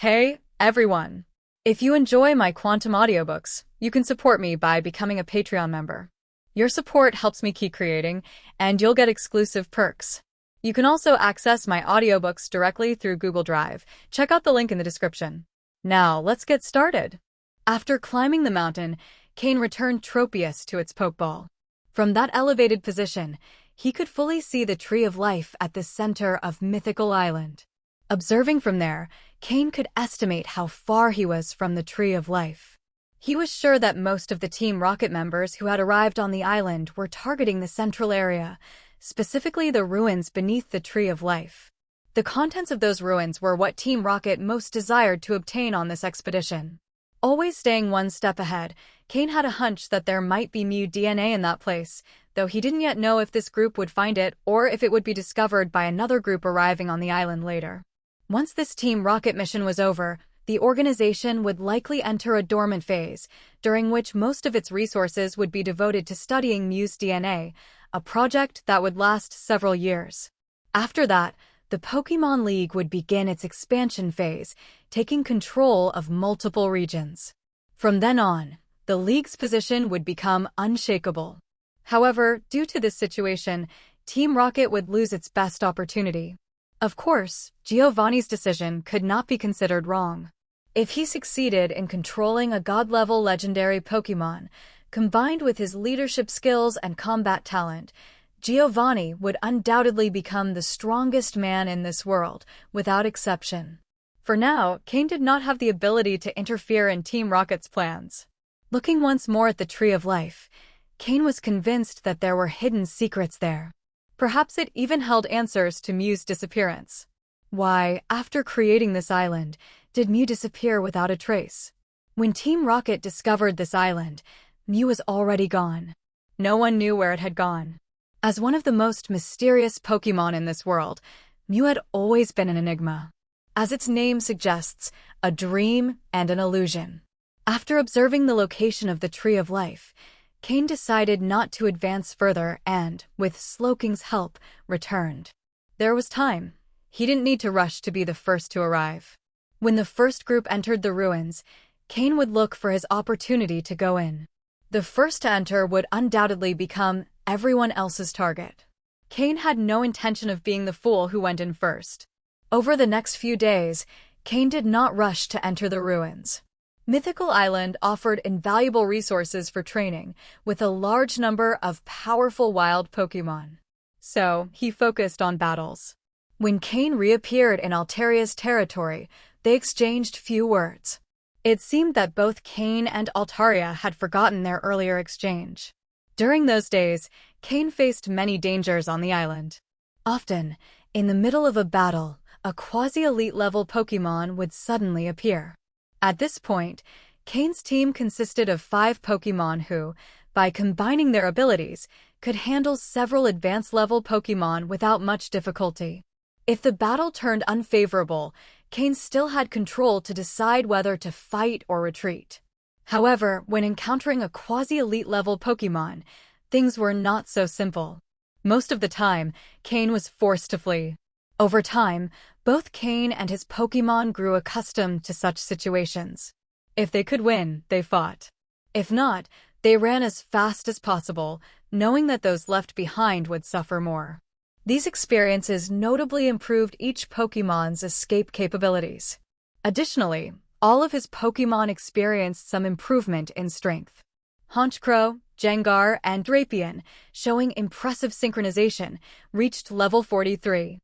Hey, everyone! If you enjoy my quantum audiobooks, you can support me by becoming a Patreon member. Your support helps me keep creating, and you'll get exclusive perks. You can also access my audiobooks directly through Google Drive. Check out the link in the description. Now, let's get started. After climbing the mountain, Cain returned Tropius to its pokeball. From that elevated position, he could fully see the Tree of Life at the center of Mythical Island. Observing from there, Cain could estimate how far he was from the Tree of Life. He was sure that most of the Team Rocket members who had arrived on the island were targeting the central area, specifically the ruins beneath the Tree of Life. The contents of those ruins were what Team Rocket most desired to obtain on this expedition. Always staying one step ahead, Cain had a hunch that there might be Mew DNA in that place, though he didn't yet know if this group would find it or if it would be discovered by another group arriving on the island later. Once this Team Rocket mission was over, the organization would likely enter a dormant phase, during which most of its resources would be devoted to studying Mew's DNA, a project that would last several years. After that, the Pokémon League would begin its expansion phase, taking control of multiple regions. From then on, the League's position would become unshakable. However, due to this situation, Team Rocket would lose its best opportunity. Of course, Giovanni's decision could not be considered wrong. If he succeeded in controlling a god-level legendary Pokémon, combined with his leadership skills and combat talent, Giovanni would undoubtedly become the strongest man in this world, without exception. For now, Cain did not have the ability to interfere in Team Rocket's plans. Looking once more at the Tree of Life, Cain was convinced that there were hidden secrets there. Perhaps it even held answers to Mew's disappearance. Why, after creating this island, did Mew disappear without a trace? When Team Rocket discovered this island, Mew was already gone. No one knew where it had gone. As one of the most mysterious Pokémon in this world, Mew had always been an enigma. As its name suggests, a dream and an illusion. After observing the location of the Tree of Life, Cain decided not to advance further and, with Slowking's help, returned. There was time. He didn't need to rush to be the first to arrive. When the first group entered the ruins, Cain would look for his opportunity to go in. The first to enter would undoubtedly become everyone else's target. Cain had no intention of being the fool who went in first. Over the next few days, Cain did not rush to enter the ruins. Mythical Island offered invaluable resources for training, with a large number of powerful wild Pokémon. So, he focused on battles. When Cain reappeared in Altaria's territory, they exchanged few words. It seemed that both Cain and Altaria had forgotten their earlier exchange. During those days, Cain faced many dangers on the island. Often, in the middle of a battle, a quasi-elite level Pokémon would suddenly appear. At this point, Cain's team consisted of 5 Pokémon who, by combining their abilities, could handle several advanced-level Pokémon without much difficulty. If the battle turned unfavorable, Cain still had control to decide whether to fight or retreat. However, when encountering a quasi-elite level Pokémon, things were not so simple. Most of the time, Cain was forced to flee. Over time, both Cain and his Pokémon grew accustomed to such situations. If they could win, they fought. If not, they ran as fast as possible, knowing that those left behind would suffer more. These experiences notably improved each Pokémon's escape capabilities. Additionally, all of his Pokémon experienced some improvement in strength. Honchkrow, Gengar, and Drapion, showing impressive synchronization, reached level 43.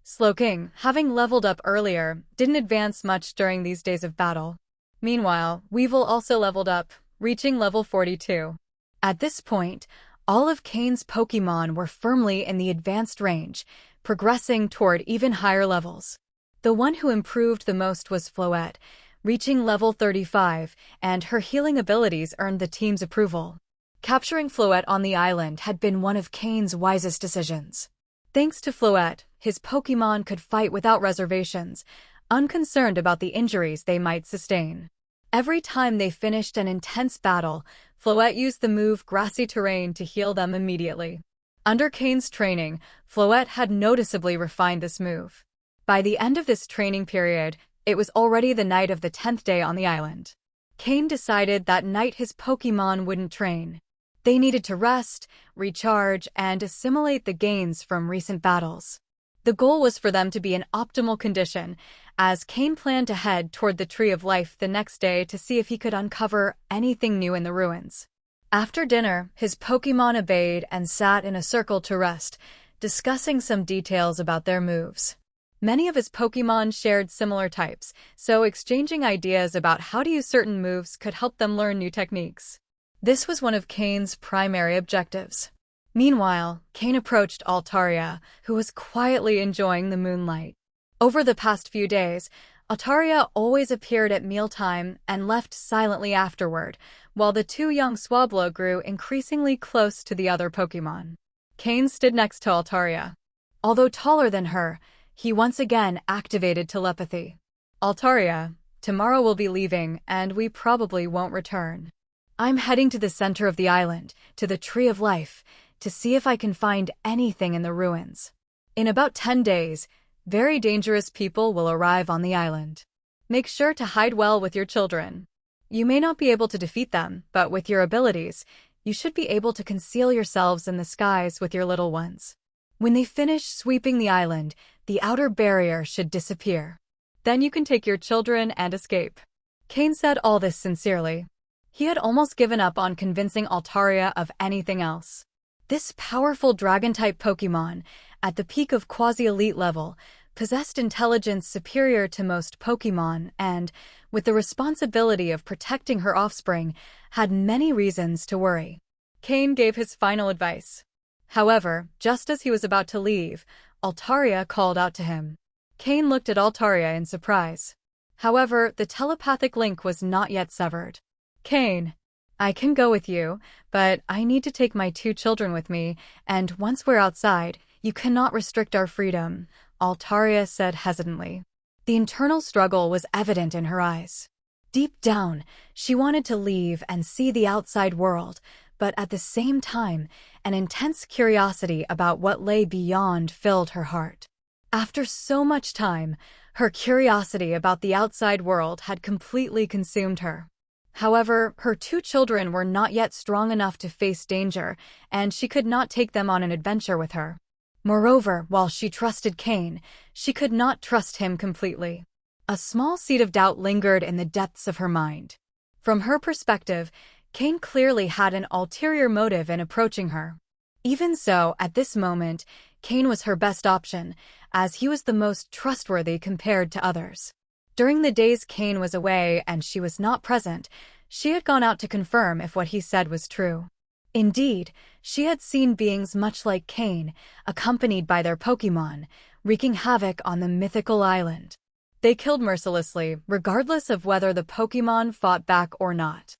Slowking, having leveled up earlier, didn't advance much during these days of battle. Meanwhile, Weevil also leveled up, reaching level 42. At this point, all of Cain's Pokémon were firmly in the advanced range, progressing toward even higher levels. The one who improved the most was Floette, reaching level 35, and her healing abilities earned the team's approval. Capturing Floette on the island had been one of Cain's wisest decisions. Thanks to Floette, his Pokémon could fight without reservations, unconcerned about the injuries they might sustain. Every time they finished an intense battle, Floette used the move Grassy Terrain to heal them immediately. Under Cain's training, Floette had noticeably refined this move. By the end of this training period, It was already the night of the 10th day on the island. Cain decided that night his Pokémon wouldn't train. They needed to rest, recharge, and assimilate the gains from recent battles. The goal was for them to be in optimal condition, as Cain planned to head toward the Tree of Life the next day to see if he could uncover anything new in the ruins. After dinner, his Pokémon obeyed and sat in a circle to rest, discussing some details about their moves. Many of his Pokémon shared similar types, so exchanging ideas about how to use certain moves could help them learn new techniques. This was one of Cain's primary objectives. Meanwhile, Cain approached Altaria, who was quietly enjoying the moonlight. Over the past few days, Altaria always appeared at mealtime and left silently afterward, while the two young Swablu grew increasingly close to the other Pokémon. Cain stood next to Altaria. Although taller than her, he once again activated telepathy. Altaria, tomorrow we'll be leaving, and we probably won't return. I'm heading to the center of the island, to the Tree of Life, to see if I can find anything in the ruins. In about 10 days, very dangerous people will arrive on the island. Make sure to hide well with your children. You may not be able to defeat them, but with your abilities, you should be able to conceal yourselves in the skies with your little ones. When they finish sweeping the island, the outer barrier should disappear. Then you can take your children and escape. Cain said all this sincerely. He had almost given up on convincing Altaria of anything else. This powerful dragon-type Pokémon, at the peak of quasi-elite level, possessed intelligence superior to most Pokémon and, with the responsibility of protecting her offspring, had many reasons to worry. Cain gave his final advice. However, just as he was about to leave, Altaria called out to him. Cain looked at Altaria in surprise. However, the telepathic link was not yet severed. Cain, I can go with you, but I need to take my 2 children with me, and once we're outside, you cannot restrict our freedom, Altaria said hesitantly. The internal struggle was evident in her eyes. Deep down, she wanted to leave and see the outside world, but at the same time, an intense curiosity about what lay beyond filled her heart. After so much time, her curiosity about the outside world had completely consumed her. However, her 2 children were not yet strong enough to face danger, and she could not take them on an adventure with her. Moreover, while she trusted Cain, she could not trust him completely. A small seed of doubt lingered in the depths of her mind. From her perspective, Cain clearly had an ulterior motive in approaching her. Even so, at this moment, Cain was her best option, as he was the most trustworthy compared to others. During the days Cain was away and she was not present, she had gone out to confirm if what he said was true. Indeed, she had seen beings much like Cain, accompanied by their Pokémon, wreaking havoc on the mythical island. They killed mercilessly, regardless of whether the Pokémon fought back or not.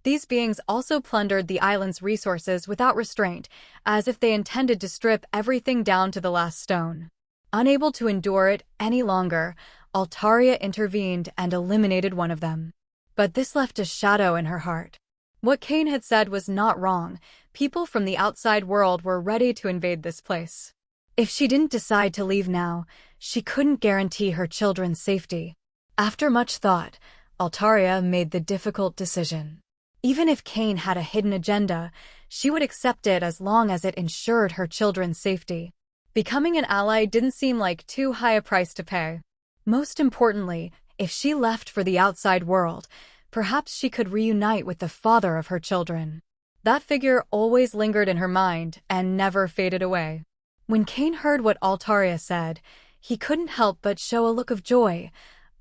These beings also plundered the island's resources without restraint, as if they intended to strip everything down to the last stone. Unable to endure it any longer, Altaria intervened and eliminated one of them. But this left a shadow in her heart. What Cain had said was not wrong. People from the outside world were ready to invade this place. If she didn't decide to leave now, she couldn't guarantee her children's safety. After much thought, Altaria made the difficult decision. Even if Cain had a hidden agenda, she would accept it as long as it ensured her children's safety. Becoming an ally didn't seem like too high a price to pay. Most importantly, if she left for the outside world, perhaps she could reunite with the father of her children. That figure always lingered in her mind and never faded away. When Cain heard what Altaria said, he couldn't help but show a look of joy,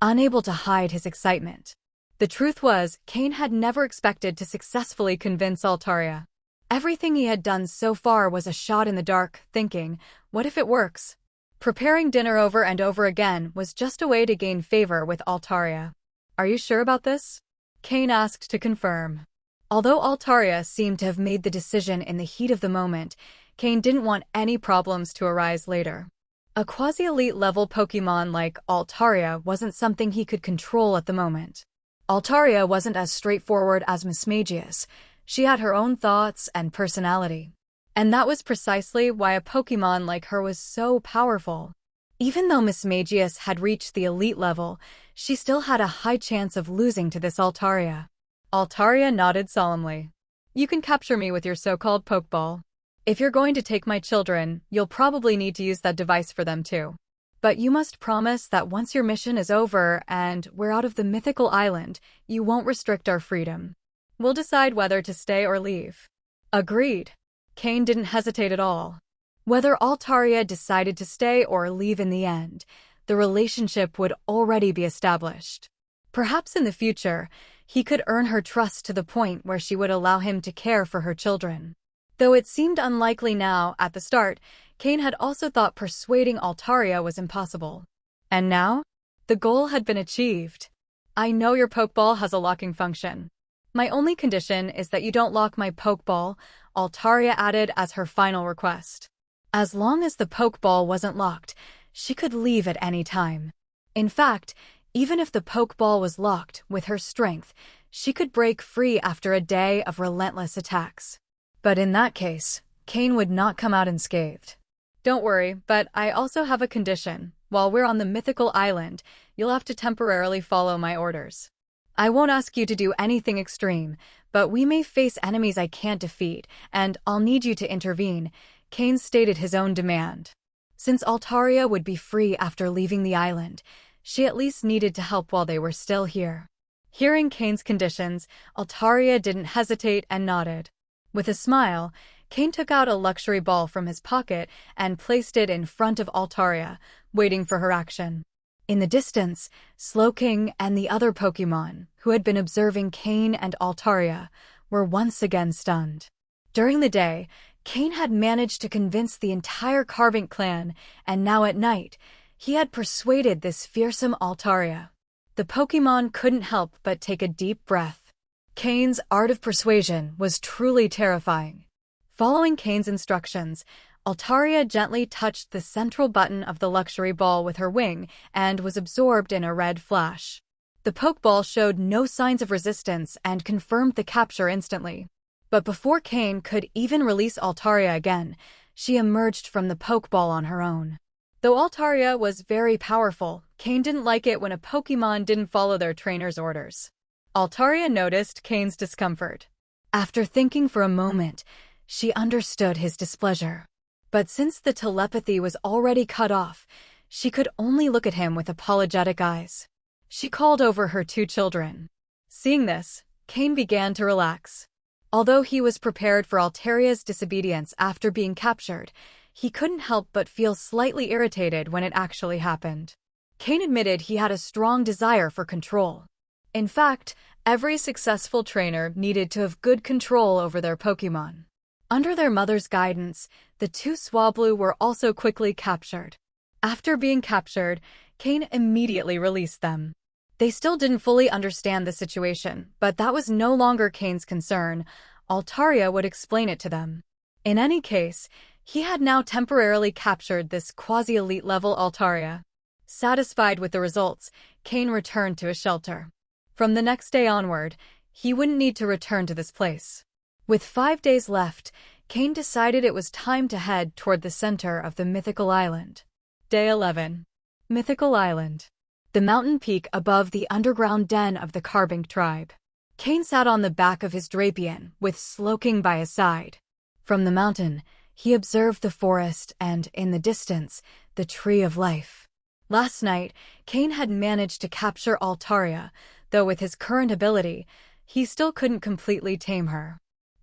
unable to hide his excitement. The truth was, Cain had never expected to successfully convince Altaria. Everything he had done so far was a shot in the dark, thinking, what if it works? Preparing dinner over and over again was just a way to gain favor with Altaria. Are you sure about this? Cain asked to confirm. Although Altaria seemed to have made the decision in the heat of the moment, Cain didn't want any problems to arise later. A quasi-elite level Pokémon like Altaria wasn't something he could control at the moment. Altaria wasn't as straightforward as Mismagius. She had her own thoughts and personality. And that was precisely why a Pokémon like her was so powerful. Even though Miss Magius had reached the elite level, she still had a high chance of losing to this Altaria. Altaria nodded solemnly. You can capture me with your so-called Pokeball. If you're going to take my children, you'll probably need to use that device for them too. But you must promise that once your mission is over and we're out of the mythical island, you won't restrict our freedom. We'll decide whether to stay or leave. Agreed. Cain didn't hesitate at all. Whether Altaria decided to stay or leave in the end, the relationship would already be established. Perhaps in the future, he could earn her trust to the point where she would allow him to care for her children. Though it seemed unlikely now, at the start, Cain had also thought persuading Altaria was impossible. And now? The goal had been achieved. I know your Pokeball has a locking function. My only condition is that you don't lock my Pokeball, Altaria added as her final request. As long as the Pokeball wasn't locked, she could leave at any time. In fact, even if the Pokeball was locked with her strength, she could break free after a day of relentless attacks. But in that case, Cain would not come out unscathed. Don't worry, but I also have a condition. While we're on the mythical island, you'll have to temporarily follow my orders. I won't ask you to do anything extreme, but we may face enemies I can't defeat, and I'll need you to intervene, Cain stated his own demand. Since Altaria would be free after leaving the island, she at least needed to help while they were still here. Hearing Cain's conditions, Altaria didn't hesitate and nodded. With a smile, Cain took out a luxury ball from his pocket and placed it in front of Altaria, waiting for her action. In the distance, Slowking and the other Pokémon, who had been observing Cain and Altaria, were once again stunned. During the day, Cain had managed to convince the entire Carbink clan, and now at night, he had persuaded this fearsome Altaria. The Pokémon couldn't help but take a deep breath. Cain's art of persuasion was truly terrifying. Following Cain's instructions, Altaria gently touched the central button of the luxury ball with her wing and was absorbed in a red flash. The Pokeball showed no signs of resistance and confirmed the capture instantly. But before Cain could even release Altaria again, she emerged from the Pokeball on her own. Though Altaria was very powerful, Cain didn't like it when a Pokémon didn't follow their trainer's orders. Altaria noticed Cain's discomfort. After thinking for a moment, she understood his displeasure. But since the telepathy was already cut off, she could only look at him with apologetic eyes. She called over her two children. Seeing this, Cain began to relax. Although he was prepared for Altaria's disobedience after being captured, he couldn't help but feel slightly irritated when it actually happened. Cain admitted he had a strong desire for control. In fact, every successful trainer needed to have good control over their Pokémon. Under their mother's guidance, the two Swablu were also quickly captured. After being captured, Cain immediately released them. They still didn't fully understand the situation, but that was no longer Cain's concern. Altaria would explain it to them. In any case, he had now temporarily captured this quasi-elite level Altaria. Satisfied with the results, Cain returned to his shelter. From the next day onward, he wouldn't need to return to this place. With 5 days left, Cain decided it was time to head toward the center of the mythical island. Day 11. Mythical Island. The mountain peak above the underground den of the Carbink tribe. Cain sat on the back of his Drapion, with Slowking by his side. From the mountain, he observed the forest and, in the distance, the Tree of Life. Last night, Cain had managed to capture Altaria, though with his current ability, he still couldn't completely tame her.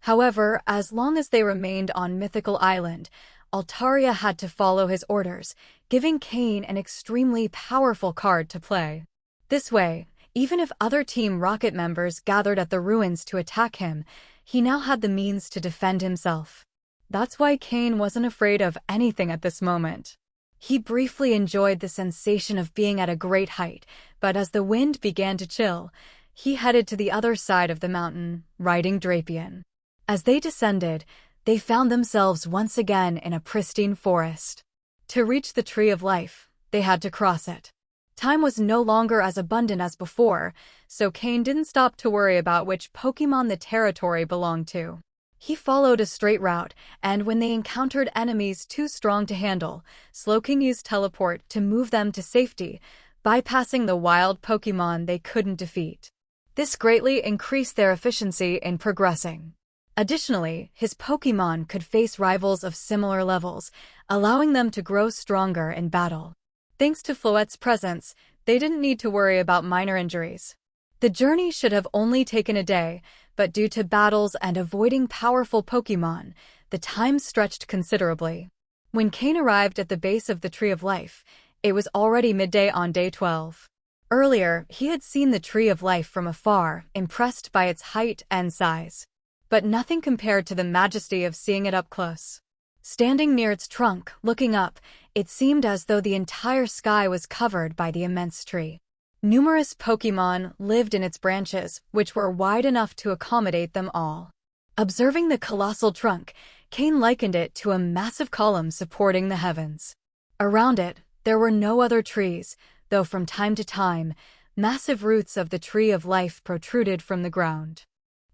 However, as long as they remained on Mythical Island, Altaria had to follow his orders, giving Cain an extremely powerful card to play. This way, even if other Team Rocket members gathered at the ruins to attack him, he now had the means to defend himself. That's why Cain wasn't afraid of anything at this moment. He briefly enjoyed the sensation of being at a great height, but as the wind began to chill, he headed to the other side of the mountain, riding Drapion. As they descended, they found themselves once again in a pristine forest. To reach the Tree of Life, they had to cross it. Time was no longer as abundant as before, so Cain didn't stop to worry about which Pokémon the territory belonged to. He followed a straight route, and when they encountered enemies too strong to handle, Slowking used teleport to move them to safety, bypassing the wild Pokémon they couldn't defeat. This greatly increased their efficiency in progressing. Additionally, his Pokémon could face rivals of similar levels, allowing them to grow stronger in battle. Thanks to Floette's presence, they didn't need to worry about minor injuries. The journey should have only taken a day, but due to battles and avoiding powerful Pokémon, the time stretched considerably. When Cain arrived at the base of the Tree of Life, it was already midday on day 12. Earlier, he had seen the Tree of Life from afar, impressed by its height and size. But nothing compared to the majesty of seeing it up close. Standing near its trunk, looking up, it seemed as though the entire sky was covered by the immense tree. Numerous Pokémon lived in its branches, which were wide enough to accommodate them all. Observing the colossal trunk, Cain likened it to a massive column supporting the heavens. Around it, there were no other trees, though from time to time, massive roots of the Tree of Life protruded from the ground.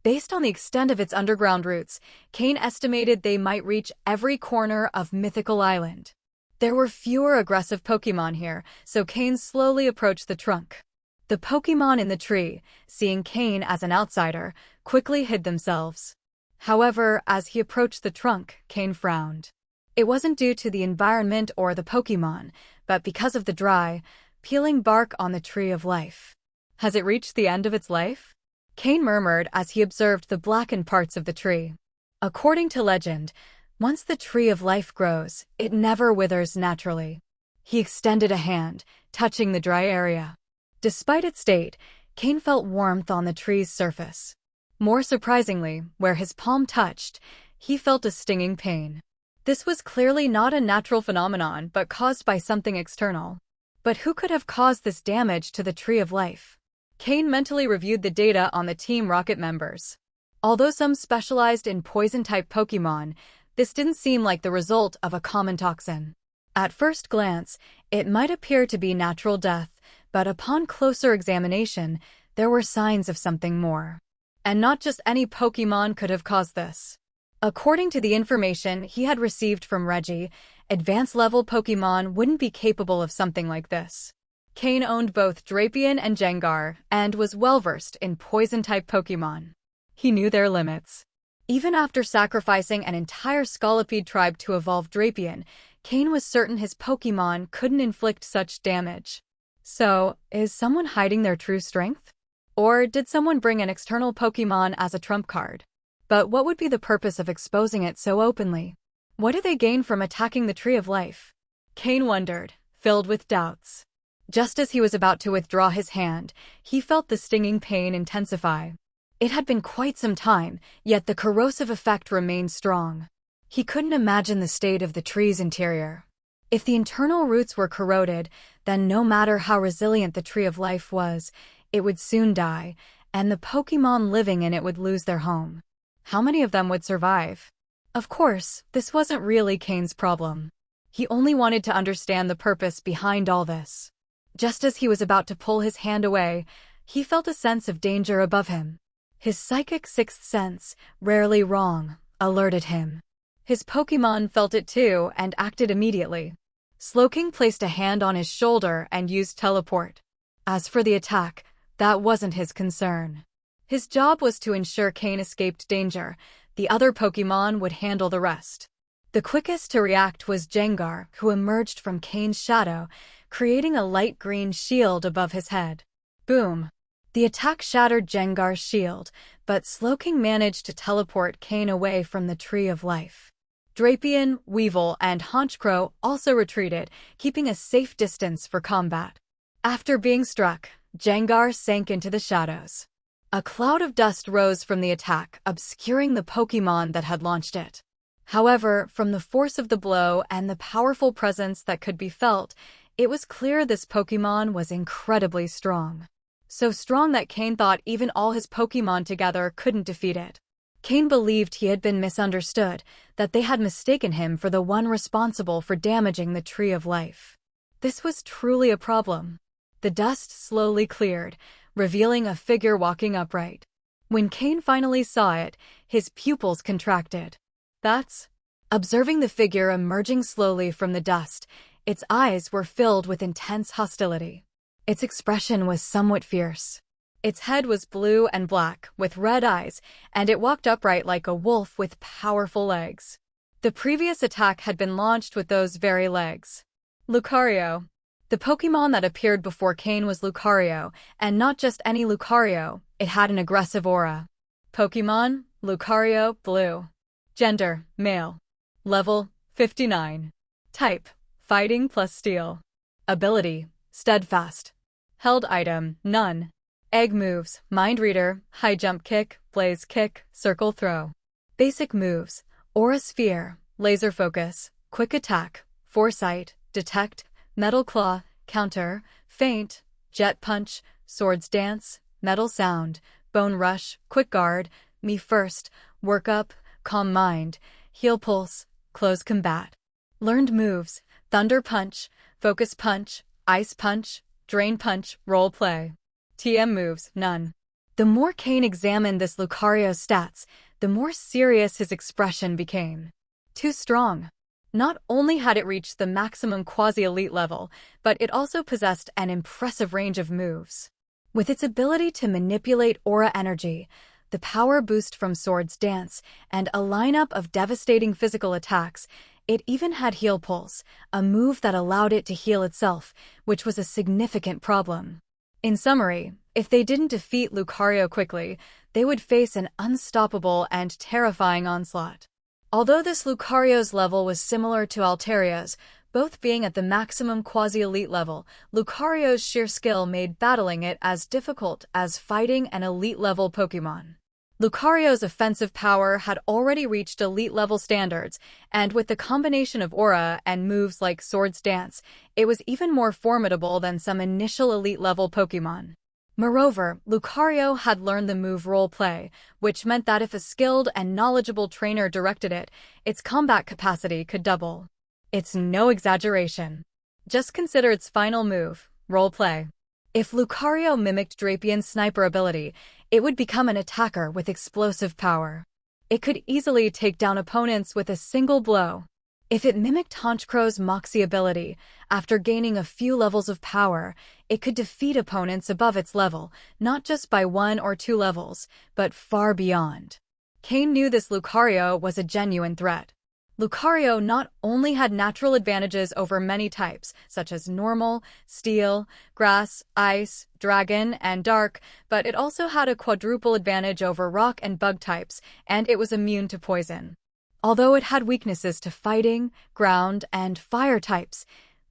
Based on the extent of its underground roots, Cain estimated they might reach every corner of Mythical Island. There were fewer aggressive Pokémon here, so Cain slowly approached the trunk. The Pokémon in the tree, seeing Cain as an outsider, quickly hid themselves. However, as he approached the trunk, Cain frowned. It wasn't due to the environment or the Pokémon, but because of the dry, peeling bark on the Tree of Life. Has it reached the end of its life? Cain murmured as he observed the blackened parts of the tree. According to legend, once the Tree of Life grows, it never withers naturally. He extended a hand, touching the dry area. Despite its state, Cain felt warmth on the tree's surface. More surprisingly, where his palm touched, he felt a stinging pain. This was clearly not a natural phenomenon, but caused by something external. But who could have caused this damage to the Tree of Life? Cain mentally reviewed the data on the Team Rocket members. Although some specialized in poison-type Pokémon, this didn't seem like the result of a common toxin. At first glance, it might appear to be natural death, but upon closer examination, there were signs of something more. And not just any Pokémon could have caused this. According to the information he had received from Reggie, advanced-level Pokémon wouldn't be capable of something like this. Cain owned both Drapion and Gengar, and was well-versed in poison-type Pokémon. He knew their limits. Even after sacrificing an entire Scolipede tribe to evolve Drapion, Cain was certain his Pokémon couldn't inflict such damage. So, is someone hiding their true strength? Or did someone bring an external Pokémon as a trump card? But what would be the purpose of exposing it so openly? What do they gain from attacking the Tree of Life? Cain wondered, filled with doubts. Just as he was about to withdraw his hand, he felt the stinging pain intensify. It had been quite some time, yet the corrosive effect remained strong. He couldn't imagine the state of the tree's interior. If the internal roots were corroded, then no matter how resilient the Tree of Life was, it would soon die, and the Pokémon living in it would lose their home. How many of them would survive? Of course, this wasn't really Cain's problem. He only wanted to understand the purpose behind all this. Just as he was about to pull his hand away, he felt a sense of danger above him. His psychic sixth sense, rarely wrong, alerted him. His Pokémon felt it too and acted immediately. Slowking placed a hand on his shoulder and used teleport. As for the attack, that wasn't his concern. His job was to ensure Cain escaped danger. The other Pokémon would handle the rest. The quickest to react was Gengar, who emerged from Cain's shadow, creating a light green shield above his head. Boom! The attack shattered Gengar's shield, but Slowking managed to teleport Cain away from the Tree of Life. Drapion, Weevil, and Honchkrow also retreated, keeping a safe distance for combat. After being struck, Gengar sank into the shadows. A cloud of dust rose from the attack, obscuring the Pokémon that had launched it. However, from the force of the blow and the powerful presence that could be felt, it was clear this Pokémon was incredibly strong. So strong that Cain thought even all his Pokémon together couldn't defeat it. Cain believed he had been misunderstood, that they had mistaken him for the one responsible for damaging the Tree of Life. This was truly a problem. The dust slowly cleared, revealing a figure walking upright. When Cain finally saw it, his pupils contracted. That's observing the figure emerging slowly from the dust, its eyes were filled with intense hostility. Its expression was somewhat fierce. Its head was blue and black, with red eyes, and it walked upright like a wolf with powerful legs. The previous attack had been launched with those very legs. Lucario. The Pokémon that appeared before Cain was Lucario, and not just any Lucario, it had an aggressive aura. Pokémon, Lucario, Blue. Gender, male. Level, 59. Type, Fighting plus Steel. Ability, Steadfast. Held item, none. Egg moves, Mind Reader, High Jump Kick, Blaze Kick, Circle Throw. Basic moves, Aura Sphere, Laser Focus, Quick Attack, Foresight, Detect, Metal Claw, Counter, Feint, Jet Punch, Swords Dance, Metal Sound, Bone Rush, Quick Guard, Me First, Work Up, Calm Mind, Heal Pulse, Close Combat. Learned moves, Thunder Punch, Focus Punch, Ice Punch, Drain Punch, Role Play. TM moves, none. The more Cain examined this Lucario's stats, the more serious his expression became. Too strong. Not only had it reached the maximum quasi-elite level, but it also possessed an impressive range of moves. With its ability to manipulate aura energy, the power boost from Swords Dance, and a lineup of devastating physical attacks, it even had Heal Pulse, a move that allowed it to heal itself, which was a significant problem. In summary, if they didn't defeat Lucario quickly, they would face an unstoppable and terrifying onslaught. Although this Lucario's level was similar to Alteria's, both being at the maximum quasi-elite level, Lucario's sheer skill made battling it as difficult as fighting an elite-level Pokémon. Lucario's offensive power had already reached elite-level standards, and with the combination of aura and moves like Swords Dance, it was even more formidable than some initial elite-level Pokémon. Moreover, Lucario had learned the move Role Play, which meant that if a skilled and knowledgeable trainer directed it, its combat capacity could double. It's no exaggeration. Just consider its final move, Role Play. If Lucario mimicked Drapian's sniper ability, it would become an attacker with explosive power. It could easily take down opponents with a single blow. If it mimicked Honchkro's Moxie ability, after gaining a few levels of power, it could defeat opponents above its level, not just by 1 or 2 levels, but far beyond. Cain knew this Lucario was a genuine threat. Lucario not only had natural advantages over many types, such as normal, steel, grass, ice, dragon, and dark, but it also had a quadruple advantage over rock and bug types, and it was immune to poison. Although it had weaknesses to fighting, ground, and fire types,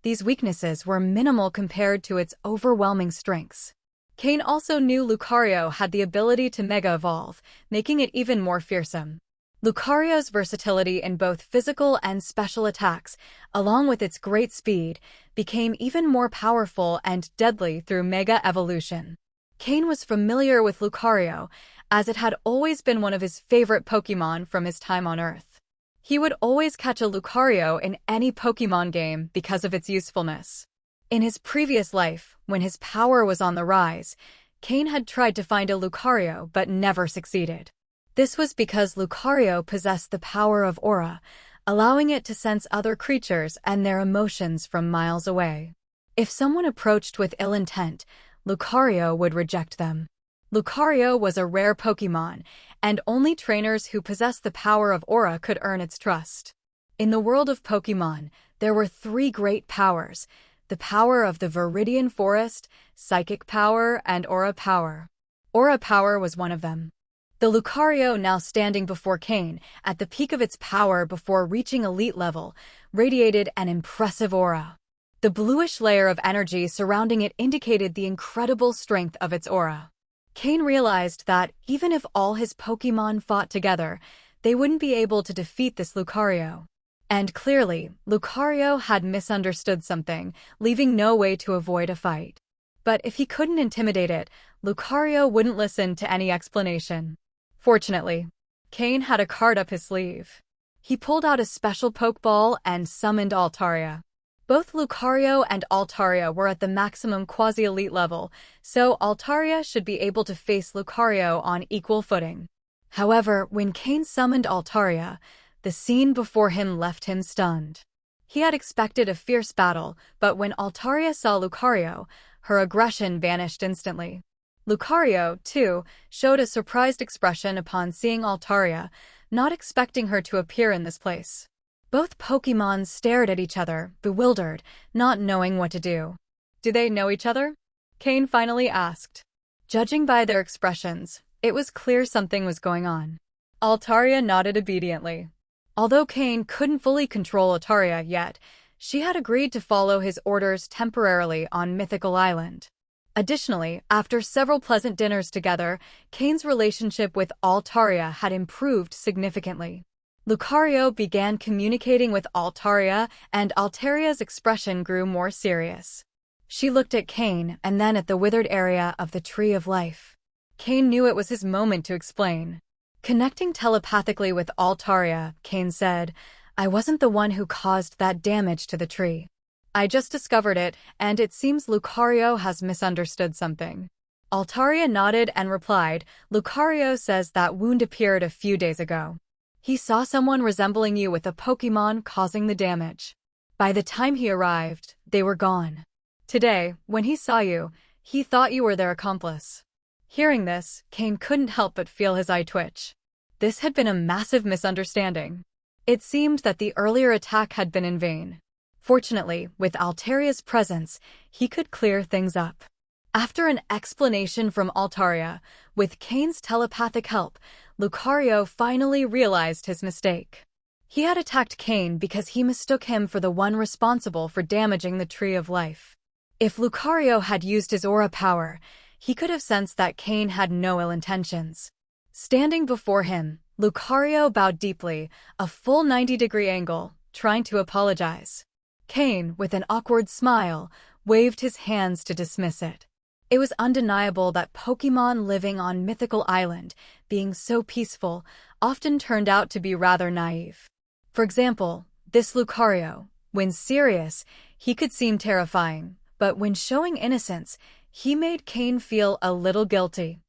these weaknesses were minimal compared to its overwhelming strengths. Cain also knew Lucario had the ability to Mega Evolve, making it even more fearsome. Lucario's versatility in both physical and special attacks, along with its great speed, became even more powerful and deadly through Mega Evolution. Cain was familiar with Lucario, as it had always been one of his favorite Pokémon from his time on Earth. He would always catch a Lucario in any Pokémon game because of its usefulness. In his previous life, when his power was on the rise, Cain had tried to find a Lucario but never succeeded. This was because Lucario possessed the power of aura, allowing it to sense other creatures and their emotions from miles away. If someone approached with ill intent, Lucario would reject them. Lucario was a rare Pokémon, and only trainers who possessed the power of aura could earn its trust. In the world of Pokémon, there were 3 great powers: the power of the Viridian Forest, psychic power, and aura power. Aura power was one of them. The Lucario now standing before Cain, at the peak of its power before reaching elite level, radiated an impressive aura. The bluish layer of energy surrounding it indicated the incredible strength of its aura. Cain realized that, even if all his Pokémon fought together, they wouldn't be able to defeat this Lucario. And clearly, Lucario had misunderstood something, leaving no way to avoid a fight. But if he couldn't intimidate it, Lucario wouldn't listen to any explanation. Fortunately, Cain had a card up his sleeve. He pulled out a special Pokeball and summoned Altaria. Both Lucario and Altaria were at the maximum quasi-elite level, so Altaria should be able to face Lucario on equal footing. However, when Cain summoned Altaria, the scene before him left him stunned. He had expected a fierce battle, but when Altaria saw Lucario, her aggression vanished instantly. Lucario, too, showed a surprised expression upon seeing Altaria, not expecting her to appear in this place. Both Pokémon stared at each other, bewildered, not knowing what to do. Do they know each other? Cain finally asked. Judging by their expressions, it was clear something was going on. Altaria nodded obediently. Although Cain couldn't fully control Altaria yet, she had agreed to follow his orders temporarily on Mythical Island. Additionally, after several pleasant dinners together, Cain's relationship with Altaria had improved significantly. Lucario began communicating with Altaria, and Altaria's expression grew more serious. She looked at Cain and then at the withered area of the Tree of Life. Cain knew it was his moment to explain. Connecting telepathically with Altaria, Cain said, "I wasn't the one who caused that damage to the tree. I just discovered it, and it seems Lucario has misunderstood something." Altaria nodded and replied, "Lucario says that wound appeared a few days ago. He saw someone resembling you with a Pokémon causing the damage. By the time he arrived, they were gone. Today, when he saw you, he thought you were their accomplice." Hearing this, Cain couldn't help but feel his eye twitch. This had been a massive misunderstanding. It seemed that the earlier attack had been in vain. Fortunately, with Altaria's presence, he could clear things up. After an explanation from Altaria, with Cain's telepathic help, Lucario finally realized his mistake. He had attacked Cain because he mistook him for the one responsible for damaging the Tree of Life. If Lucario had used his aura power, he could have sensed that Cain had no ill intentions. Standing before him, Lucario bowed deeply, a full 90-degree angle, trying to apologize. Cain, with an awkward smile, waved his hands to dismiss it. It was undeniable that Pokémon living on Mythical Island, being so peaceful, often turned out to be rather naive. For example, this Lucario, when serious, he could seem terrifying, but when showing innocence, he made Cain feel a little guilty.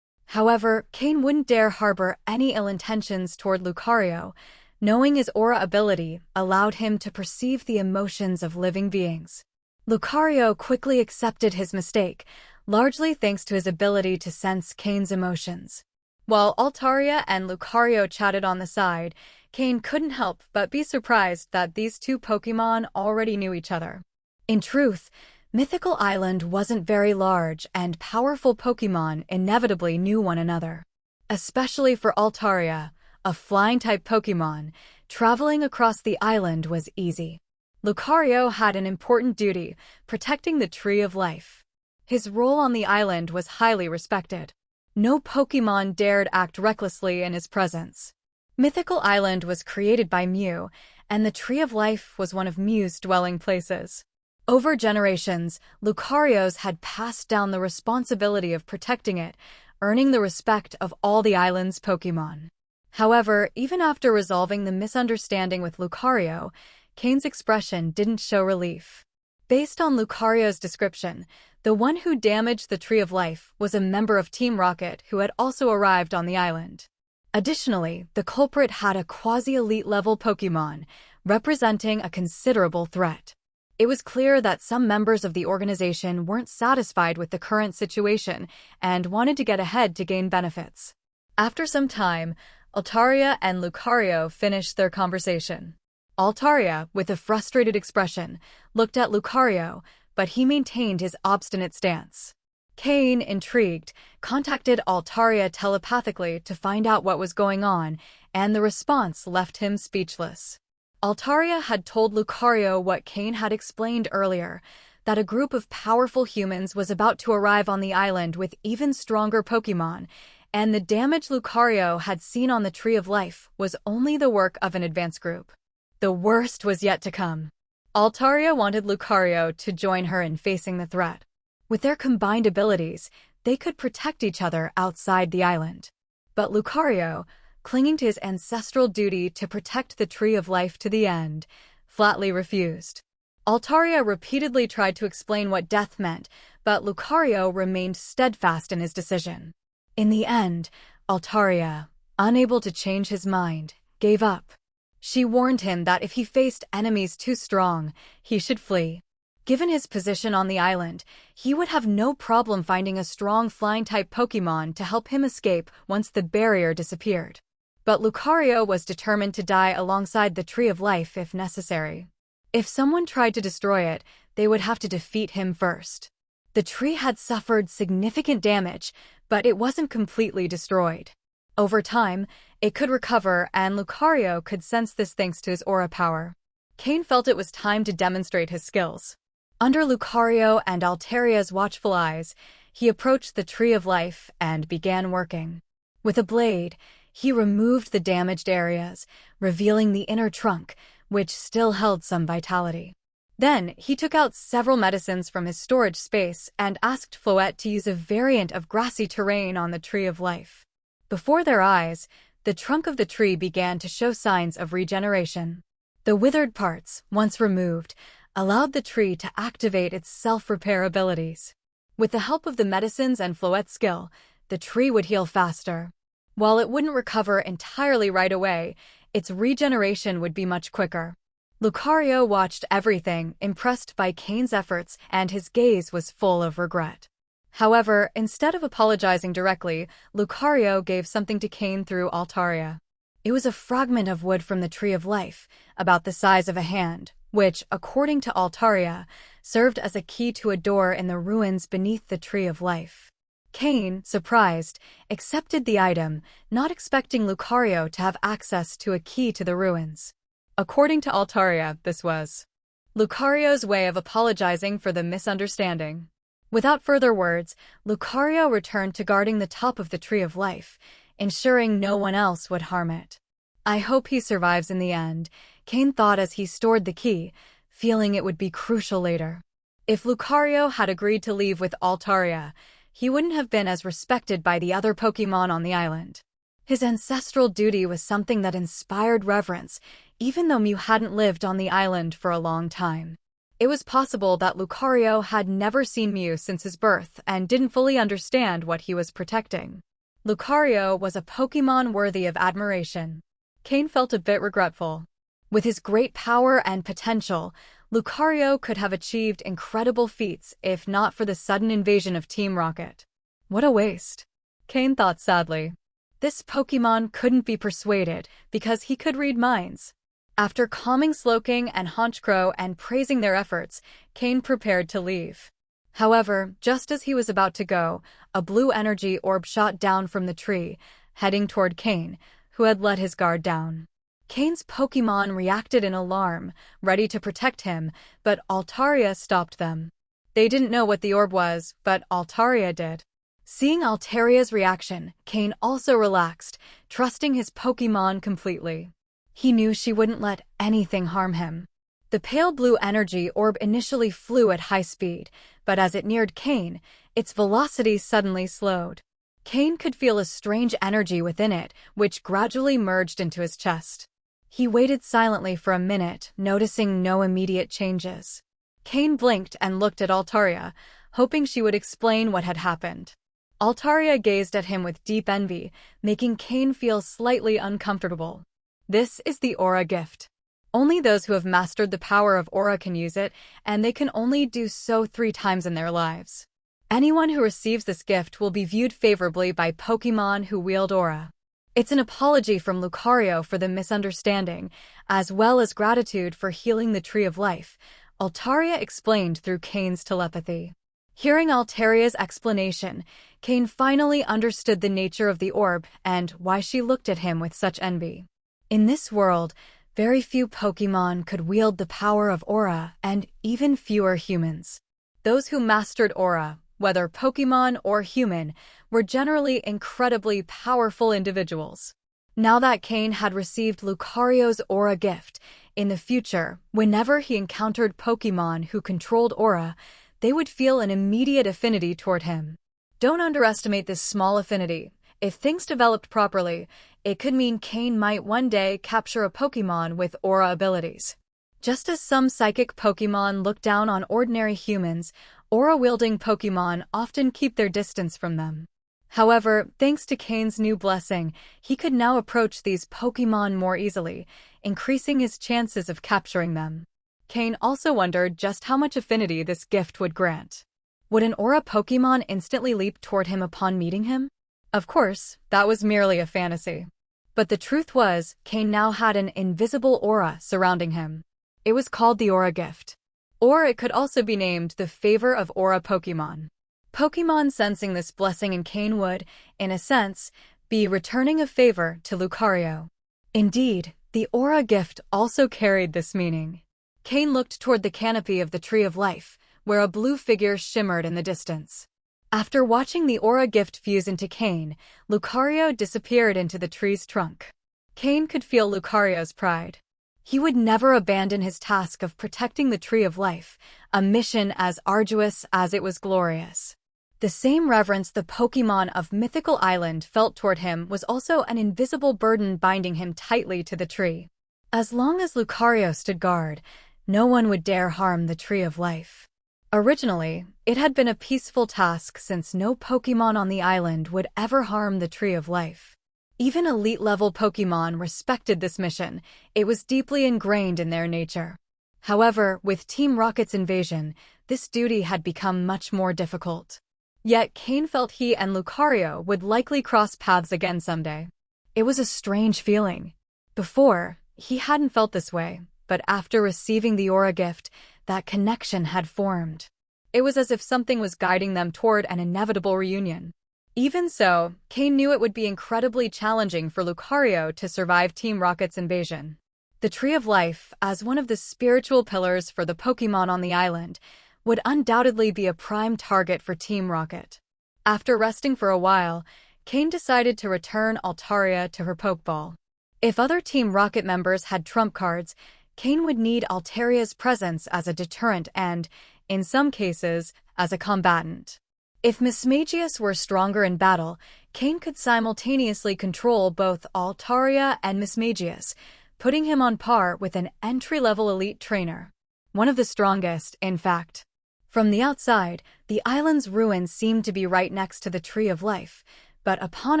However, Cain wouldn't dare harbor any ill intentions toward Lucario. Knowing his aura ability allowed him to perceive the emotions of living beings. Lucario quickly accepted his mistake, largely thanks to his ability to sense Cain's emotions. While Altaria and Lucario chatted on the side, Cain couldn't help but be surprised that these two Pokémon already knew each other. In truth, Mythical Island wasn't very large, and powerful Pokémon inevitably knew one another. Especially for Altaria, a flying-type Pokémon, traveling across the island was easy. Lucario had an important duty, protecting the Tree of Life. His role on the island was highly respected. No Pokémon dared act recklessly in his presence. Mythical Island was created by Mew, and the Tree of Life was one of Mew's dwelling places. Over generations, Lucarios had passed down the responsibility of protecting it, earning the respect of all the island's Pokémon. However, even after resolving the misunderstanding with Lucario, Cain's expression didn't show relief. Based on Lucario's description, the one who damaged the Tree of Life was a member of Team Rocket who had also arrived on the island. Additionally, the culprit had a quasi-elite level Pokémon, representing a considerable threat. It was clear that some members of the organization weren't satisfied with the current situation and wanted to get ahead to gain benefits. After some time, Altaria and Lucario finished their conversation. Altaria, with a frustrated expression, looked at Lucario, but he maintained his obstinate stance. Cain, intrigued, contacted Altaria telepathically to find out what was going on, and the response left him speechless. Altaria had told Lucario what Cain had explained earlier, that a group of powerful humans was about to arrive on the island with even stronger Pokémon, and the damage Lucario had seen on the Tree of Life was only the work of an advanced group. The worst was yet to come. Altaria wanted Lucario to join her in facing the threat. With their combined abilities, they could protect each other outside the island. But Lucario, clinging to his ancestral duty to protect the Tree of Life to the end, flatly refused. Altaria repeatedly tried to explain what death meant, but Lucario remained steadfast in his decision. In the end, Altaria, unable to change his mind, gave up. She warned him that if he faced enemies too strong, he should flee. Given his position on the island, he would have no problem finding a strong flying-type Pokémon to help him escape once the barrier disappeared. But Lucario was determined to die alongside the Tree of Life if necessary. If someone tried to destroy it, they would have to defeat him first. The tree had suffered significant damage, but it wasn't completely destroyed. Over time, it could recover, and Lucario could sense this thanks to his aura power. Cain felt it was time to demonstrate his skills. Under Lucario and Altaria's watchful eyes, he approached the Tree of Life and began working. With a blade, he removed the damaged areas, revealing the inner trunk, which still held some vitality. Then, he took out several medicines from his storage space and asked Floette to use a variant of grassy terrain on the Tree of Life. Before their eyes, the trunk of the tree began to show signs of regeneration. The withered parts, once removed, allowed the tree to activate its self-repair abilities. With the help of the medicines and Floette's skill, the tree would heal faster. While it wouldn't recover entirely right away, its regeneration would be much quicker. Lucario watched everything, impressed by Cain's efforts, and his gaze was full of regret. However, instead of apologizing directly, Lucario gave something to Cain through Altaria. It was a fragment of wood from the Tree of Life, about the size of a hand, which, according to Altaria, served as a key to a door in the ruins beneath the Tree of Life. Cain, surprised, accepted the item, not expecting Lucario to have access to a key to the ruins. According to Altaria, this was Lucario's way of apologizing for the misunderstanding. Without further words, Lucario returned to guarding the top of the Tree of Life, ensuring no one else would harm it. I hope he survives in the end, Cain thought as he stored the key, feeling it would be crucial later. If Lucario had agreed to leave with Altaria, he wouldn't have been as respected by the other Pokémon on the island. His ancestral duty was something that inspired reverence, even though Mew hadn't lived on the island for a long time. It was possible that Lucario had never seen Mew since his birth and didn't fully understand what he was protecting. Lucario was a Pokémon worthy of admiration. Cain felt a bit regretful. With his great power and potential, Lucario could have achieved incredible feats if not for the sudden invasion of Team Rocket. What a waste, Cain thought sadly. This Pokémon couldn't be persuaded because he could read minds. After calming Slowking and Honchkrow and praising their efforts, Cain prepared to leave. However, just as he was about to go, a blue energy orb shot down from the tree, heading toward Cain, who had let his guard down. Cain's Pokémon reacted in alarm, ready to protect him, but Altaria stopped them. They didn't know what the orb was, but Altaria did. Seeing Altaria's reaction, Cain also relaxed, trusting his Pokémon completely. He knew she wouldn't let anything harm him. The pale blue energy orb initially flew at high speed, but as it neared Cain, its velocity suddenly slowed. Cain could feel a strange energy within it, which gradually merged into his chest. He waited silently for a minute, noticing no immediate changes. Cain blinked and looked at Altaria, hoping she would explain what had happened. Altaria gazed at him with deep envy, making Cain feel slightly uncomfortable. This is the Aura Gift. Only those who have mastered the power of Aura can use it, and they can only do so 3 times in their lives. Anyone who receives this gift will be viewed favorably by Pokémon who wield Aura. It's an apology from Lucario for the misunderstanding, as well as gratitude for healing the Tree of Life, Altaria explained through Cain's telepathy. Hearing Altaria's explanation, Cain finally understood the nature of the orb and why she looked at him with such envy. In this world, very few Pokémon could wield the power of Aura, and even fewer humans. Those who mastered Aura, whether Pokémon or human, were generally incredibly powerful individuals. Now that Cain had received Lucario's Aura gift, in the future, whenever he encountered Pokémon who controlled Aura, they would feel an immediate affinity toward him. Don't underestimate this small affinity. If things developed properly, it could mean Cain might one day capture a Pokémon with Aura abilities. Just as some psychic Pokémon look down on ordinary humans, aura-wielding Pokémon often keep their distance from them. However, thanks to Cain's new blessing, he could now approach these Pokémon more easily, increasing his chances of capturing them. Cain also wondered just how much affinity this gift would grant. Would an aura Pokémon instantly leap toward him upon meeting him? Of course, that was merely a fantasy. But the truth was, Cain now had an invisible aura surrounding him. It was called the Aura Gift. Or it could also be named the Favor of Aura Pokémon. Pokémon sensing this blessing in Cain would, in a sense, be returning a favor to Lucario. Indeed, the Aura Gift also carried this meaning. Cain looked toward the canopy of the Tree of Life, where a blue figure shimmered in the distance. After watching the Aura Gift fuse into Cain, Lucario disappeared into the tree's trunk. Cain could feel Lucario's pride. He would never abandon his task of protecting the Tree of Life, a mission as arduous as it was glorious. The same reverence the Pokémon of Mythical Island felt toward him was also an invisible burden binding him tightly to the tree. As long as Lucario stood guard, no one would dare harm the Tree of Life. Originally, it had been a peaceful task since no Pokémon on the island would ever harm the Tree of Life. Even elite-level Pokémon respected this mission. It was deeply ingrained in their nature. However, with Team Rocket's invasion, this duty had become much more difficult. Yet Cain felt he and Lucario would likely cross paths again someday. It was a strange feeling. Before, he hadn't felt this way, but after receiving the Aura Gift, that connection had formed. It was as if something was guiding them toward an inevitable reunion. Even so, Cain knew it would be incredibly challenging for Lucario to survive Team Rocket's invasion. The Tree of Life, as one of the spiritual pillars for the Pokémon on the island, would undoubtedly be a prime target for Team Rocket. After resting for a while, Cain decided to return Altaria to her Pokeball. If other Team Rocket members had trump cards, Cain would need Altaria's presence as a deterrent and, in some cases, as a combatant. If Mismagius were stronger in battle, Cain could simultaneously control both Altaria and Mismagius, putting him on par with an entry-level elite trainer. One of the strongest, in fact. From the outside, the island's ruins seemed to be right next to the Tree of Life, but upon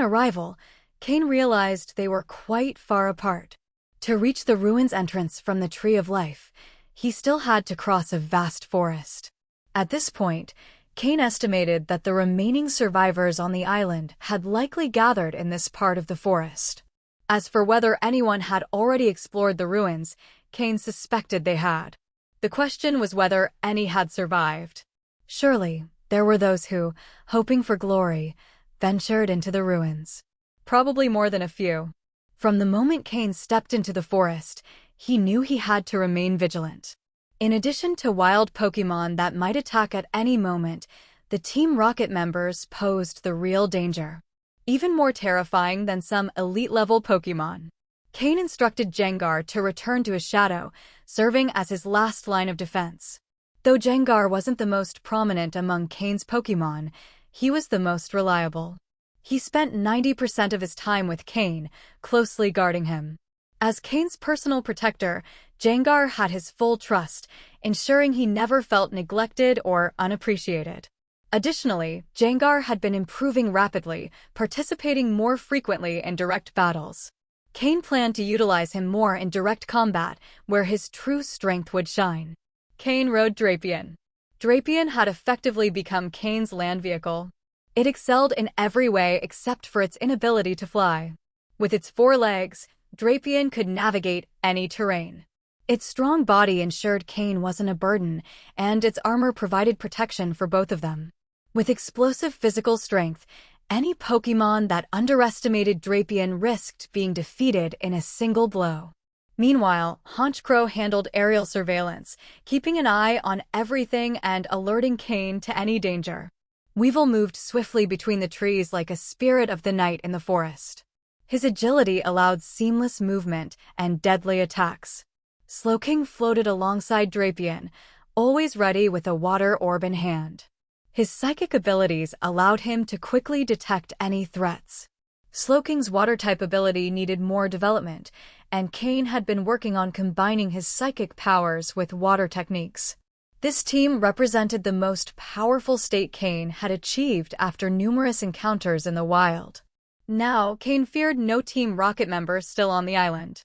arrival, Cain realized they were quite far apart. To reach the ruins' entrance from the Tree of Life, he still had to cross a vast forest. At this point, Cain estimated that the remaining survivors on the island had likely gathered in this part of the forest. As for whether anyone had already explored the ruins, Cain suspected they had. The question was whether any had survived. Surely, there were those who, hoping for glory, ventured into the ruins. Probably more than a few. From the moment Cain stepped into the forest, he knew he had to remain vigilant. In addition to wild Pokémon that might attack at any moment, the Team Rocket members posed the real danger. Even more terrifying than some elite-level Pokémon. Cain instructed Gengar to return to his shadow, serving as his last line of defense. Though Gengar wasn't the most prominent among Cain's Pokémon, he was the most reliable. He spent 90% of his time with Cain, closely guarding him. As Cain's personal protector, Gengar had his full trust, ensuring he never felt neglected or unappreciated. Additionally, Gengar had been improving rapidly, participating more frequently in direct battles. Cain planned to utilize him more in direct combat, where his true strength would shine. Cain rode Drapion. Drapion had effectively become Cain's land vehicle. It excelled in every way except for its inability to fly. With its 4 legs, Drapion could navigate any terrain. Its strong body ensured Cain wasn't a burden, and its armor provided protection for both of them. With explosive physical strength, any Pokémon that underestimated Drapion risked being defeated in a single blow. Meanwhile, Honchkrow handled aerial surveillance, keeping an eye on everything and alerting Cain to any danger. Weevil moved swiftly between the trees like a spirit of the night in the forest. His agility allowed seamless movement and deadly attacks. Slowking floated alongside Drapion, always ready with a water orb in hand. His psychic abilities allowed him to quickly detect any threats. Slowking's water-type ability needed more development, and Cain had been working on combining his psychic powers with water techniques. This team represented the most powerful state Cain had achieved after numerous encounters in the wild. Now, Cain feared no Team Rocket member still on the island.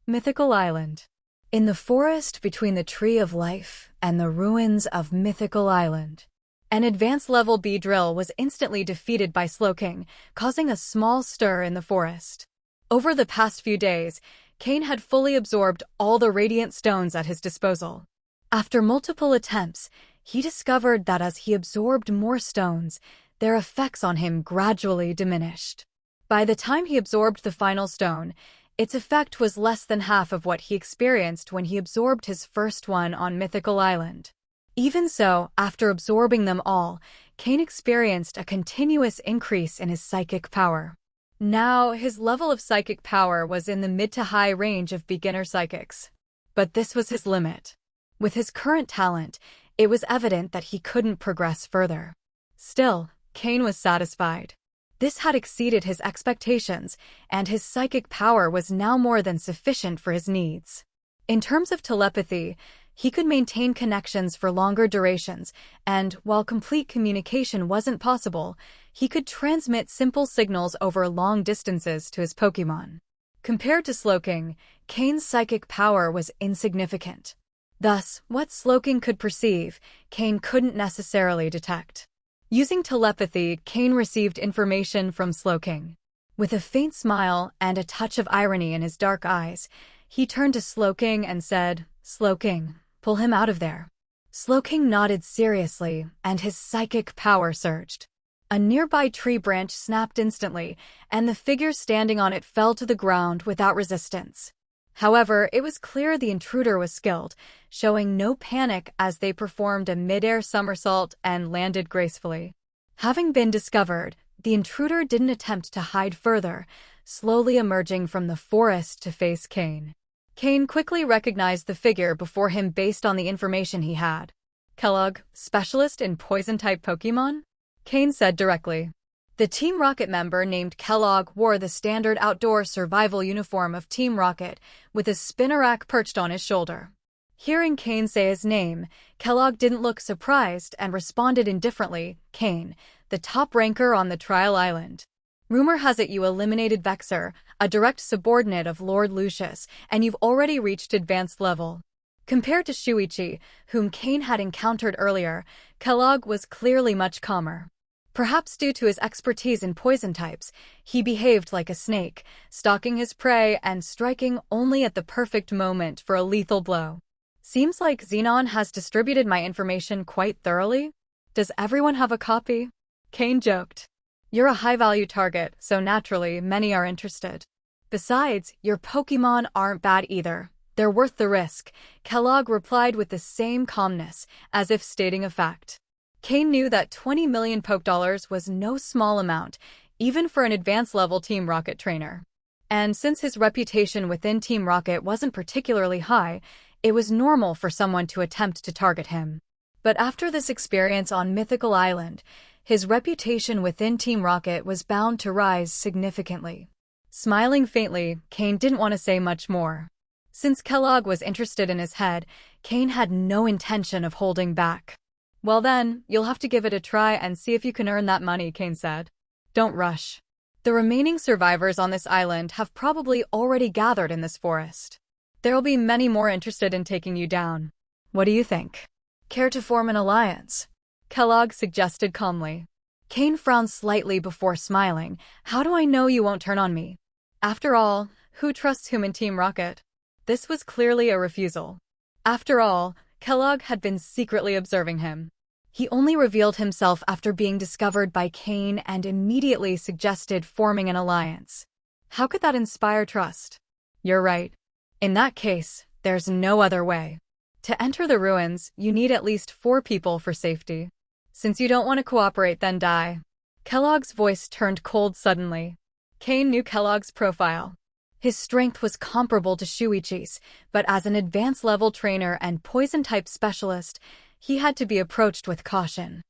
Mythical Island. In the forest between the Tree of Life and the ruins of Mythical Island, an advanced level B drill was instantly defeated by Slowking, causing a small stir in the forest. Over the past few days, Cain had fully absorbed all the radiant stones at his disposal. After multiple attempts, he discovered that as he absorbed more stones, their effects on him gradually diminished. By the time he absorbed the final stone, its effect was less than half of what he experienced when he absorbed his first one on Mythical Island. Even so, after absorbing them all, Cain experienced a continuous increase in his psychic power. Now, his level of psychic power was in the mid to high range of beginner psychics. But this was his limit. With his current talent, it was evident that he couldn't progress further. Still, Cain was satisfied. This had exceeded his expectations, and his psychic power was now more than sufficient for his needs. In terms of telepathy, he could maintain connections for longer durations, and while complete communication wasn't possible, he could transmit simple signals over long distances to his Pokémon. Compared to Slowking, Cain's psychic power was insignificant. Thus, what Slowking could perceive, Cain couldn't necessarily detect. Using telepathy, Cain received information from Slowking. With a faint smile and a touch of irony in his dark eyes, he turned to Slowking and said, "Slowking, pull him out of there." Slowking nodded seriously, and his psychic power surged. A nearby tree branch snapped instantly, and the figure standing on it fell to the ground without resistance. However, it was clear the intruder was skilled, showing no panic as they performed a mid-air somersault and landed gracefully. Having been discovered, the intruder didn't attempt to hide further, slowly emerging from the forest to face Cain. Cain quickly recognized the figure before him based on the information he had. "Kellogg, specialist in poison-type Pokémon?" Cain said directly. The Team Rocket member named Kellogg wore the standard outdoor survival uniform of Team Rocket, with a spinnerack perched on his shoulder. Hearing Cain say his name, Kellogg didn't look surprised and responded indifferently, "Cain, the top ranker on the trial island. Rumor has it you eliminated Vexer, a direct subordinate of Lord Lucius, and you've already reached advanced level." Compared to Shuichi, whom Cain had encountered earlier, Kellogg was clearly much calmer. Perhaps due to his expertise in poison types, he behaved like a snake, stalking his prey and striking only at the perfect moment for a lethal blow. "Seems like Xenon has distributed my information quite thoroughly. Does everyone have a copy?" Cain joked. "You're a high-value target, so naturally many are interested. Besides, your Pokémon aren't bad either. They're worth the risk," Kellogg replied with the same calmness, as if stating a fact. Cain knew that 20 million Poké-dollars was no small amount, even for an advanced-level Team Rocket trainer. And since his reputation within Team Rocket wasn't particularly high, it was normal for someone to attempt to target him. But after this experience on Mythical Island, his reputation within Team Rocket was bound to rise significantly. Smiling faintly, Cain didn't want to say much more. Since Kellogg was interested in his head, Cain had no intention of holding back. "Well then, you'll have to give it a try and see if you can earn that money," Cain said. "Don't rush. The remaining survivors on this island have probably already gathered in this forest. There'll be many more interested in taking you down. What do you think? Care to form an alliance?" Kellogg suggested calmly. Cain frowned slightly before smiling. "How do I know you won't turn on me? After all, who trusts whom in Team Rocket?" This was clearly a refusal. After all, Kellogg had been secretly observing him. He only revealed himself after being discovered by Cain and immediately suggested forming an alliance. How could that inspire trust? "You're right. In that case, there's no other way. To enter the ruins, you need at least 4 people for safety. Since you don't want to cooperate, then die." Kellogg's voice turned cold suddenly. Cain knew Kellogg's profile. His strength was comparable to Shuichi's, but as an advanced-level trainer and poison-type specialist, he had to be approached with caution.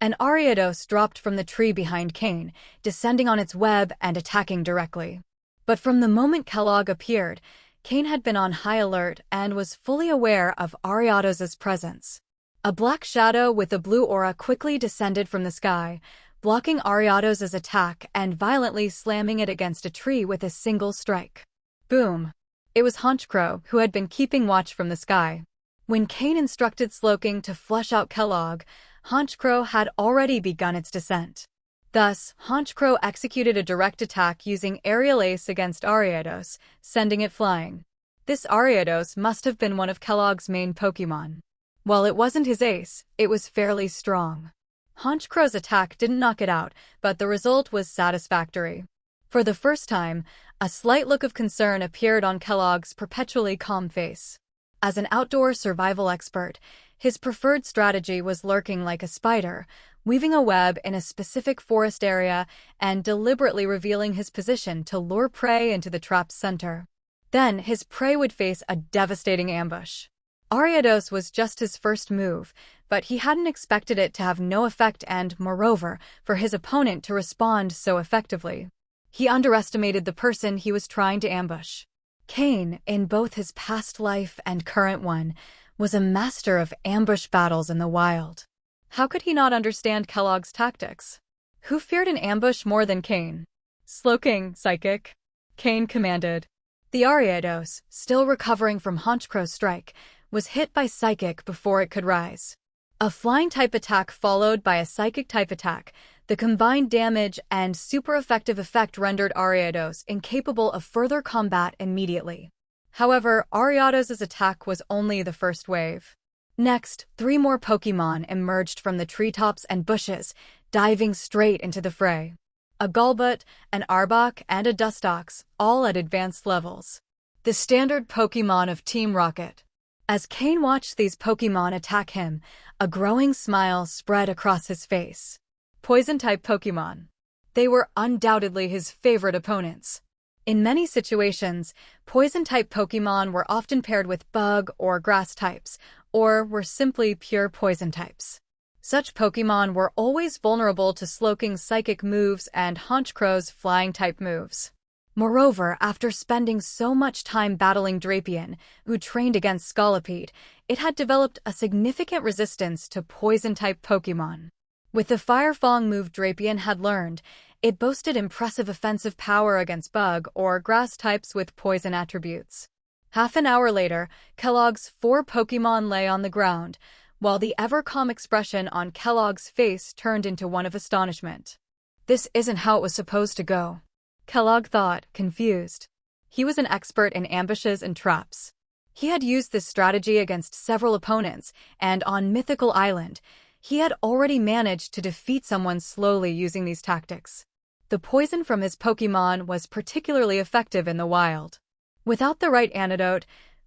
An Ariados dropped from the tree behind Cain, descending on its web and attacking directly. But from the moment Kellogg appeared, Cain had been on high alert and was fully aware of Ariados's presence. A black shadow with a blue aura quickly descended from the sky, blocking Ariados's attack and violently slamming it against a tree with a single strike. Boom! It was Honchkrow, who had been keeping watch from the sky. When Cain instructed Slowking to flush out Kellogg, Honchkrow had already begun its descent. Thus, Honchkrow executed a direct attack using Aerial Ace against Ariados, sending it flying. This Ariados must have been one of Kellogg's main Pokémon. While it wasn't his ace, it was fairly strong. Honchkrow's attack didn't knock it out, but the result was satisfactory. For the first time, a slight look of concern appeared on Kellogg's perpetually calm face. As an outdoor survival expert, his preferred strategy was lurking like a spider, weaving a web in a specific forest area and deliberately revealing his position to lure prey into the trap's center. Then his prey would face a devastating ambush. Ariados was just his first move, but he hadn't expected it to have no effect and, moreover, for his opponent to respond so effectively. He underestimated the person he was trying to ambush. Cain, in both his past life and current one, was a master of ambush battles in the wild. How could he not understand Kellogg's tactics? Who feared an ambush more than Cain? Slowking, Psychic, Cain commanded. The Ariados, still recovering from Honchkrow's strike, was hit by Psychic before it could rise. A Flying-type attack followed by a Psychic-type attack, the combined damage and super-effective effect rendered Ariados incapable of further combat immediately. However, Ariados's attack was only the first wave. Next, 3 more Pokémon emerged from the treetops and bushes, diving straight into the fray. A Golbat, an Arbok, and a Dustox, all at advanced levels. The standard Pokémon of Team Rocket. As Cain watched these Pokémon attack him, a growing smile spread across his face. Poison-type Pokémon. They were undoubtedly his favorite opponents. In many situations, Poison-type Pokémon were often paired with Bug or Grass types, or were simply pure Poison types. Such Pokémon were always vulnerable to Slowking's Psychic moves and Honchkrow's Flying-type moves. Moreover, after spending so much time battling Drapion, who trained against Scolipede, it had developed a significant resistance to Poison-type Pokémon. With the Fire Fang move Drapion had learned, it boasted impressive offensive power against Bug or Grass types with Poison attributes. Half an hour later, Kellogg's 4 Pokémon lay on the ground, while the ever-calm expression on Kellogg's face turned into one of astonishment. This isn't how it was supposed to go, Kellogg thought, confused. He was an expert in ambushes and traps. He had used this strategy against several opponents, and on Mythical Island, he had already managed to defeat someone slowly using these tactics. The poison from his Pokémon was particularly effective in the wild. Without the right antidote,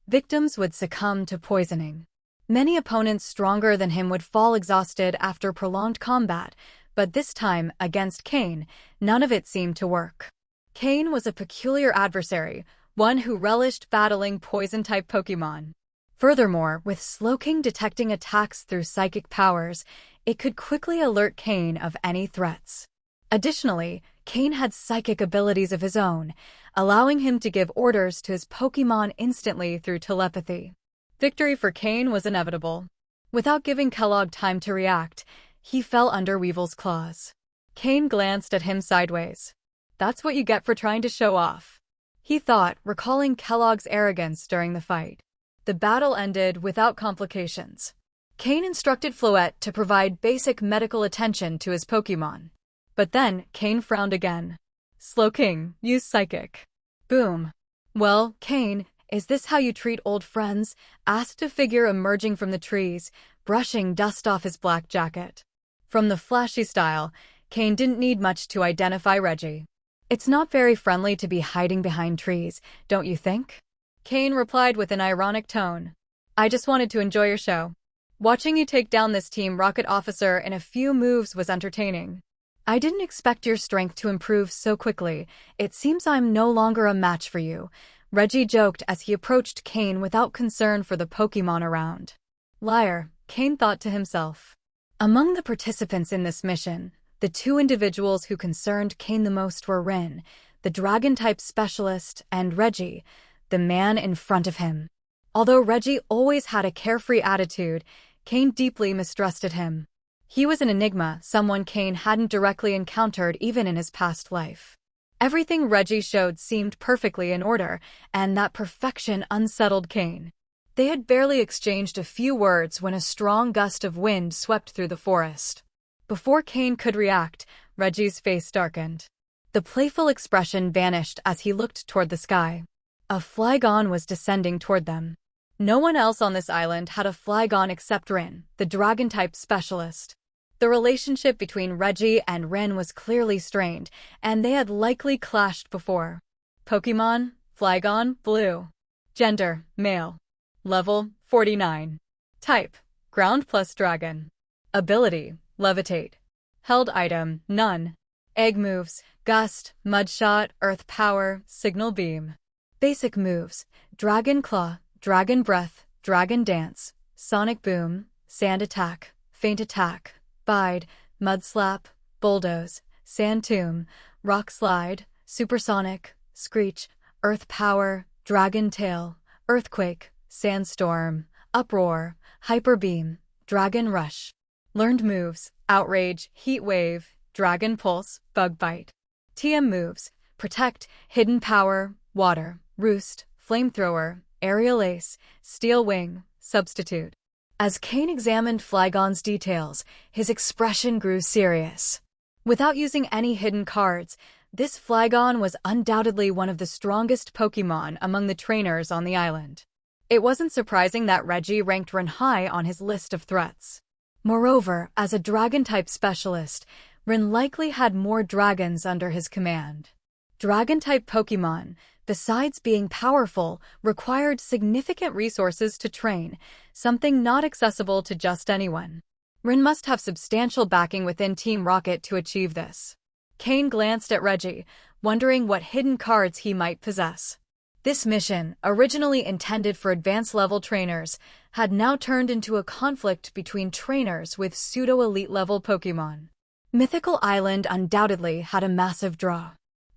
victims would succumb to poisoning. Many opponents stronger than him would fall exhausted after prolonged combat, but this time, against Cain, none of it seemed to work. Cain was a peculiar adversary, one who relished battling Poison-type Pokémon. Furthermore, with Slowking detecting attacks through psychic powers, it could quickly alert Cain of any threats. Additionally, Cain had psychic abilities of his own, allowing him to give orders to his Pokémon instantly through telepathy. Victory for Cain was inevitable. Without giving Kellogg time to react, he fell under Weevil's claws. Cain glanced at him sideways. That's what you get for trying to show off, he thought, recalling Kellogg's arrogance during the fight. The battle ended without complications. Cain instructed Floette to provide basic medical attention to his Pokémon. But then, Cain frowned again. Slowking, use Psychic. Boom. Well, Cain, is this how you treat old friends? Asked a figure emerging from the trees, brushing dust off his black jacket. From the flashy style, Cain didn't need much to identify Reggie. It's not very friendly to be hiding behind trees, don't you think? Cain replied with an ironic tone. I just wanted to enjoy your show. Watching you take down this Team Rocket officer in a few moves was entertaining. I didn't expect your strength to improve so quickly. It seems I'm no longer a match for you, Reggie joked as he approached Cain without concern for the Pokémon around. Liar, Cain thought to himself. Among the participants in this mission, the two individuals who concerned Cain the most were Rin, the dragon-type specialist, and Reggie, the man in front of him. Although Reggie always had a carefree attitude, Cain deeply mistrusted him. He was an enigma, someone Cain hadn't directly encountered even in his past life. Everything Reggie showed seemed perfectly in order, and that perfection unsettled Cain. They had barely exchanged a few words when a strong gust of wind swept through the forest. Before Cain could react, Reggie's face darkened. The playful expression vanished as he looked toward the sky. A Flygon was descending toward them. No one else on this island had a Flygon except Rin, the dragon-type specialist. The relationship between Reggie and Rin was clearly strained, and they had likely clashed before. Pokémon, Flygon, Blue. Gender, male. Level, 49. Type, Ground plus Dragon. Ability, Levitate. Held item, none. Egg moves, Gust, Mudshot, Earth Power, Signal Beam. Basic moves, Dragon Claw, Dragon Breath, Dragon Dance, Sonic Boom, Sand Attack, Faint Attack, Bide, Mud Slap, Bulldoze, Sand Tomb, Rock Slide, Supersonic, Screech, Earth Power, Dragon Tail, Earthquake, Sandstorm, Uproar, Hyper Beam, Dragon Rush. Learned moves, Outrage, Heat Wave, Dragon Pulse, Bug Bite. TM moves, Protect, Hidden Power, Water, Roost, Flamethrower, Aerial Ace, Steel Wing, Substitute. As Cain examined Flygon's details, his expression grew serious. Without using any hidden cards, this Flygon was undoubtedly one of the strongest Pokémon among the trainers on the island. It wasn't surprising that Reggie ranked Rin high on his list of threats. Moreover, as a dragon-type specialist, Rin likely had more dragons under his command. Dragon-type Pokémon, besides being powerful, required significant resources to train, something not accessible to just anyone. Rin must have substantial backing within Team Rocket to achieve this. Cain glanced at Reggie, wondering what hidden cards he might possess. This mission, originally intended for advanced-level trainers, had now turned into a conflict between trainers with pseudo-elite level Pokémon. Mythical Island undoubtedly had a massive draw.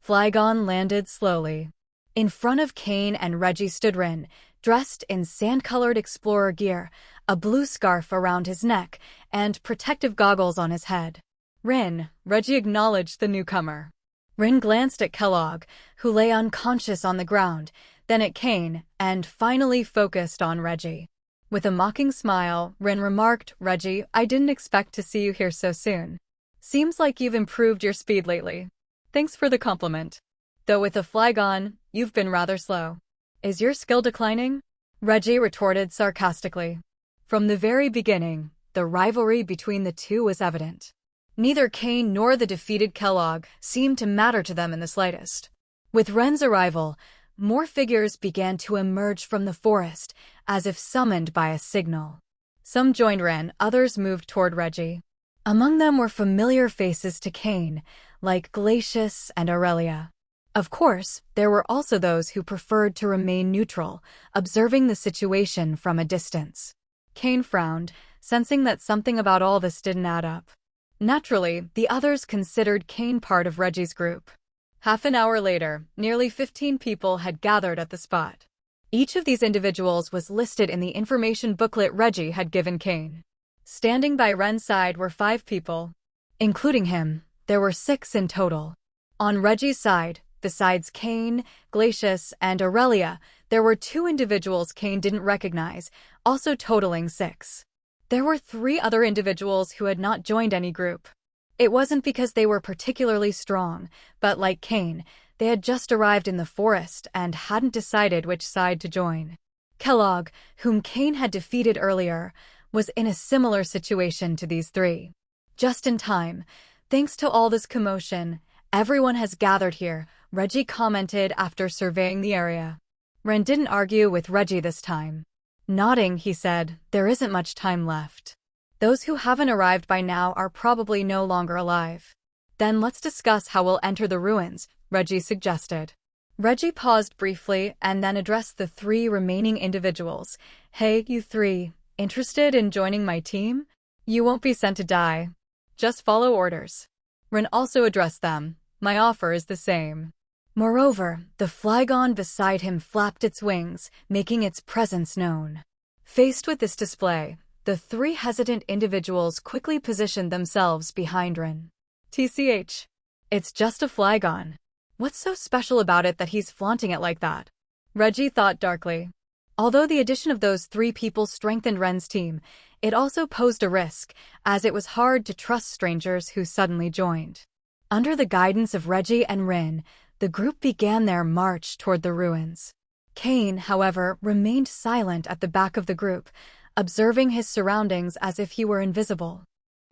Flygon landed slowly. In front of Cain and Reggie stood Rin, dressed in sand-colored explorer gear, a blue scarf around his neck, and protective goggles on his head. Rin, Reggie acknowledged the newcomer. Rin glanced at Kellogg, who lay unconscious on the ground, then at Cain, and finally focused on Reggie. With a mocking smile, Rin remarked, "Reggie, I didn't expect to see you here so soon. Seems like you've improved your speed lately. Thanks for the compliment. Though with a Flygon, you've been rather slow. Is your skill declining?" Reggie retorted sarcastically. From the very beginning, the rivalry between the two was evident. Neither Cain nor the defeated Kellogg seemed to matter to them in the slightest. With Ren's arrival, more figures began to emerge from the forest, as if summoned by a signal. Some joined Ren, others moved toward Reggie. Among them were familiar faces to Cain, like Glacius and Aurelia. Of course, there were also those who preferred to remain neutral, observing the situation from a distance. Cain frowned, sensing that something about all this didn't add up. Naturally, the others considered Cain part of Reggie's group. Half an hour later, nearly 15 people had gathered at the spot. Each of these individuals was listed in the information booklet Reggie had given Cain. Standing by Ren's side were 5 people. Including him, there were 6 in total. On Reggie's side, besides Cain, Glacius, and Aurelia, there were 2 individuals Cain didn't recognize, also totaling 6. There were 3 other individuals who had not joined any group. It wasn't because they were particularly strong, but like Cain, they had just arrived in the forest and hadn't decided which side to join. Kellogg, whom Cain had defeated earlier, was in a similar situation to these 3. Just in time, thanks to all this commotion, everyone has gathered here, Reggie commented after surveying the area. Ren didn't argue with Reggie this time. Nodding, he said, "There isn't much time left. Those who haven't arrived by now are probably no longer alive. Then let's discuss how we'll enter the ruins," Reggie suggested. Reggie paused briefly and then addressed the 3 remaining individuals. "Hey, you 3, interested in joining my team? You won't be sent to die. Just follow orders. Ren also addressed them. My offer is the same. Moreover, the flygon beside him flapped its wings, making its presence known. Faced with this display, the three hesitant individuals quickly positioned themselves behind Ren. TCH. It's just a flygon. What's so special about it that he's flaunting it like that? Reggie thought darkly. Although the addition of those three people strengthened Ren's team, it also posed a risk, as it was hard to trust strangers who suddenly joined. Under the guidance of Reggie and Ren, the group began their march toward the ruins. Cain, however, remained silent at the back of the group, observing his surroundings as if he were invisible.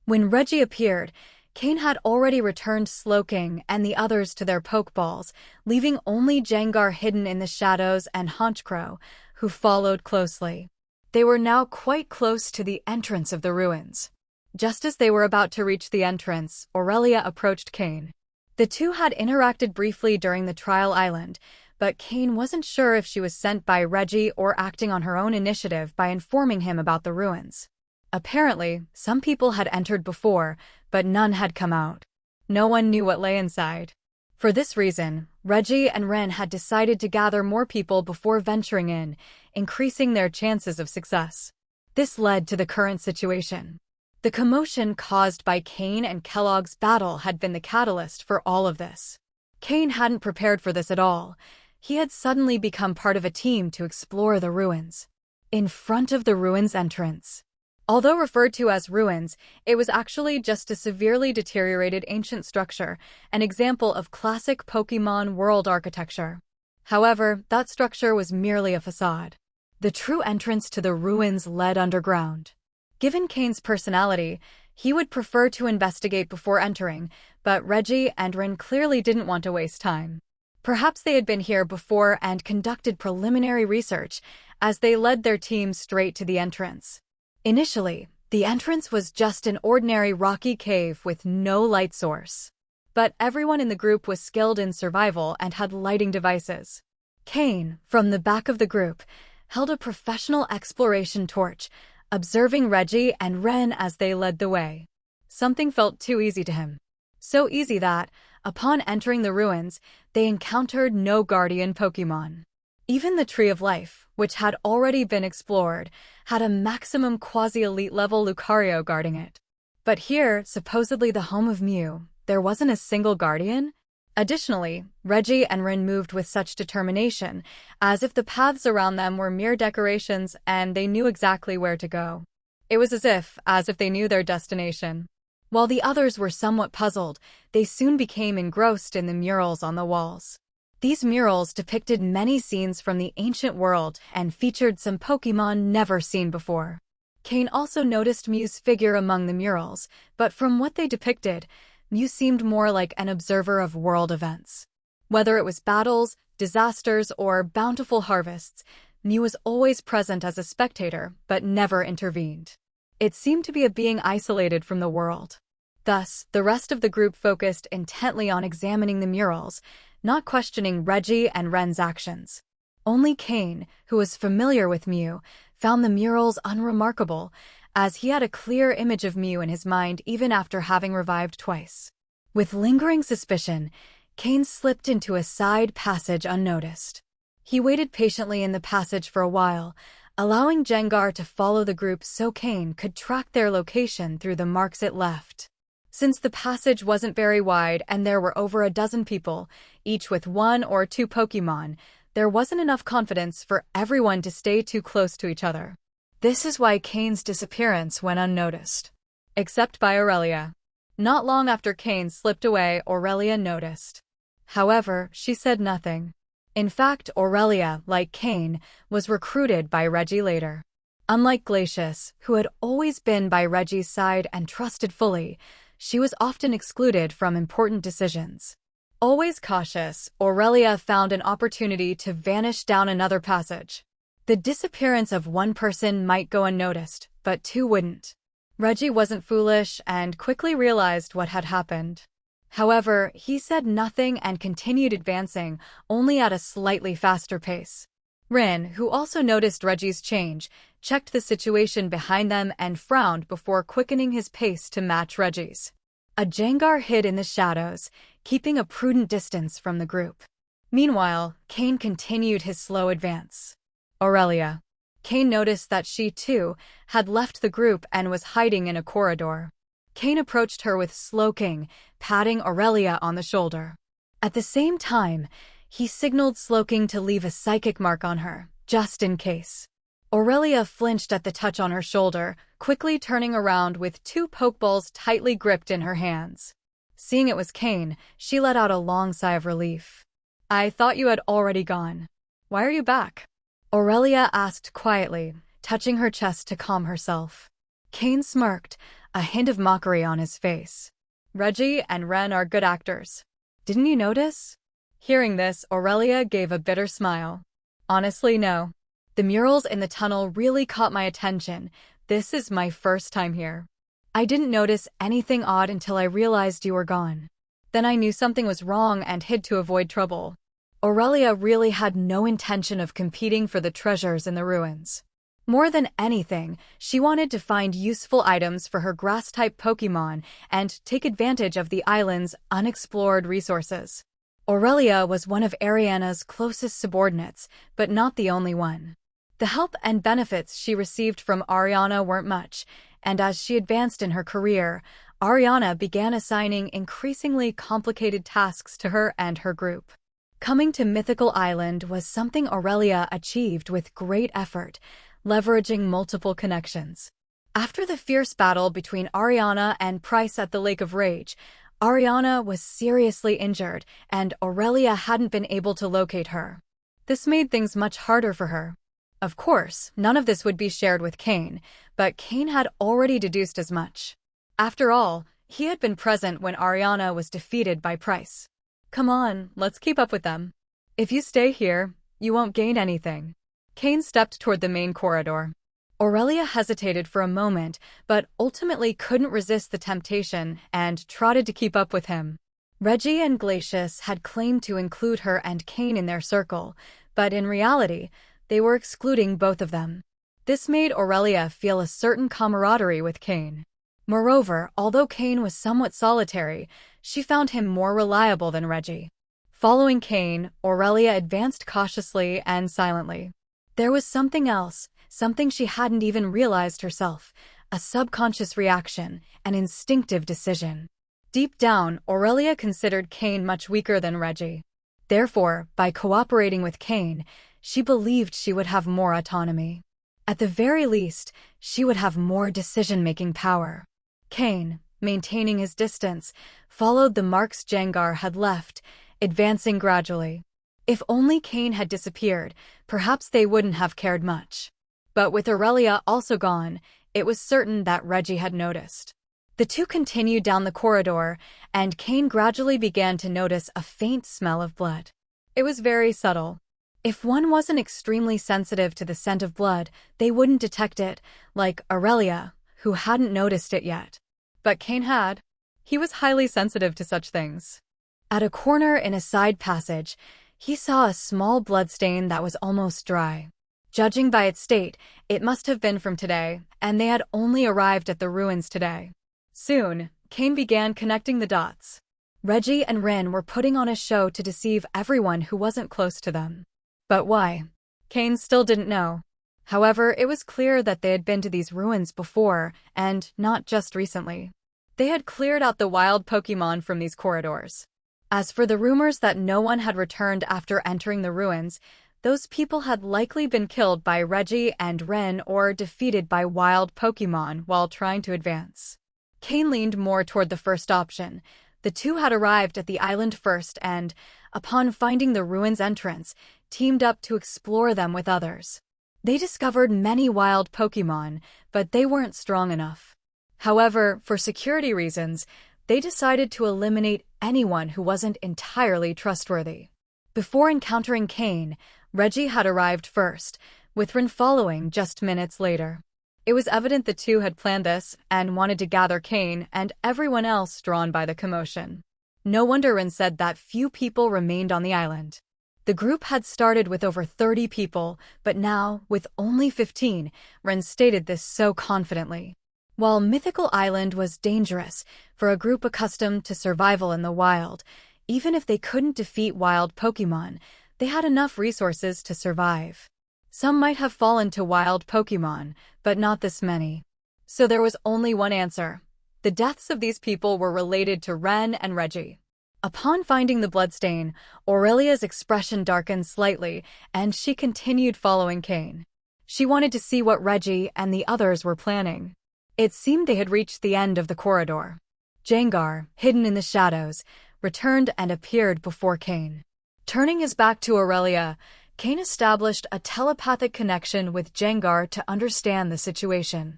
When Reggie appeared, Cain had already returned Slowking and the others to their pokeballs, leaving only Jengar hidden in the shadows and Honchkrow, who followed closely. They were now quite close to the entrance of the ruins. Just as they were about to reach the entrance, Aurelia approached Cain. The two had interacted briefly during the trial island, but Cain wasn't sure if she was sent by Reggie or acting on her own initiative by informing him about the ruins. Apparently, some people had entered before, but none had come out. No one knew what lay inside. For this reason, Reggie and Ren had decided to gather more people before venturing in, increasing their chances of success. This led to the current situation. The commotion caused by Cain and Kellogg's battle had been the catalyst for all of this. Cain hadn't prepared for this at all. He had suddenly become part of a team to explore the ruins. In front of the ruins entrance. Although referred to as ruins, it was actually just a severely deteriorated ancient structure, an example of classic Pokémon World architecture. However, that structure was merely a facade. The true entrance to the ruins led underground. Given Cain's personality, he would prefer to investigate before entering, but Reggie and Ren clearly didn't want to waste time. Perhaps they had been here before and conducted preliminary research, as they led their team straight to the entrance. Initially, the entrance was just an ordinary rocky cave with no light source. But everyone in the group was skilled in survival and had lighting devices. Cain, from the back of the group, held a professional exploration torch, observing Reggie and Ren as they led the way. Something felt too easy to him. So easy that, upon entering the ruins, they encountered no guardian Pokémon. Even the Tree of Life, which had already been explored, had a maximum quasi-elite level Lucario guarding it. But here, supposedly the home of Mew, there wasn't a single guardian. Additionally, Reggie and Ren moved with such determination, as if the paths around them were mere decorations and they knew exactly where to go. It was as if they knew their destination. While the others were somewhat puzzled, they soon became engrossed in the murals on the walls. These murals depicted many scenes from the ancient world and featured some Pokémon never seen before. Cain also noticed Mew's figure among the murals, but from what they depicted, Mew seemed more like an observer of world events. Whether it was battles, disasters, or bountiful harvests, Mew was always present as a spectator, but never intervened. It seemed to be a being isolated from the world. Thus, the rest of the group focused intently on examining the murals, not questioning Reggie and Ren's actions. Only Cain, who was familiar with Mew, found the murals unremarkable, as he had a clear image of Mew in his mind even after having revived twice. With lingering suspicion, Cain slipped into a side passage unnoticed. He waited patiently in the passage for a while, allowing Jengar to follow the group so Cain could track their location through the marks it left. Since the passage wasn't very wide and there were over a dozen people, each with 1 or 2 Pokémon, there wasn't enough confidence for everyone to stay too close to each other. This is why Cain's disappearance went unnoticed. Except by Aurelia. Not long after Cain slipped away, Aurelia noticed. However, she said nothing. In fact, Aurelia, like Cain, was recruited by Reggie later. Unlike Glacius, who had always been by Reggie's side and trusted fully, she was often excluded from important decisions. Always cautious, Aurelia found an opportunity to vanish down another passage. The disappearance of one person might go unnoticed, but 2 wouldn't. Reggie wasn't foolish and quickly realized what had happened. However, he said nothing and continued advancing, only at a slightly faster pace. Rin, who also noticed Reggie's change, checked the situation behind them and frowned before quickening his pace to match Reggie's. A Jengar hid in the shadows, keeping a prudent distance from the group. Meanwhile, Cain continued his slow advance. Aurelia. Cain noticed that she, too, had left the group and was hiding in a corridor. Cain approached her with Slowking, patting Aurelia on the shoulder. At the same time, he signaled Slowking to leave a psychic mark on her, just in case. Aurelia flinched at the touch on her shoulder, quickly turning around with 2 Pokeballs tightly gripped in her hands. Seeing it was Cain, she let out a long sigh of relief. "I thought you had already gone. Why are you back?" Aurelia asked quietly, touching her chest to calm herself. Cain smirked, a hint of mockery on his face. "Reggie and Ren are good actors. Didn't you notice?" Hearing this, Aurelia gave a bitter smile. "Honestly, no. The murals in the tunnel really caught my attention. This is my first time here. I didn't notice anything odd until I realized you were gone. Then I knew something was wrong and hid to avoid trouble." Aurelia really had no intention of competing for the treasures in the ruins. More than anything, she wanted to find useful items for her grass-type Pokémon and take advantage of the island's unexplored resources. Aurelia was one of Ariana's closest subordinates, but not the only one. The help and benefits she received from Ariana weren't much, and as she advanced in her career, Ariana began assigning increasingly complicated tasks to her and her group. Coming to Mythical Island was something Aurelia achieved with great effort, leveraging multiple connections. After the fierce battle between Ariana and Price at the Lake of Rage, Ariana was seriously injured, and Aurelia hadn't been able to locate her. This made things much harder for her. Of course, none of this would be shared with Cain, but Cain had already deduced as much. After all, he had been present when Ariana was defeated by Price. "Come on, let's keep up with them. If you stay here, you won't gain anything." Cain stepped toward the main corridor. Aurelia hesitated for a moment, but ultimately couldn't resist the temptation and trotted to keep up with him. Reggie and Glacius had claimed to include her and Cain in their circle, but in reality, they were excluding both of them. This made Aurelia feel a certain camaraderie with Cain. Moreover, although Cain was somewhat solitary, she found him more reliable than Reggie. Following Cain, Aurelia advanced cautiously and silently. There was something else, something she hadn't even realized herself, a subconscious reaction, an instinctive decision. Deep down, Aurelia considered Cain much weaker than Reggie. Therefore, by cooperating with Cain, she believed she would have more autonomy. At the very least, she would have more decision-making power. Cain, maintaining his distance, followed the marks Jengar had left, advancing gradually. If only Cain had disappeared, perhaps they wouldn't have cared much. But with Aurelia also gone, it was certain that Reggie had noticed. The two continued down the corridor, and Cain gradually began to notice a faint smell of blood. It was very subtle. If one wasn't extremely sensitive to the scent of blood, they wouldn't detect it, like Aurelia, who hadn't noticed it yet. But Cain had. He was highly sensitive to such things. At a corner in a side passage, he saw a small bloodstain that was almost dry. Judging by its state, it must have been from today, and they had only arrived at the ruins today. Soon, Cain began connecting the dots. Reggie and Rin were putting on a show to deceive everyone who wasn't close to them. But why? Cain still didn't know. However, it was clear that they had been to these ruins before, and not just recently. They had cleared out the wild Pokémon from these corridors. As for the rumors that no one had returned after entering the ruins, those people had likely been killed by Reggie and Ren or defeated by wild Pokémon while trying to advance. Cain leaned more toward the first option. The two had arrived at the island first and, upon finding the ruins' entrance, teamed up to explore them with others. They discovered many wild Pokémon, but they weren't strong enough. However, for security reasons, they decided to eliminate anyone who wasn't entirely trustworthy. Before encountering Cain, Reggie had arrived first, with Rin following just minutes later. It was evident the two had planned this and wanted to gather Cain and everyone else drawn by the commotion. No wonder Rin said that few people remained on the island. The group had started with over 30 people, but now, with only 15, Ren stated this so confidently. While Mythical Island was dangerous for a group accustomed to survival in the wild, even if they couldn't defeat wild Pokémon, they had enough resources to survive. Some might have fallen to wild Pokémon, but not this many. So there was only one answer. The deaths of these people were related to Ren and Reggie. Upon finding the bloodstain, Aurelia's expression darkened slightly, and she continued following Cain. She wanted to see what Reggie and the others were planning. It seemed they had reached the end of the corridor. Jengar, hidden in the shadows, returned and appeared before Cain. Turning his back to Aurelia, Cain established a telepathic connection with Jengar to understand the situation.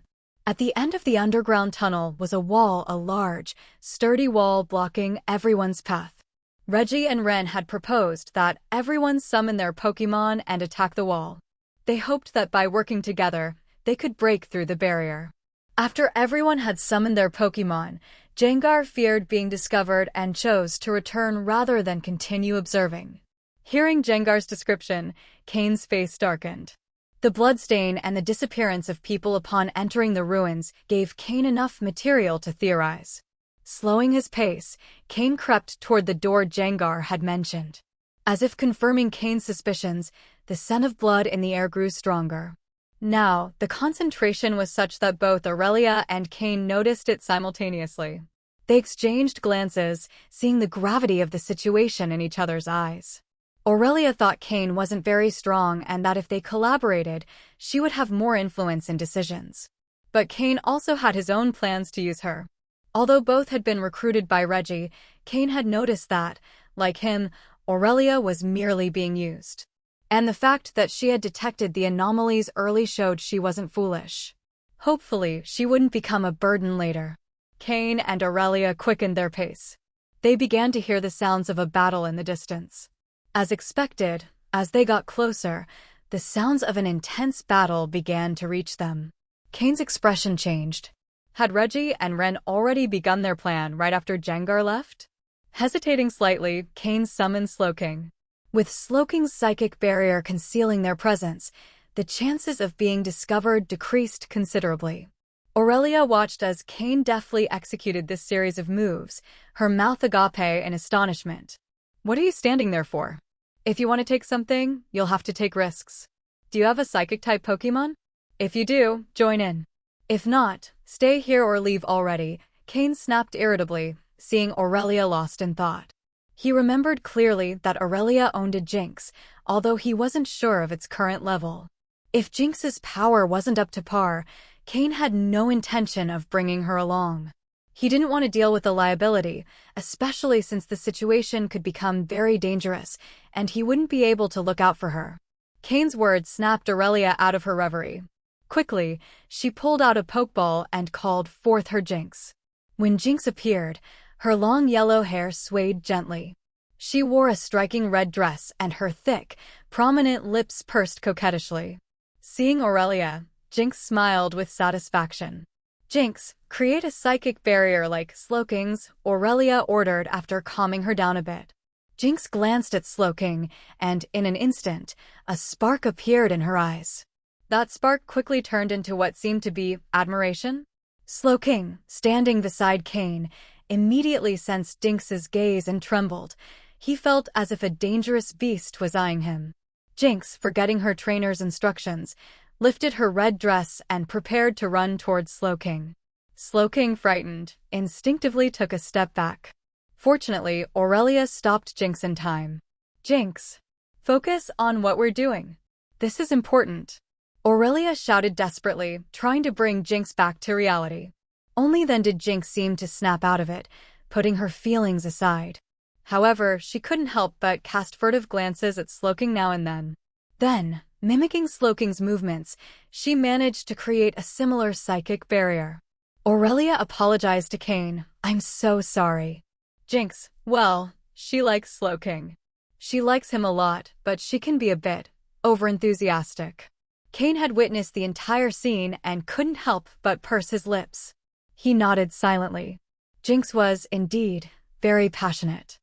At the end of the underground tunnel was a large, sturdy wall blocking everyone's path. Reggie and Ren had proposed that everyone summon their Pokémon and attack the wall. They hoped that by working together, they could break through the barrier. After everyone had summoned their Pokémon, Jengar feared being discovered and chose to return rather than continue observing. Hearing Jengar's description, Cain's face darkened. The bloodstain and the disappearance of people upon entering the ruins gave Cain enough material to theorize. Slowing his pace, Cain crept toward the door Jengar had mentioned. As if confirming Cain's suspicions, the scent of blood in the air grew stronger. Now, the concentration was such that both Aurelia and Cain noticed it simultaneously. They exchanged glances, seeing the gravity of the situation in each other's eyes. Aurelia thought Cain wasn't very strong and that if they collaborated, she would have more influence in decisions. But Cain also had his own plans to use her. Although both had been recruited by Reggie, Cain had noticed that, like him, Aurelia was merely being used. And the fact that she had detected the anomalies early showed she wasn't foolish. Hopefully, she wouldn't become a burden later. Cain and Aurelia quickened their pace. They began to hear the sounds of a battle in the distance. As expected, as they got closer, the sounds of an intense battle began to reach them. Cain's expression changed. Had Reggie and Ren already begun their plan right after Jengar left? Hesitating slightly, Cain summoned Slowking. With Slowking's psychic barrier concealing their presence, the chances of being discovered decreased considerably. Aurelia watched as Cain deftly executed this series of moves, her mouth agape in astonishment. What are you standing there for? If you want to take something, you'll have to take risks. Do you have a psychic-type Pokémon? If you do, join in. If not, stay here or leave already, Cain snapped irritably, seeing Aurelia lost in thought. He remembered clearly that Aurelia owned a Jinx, although he wasn't sure of its current level. If Jinx's power wasn't up to par, Cain had no intention of bringing her along. He didn't want to deal with the liability, especially since the situation could become very dangerous, and he wouldn't be able to look out for her. Cain's words snapped Aurelia out of her reverie. Quickly, she pulled out a Pokeball and called forth her Jinx. When Jinx appeared, her long yellow hair swayed gently. She wore a striking red dress and her thick, prominent lips pursed coquettishly. Seeing Aurelia, Jinx smiled with satisfaction. Jinx, create a psychic barrier like Slowking's, Aurelia ordered after calming her down a bit. Jinx glanced at Slowking, and in an instant, a spark appeared in her eyes. That spark quickly turned into what seemed to be admiration. Slowking, standing beside Cain, immediately sensed Jinx's gaze and trembled. He felt as if a dangerous beast was eyeing him. Jinx, forgetting her trainer's instructions, lifted her red dress and prepared to run towards Slowking. Slowking, frightened, instinctively took a step back. Fortunately, Aurelia stopped Jinx in time. Jinx, focus on what we're doing. This is important. Aurelia shouted desperately, trying to bring Jinx back to reality. Only then did Jinx seem to snap out of it, putting her feelings aside. However, she couldn't help but cast furtive glances at Slowking now and then. Then, mimicking Slowking's movements, she managed to create a similar psychic barrier. Aurelia apologized to Cain. I'm so sorry. Jinx, well, she likes Slowking. She likes him a lot, but she can be a bit overenthusiastic. Cain had witnessed the entire scene and couldn't help but purse his lips. He nodded silently. Jinx was, indeed, very passionate.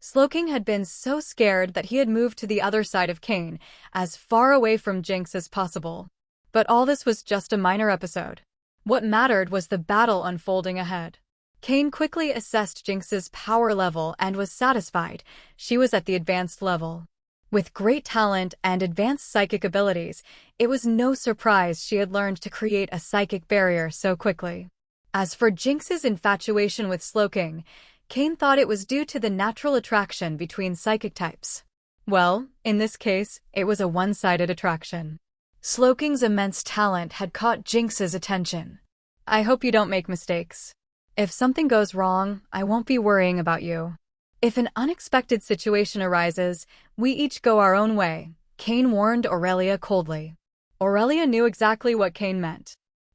Slowking had been so scared that he had moved to the other side of Cain, as far away from Jinx as possible. But all this was just a minor episode. What mattered was the battle unfolding ahead. Cain quickly assessed Jinx's power level and was satisfied. She was at the advanced level. With great talent and advanced psychic abilities, it was no surprise she had learned to create a psychic barrier so quickly. As for Jinx's infatuation with Slowking, Cain thought it was due to the natural attraction between psychic types. Well, in this case, it was a one-sided attraction. Slowking's immense talent had caught Jinx's attention. I hope you don't make mistakes. If something goes wrong, I won't be worrying about you. If an unexpected situation arises, we each go our own way, Cain warned Aurelia coldly. Aurelia knew exactly what Cain meant.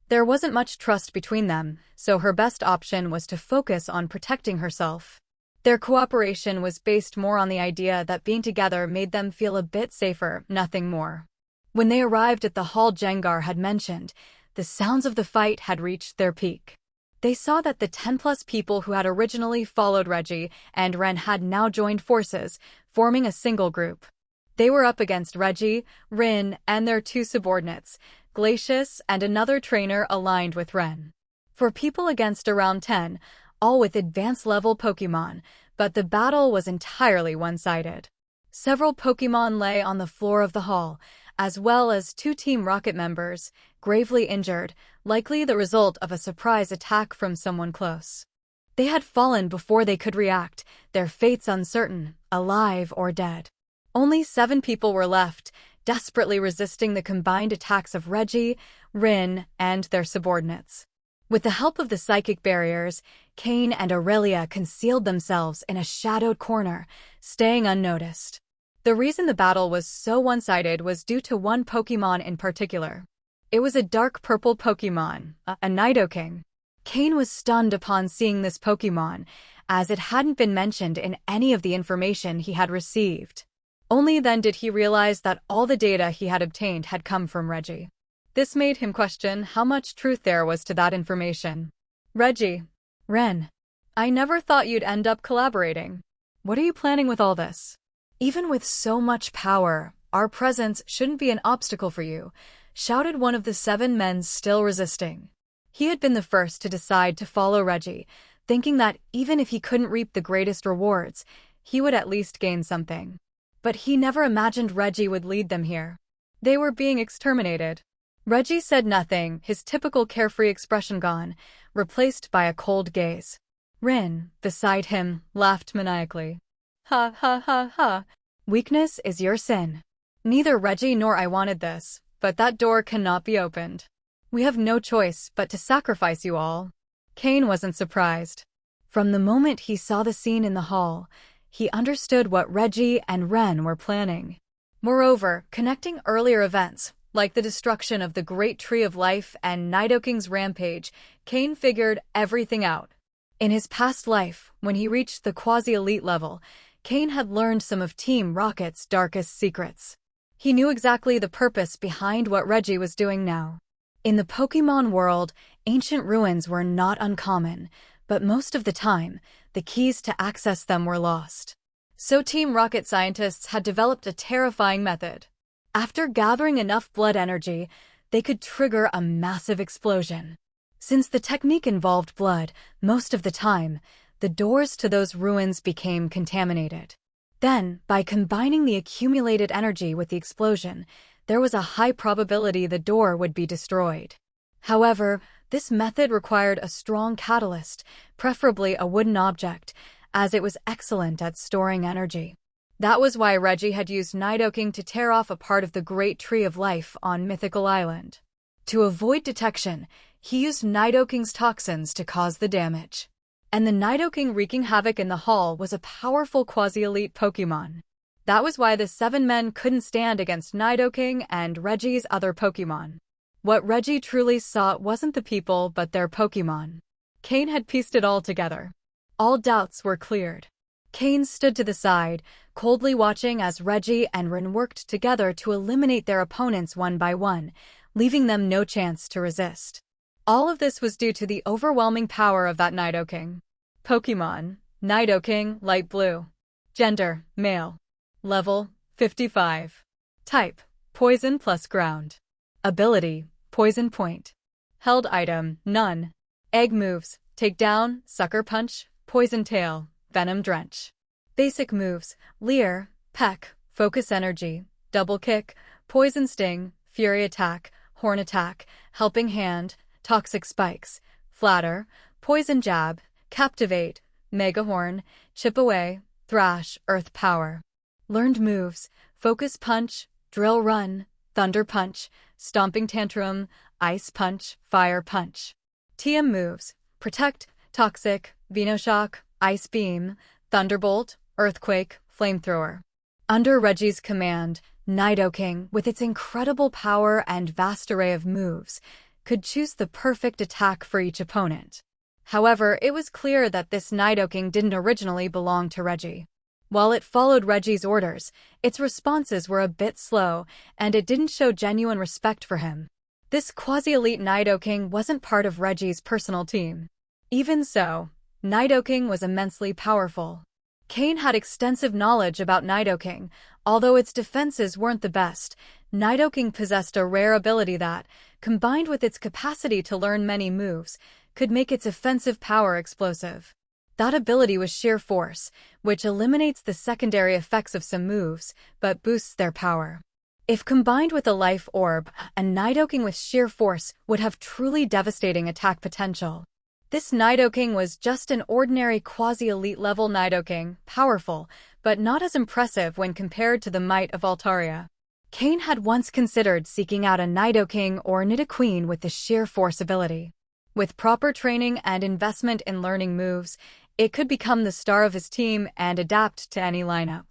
There wasn't much trust between them, so her best option was to focus on protecting herself. Their cooperation was based more on the idea that being together made them feel a bit safer, nothing more. When they arrived at the hall Jengar had mentioned, the sounds of the fight had reached their peak. They saw that the 10+ people who had originally followed Reggie and Ren had now joined forces, forming a single group. They were up against Reggie, Rin, and their 2 subordinates, Glacius and another trainer aligned with Ren. For people against around 10, all with advanced level Pokémon, but the battle was entirely one-sided. Several Pokémon lay on the floor of the hall, as well as 2 Team Rocket members, gravely injured, likely the result of a surprise attack from someone close. They had fallen before they could react, their fates uncertain, alive or dead. Only 7 people were left, desperately resisting the combined attacks of Reggie, Rin, and their subordinates. With the help of the psychic barriers, Cain and Aurelia concealed themselves in a shadowed corner, staying unnoticed. The reason the battle was so one-sided was due to one Pokémon in particular. It was a dark purple Pokémon, a Nidoking. Cain was stunned upon seeing this Pokémon, as it hadn't been mentioned in any of the information he had received. Only then did he realize that all the data he had obtained had come from Reggie. This made him question how much truth there was to that information. Reggie. Ren. I never thought you'd end up collaborating. What are you planning with all this? Even with so much power, our presence shouldn't be an obstacle for you, shouted one of the 7 men still resisting. He had been the first to decide to follow Reggie, thinking that even if he couldn't reap the greatest rewards, he would at least gain something. But he never imagined Reggie would lead them here. They were being exterminated. Reggie said nothing, his typical carefree expression gone, replaced by a cold gaze. Rin, beside him, laughed maniacally. Ha ha ha ha. Weakness is your sin. Neither Reggie nor I wanted this, but that door cannot be opened. We have no choice but to sacrifice you all. Cain wasn't surprised. From the moment he saw the scene in the hall, he understood what Reggie and Ren were planning. Moreover, connecting earlier events, like the destruction of the Great Tree of Life and Nidoking's rampage, Cain figured everything out. In his past life, when he reached the quasi-elite level, Cain had learned some of Team Rocket's darkest secrets. He knew exactly the purpose behind what Reggie was doing now. In the Pokémon world, ancient ruins were not uncommon, but most of the time, the keys to access them were lost. So Team Rocket scientists had developed a terrifying method. After gathering enough blood energy, they could trigger a massive explosion. Since the technique involved blood, most of the time, the doors to those ruins became contaminated. Then, by combining the accumulated energy with the explosion, there was a high probability the door would be destroyed. However, this method required a strong catalyst, preferably a wooden object, as it was excellent at storing energy. That was why Reggie had used Nidoking to tear off a part of the Great Tree of Life on Mythical Island. To avoid detection, he used Nidoking's toxins to cause the damage. And the Nidoking wreaking havoc in the hall was a powerful quasi-elite Pokémon. That was why the 7 men couldn't stand against Nidoking and Reggie's other Pokémon. What Reggie truly sought wasn't the people but their Pokémon. Cain had pieced it all together. All doubts were cleared. Cain stood to the side, coldly watching as Reggie and Rin worked together to eliminate their opponents one by one, leaving them no chance to resist. All of this was due to the overwhelming power of that Nidoking. Pokémon, Nidoking, Light Blue. Gender, male. Level, 55. Type, poison plus ground. Ability, poison point. Held item, none. Egg moves, takedown, sucker punch, poison tail, venom drench. Basic moves, leer, peck, focus energy, double kick, poison sting, fury attack, horn attack, helping hand, toxic spikes, flatter, poison jab, captivate, mega horn, chip away, thrash, earth power. Learned moves, focus punch, drill run, thunder punch, stomping tantrum, ice punch, fire punch. TM moves, protect, toxic, venoshock, ice beam, thunderbolt, earthquake, flamethrower. Under Reggie's command, Nidoking, with its incredible power and vast array of moves, could choose the perfect attack for each opponent. However, it was clear that this Nidoking didn't originally belong to Reggie. While it followed Reggie's orders, its responses were a bit slow, and it didn't show genuine respect for him. This quasi-elite Nidoking wasn't part of Reggie's personal team. Even so, Nidoking was immensely powerful. Cain had extensive knowledge about Nidoking. Although its defenses weren't the best, Nidoking possessed a rare ability that, combined with its capacity to learn many moves, could make its offensive power explosive. That ability was Sheer Force, which eliminates the secondary effects of some moves, but boosts their power. If combined with a Life Orb, a Nidoking with Sheer Force would have truly devastating attack potential. This Nidoking was just an ordinary quasi-elite level Nidoking, powerful, but not as impressive when compared to the might of Altaria. Cain had once considered seeking out a Nidoking or Nidoqueen with the Sheer Force ability. With proper training and investment in learning moves, it could become the star of his team and adapt to any lineup.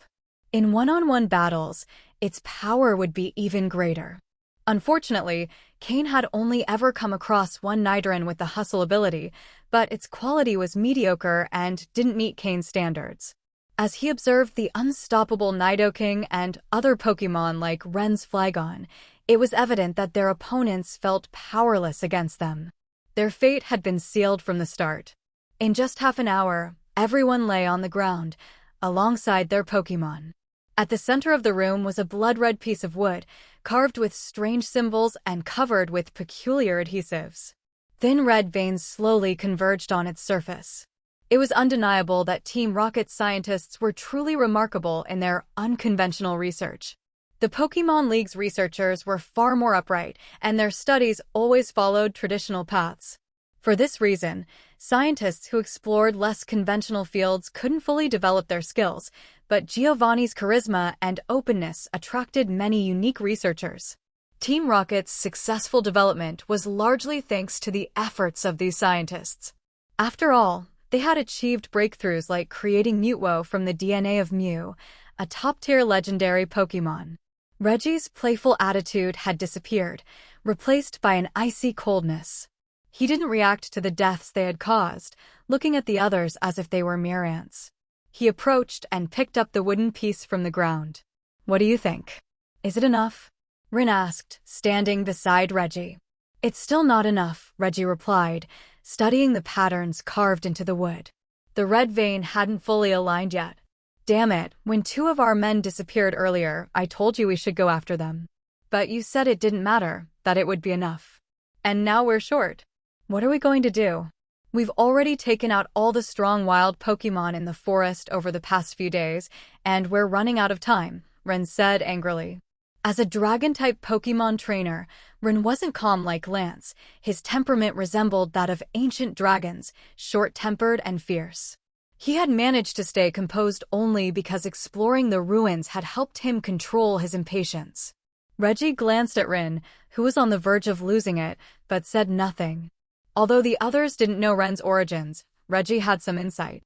In one-on-one battles, its power would be even greater. Unfortunately, Cain had only ever come across one Nidoran with the Hustle ability, but its quality was mediocre and didn't meet Cain's standards. As he observed the unstoppable Nidoking and other Pokémon like Ren's Flygon, it was evident that their opponents felt powerless against them. Their fate had been sealed from the start. In just half an hour, everyone lay on the ground, alongside their Pokémon. At the center of the room was a blood-red piece of wood, carved with strange symbols and covered with peculiar adhesives. Thin red veins slowly converged on its surface. It was undeniable that Team Rocket's scientists were truly remarkable in their unconventional research. The Pokémon League's researchers were far more upright, and their studies always followed traditional paths. For this reason, scientists who explored less conventional fields couldn't fully develop their skills, but Giovanni's charisma and openness attracted many unique researchers. Team Rocket's successful development was largely thanks to the efforts of these scientists. After all, they had achieved breakthroughs like creating Mutwo from the DNA of Mew, a top-tier legendary Pokémon. Reggie's playful attitude had disappeared, replaced by an icy coldness. He didn't react to the deaths they had caused, looking at the others as if they were mere ants. He approached and picked up the wooden piece from the ground. "What do you think? Is it enough?" Rin asked, standing beside Reggie. "It's still not enough," Reggie replied, studying the patterns carved into the wood. The red vein hadn't fully aligned yet. "Damn it, when 2 of our men disappeared earlier, I told you we should go after them. But you said it didn't matter, that it would be enough. And now we're short. What are we going to do? We've already taken out all the strong wild Pokémon in the forest over the past few days, and we're running out of time," Ren said angrily. As a Dragon-type Pokémon trainer, Ren wasn't calm like Lance. His temperament resembled that of ancient dragons, short-tempered and fierce. He had managed to stay composed only because exploring the ruins had helped him control his impatience. Reggie glanced at Ren, who was on the verge of losing it, but said nothing. Although the others didn't know Ren's origins, Reggie had some insight.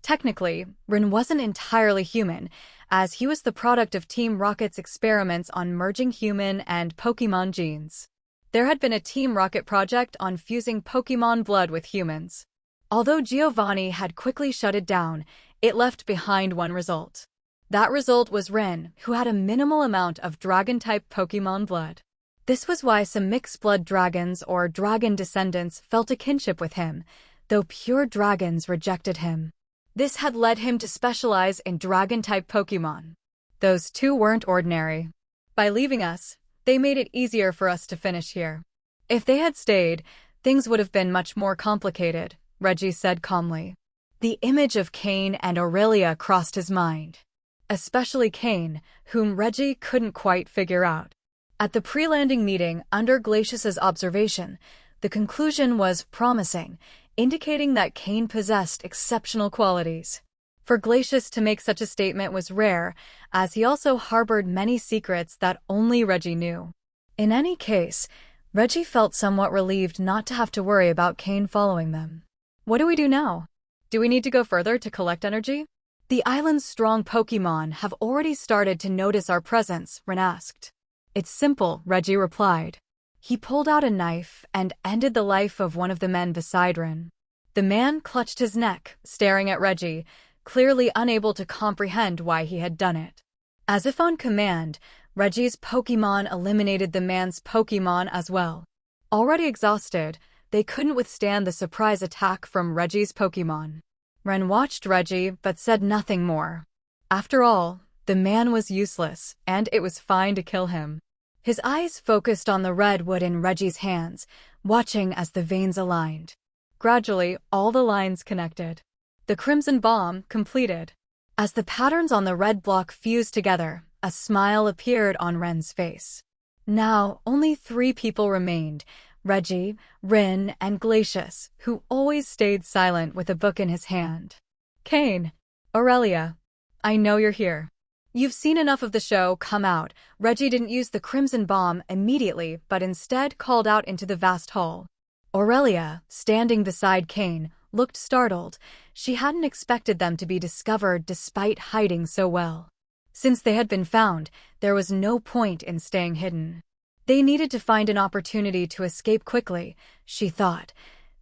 Technically, Ren wasn't entirely human, as he was the product of Team Rocket's experiments on merging human and Pokémon genes. There had been a Team Rocket project on fusing Pokémon blood with humans. Although Giovanni had quickly shut it down, it left behind one result. That result was Ren, who had a minimal amount of Dragon-type Pokémon blood. This was why some mixed-blood dragons or dragon descendants felt a kinship with him, though pure dragons rejected him. This had led him to specialize in dragon-type Pokémon. Those two weren't ordinary. By leaving us, they made it easier for us to finish here. If they had stayed, things would have been much more complicated, Reggie said calmly. The image of Cain and Aurelia crossed his mind. Especially Cain, whom Reggie couldn't quite figure out. At the pre-landing meeting under Glacius's observation, the conclusion was promising, indicating that Cain possessed exceptional qualities. For Glacius to make such a statement was rare, as he also harbored many secrets that only Reggie knew. In any case, Reggie felt somewhat relieved not to have to worry about Cain following them. What do we do now? Do we need to go further to collect energy? The island's strong Pokémon have already started to notice our presence, Ren asked. It's simple, Reggie replied. He pulled out a knife and ended the life of one of the men beside Ren. The man clutched his neck, staring at Reggie, clearly unable to comprehend why he had done it. As if on command, Reggie's Pokémon eliminated the man's Pokémon as well. Already exhausted, they couldn't withstand the surprise attack from Reggie's Pokémon. Ren watched Reggie but said nothing more. After all, the man was useless, and it was fine to kill him. His eyes focused on the redwood in Reggie's hands, watching as the veins aligned. Gradually, all the lines connected. The crimson bomb completed. As the patterns on the red block fused together, a smile appeared on Ren's face. Now, only 3 people remained, Reggie, Ren, and Glacius, who always stayed silent with a book in his hand. Cain. Aurelia. I know you're here. You've seen enough of the show, come out. Reggie didn't use the crimson bomb immediately, but instead called out into the vast hall. Aurelia, standing beside Cain, looked startled. She hadn't expected them to be discovered despite hiding so well. Since they had been found, there was no point in staying hidden. They needed to find an opportunity to escape quickly, she thought,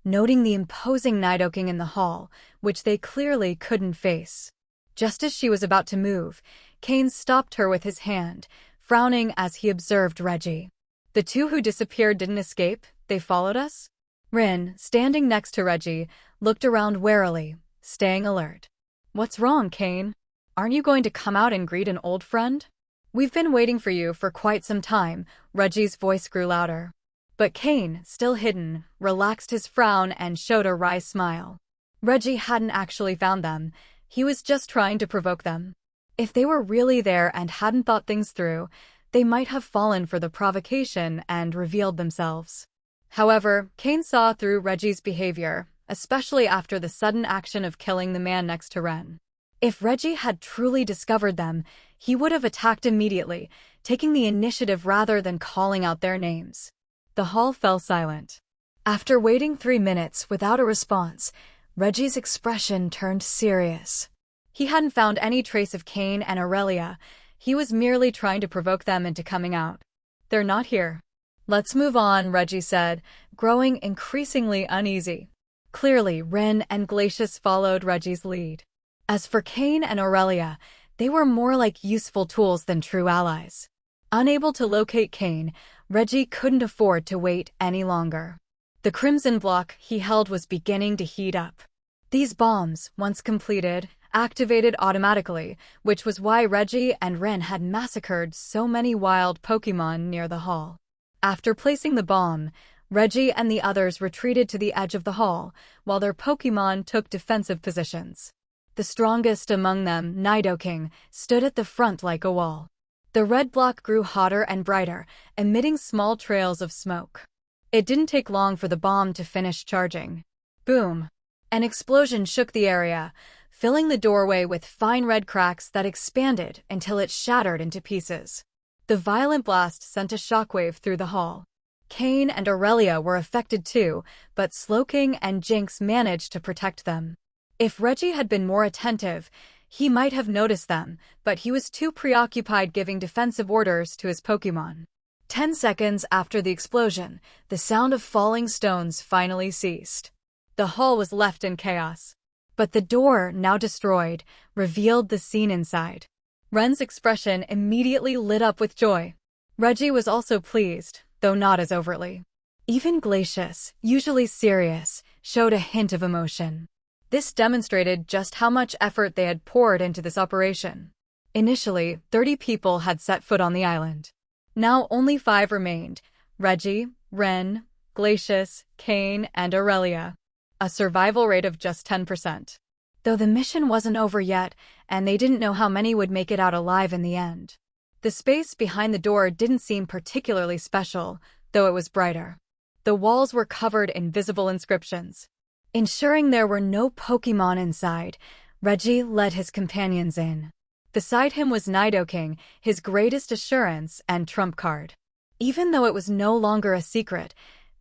noting the imposing Nidoking in the hall, which they clearly couldn't face. Just as she was about to move, Cain stopped her with his hand, frowning as he observed Reggie. The 2 who disappeared didn't escape, they followed us? Ren, standing next to Reggie, looked around warily, staying alert. What's wrong, Cain? Aren't you going to come out and greet an old friend? We've been waiting for you for quite some time, Reggie's voice grew louder. But Cain, still hidden, relaxed his frown and showed a wry smile. Reggie hadn't actually found them, he was just trying to provoke them. If they were really there and hadn't thought things through, they might have fallen for the provocation and revealed themselves. However, Cain saw through Reggie's behavior, especially after the sudden action of killing the man next to Ren. If Reggie had truly discovered them, he would have attacked immediately, taking the initiative rather than calling out their names. The hall fell silent. After waiting 3 minutes without a response, Reggie's expression turned serious. He hadn't found any trace of Cain and Aurelia. He was merely trying to provoke them into coming out. They're not here. Let's move on, Reggie said, growing increasingly uneasy. Clearly, Ren and Glacius followed Reggie's lead. As for Cain and Aurelia, they were more like useful tools than true allies. Unable to locate Cain, Reggie couldn't afford to wait any longer. The crimson block he held was beginning to heat up. These bombs, once completed, activated automatically, which was why Reggie and Ren had massacred so many wild Pokémon near the hall. After placing the bomb, Reggie and the others retreated to the edge of the hall, while their Pokémon took defensive positions. The strongest among them, Nidoking, stood at the front like a wall. The red block grew hotter and brighter, emitting small trails of smoke. It didn't take long for the bomb to finish charging. Boom! An explosion shook the area, filling the doorway with fine red cracks that expanded until it shattered into pieces. The violent blast sent a shockwave through the hall. Cain and Aurelia were affected too, but Slowking and Jinx managed to protect them. If Reggie had been more attentive, he might have noticed them, but he was too preoccupied giving defensive orders to his Pokémon. 10 seconds after the explosion, the sound of falling stones finally ceased. The hall was left in chaos. But the door, now destroyed, revealed the scene inside. Ren's expression immediately lit up with joy. Reggie was also pleased, though not as overtly. Even Glacius, usually serious, showed a hint of emotion. This demonstrated just how much effort they had poured into this operation. Initially, 30 people had set foot on the island. Now only 5 remained: Reggie, Ren, Glacius, Cain, and Aurelia. A survival rate of just 10%. Though the mission wasn't over yet, and they didn't know how many would make it out alive in the end. The space behind the door didn't seem particularly special, though it was brighter. The walls were covered in visible inscriptions. Ensuring there were no Pokémon inside, Reggie led his companions in. Beside him was Nidoking, his greatest assurance and trump card. Even though it was no longer a secret,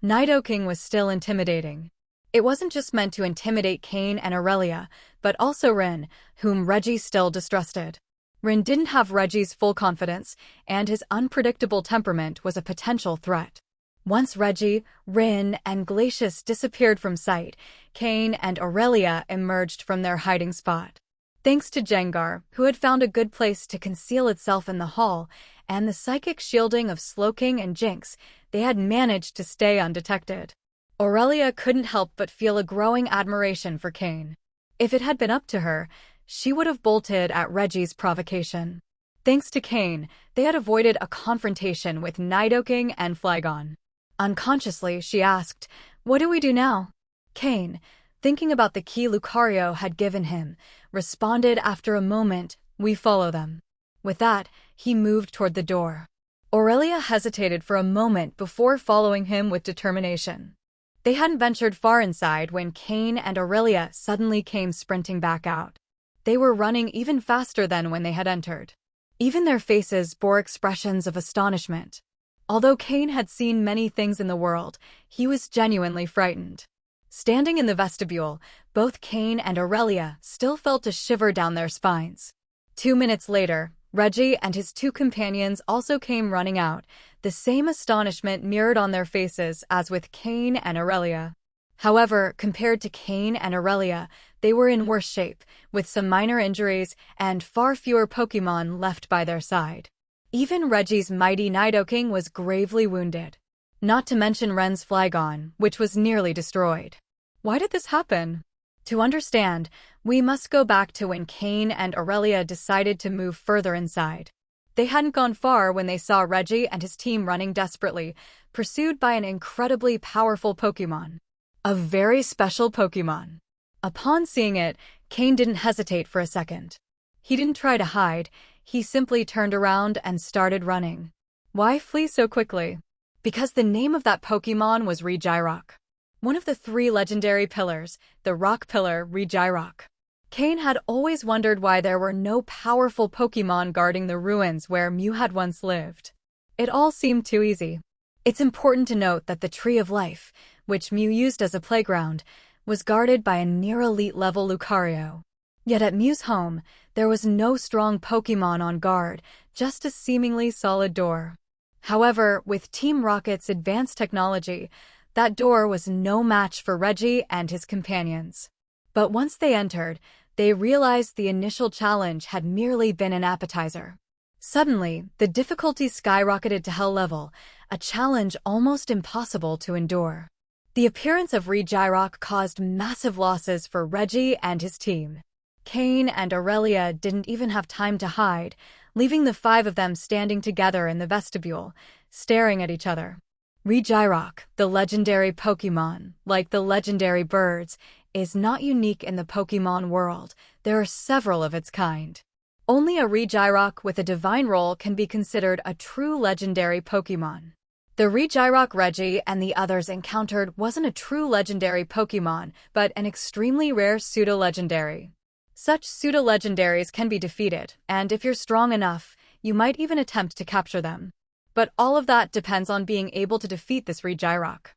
Nidoking was still intimidating. It wasn't just meant to intimidate Cain and Aurelia, but also Rin, whom Reggie still distrusted. Rin didn't have Reggie's full confidence, and his unpredictable temperament was a potential threat. Once Reggie, Rin, and Glacius disappeared from sight, Cain and Aurelia emerged from their hiding spot. Thanks to Jengar, who had found a good place to conceal itself in the hall, and the psychic shielding of Slowking and Jinx, they had managed to stay undetected. Aurelia couldn't help but feel a growing admiration for Cain. If it had been up to her, she would have bolted at Reggie's provocation. Thanks to Cain, they had avoided a confrontation with Nidoking and Flygon. Unconsciously, she asked, "What do we do now?" Cain, thinking about the key Lucario had given him, responded after a moment, "We follow them." With that, he moved toward the door. Aurelia hesitated for a moment before following him with determination. They hadn't ventured far inside when Cain and Aurelia suddenly came sprinting back out. They were running even faster than when they had entered. Even their faces bore expressions of astonishment. Although Cain had seen many things in the world, he was genuinely frightened. Standing in the vestibule, both Cain and Aurelia still felt a shiver down their spines. 2 minutes later, Reggie and his 2 companions also came running out, the same astonishment mirrored on their faces as with Cain and Aurelia. However, compared to Cain and Aurelia, they were in worse shape, with some minor injuries and far fewer Pokémon left by their side. Even Reggie's mighty Nidoking was gravely wounded. Not to mention Ren's Flygon, which was nearly destroyed. Why did this happen? To understand, we must go back to when Cain and Aurelia decided to move further inside. They hadn't gone far when they saw Reggie and his team running desperately, pursued by an incredibly powerful Pokémon. A very special Pokémon. Upon seeing it, Cain didn't hesitate for a second. He didn't try to hide, he simply turned around and started running. Why flee so quickly? Because the name of that Pokémon was Regirock. One of the 3 legendary pillars, the rock pillar Regirock. Cain had always wondered why there were no powerful Pokémon guarding the ruins where Mew had once lived. It all seemed too easy. It's important to note that the Tree of Life, which Mew used as a playground, was guarded by a near-elite level Lucario. Yet at Mew's home, there was no strong Pokémon on guard, just a seemingly solid door. However, with Team Rocket's advanced technology, that door was no match for Reggie and his companions. But once they entered, they realized the initial challenge had merely been an appetizer. Suddenly, the difficulty skyrocketed to hell level, a challenge almost impossible to endure. The appearance of Regirock caused massive losses for Reggie and his team. Cain and Aurelia didn't even have time to hide, leaving the 5 of them standing together in the vestibule, staring at each other. Regirock, the legendary Pokémon, like the legendary birds, is not unique in the Pokémon world. There are several of its kind. Only a Regirock with a divine role can be considered a true legendary Pokémon. The Regirock Reggie and the others encountered wasn't a true legendary Pokémon, but an extremely rare pseudo-legendary. Such pseudo-legendaries can be defeated, and if you're strong enough, you might even attempt to capture them. But all of that depends on being able to defeat this Regirock.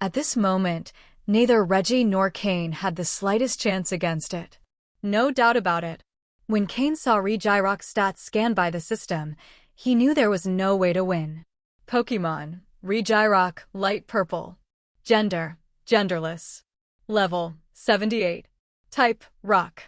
At this moment, neither Reggie nor Cain had the slightest chance against it. No doubt about it. When Cain saw Regirock's stats scanned by the system, he knew there was no way to win. Pokémon, Regirock, light purple. Gender, genderless. Level, 78. Type, rock.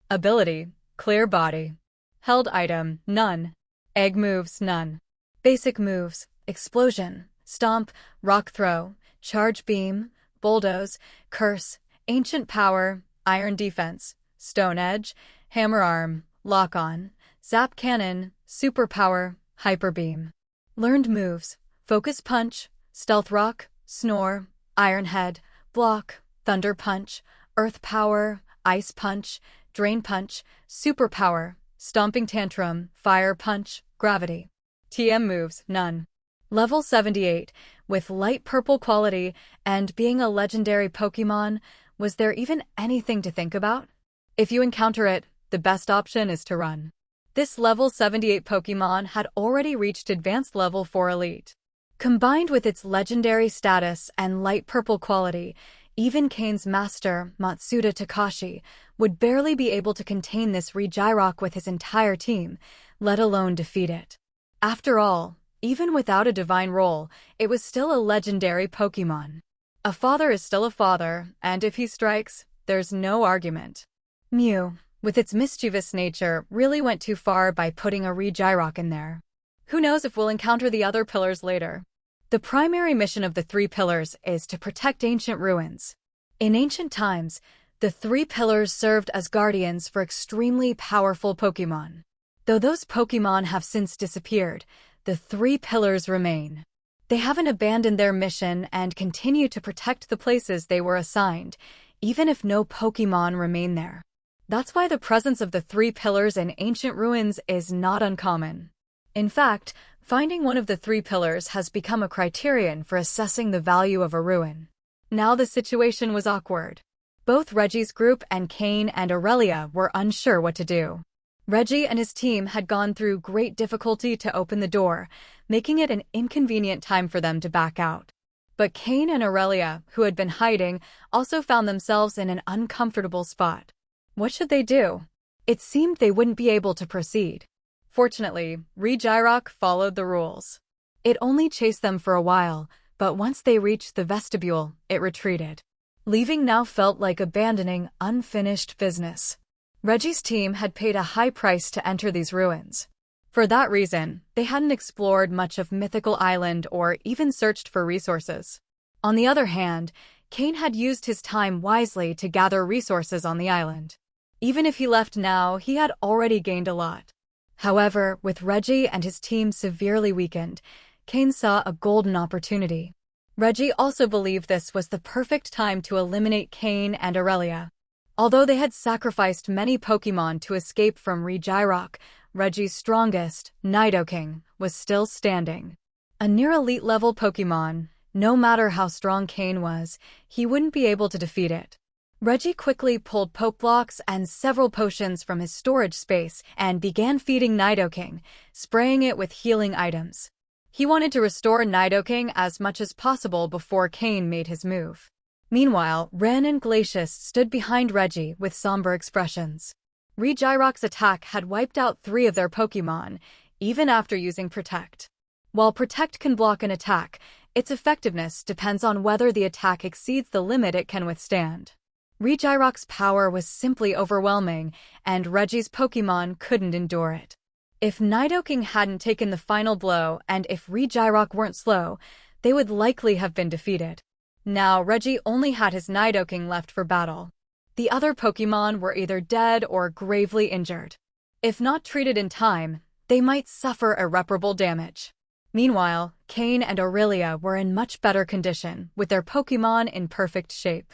Ability, clear body. Held item, none. Egg moves, none. Basic moves, explosion, stomp, rock throw, charge beam, bulldoze, curse, ancient power, Iron Defense, Stone Edge, Hammer Arm, Lock On, Zap Cannon, Superpower, Hyper Beam. Learned moves: Focus Punch, Stealth Rock, Snore, Iron Head, Block, Thunder Punch, Earth Power, Ice Punch, Drain Punch, Superpower, Stomping Tantrum, Fire Punch, Gravity. TM moves: none. Level 78, with light purple quality and being a legendary Pokémon, was there even anything to think about? If you encounter it, the best option is to run. This level 78 Pokémon had already reached advanced level 4 Elite. Combined with its legendary status and light purple quality, even Cain's master, Matsuda Takashi, would barely be able to contain this Regirock with his entire team, let alone defeat it. After all, even without a divine role, it was still a legendary Pokémon. A father is still a father, and if he strikes, there's no argument. Mew, with its mischievous nature, really went too far by putting a Regirock in there. Who knows if we'll encounter the other pillars later. The primary mission of the three pillars is to protect ancient ruins. In ancient times, the three pillars served as guardians for extremely powerful Pokémon. Though those Pokémon have since disappeared, the three pillars remain. They haven't abandoned their mission and continue to protect the places they were assigned, even if no Pokémon remain there. That's why the presence of the three pillars in ancient ruins is not uncommon. In fact, finding one of the three pillars has become a criterion for assessing the value of a ruin. Now the situation was awkward. Both Reggie's group and Cain and Aurelia were unsure what to do. Reggie and his team had gone through great difficulty to open the door, making it an inconvenient time for them to back out. But Cain and Aurelia, who had been hiding, also found themselves in an uncomfortable spot. What should they do? It seemed they wouldn't be able to proceed. Fortunately, Regirock followed the rules. It only chased them for a while, but once they reached the vestibule, it retreated. Leaving now felt like abandoning unfinished business. Reggie's team had paid a high price to enter these ruins. For that reason, they hadn't explored much of Mythical Island or even searched for resources. On the other hand, Cain had used his time wisely to gather resources on the island. Even if he left now, he had already gained a lot. However, with Reggie and his team severely weakened, Cain saw a golden opportunity. Reggie also believed this was the perfect time to eliminate Cain and Aurelia. Although they had sacrificed many Pokémon to escape from Regirock, Reggie's strongest, Nidoking, was still standing. A near-elite level Pokémon, no matter how strong Cain was, he wouldn't be able to defeat it. Reggie quickly pulled Poke Blocks and several potions from his storage space and began feeding Nidoking, spraying it with healing items. He wanted to restore Nidoking as much as possible before Cain made his move. Meanwhile, Ren and Glacius stood behind Reggie with somber expressions. Regirock's attack had wiped out 3 of their Pokémon, even after using Protect. While Protect can block an attack, its effectiveness depends on whether the attack exceeds the limit it can withstand. Regirock's power was simply overwhelming, and Reggie's Pokémon couldn't endure it. If Nidoking hadn't taken the final blow and if Regirock weren't slow, they would likely have been defeated. Now Reggie only had his Nidoking left for battle. The other Pokémon were either dead or gravely injured. If not treated in time, they might suffer irreparable damage. Meanwhile, Cain and Aurelia were in much better condition, with their Pokémon in perfect shape.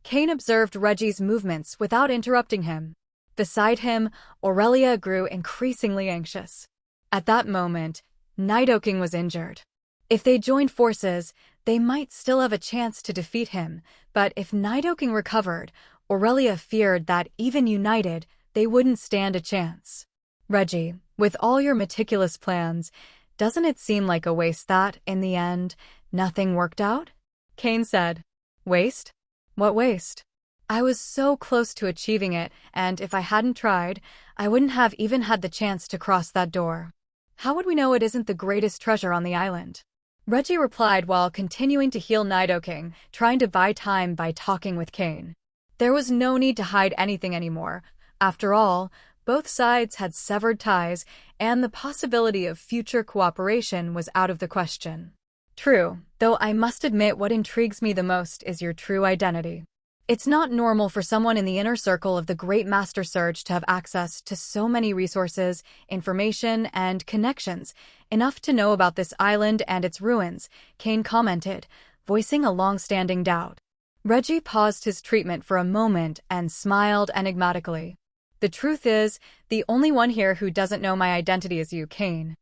Cain observed Reggie's movements without interrupting him. Beside him, Aurelia grew increasingly anxious. At that moment, Nidoking was injured. If they joined forces, they might still have a chance to defeat him, but if Nidoking recovered, Aurelia feared that even united, they wouldn't stand a chance. Reggie, with all your meticulous plans, doesn't it seem like a waste that, in the end, nothing worked out? Cain said. Waste? What waste? I was so close to achieving it, and if I hadn't tried, I wouldn't have even had the chance to cross that door. How would we know it isn't the greatest treasure on the island? Reggie replied while continuing to heal Nidoking, trying to buy time by talking with Cain. There was no need to hide anything anymore. After all, both sides had severed ties, and the possibility of future cooperation was out of the question. True, though I must admit what intrigues me the most is your true identity. It's not normal for someone in the inner circle of the Great Master Surge to have access to so many resources, information, and connections, enough to know about this island and its ruins, Cain commented, voicing a long-standing doubt. Reggie paused his treatment for a moment and smiled enigmatically. The truth is, the only one here who doesn't know my identity is you, Cain.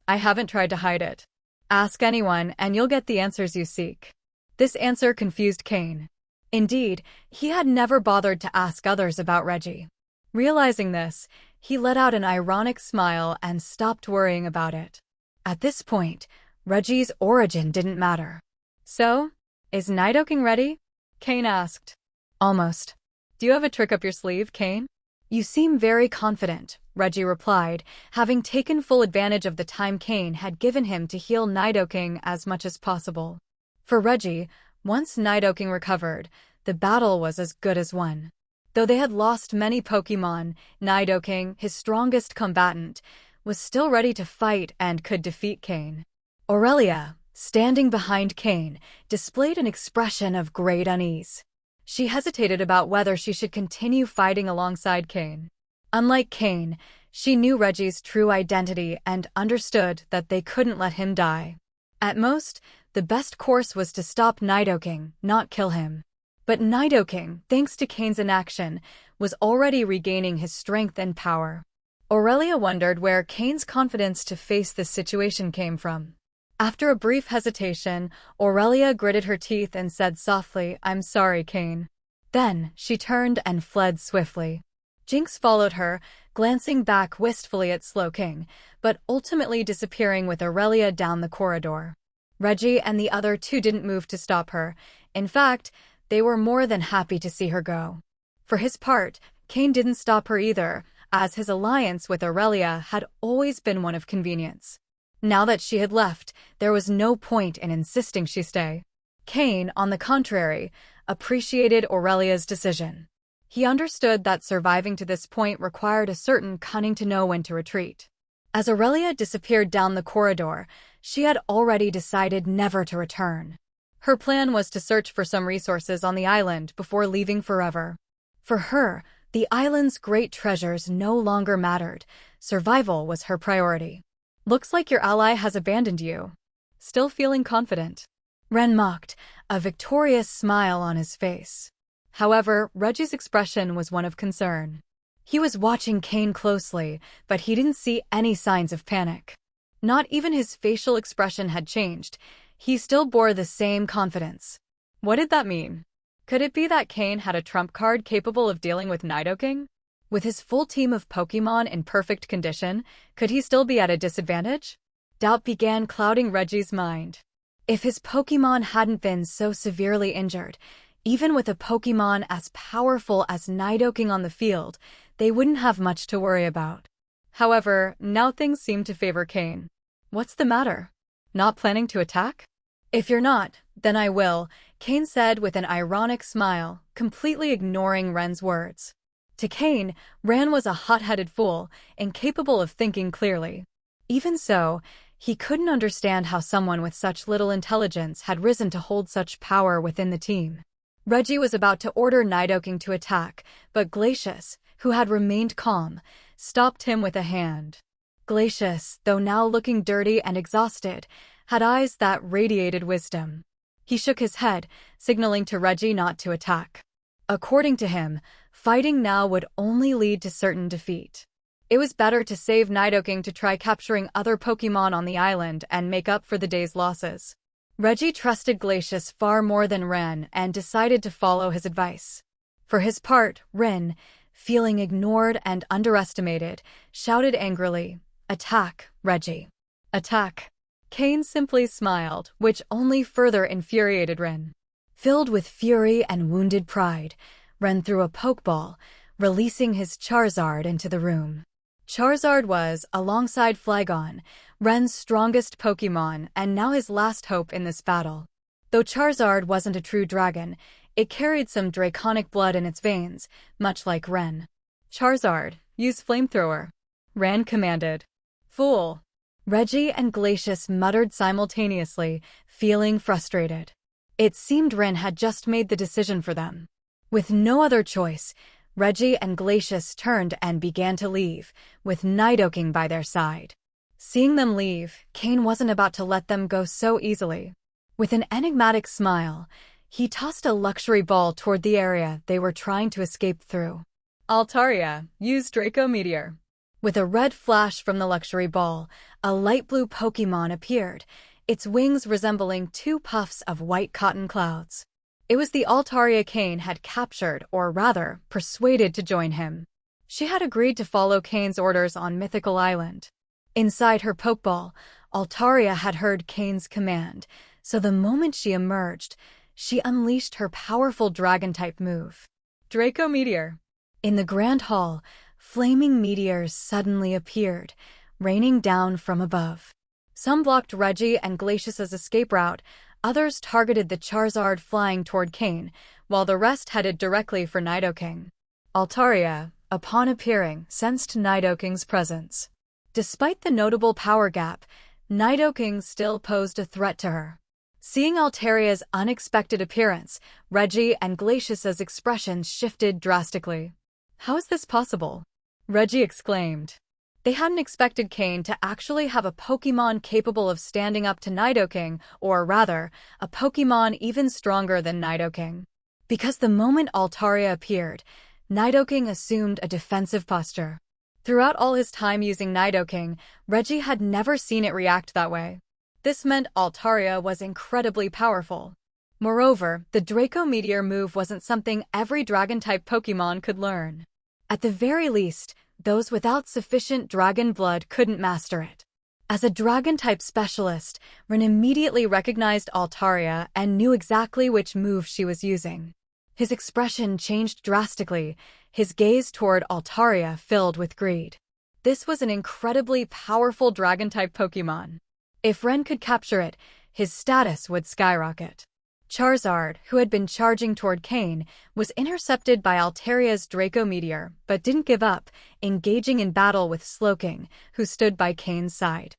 I haven't tried to hide it. Ask anyone and you'll get the answers you seek. This answer confused Cain. Indeed, he had never bothered to ask others about Reggie. Realizing this, he let out an ironic smile and stopped worrying about it. At this point, Reggie's origin didn't matter. So, is Nidoking ready? Cain asked. Almost. Do you have a trick up your sleeve, Cain? You seem very confident, Reggie replied, having taken full advantage of the time Cain had given him to heal Nidoking as much as possible. For Reggie, once Nidoking recovered, the battle was as good as won. Though they had lost many Pokémon, Nidoking, his strongest combatant, was still ready to fight and could defeat Cain. Aurelia, standing behind Cain, displayed an expression of great unease. She hesitated about whether she should continue fighting alongside Cain. Unlike Cain, she knew Reggie's true identity and understood that they couldn't let him die. At most, the best course was to stop Nidoking, not kill him. But Nidoking, thanks to Cain's inaction, was already regaining his strength and power. Aurelia wondered where Cain's confidence to face this situation came from. After a brief hesitation, Aurelia gritted her teeth and said softly, "I'm sorry, Cain." Then, she turned and fled swiftly. Jinx followed her, glancing back wistfully at Slowking, but ultimately disappearing with Aurelia down the corridor. Reggie and the other two didn't move to stop her. In fact, they were more than happy to see her go. For his part, Cain didn't stop her either, as his alliance with Aurelia had always been one of convenience. Now that she had left, there was no point in insisting she stay. Cain, on the contrary, appreciated Aurelia's decision. He understood that surviving to this point required a certain cunning to know when to retreat. As Aurelia disappeared down the corridor, she had already decided never to return. Her plan was to search for some resources on the island before leaving forever. For her, the island's great treasures no longer mattered. Survival was her priority. "Looks like your ally has abandoned you." Still feeling confident, Ren mocked, a victorious smile on his face. However, Reggie's expression was one of concern. He was watching Cain closely, but he didn't see any signs of panic. Not even his facial expression had changed. He still bore the same confidence. What did that mean? Could it be that Cain had a trump card capable of dealing with Nidoking? With his full team of Pokémon in perfect condition, could he still be at a disadvantage? Doubt began clouding Reggie's mind. If his Pokémon hadn't been so severely injured, even with a Pokémon as powerful as Nidoking on the field, they wouldn't have much to worry about. However, now things seem to favor Cain. What's the matter? Not planning to attack? If you're not, then I will, Cain said with an ironic smile, completely ignoring Ren's words. To Cain, Ren was a hot-headed fool, incapable of thinking clearly. Even so, he couldn't understand how someone with such little intelligence had risen to hold such power within the team. Reggie was about to order Nidoking to attack, but Glacius, who had remained calm, stopped him with a hand. Glacius, though now looking dirty and exhausted, had eyes that radiated wisdom. He shook his head, signaling to Reggie not to attack. According to him, fighting now would only lead to certain defeat. It was better to save Nidoking to try capturing other Pokémon on the island and make up for the day's losses. Reggie trusted Glacius far more than Ren and decided to follow his advice. For his part, Ren, feeling ignored and underestimated, shouted angrily, "Attack, Reggie! Attack!" Cain simply smiled, which only further infuriated Ren. Filled with fury and wounded pride, Ren threw a Pokeball, releasing his Charizard into the room. Charizard was, alongside Flygon, Ren's strongest Pokémon and now his last hope in this battle. Though Charizard wasn't a true dragon, it carried some draconic blood in its veins, much like Ren. "Charizard, use Flamethrower," Ren commanded. "Fool!" Reggie and Glacius muttered simultaneously, feeling frustrated. It seemed Ren had just made the decision for them. With no other choice, Reggie and Glacius turned and began to leave, with Nidoking by their side. Seeing them leave, Cain wasn't about to let them go so easily. With an enigmatic smile, he tossed a luxury ball toward the area they were trying to escape through. Altaria, use Draco Meteor. With a red flash from the luxury ball, a light blue Pokémon appeared, its wings resembling two puffs of white cotton clouds. It was the Altaria Cain had captured, or rather, persuaded to join him. She had agreed to follow Cain's orders on Mythical Island. Inside her Pokeball, Altaria had heard Cain's command, so the moment she emerged, she unleashed her powerful Dragon-type move. Draco Meteor. In the Grand Hall, flaming meteors suddenly appeared, raining down from above. Some blocked Reggie and Glacius's escape route, others targeted the Charizard flying toward Cain, while the rest headed directly for Nidoking. Altaria, upon appearing, sensed Nidoking's presence. Despite the notable power gap, Nidoking still posed a threat to her. Seeing Altaria's unexpected appearance, Reggie and Glacius's expressions shifted drastically. "How is this possible?" Reggie exclaimed. They hadn't expected Cain to actually have a Pokémon capable of standing up to Nidoking, or rather, a Pokémon even stronger than Nidoking. Because the moment Altaria appeared, Nidoking assumed a defensive posture. Throughout all his time using Nidoking, Reggie had never seen it react that way. This meant Altaria was incredibly powerful. Moreover, the Draco Meteor move wasn't something every Dragon-type Pokémon could learn. At the very least, those without sufficient dragon blood couldn't master it. As a Dragon-type specialist, Rin immediately recognized Altaria and knew exactly which move she was using. His expression changed drastically, his gaze toward Altaria filled with greed. This was an incredibly powerful Dragon-type Pokémon. If Ren could capture it, his status would skyrocket. Charizard, who had been charging toward Cain, was intercepted by Altaria's Draco Meteor, but didn't give up, engaging in battle with Slowking, who stood by Cain's side.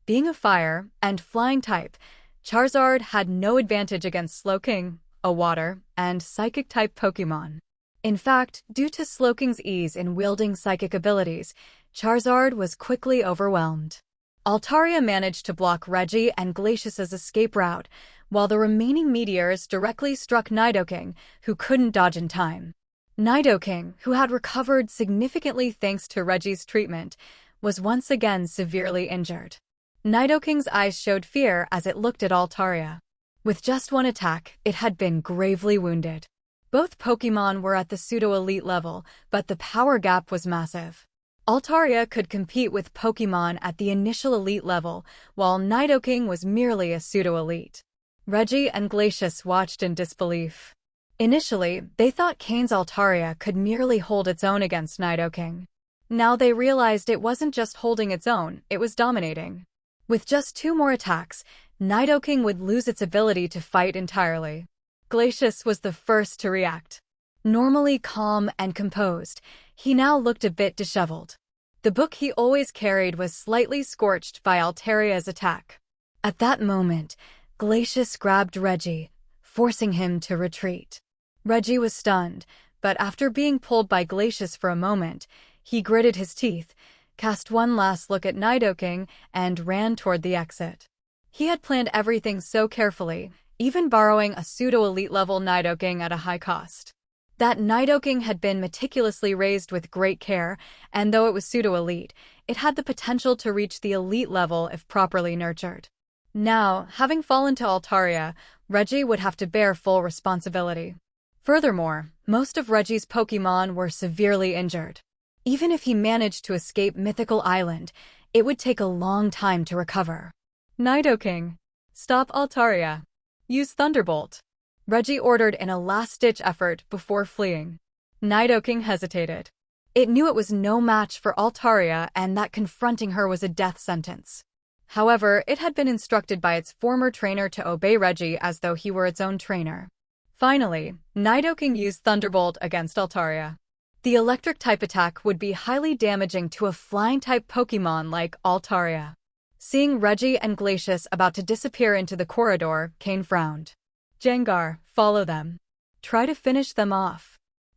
Being a fire and flying type, Charizard had no advantage against Slowking, a water and psychic-type Pokémon. In fact, due to Slowking's ease in wielding psychic abilities, Charizard was quickly overwhelmed. Altaria managed to block Reggie and Glacius's escape route, while the remaining meteors directly struck Nidoking, who couldn't dodge in time. Nidoking, who had recovered significantly thanks to Reggie's treatment, was once again severely injured. Nidoking's eyes showed fear as it looked at Altaria. With just one attack, it had been gravely wounded. Both Pokémon were at the pseudo-elite level, but the power gap was massive. Altaria could compete with Pokémon at the initial elite level, while Nidoking was merely a pseudo-elite. Reggie and Glacius watched in disbelief. Initially, they thought Cain's Altaria could merely hold its own against Nidoking. Now they realized it wasn't just holding its own, it was dominating. With just 2 more attacks, Nidoking would lose its ability to fight entirely. Glacius was the first to react. Normally calm and composed, he now looked a bit disheveled. The book he always carried was slightly scorched by Altaria's attack. At that moment, Glacius grabbed Reggie, forcing him to retreat. Reggie was stunned, but after being pulled by Glacius for a moment, he gritted his teeth, cast one last look at Nidoking, and ran toward the exit. He had planned everything so carefully, even borrowing a pseudo-elite level Nidoking at a high cost. That Nidoking had been meticulously raised with great care, and though it was pseudo-elite, it had the potential to reach the elite level if properly nurtured. Now, having fallen to Altaria, Reggie would have to bear full responsibility. Furthermore, most of Reggie's Pokémon were severely injured. Even if he managed to escape Mythical Island, it would take a long time to recover. Nidoking, stop Altaria. Use Thunderbolt. Reggie ordered in a last-ditch effort before fleeing. Nidoking hesitated. It knew it was no match for Altaria and that confronting her was a death sentence. However, it had been instructed by its former trainer to obey Reggie as though he were its own trainer. Finally, Nidoking used Thunderbolt against Altaria. The electric-type attack would be highly damaging to a flying-type Pokémon like Altaria. Seeing Reggie and Glacius about to disappear into the corridor, Cain frowned. Jengar, follow them. Try to finish them off.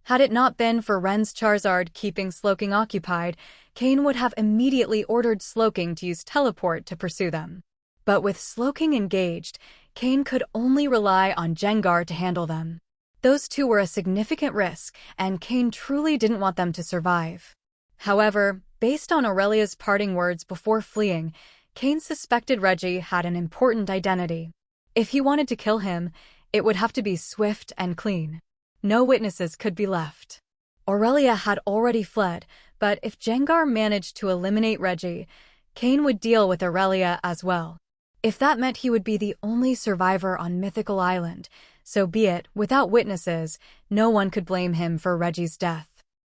Had it not been for Ren's Charizard keeping Slowking occupied, Cain would have immediately ordered Slowking to use Teleport to pursue them. But with Slowking engaged, Cain could only rely on Gengar to handle them. Those two were a significant risk, and Cain truly didn't want them to survive. However, based on Aurelia's parting words before fleeing, Cain suspected Reggie had an important identity. If he wanted to kill him, it would have to be swift and clean. No witnesses could be left. Aurelia had already fled, but if Gengar managed to eliminate Reggie, Cain would deal with Aurelia as well. If that meant he would be the only survivor on Mythical Island, so be it. Without witnesses, no one could blame him for Reggie's death.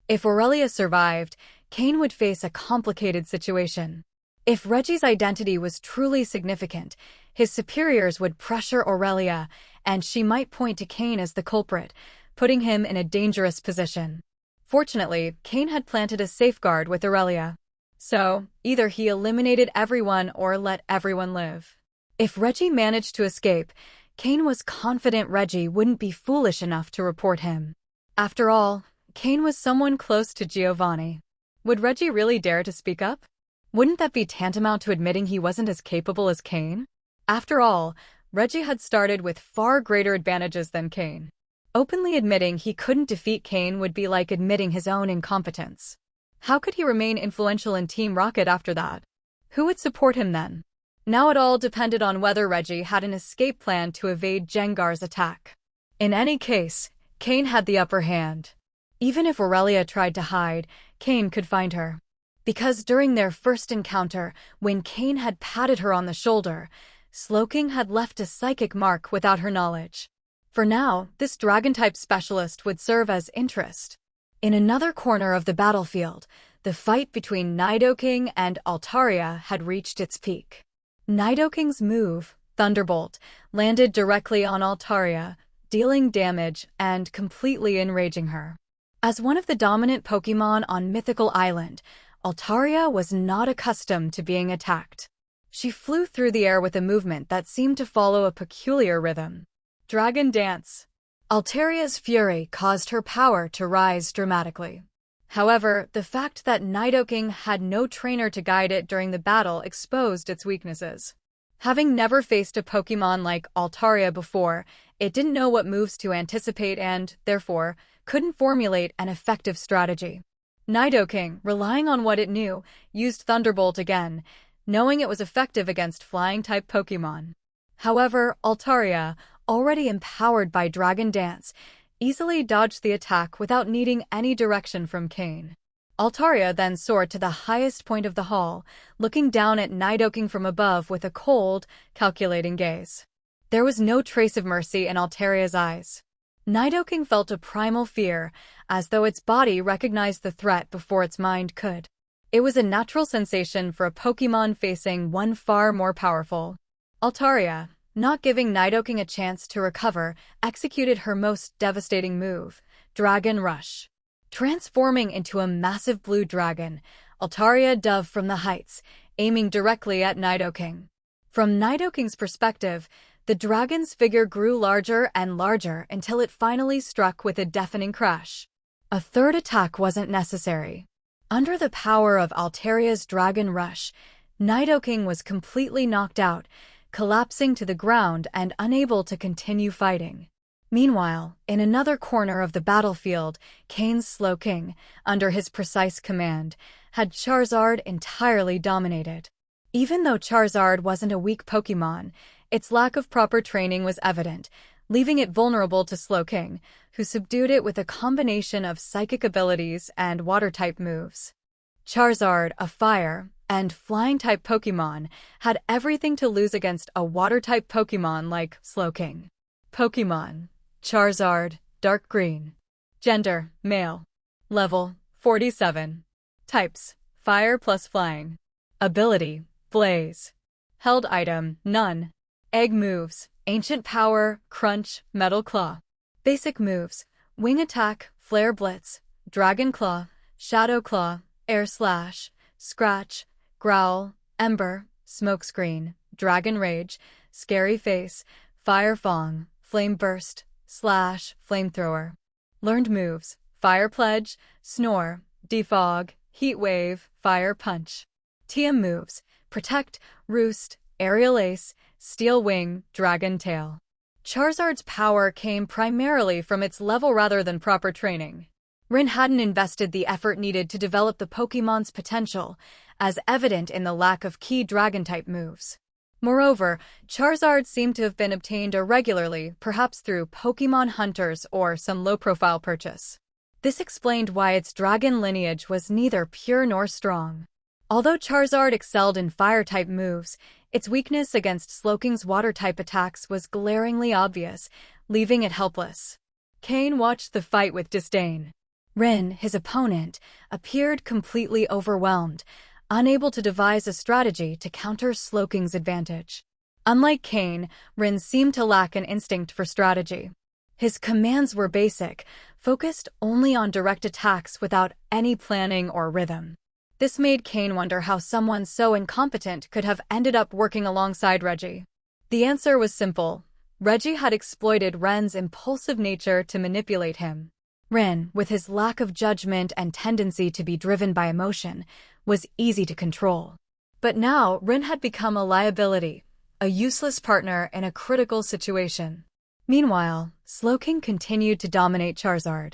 If Aurelia survived, Cain would face a complicated situation. If Reggie's identity was truly significant, his superiors would pressure Aurelia, and she might point to Cain as the culprit, putting him in a dangerous position. Fortunately, Cain had planted a safeguard with Aurelia. So, either he eliminated everyone or let everyone live. If Reggie managed to escape, Cain was confident Reggie wouldn't be foolish enough to report him. After all, Cain was someone close to Giovanni. Would Reggie really dare to speak up? Wouldn't that be tantamount to admitting he wasn't as capable as Cain? After all, Reggie had started with far greater advantages than Cain. Openly admitting he couldn't defeat Cain would be like admitting his own incompetence. How could he remain influential in Team Rocket after that? Who would support him then? Now it all depended on whether Reggie had an escape plan to evade Gengar's attack. In any case, Cain had the upper hand. Even if Aurelia tried to hide, Cain could find her. Because during their first encounter, when Cain had patted her on the shoulder, Slowking had left a psychic mark without her knowledge. For now, this Dragon-type specialist would serve as interest. In another corner of the battlefield, the fight between Nidoking and Altaria had reached its peak. Nidoking's move, Thunderbolt, landed directly on Altaria, dealing damage and completely enraging her. As one of the dominant Pokémon on Mythical Island, Altaria was not accustomed to being attacked. She flew through the air with a movement that seemed to follow a peculiar rhythm. Dragon Dance. Altaria's fury caused her power to rise dramatically. However, the fact that Nidoking had no trainer to guide it during the battle exposed its weaknesses. Having never faced a Pokémon like Altaria before, it didn't know what moves to anticipate and, therefore, couldn't formulate an effective strategy. Nidoking, relying on what it knew, used Thunderbolt again, knowing it was effective against Flying-type Pokémon. However, Altaria, already empowered by Dragon Dance, easily dodged the attack without needing any direction from Cain. Altaria then soared to the highest point of the hall, looking down at Nidoking from above with a cold, calculating gaze. There was no trace of mercy in Altaria's eyes. Nidoking felt a primal fear, as though its body recognized the threat before its mind could. It was a natural sensation for a Pokémon facing one far more powerful. Altaria, not giving Nidoking a chance to recover, executed her most devastating move, Dragon Rush. Transforming into a massive blue dragon, Altaria dove from the heights, aiming directly at Nidoking. From Nidoking's perspective, the dragon's figure grew larger and larger until it finally struck with a deafening crash. A third attack wasn't necessary. Under the power of Altaria's Dragon Rush, Nidoking was completely knocked out, collapsing to the ground and unable to continue fighting. Meanwhile, in another corner of the battlefield, Cain's Slowking, under his precise command, had Charizard entirely dominated. Even though Charizard wasn't a weak Pokémon, its lack of proper training was evident, leaving it vulnerable to Slowking, who subdued it with a combination of psychic abilities and water-type moves. Charizard, a fire and Flying-type Pokémon, had everything to lose against a water-type Pokémon like Slowking. Pokémon: Charizard, Dark Green. Gender: Male. Level: 47. Types: Fire plus Flying. Ability: Blaze. Held item: None. Egg moves: Ancient Power, Crunch, Metal Claw. Basic moves: Wing Attack, Flare Blitz, Dragon Claw, Shadow Claw, Air Slash, Scratch, Growl, Ember, Smokescreen, Dragon Rage, Scary Face, Fire Fong, Flame Burst, Slash, Flamethrower. Learned moves: Fire Pledge, Snore, Defog, Heat Wave, Fire Punch. TM moves: Protect, Roost, Aerial Ace, Steel Wing, Dragon Tail. Charizard's power came primarily from its level rather than proper training. Rin hadn't invested the effort needed to develop the Pokémon's potential, as evident in the lack of key Dragon-type moves. Moreover, Charizard seemed to have been obtained irregularly, perhaps through Pokémon hunters or some low-profile purchase. This explained why its dragon lineage was neither pure nor strong. Although Charizard excelled in Fire-type moves, its weakness against Slowking's Water-type attacks was glaringly obvious, leaving it helpless. Cain watched the fight with disdain. Rin, his opponent, appeared completely overwhelmed, unable to devise a strategy to counter Slowking's advantage. Unlike Cain, Rin seemed to lack an instinct for strategy. His commands were basic, focused only on direct attacks without any planning or rhythm. This made Cain wonder how someone so incompetent could have ended up working alongside Reggie. The answer was simple. Reggie had exploited Ren's impulsive nature to manipulate him. Ren, with his lack of judgment and tendency to be driven by emotion, was easy to control. But now, Ren had become a liability, a useless partner in a critical situation. Meanwhile, Slowking continued to dominate Charizard.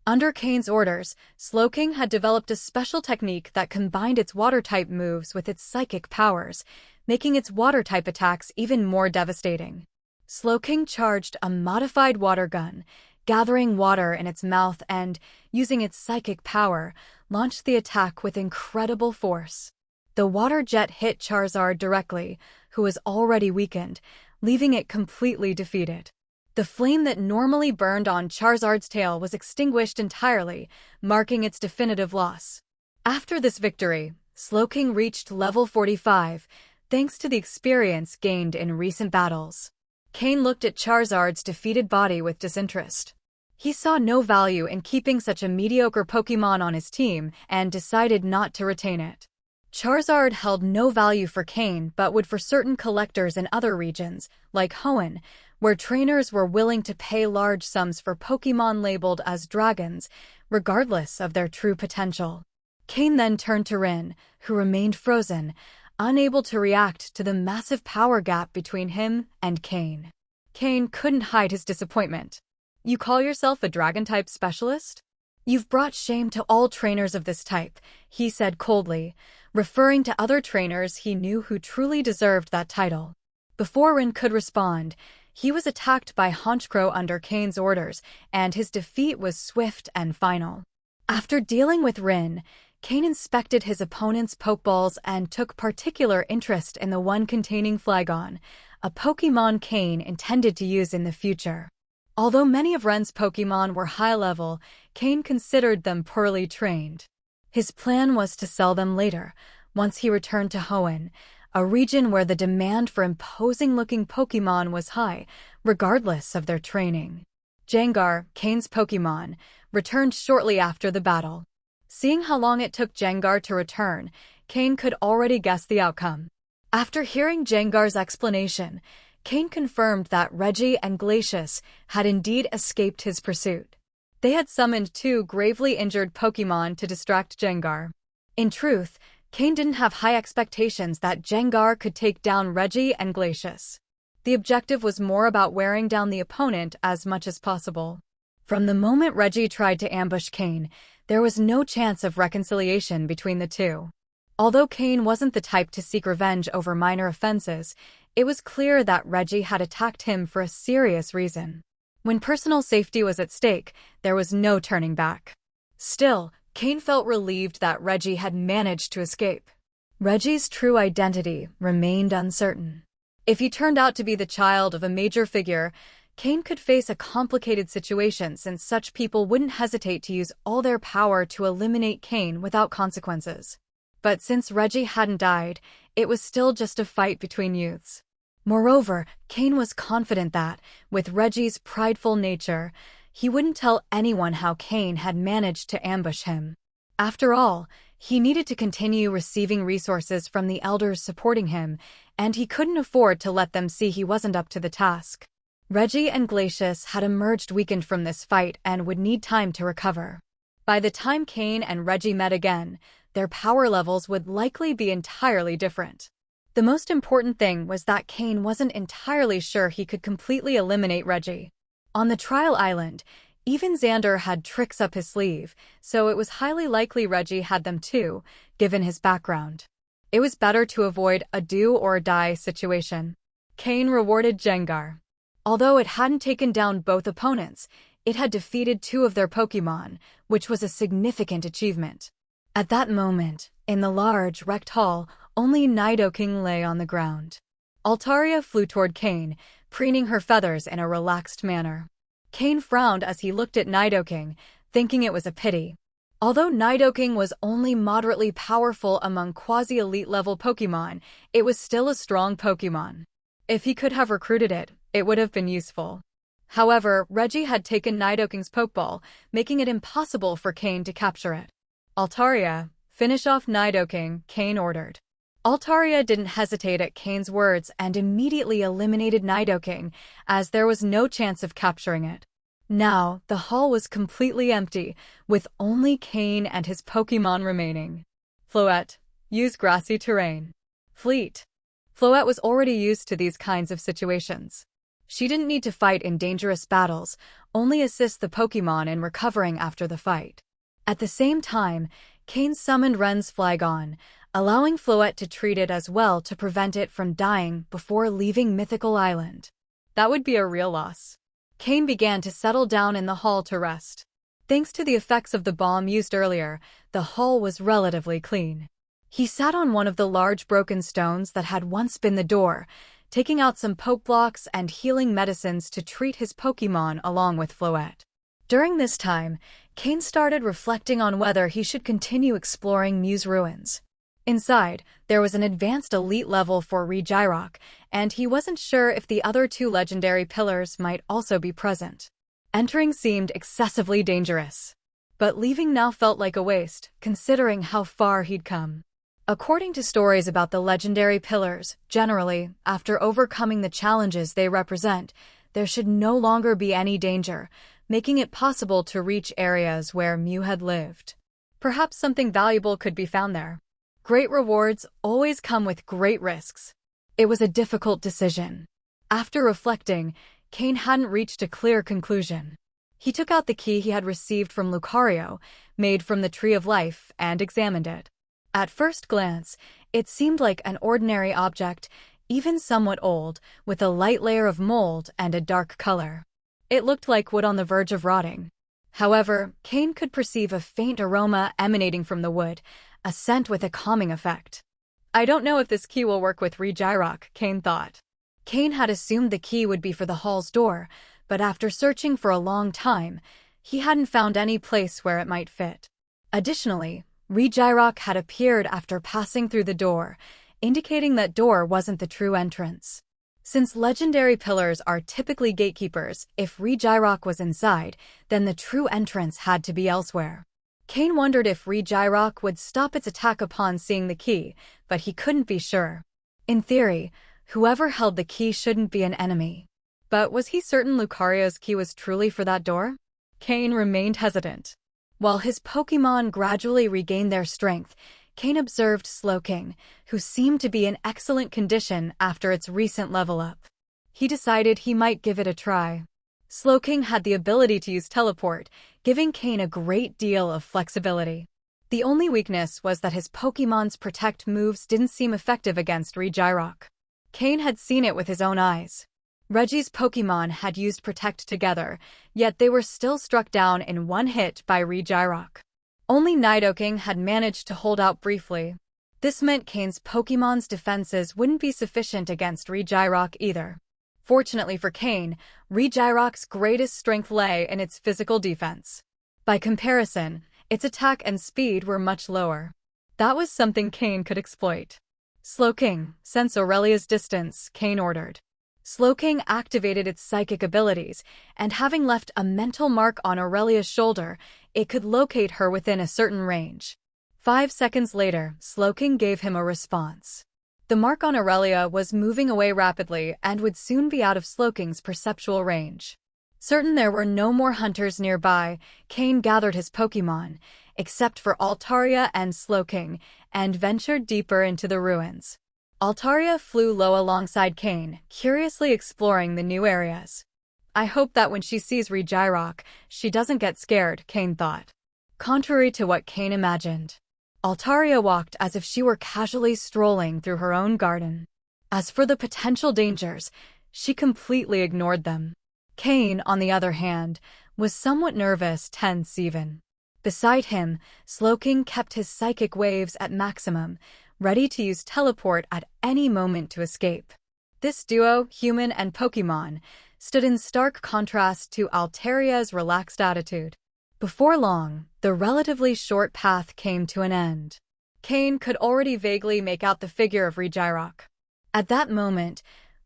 Under Cain's orders, Slowking had developed a special technique that combined its Water-type moves with its psychic powers, making its Water-type attacks even more devastating. Slowking charged a modified water gun, gathering water in its mouth and, using its psychic power, launched the attack with incredible force. The water jet hit Charizard directly, who was already weakened, leaving it completely defeated. The flame that normally burned on Charizard's tail was extinguished entirely, marking its definitive loss. After this victory, Slowking reached level 45, thanks to the experience gained in recent battles. Cain looked at Charizard's defeated body with disinterest. He saw no value in keeping such a mediocre Pokémon on his team and decided not to retain it. Charizard held no value for Cain but would for certain collectors in other regions, like Hoenn, where trainers were willing to pay large sums for Pokémon labeled as dragons, regardless of their true potential. Cain then turned to Rin, who remained frozen, unable to react to the massive power gap between him and Cain. Cain couldn't hide his disappointment. "You call yourself a dragon-type specialist? You've brought shame to all trainers of this type," he said coldly, referring to other trainers he knew who truly deserved that title. Before Rin could respond, he was attacked by Honchkrow under Cain's orders, and his defeat was swift and final. After dealing with Rin, Cain inspected his opponent's Pokeballs and took particular interest in the one containing Flygon, a Pokémon Cain intended to use in the future. Although many of Ren's Pokémon were high-level, Cain considered them poorly trained. His plan was to sell them later, once he returned to Hoenn, a region where the demand for imposing-looking Pokémon was high, regardless of their training. Gengar, Cain's Pokémon, returned shortly after the battle. Seeing how long it took Gengar to return, Cain could already guess the outcome. After hearing Gengar's explanation, Cain confirmed that Reggie and Glacius had indeed escaped his pursuit. They had summoned two gravely injured Pokémon to distract Gengar. In truth, Cain didn't have high expectations that Gengar could take down Reggie and Glacius. The objective was more about wearing down the opponent as much as possible. From the moment Reggie tried to ambush Cain, there was no chance of reconciliation between the two. Although Cain wasn't the type to seek revenge over minor offenses, it was clear that Reggie had attacked him for a serious reason. When personal safety was at stake, there was no turning back. Still, Cain felt relieved that Reggie had managed to escape. Reggie's true identity remained uncertain. If he turned out to be the child of a major figure, Cain could face a complicated situation since such people wouldn't hesitate to use all their power to eliminate Cain without consequences. But since Reggie hadn't died, it was still just a fight between youths. Moreover, Cain was confident that, with Reggie's prideful nature, he wouldn't tell anyone how Cain had managed to ambush him. After all, he needed to continue receiving resources from the elders supporting him, and he couldn't afford to let them see he wasn't up to the task. Reggie and Glacius had emerged weakened from this fight and would need time to recover. By the time Cain and Reggie met again, their power levels would likely be entirely different. The most important thing was that Cain wasn't entirely sure he could completely eliminate Reggie. On the trial island, even Xander had tricks up his sleeve, so it was highly likely Reggie had them too, given his background. It was better to avoid a do-or-die situation. Cain rewarded Jengar. Although it hadn't taken down both opponents, it had defeated 2 of their Pokémon, which was a significant achievement. At that moment, in the large, wrecked hall, only Nidoking lay on the ground. Altaria flew toward Cain, preening her feathers in a relaxed manner. Cain frowned as he looked at Nidoking, thinking it was a pity. Although Nidoking was only moderately powerful among quasi-elite level Pokémon, it was still a strong Pokémon. If he could have recruited it, it would have been useful. However, Reggie had taken Nidoking's Pokeball, making it impossible for Cain to capture it. Altaria, finish off Nidoking, Cain ordered. Altaria didn't hesitate at Cain's words and immediately eliminated Nidoking, as there was no chance of capturing it. Now, the hall was completely empty, with only Cain and his Pokémon remaining. Floette, use grassy terrain. Fleet. Floette was already used to these kinds of situations. She didn't need to fight in dangerous battles, only assist the Pokémon in recovering after the fight. At the same time, Cain summoned Ren's Flygon, allowing Floette to treat it as well to prevent it from dying before leaving Mythical Island. That would be a real loss. Cain began to settle down in the hall to rest. Thanks to the effects of the bomb used earlier, the hall was relatively clean. He sat on one of the large broken stones that had once been the door, taking out some poke blocks and healing medicines to treat his Pokémon along with Floette. During this time, Cain started reflecting on whether he should continue exploring Mew's ruins. Inside, there was an advanced elite level for Regirock, and he wasn't sure if the other 2 legendary pillars might also be present. Entering seemed excessively dangerous, but leaving now felt like a waste, considering how far he'd come. According to stories about the legendary pillars, generally, after overcoming the challenges they represent, there should no longer be any danger, making it possible to reach areas where Mew had lived. Perhaps something valuable could be found there. Great rewards always come with great risks. It was a difficult decision. After reflecting, Cain hadn't reached a clear conclusion. He took out the key he had received from Lucario, made from the Tree of Life, and examined it. At first glance, it seemed like an ordinary object, even somewhat old, with a light layer of mold and a dark color. It looked like wood on the verge of rotting. However, Cain could perceive a faint aroma emanating from the wood, a scent with a calming effect. I don't know if this key will work with Regirock, Cain thought. Cain had assumed the key would be for the hall's door, but after searching for a long time, he hadn't found any place where it might fit. Additionally, Regirock had appeared after passing through the door, indicating that door wasn't the true entrance. Since legendary pillars are typically gatekeepers, if Regirock was inside, then the true entrance had to be elsewhere. Cain wondered if Regirock would stop its attack upon seeing the key, but he couldn't be sure. In theory, whoever held the key shouldn't be an enemy. But was he certain Lucario's key was truly for that door? Cain remained hesitant. While his Pokémon gradually regained their strength, Cain observed Slowking, who seemed to be in excellent condition after its recent level up. He decided he might give it a try. Slowking had the ability to use teleport, giving Cain a great deal of flexibility. The only weakness was that his Pokémon's protect moves didn't seem effective against Regirock. Cain had seen it with his own eyes. Reggie's Pokémon had used protect together, yet they were still struck down in one hit by Regirock. Only Nidoking had managed to hold out briefly. This meant Cain's Pokémon's defenses wouldn't be sufficient against Regirock either. Fortunately for Cain, Regirock's greatest strength lay in its physical defense. By comparison, its attack and speed were much lower. That was something Cain could exploit. Slowking, sense Aurelia's distance, Cain ordered. Slowking activated its psychic abilities, and having left a mental mark on Aurelia's shoulder, it could locate her within a certain range. 5 seconds later, Slowking gave him a response. The mark on Aurelia was moving away rapidly and would soon be out of Slowking's perceptual range. Certain there were no more hunters nearby, Cain gathered his Pokémon, except for Altaria and Slowking, and ventured deeper into the ruins. Altaria flew low alongside Cain, curiously exploring the new areas. I hope that when she sees Regirock, she doesn't get scared, Cain thought. Contrary to what Cain imagined, Altaria walked as if she were casually strolling through her own garden. As for the potential dangers, she completely ignored them. Cain, on the other hand, was somewhat nervous, tense even. Beside him, Slowking kept his psychic waves at maximum, ready to use teleport at any moment to escape. This duo, human and Pokémon, stood in stark contrast to Altaria's relaxed attitude. Before long, the relatively short path came to an end. Cain could already vaguely make out the figure of Regirock. At that moment,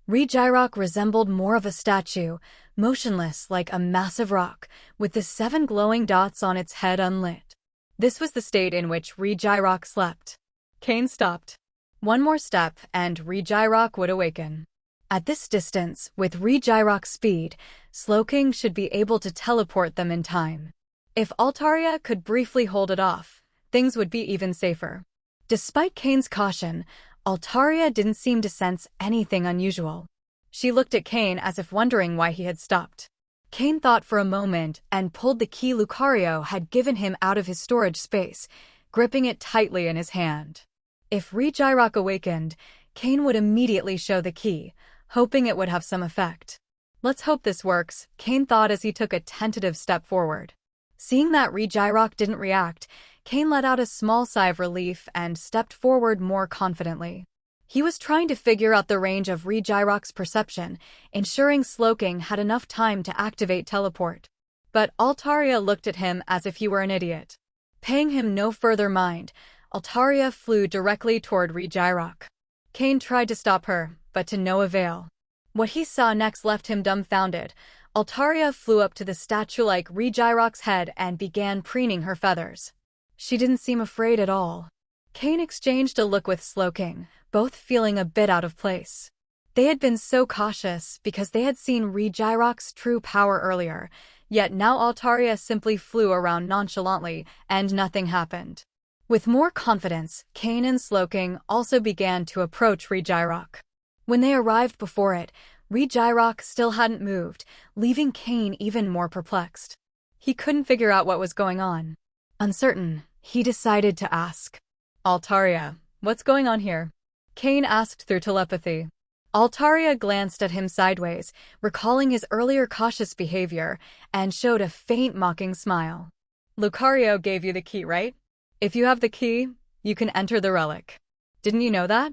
Regirock resembled more of a statue, motionless like a massive rock, with the 7 glowing dots on its head unlit. This was the state in which Regirock slept. Cain stopped. One more step, and Regirock would awaken. At this distance, with Regirock's speed, Slowking should be able to teleport them in time. If Altaria could briefly hold it off, things would be even safer. Despite Cain's caution, Altaria didn't seem to sense anything unusual. She looked at Cain as if wondering why he had stopped. Cain thought for a moment and pulled the key Lucario had given him out of his storage space, gripping it tightly in his hand. If Regirock awakened, Cain would immediately show the key, hoping it would have some effect. Let's hope this works, Cain thought as he took a tentative step forward. Seeing that Regirock didn't react, Cain let out a small sigh of relief and stepped forward more confidently. He was trying to figure out the range of Regirock's perception, ensuring Slowking had enough time to activate teleport. But Altaria looked at him as if he were an idiot. Paying him no further mind, Altaria flew directly toward Regirock. Cain tried to stop her, but to no avail. What he saw next left him dumbfounded. Altaria flew up to the statue-like Regirock's head and began preening her feathers. She didn't seem afraid at all. Cain exchanged a look with Slowking, both feeling a bit out of place. They had been so cautious because they had seen Regirock's true power earlier, yet now Altaria simply flew around nonchalantly, and nothing happened. With more confidence, Cain and Slowking also began to approach Regirock. When they arrived before it, Regirock still hadn't moved, leaving Cain even more perplexed. He couldn't figure out what was going on. Uncertain, he decided to ask. Altaria, what's going on here? Cain asked through telepathy. Altaria glanced at him sideways, recalling his earlier cautious behavior, and showed a faint mocking smile. Lucario gave you the key, right? If you have the key, you can enter the relic. Didn't you know that?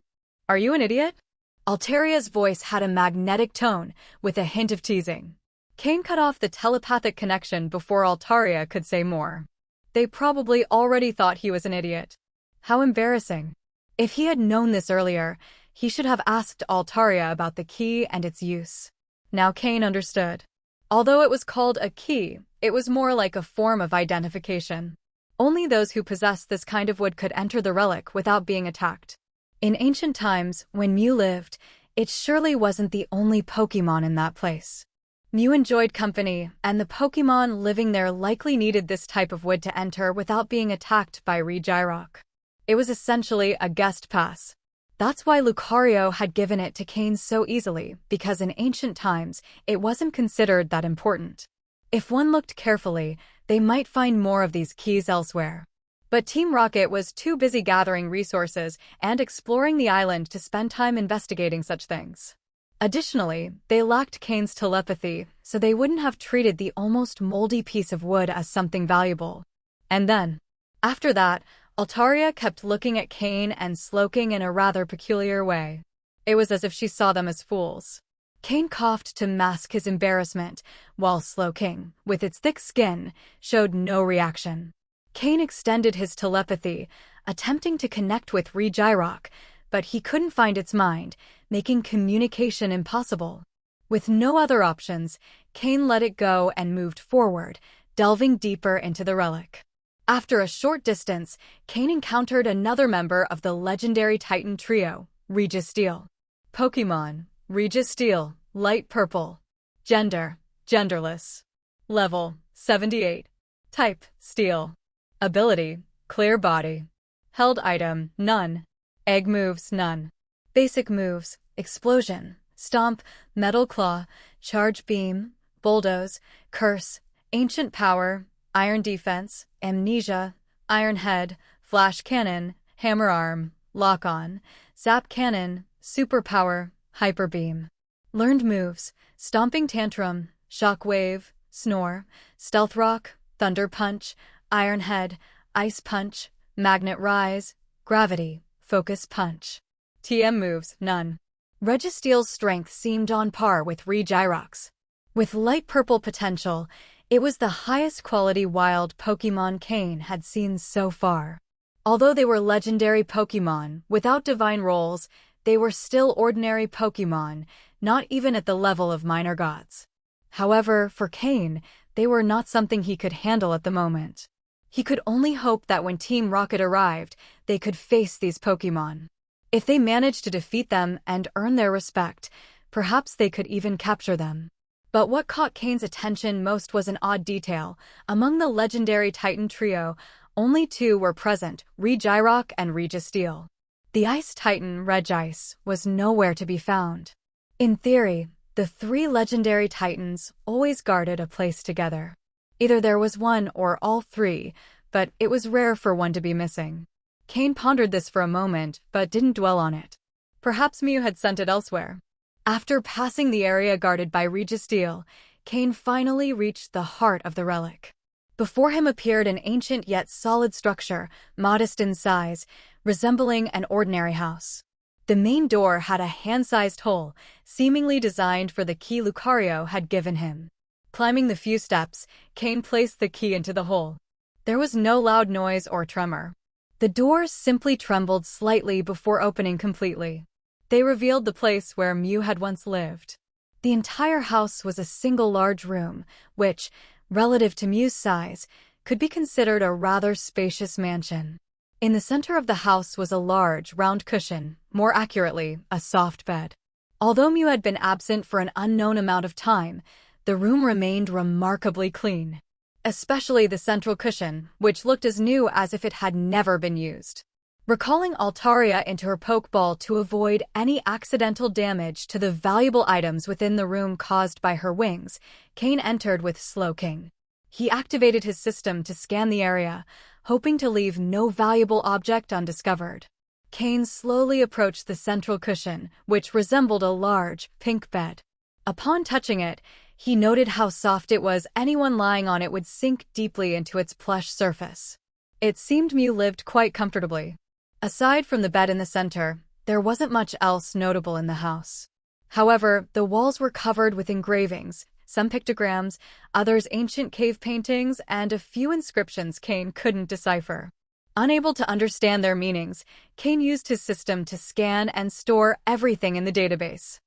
Are you an idiot? Altaria's voice had a magnetic tone, with a hint of teasing. Cain cut off the telepathic connection before Altaria could say more. They probably already thought he was an idiot. How embarrassing. If he had known this earlier, he should have asked Altaria about the key and its use. Now Cain understood. Although it was called a key, it was more like a form of identification. Only those who possessed this kind of wood could enter the relic without being attacked. In ancient times, when Mew lived, it surely wasn't the only Pokémon in that place. Mew enjoyed company, and the Pokémon living there likely needed this type of wood to enter without being attacked by Regirock. It was essentially a guest pass. That's why Lucario had given it to Cain so easily, because in ancient times, it wasn't considered that important. If one looked carefully, they might find more of these keys elsewhere. But Team Rocket was too busy gathering resources and exploring the island to spend time investigating such things. Additionally, they lacked Cain's telepathy, so they wouldn't have treated the almost moldy piece of wood as something valuable. And then, after that, Altaria kept looking at Cain and Slowking in a rather peculiar way. It was as if she saw them as fools. Cain coughed to mask his embarrassment, while Slowking, with its thick skin, showed no reaction. Cain extended his telepathy, attempting to connect with Regirock, but he couldn't find its mind, making communication impossible. With no other options, Cain let it go and moved forward, delving deeper into the relic. After a short distance, Cain encountered another member of the legendary Titan trio, Registeel. Pokémon, Registeel, light purple. Gender, Genderless. Level 78. Type Steel. Ability Clear Body. Held item None. Egg moves None. Basic moves Explosion, Stomp, Metal Claw, Charge Beam, Bulldoze, Curse, Ancient Power, Iron Defense, Amnesia, Iron Head, Flash Cannon, Hammer Arm, Lock On, Zap Cannon, Superpower, Hyper Beam. Learned moves Stomping Tantrum, Shock Wave, Snore, Stealth Rock, Thunder Punch, Iron Head, Ice Punch, Magnet Rise, Gravity, Focus Punch. TM moves None. Registeel's strength seemed on par with Regirock's. With light purple potential, it was the highest quality wild Pokémon Cain had seen so far. Although they were legendary Pokémon, without divine roles, they were still ordinary Pokémon, not even at the level of minor gods. However, for Cain, they were not something he could handle at the moment. He could only hope that when Team Rocket arrived, they could face these Pokémon. If they managed to defeat them and earn their respect, perhaps they could even capture them. But what caught Cain's attention most was an odd detail. Among the legendary Titan trio, only two were present, Regirock and Registeel. The Ice Titan, Regice, was nowhere to be found. In theory, the three legendary Titans always guarded a place together. Either there was one or all three, but it was rare for one to be missing. Cain pondered this for a moment, but didn't dwell on it. Perhaps Mew had sent it elsewhere. After passing the area guarded by Registeel, Cain finally reached the heart of the relic. Before him appeared an ancient yet solid structure, modest in size, resembling an ordinary house. The main door had a hand-sized hole, seemingly designed for the key Lucario had given him. Climbing the few steps, Cain placed the key into the hole. There was no loud noise or tremor. The doors simply trembled slightly before opening completely. They revealed the place where Mew had once lived. The entire house was a single large room, which, relative to Mew's size, could be considered a rather spacious mansion. In the center of the house was a large, round cushion, more accurately, a soft bed. Although Mew had been absent for an unknown amount of time, the room remained remarkably clean. Especially the central cushion, which looked as new as if it had never been used. Recalling Altaria into her Pokeball to avoid any accidental damage to the valuable items within the room caused by her wings, Cain entered with Slowking. He activated his system to scan the area, hoping to leave no valuable object undiscovered. Cain slowly approached the central cushion, which resembled a large, pink bed. Upon touching it, he noted how soft it was. Anyone lying on it would sink deeply into its plush surface. It seemed Mew lived quite comfortably. Aside from the bed in the center, there wasn't much else notable in the house. However, the walls were covered with engravings, some pictograms, others ancient cave paintings, and a few inscriptions Cain couldn't decipher. Unable to understand their meanings, Cain used his system to scan and store everything in the database.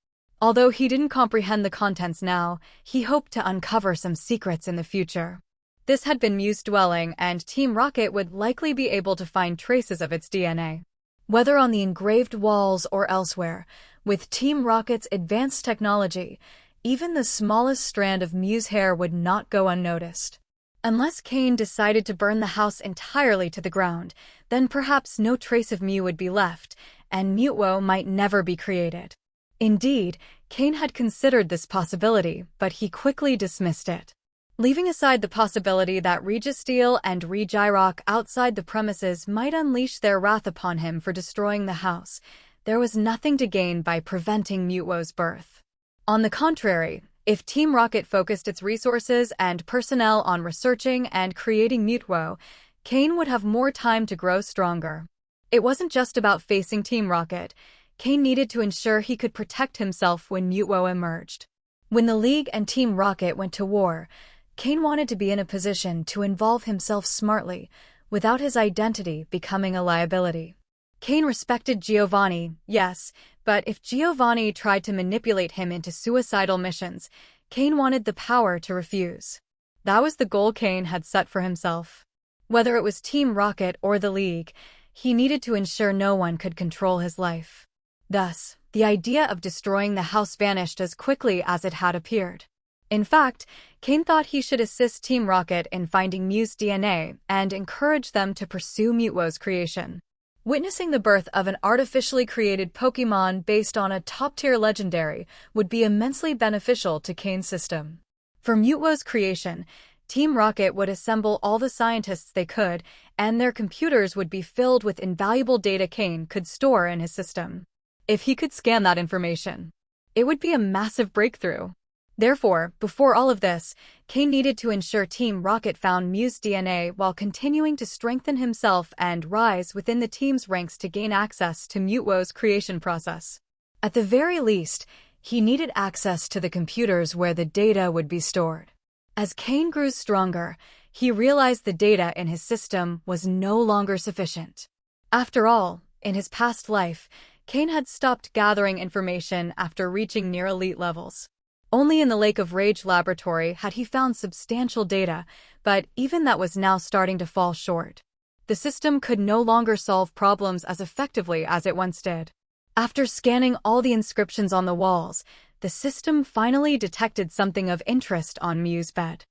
Although he didn't comprehend the contents now, he hoped to uncover some secrets in the future. This had been Mew's dwelling, and Team Rocket would likely be able to find traces of its DNA. Whether on the engraved walls or elsewhere, with Team Rocket's advanced technology, even the smallest strand of Mew's hair would not go unnoticed. Unless Cain decided to burn the house entirely to the ground, then perhaps no trace of Mew would be left, and Mutwo might never be created. Indeed, Cain had considered this possibility, but he quickly dismissed it. Leaving aside the possibility that Registeel and Regirock outside the premises might unleash their wrath upon him for destroying the house, there was nothing to gain by preventing Mutwo's birth. On the contrary, if Team Rocket focused its resources and personnel on researching and creating Mutwo, Cain would have more time to grow stronger. It wasn't just about facing Team Rocket. Cain needed to ensure he could protect himself when Mutwo emerged. When the League and Team Rocket went to war, Cain wanted to be in a position to involve himself smartly, without his identity becoming a liability. Cain respected Giovanni, yes, but if Giovanni tried to manipulate him into suicidal missions, Cain wanted the power to refuse. That was the goal Cain had set for himself. Whether it was Team Rocket or the League, he needed to ensure no one could control his life. Thus, the idea of destroying the house vanished as quickly as it had appeared. In fact, Cain thought he should assist Team Rocket in finding Mew's DNA and encourage them to pursue Mewtwo's creation. Witnessing the birth of an artificially created Pokémon based on a top-tier legendary would be immensely beneficial to Cain's system. For Mewtwo's creation, Team Rocket would assemble all the scientists they could, and their computers would be filled with invaluable data Cain could store in his system. If he could scan that information, it would be a massive breakthrough. Therefore, before all of this, Cain needed to ensure Team Rocket found Mew's DNA while continuing to strengthen himself and rise within the team's ranks to gain access to Mewtwo's creation process. At the very least, he needed access to the computers where the data would be stored. As Cain grew stronger, he realized the data in his system was no longer sufficient. After all, in his past life, Cain had stopped gathering information after reaching near elite levels. Only in the Lake of Rage laboratory had he found substantial data, but even that was now starting to fall short. The system could no longer solve problems as effectively as it once did. After scanning all the inscriptions on the walls, the system finally detected something of interest on Mew's bed.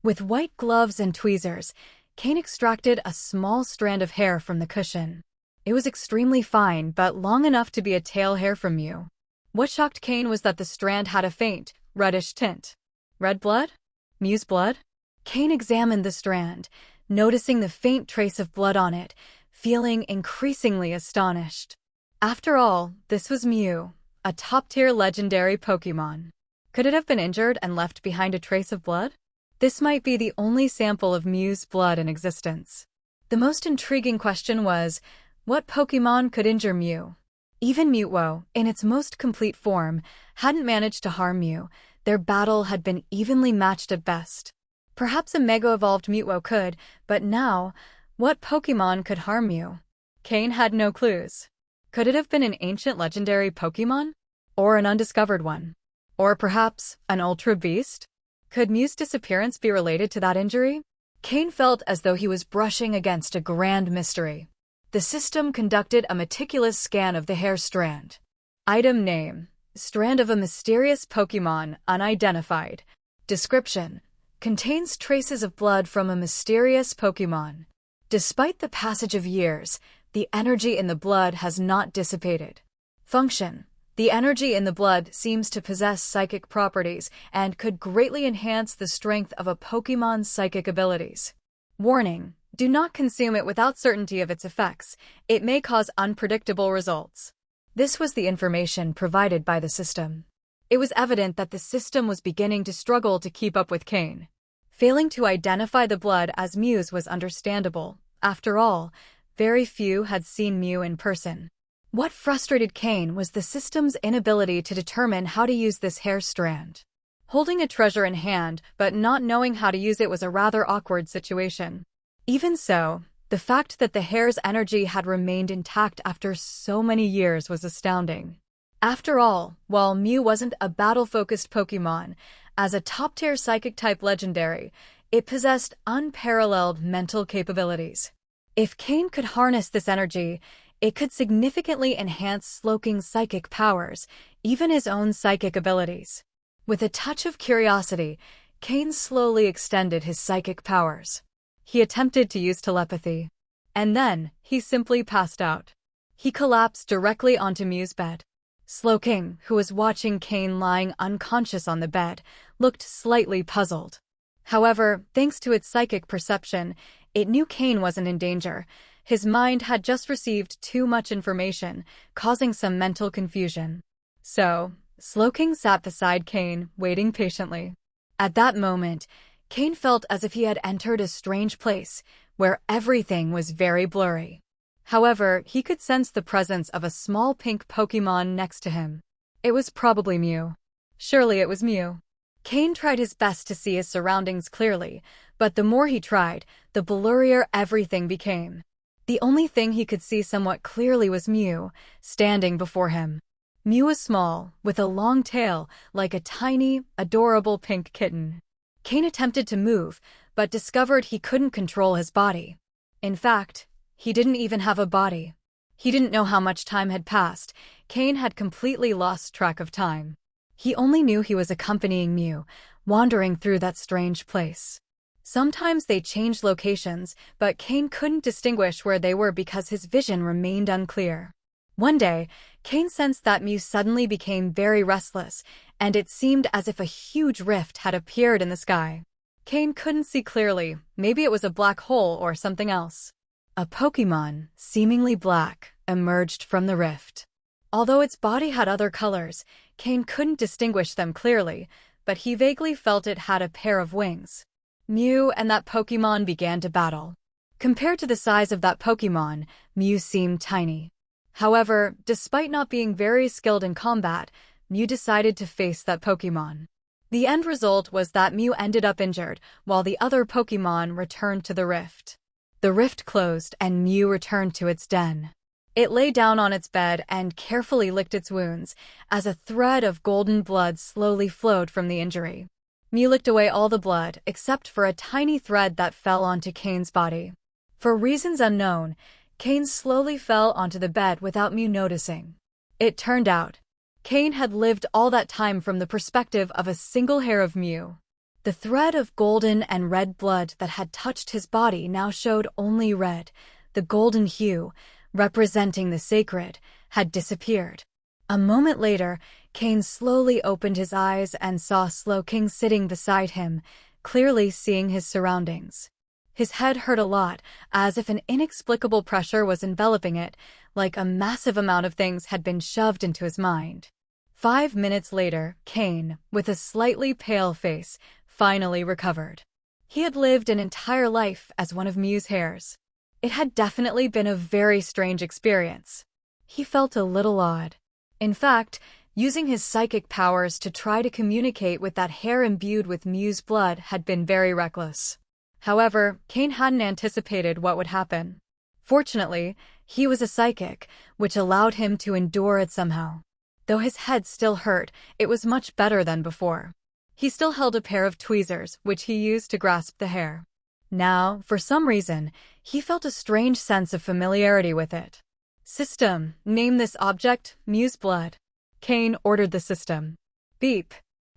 With white gloves and tweezers, Cain extracted a small strand of hair from the cushion. It was extremely fine, but long enough to be a tail hair from Mew. What shocked Cain was that the strand had a faint, reddish tint. Red blood? Mew's blood? Cain examined the strand, noticing the faint trace of blood on it, feeling increasingly astonished. After all, this was Mew, a top-tier legendary Pokémon. Could it have been injured and left behind a trace of blood? This might be the only sample of Mew's blood in existence. The most intriguing question was, what Pokémon could injure Mew? Even Mewtwo, in its most complete form, hadn't managed to harm Mew. Their battle had been evenly matched at best. Perhaps a mega-evolved Mewtwo could, but now, what Pokémon could harm Mew? Cain had no clues. Could it have been an ancient legendary Pokémon? Or an undiscovered one? Or perhaps an Ultra Beast? Could Mew's disappearance be related to that injury? Cain felt as though he was brushing against a grand mystery. The system conducted a meticulous scan of the hair strand. Item name: strand of a mysterious Pokémon, unidentified. Description: contains traces of blood from a mysterious Pokémon. Despite the passage of years, the energy in the blood has not dissipated. Function: the energy in the blood seems to possess psychic properties and could greatly enhance the strength of a Pokémon's psychic abilities. Warning: do not consume it without certainty of its effects. It may cause unpredictable results. This was the information provided by the system. It was evident that the system was beginning to struggle to keep up with Cain. Failing to identify the blood as Mew's was understandable. After all, very few had seen Mew in person. What frustrated Cain was the system's inability to determine how to use this hair strand. Holding a treasure in hand, but not knowing how to use it was a rather awkward situation. Even so, the fact that the hair's energy had remained intact after so many years was astounding. After all, while Mew wasn't a battle-focused Pokémon, as a top-tier Psychic-type legendary, it possessed unparalleled mental capabilities. If Cain could harness this energy, it could significantly enhance Slowking's psychic powers, even his own psychic abilities. With a touch of curiosity, Cain slowly extended his psychic powers. He attempted to use telepathy. And then, he simply passed out. He collapsed directly onto Mew's bed. Slowking, who was watching Cain lying unconscious on the bed, looked slightly puzzled. However, thanks to its psychic perception, it knew Cain wasn't in danger. His mind had just received too much information, causing some mental confusion. So, Slowking sat beside Cain, waiting patiently. At that moment, Cain felt as if he had entered a strange place, where everything was very blurry. However, he could sense the presence of a small pink Pokémon next to him. It was probably Mew. Surely it was Mew. Cain tried his best to see his surroundings clearly, but the more he tried, the blurrier everything became. The only thing he could see somewhat clearly was Mew, standing before him. Mew was small, with a long tail, like a tiny, adorable pink kitten. Cain attempted to move, but discovered he couldn't control his body. In fact, he didn't even have a body. He didn't know how much time had passed. Cain had completely lost track of time. He only knew he was accompanying Mew, wandering through that strange place. Sometimes they changed locations, but Cain couldn't distinguish where they were because his vision remained unclear. One day, Cain sensed that Mew suddenly became very restless, and it seemed as if a huge rift had appeared in the sky. Cain couldn't see clearly, maybe it was a black hole or something else. A Pokémon, seemingly black, emerged from the rift. Although its body had other colors, Cain couldn't distinguish them clearly, but he vaguely felt it had a pair of wings. Mew and that Pokémon began to battle. Compared to the size of that Pokémon, Mew seemed tiny. However, despite not being very skilled in combat, Mew decided to face that Pokémon. The end result was that Mew ended up injured, while the other Pokémon returned to the rift. The rift closed and Mew returned to its den. It lay down on its bed and carefully licked its wounds, as a thread of golden blood slowly flowed from the injury. Mew licked away all the blood, except for a tiny thread that fell onto Cain's body. For reasons unknown, Cain slowly fell onto the bed without Mew noticing. It turned out, Cain had lived all that time from the perspective of a single hair of Mew. The thread of golden and red blood that had touched his body now showed only red. The golden hue, representing the sacred, had disappeared. A moment later, Cain slowly opened his eyes and saw Slowking sitting beside him, clearly seeing his surroundings. His head hurt a lot, as if an inexplicable pressure was enveloping it, like a massive amount of things had been shoved into his mind. 5 minutes later, Cain, with a slightly pale face, finally recovered. He had lived an entire life as one of Mew's hairs. It had definitely been a very strange experience. He felt a little odd. In fact, using his psychic powers to try to communicate with that hair imbued with Mew's blood had been very reckless. However, Cain hadn't anticipated what would happen. Fortunately, he was a psychic, which allowed him to endure it somehow. Though his head still hurt, it was much better than before. He still held a pair of tweezers, which he used to grasp the hair. Now, for some reason, he felt a strange sense of familiarity with it. System, name this object, Mew's blood. Cain ordered the system. Beep.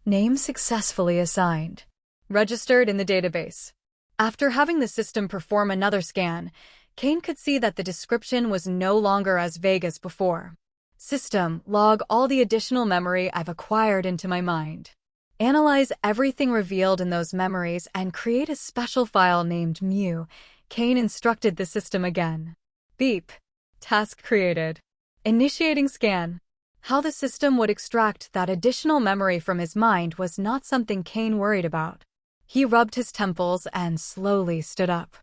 Name successfully assigned. Registered in the database. After having the system perform another scan, Cain could see that the description was no longer as vague as before. System, log all the additional memory I've acquired into my mind. Analyze everything revealed in those memories and create a special file named Mew. Cain instructed the system again. Beep. Task created. Initiating scan. How the system would extract that additional memory from his mind was not something Cain worried about. He rubbed his temples and slowly stood up.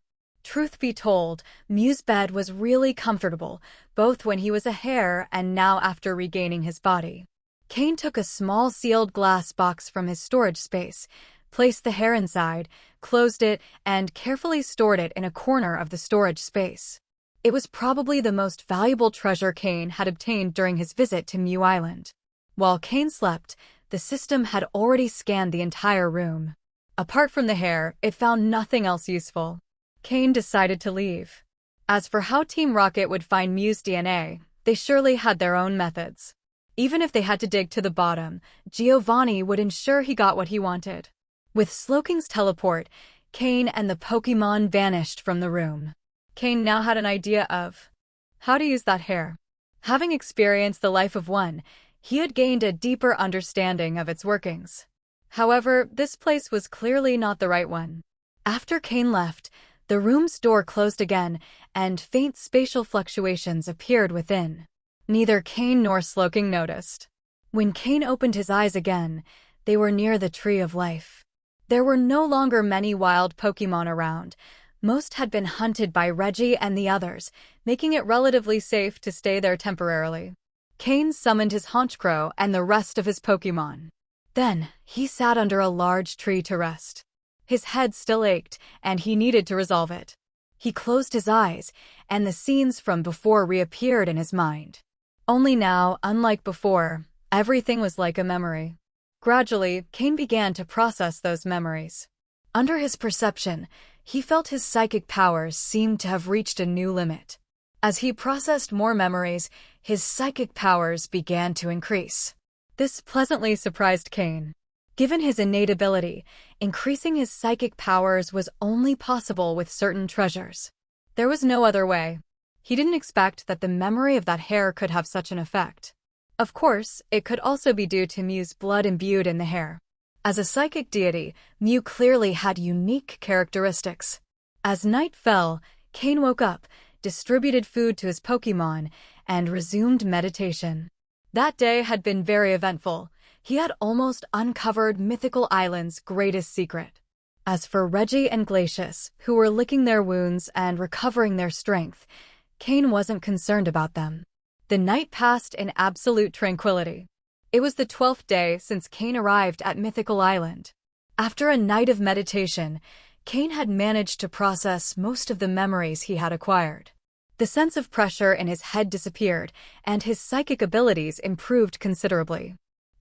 Truth be told, Mew's bed was really comfortable, both when he was a hare and now after regaining his body. Cain took a small sealed glass box from his storage space, placed the hair inside, closed it, and carefully stored it in a corner of the storage space. It was probably the most valuable treasure Cain had obtained during his visit to Mew Island. While Cain slept, the system had already scanned the entire room. Apart from the hair, it found nothing else useful. Cain decided to leave. As for how Team Rocket would find Mew's DNA, they surely had their own methods. Even if they had to dig to the bottom, Giovanni would ensure he got what he wanted. With Slowking's teleport, Cain and the Pokémon vanished from the room. Cain now had an idea of how to use that hair. Having experienced the life of one, he had gained a deeper understanding of its workings. However, this place was clearly not the right one. After Cain left, the room's door closed again, and faint spatial fluctuations appeared within. Neither Cain nor Slowking noticed. When Cain opened his eyes again, they were near the Tree of Life. There were no longer many wild Pokémon around. Most had been hunted by Reggie and the others, making it relatively safe to stay there temporarily. Cain summoned his Honchkrow and the rest of his Pokémon. Then, he sat under a large tree to rest. His head still ached, and he needed to resolve it. He closed his eyes, and the scenes from before reappeared in his mind. Only now, unlike before, everything was like a memory. Gradually, Cain began to process those memories. Under his perception, he felt his psychic powers seemed to have reached a new limit. As he processed more memories, his psychic powers began to increase. This pleasantly surprised Cain. Given his innate ability, increasing his psychic powers was only possible with certain treasures. There was no other way. He didn't expect that the memory of that hair could have such an effect. Of course, it could also be due to Mew's blood imbued in the hair. As a psychic deity, Mew clearly had unique characteristics. As night fell, Cain woke up, distributed food to his Pokémon, and resumed meditation. That day had been very eventful. He had almost uncovered Mythical Island's greatest secret. As for Reggie and Glacius, who were licking their wounds and recovering their strength, Cain wasn't concerned about them. The night passed in absolute tranquility. It was the 12th day since Cain arrived at Mythical Island. After a night of meditation, Cain had managed to process most of the memories he had acquired. The sense of pressure in his head disappeared, and his psychic abilities improved considerably.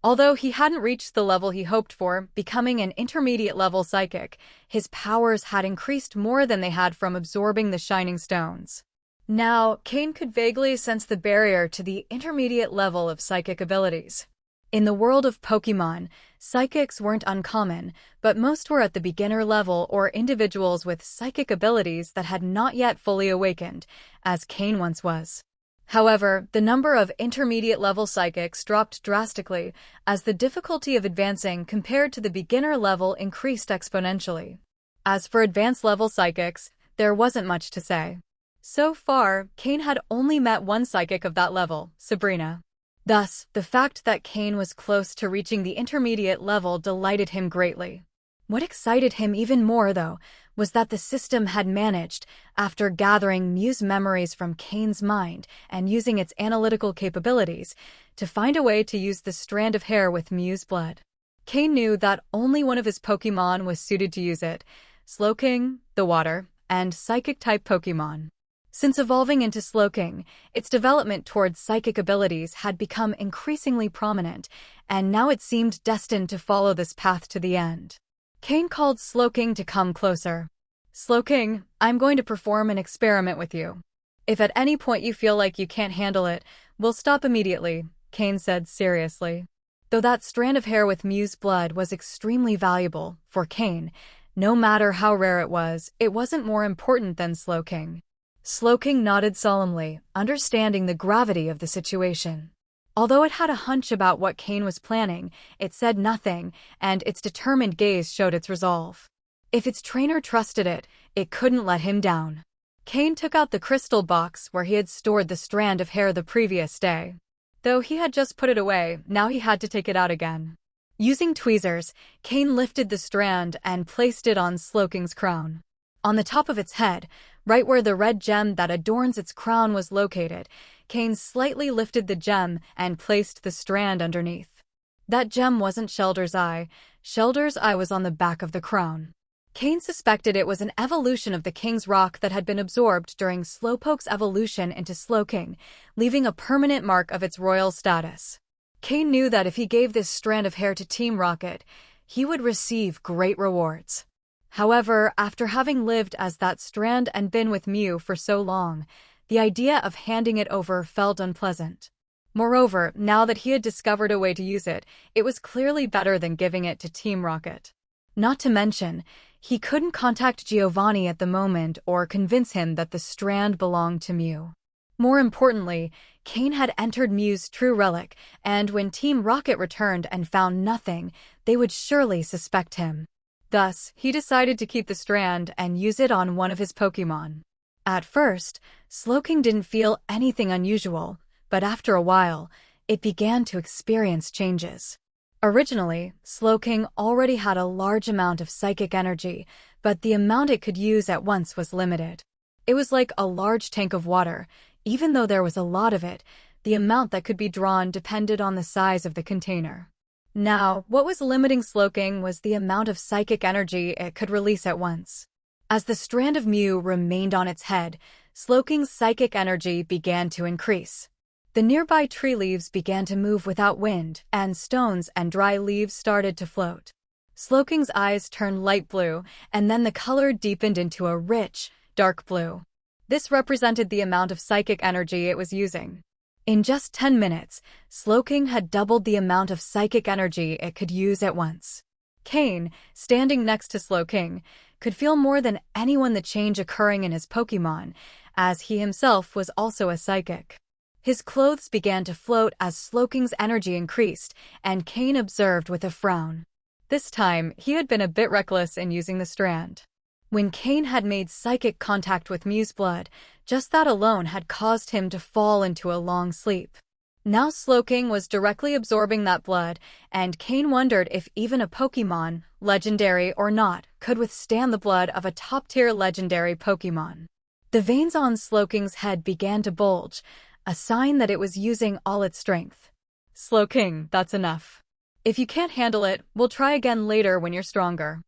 Although he hadn't reached the level he hoped for, becoming an intermediate-level psychic, his powers had increased more than they had from absorbing the shining stones. Now, Cain could vaguely sense the barrier to the intermediate level of psychic abilities. In the world of Pokémon, psychics weren't uncommon, but most were at the beginner level or individuals with psychic abilities that had not yet fully awakened, as Cain once was. However, the number of intermediate-level psychics dropped drastically as the difficulty of advancing compared to the beginner level increased exponentially. As for advanced-level psychics, there wasn't much to say. So far, Cain had only met one psychic of that level, Sabrina. Thus, the fact that Cain was close to reaching the intermediate level delighted him greatly. What excited him even more, though, was that the system had managed, after gathering Mew's memories from Cain's mind and using its analytical capabilities, to find a way to use the strand of hair with Mew's blood. Cain knew that only one of his Pokémon was suited to use it: Slowking, the water, and psychic-type Pokémon. Since evolving into Slowking, its development towards psychic abilities had become increasingly prominent, and now it seemed destined to follow this path to the end. Cain called Slowking to come closer. "Slowking, I'm going to perform an experiment with you. If at any point you feel like you can't handle it, we'll stop immediately," Cain said seriously. Though that strand of hair with Mew's blood was extremely valuable for Cain, no matter how rare it wasn't more important than Slowking. Slowking nodded solemnly, understanding the gravity of the situation. Although it had a hunch about what Cain was planning, it said nothing, and its determined gaze showed its resolve. If its trainer trusted it, it couldn't let him down. Cain took out the crystal box where he had stored the strand of hair the previous day. Though he had just put it away, now he had to take it out again. Using tweezers, Cain lifted the strand and placed it on Slowking's crown. On the top of its head, right where the red gem that adorns its crown was located, Cain slightly lifted the gem and placed the strand underneath. That gem wasn't Shelder's eye. Shelder's eye was on the back of the crown. Cain suspected it was an evolution of the King's Rock that had been absorbed during Slowpoke's evolution into Slowking, leaving a permanent mark of its royal status. Cain knew that if he gave this strand of hair to Team Rocket, he would receive great rewards. However, after having lived as that strand and been with Mew for so long, the idea of handing it over felt unpleasant. Moreover, now that he had discovered a way to use it, it was clearly better than giving it to Team Rocket. Not to mention, he couldn't contact Giovanni at the moment or convince him that the strand belonged to Mew. More importantly, Cain had entered Mew's true relic, and when Team Rocket returned and found nothing, they would surely suspect him. Thus, he decided to keep the strand and use it on one of his Pokémon. At first, Slowking didn't feel anything unusual, but after a while, it began to experience changes. Originally, Slowking already had a large amount of psychic energy, but the amount it could use at once was limited. It was like a large tank of water. Even though there was a lot of it, the amount that could be drawn depended on the size of the container. Now, what was limiting Slowking was the amount of psychic energy it could release at once. As the strand of Mew remained on its head, Slowking's psychic energy began to increase. The nearby tree leaves began to move without wind, and stones and dry leaves started to float. Slowking's eyes turned light blue, and then the color deepened into a rich, dark blue. This represented the amount of psychic energy it was using. In just 10 minutes, Slowking had doubled the amount of psychic energy it could use at once. Cain, standing next to Slowking, could feel more than anyone the change occurring in his Pokémon, as he himself was also a psychic. His clothes began to float as Slowking's energy increased, and Cain observed with a frown. This time, he had been a bit reckless in using the strand. When Cain had made psychic contact with Mew's blood, just that alone had caused him to fall into a long sleep. Now Slowking was directly absorbing that blood, and Cain wondered if even a Pokémon, legendary or not, could withstand the blood of a top-tier legendary Pokémon. The veins on Slowking's head began to bulge, a sign that it was using all its strength. Slowking, that's enough. If you can't handle it, we'll try again later when you're stronger.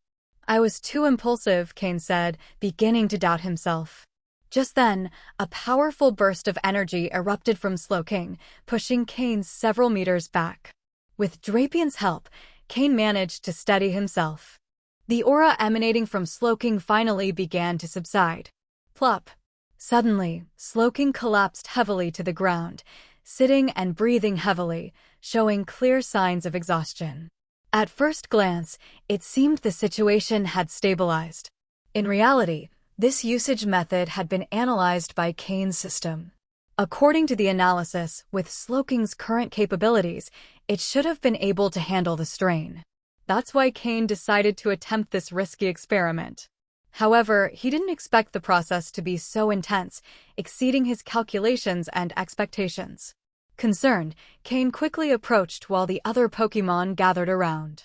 I was too impulsive, Cain said, beginning to doubt himself. Just then, a powerful burst of energy erupted from Slowking, pushing Cain several meters back. With Drapian's help, Cain managed to steady himself. The aura emanating from Slowking finally began to subside. Plop! Suddenly, Slowking collapsed heavily to the ground, sitting and breathing heavily, showing clear signs of exhaustion. At first glance, it seemed the situation had stabilized. In reality, this usage method had been analyzed by Cain's system. According to the analysis, with Slowking's current capabilities, it should have been able to handle the strain. That's why Cain decided to attempt this risky experiment. However, he didn't expect the process to be so intense, exceeding his calculations and expectations. Concerned, Cain quickly approached while the other Pokémon gathered around.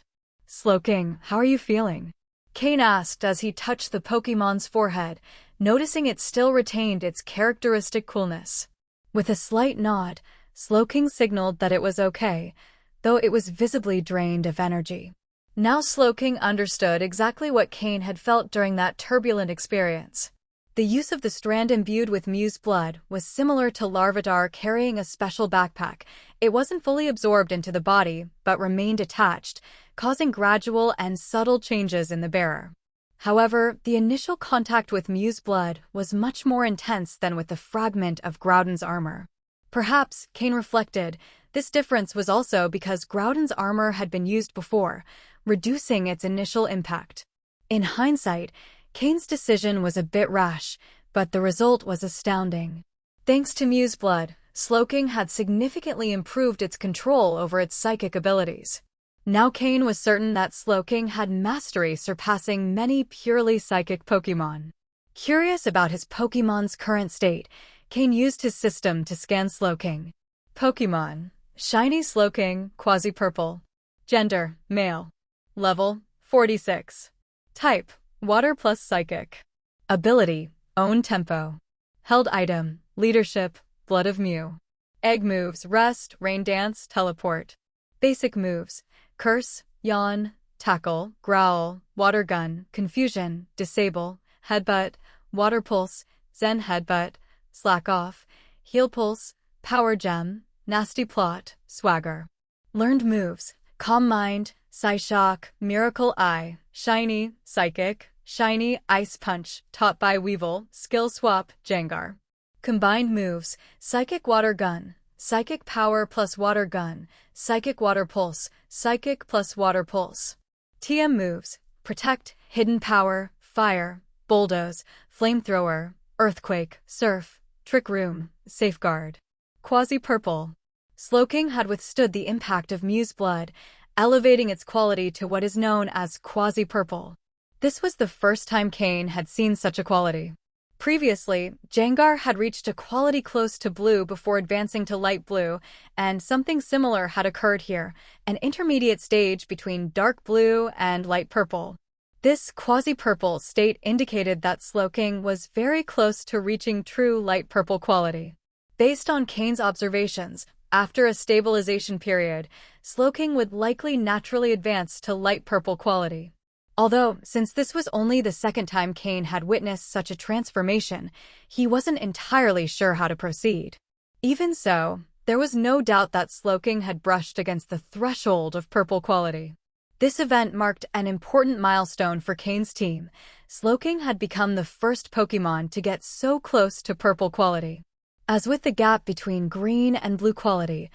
Slowking, how are you feeling? Cain asked as he touched the Pokémon's forehead, noticing it still retained its characteristic coolness. With a slight nod, Slowking signaled that it was okay, though it was visibly drained of energy. Now Slowking understood exactly what Cain had felt during that turbulent experience. The use of the strand imbued with Mew's blood was similar to Larvitar carrying a special backpack. It wasn't fully absorbed into the body, but remained attached, causing gradual and subtle changes in the bearer. However, the initial contact with Mew's blood was much more intense than with the fragment of Groudon's armor. Perhaps, Cain reflected, this difference was also because Groudon's armor had been used before, reducing its initial impact. In hindsight, Cain's decision was a bit rash, but the result was astounding. Thanks to Mew's blood, Slowking had significantly improved its control over its psychic abilities. Now Cain was certain that Slowking had mastery surpassing many purely psychic Pokémon. Curious about his Pokémon's current state, Cain used his system to scan Slowking. Pokémon: Shiny Slowking, Quasi-Purple. Gender: Male. Level: 46. Type: Water plus Psychic. Ability: Own Tempo. Held item: Leadership, Blood of Mew. Egg moves: Rest, Rain Dance, Teleport. Basic moves: Curse, Yawn, Tackle, Growl, Water Gun, Confusion, Disable, Headbutt, Water Pulse, Zen Headbutt, Slack Off, Heal Pulse, Power Gem, Nasty Plot, Swagger. Learned moves: Calm Mind, Psyshock, Miracle Eye, Shiny, Psychic, Shiny, Ice Punch, taught by Weevil, Skill Swap, Jengar. Combined moves: Psychic Water Gun, Psychic Power plus Water Gun, Psychic Water Pulse, Psychic plus Water Pulse. TM moves: Protect, Hidden Power, Fire, Bulldoze, Flamethrower, Earthquake, Surf, Trick Room, Safeguard. Quasi-Purple. Slowking had withstood the impact of Mew's blood, elevating its quality to what is known as Quasi-Purple. This was the first time Cain had seen such a quality. Previously, Jengar had reached a quality close to blue before advancing to light blue, and something similar had occurred here, an intermediate stage between dark blue and light purple. This quasi-purple state indicated that Slowking was very close to reaching true light purple quality. Based on Cain's observations, after a stabilization period, Slowking would likely naturally advance to light purple quality. Although, since this was only the second time Cain had witnessed such a transformation, he wasn't entirely sure how to proceed. Even so, there was no doubt that Slowking had brushed against the threshold of purple quality. This event marked an important milestone for Cain's team. Slowking had become the first Pokémon to get so close to purple quality. As with the gap between green and blue quality,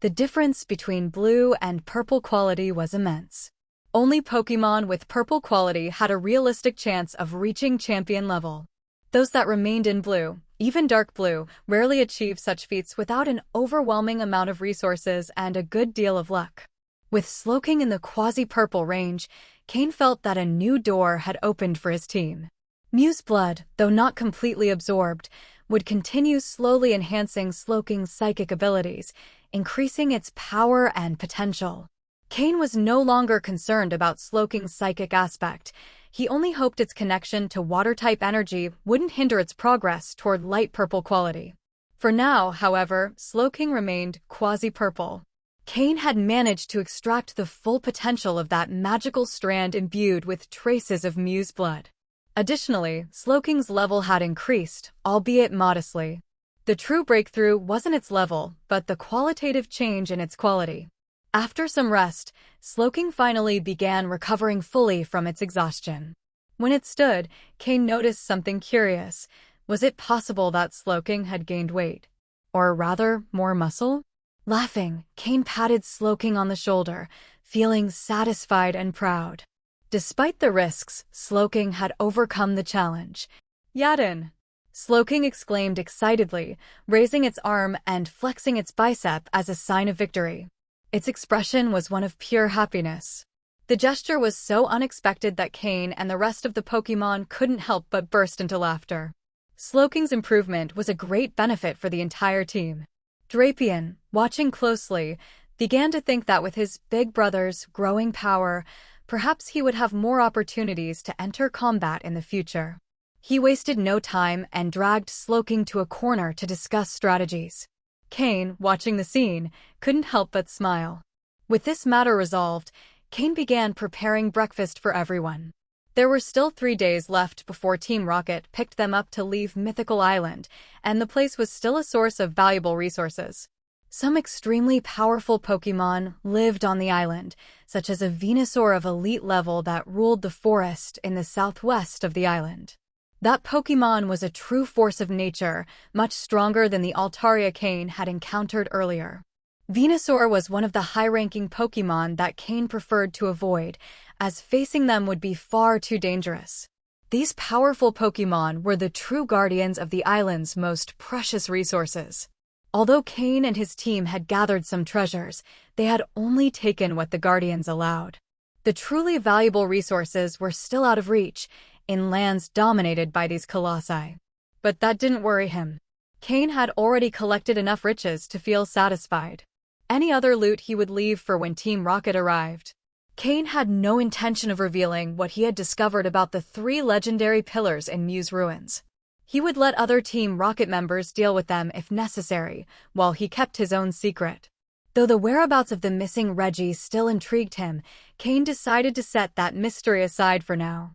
the difference between blue and purple quality was immense. Only Pokémon with purple quality had a realistic chance of reaching champion level. Those that remained in blue, even dark blue, rarely achieve such feats without an overwhelming amount of resources and a good deal of luck. With Slowking in the quasi-purple range, Cain felt that a new door had opened for his team. Mew's blood, though not completely absorbed, would continue slowly enhancing Slowking's psychic abilities, increasing its power and potential. Cain was no longer concerned about Slowking's psychic aspect. He only hoped its connection to water-type energy wouldn't hinder its progress toward light purple quality. For now, however, Slowking remained quasi-purple. Cain had managed to extract the full potential of that magical strand imbued with traces of Mew's blood. Additionally, Slowking's level had increased, albeit modestly. The true breakthrough wasn't its level, but the qualitative change in its quality. After some rest, Slowking finally began recovering fully from its exhaustion. When it stood, Cain noticed something curious. Was it possible that Slowking had gained weight? Or rather, more muscle? Laughing, Cain patted Slowking on the shoulder, feeling satisfied and proud. Despite the risks, Slowking had overcome the challenge. Yadin! Slowking exclaimed excitedly, raising its arm and flexing its bicep as a sign of victory. Its expression was one of pure happiness. The gesture was so unexpected that Cain and the rest of the Pokémon couldn't help but burst into laughter. Slowking's improvement was a great benefit for the entire team. Drapion, watching closely, began to think that with his big brother's growing power, perhaps he would have more opportunities to enter combat in the future. He wasted no time and dragged Slowking to a corner to discuss strategies. Cain, watching the scene, couldn't help but smile. With this matter resolved, Cain began preparing breakfast for everyone. There were still 3 days left before Team Rocket picked them up to leave Mythical Island, and the place was still a source of valuable resources. Some extremely powerful Pokémon lived on the island, such as a Venusaur of elite level that ruled the forest in the southwest of the island. That Pokémon was a true force of nature, much stronger than the Altaria Cain had encountered earlier. Venusaur was one of the high-ranking Pokémon that Cain preferred to avoid, as facing them would be far too dangerous. These powerful Pokémon were the true guardians of the island's most precious resources. Although Cain and his team had gathered some treasures, they had only taken what the guardians allowed. The truly valuable resources were still out of reach, in lands dominated by these colossi. But that didn't worry him. Cain had already collected enough riches to feel satisfied. Any other loot he would leave for when Team Rocket arrived. Cain had no intention of revealing what he had discovered about the 3 legendary pillars in Mew's ruins. He would let other Team Rocket members deal with them if necessary, while he kept his own secret. Though the whereabouts of the missing Reggie still intrigued him, Cain decided to set that mystery aside for now.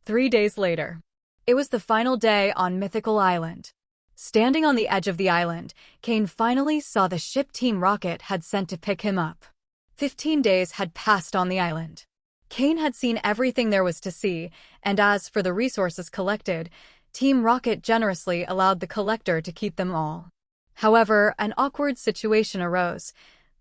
3 days later. It was the final day on Mythical Island. Standing on the edge of the island, Cain finally saw the ship Team Rocket had sent to pick him up. 15 days had passed on the island. Cain had seen everything there was to see, and as for the resources collected, Team Rocket generously allowed the collector to keep them all. However, an awkward situation arose.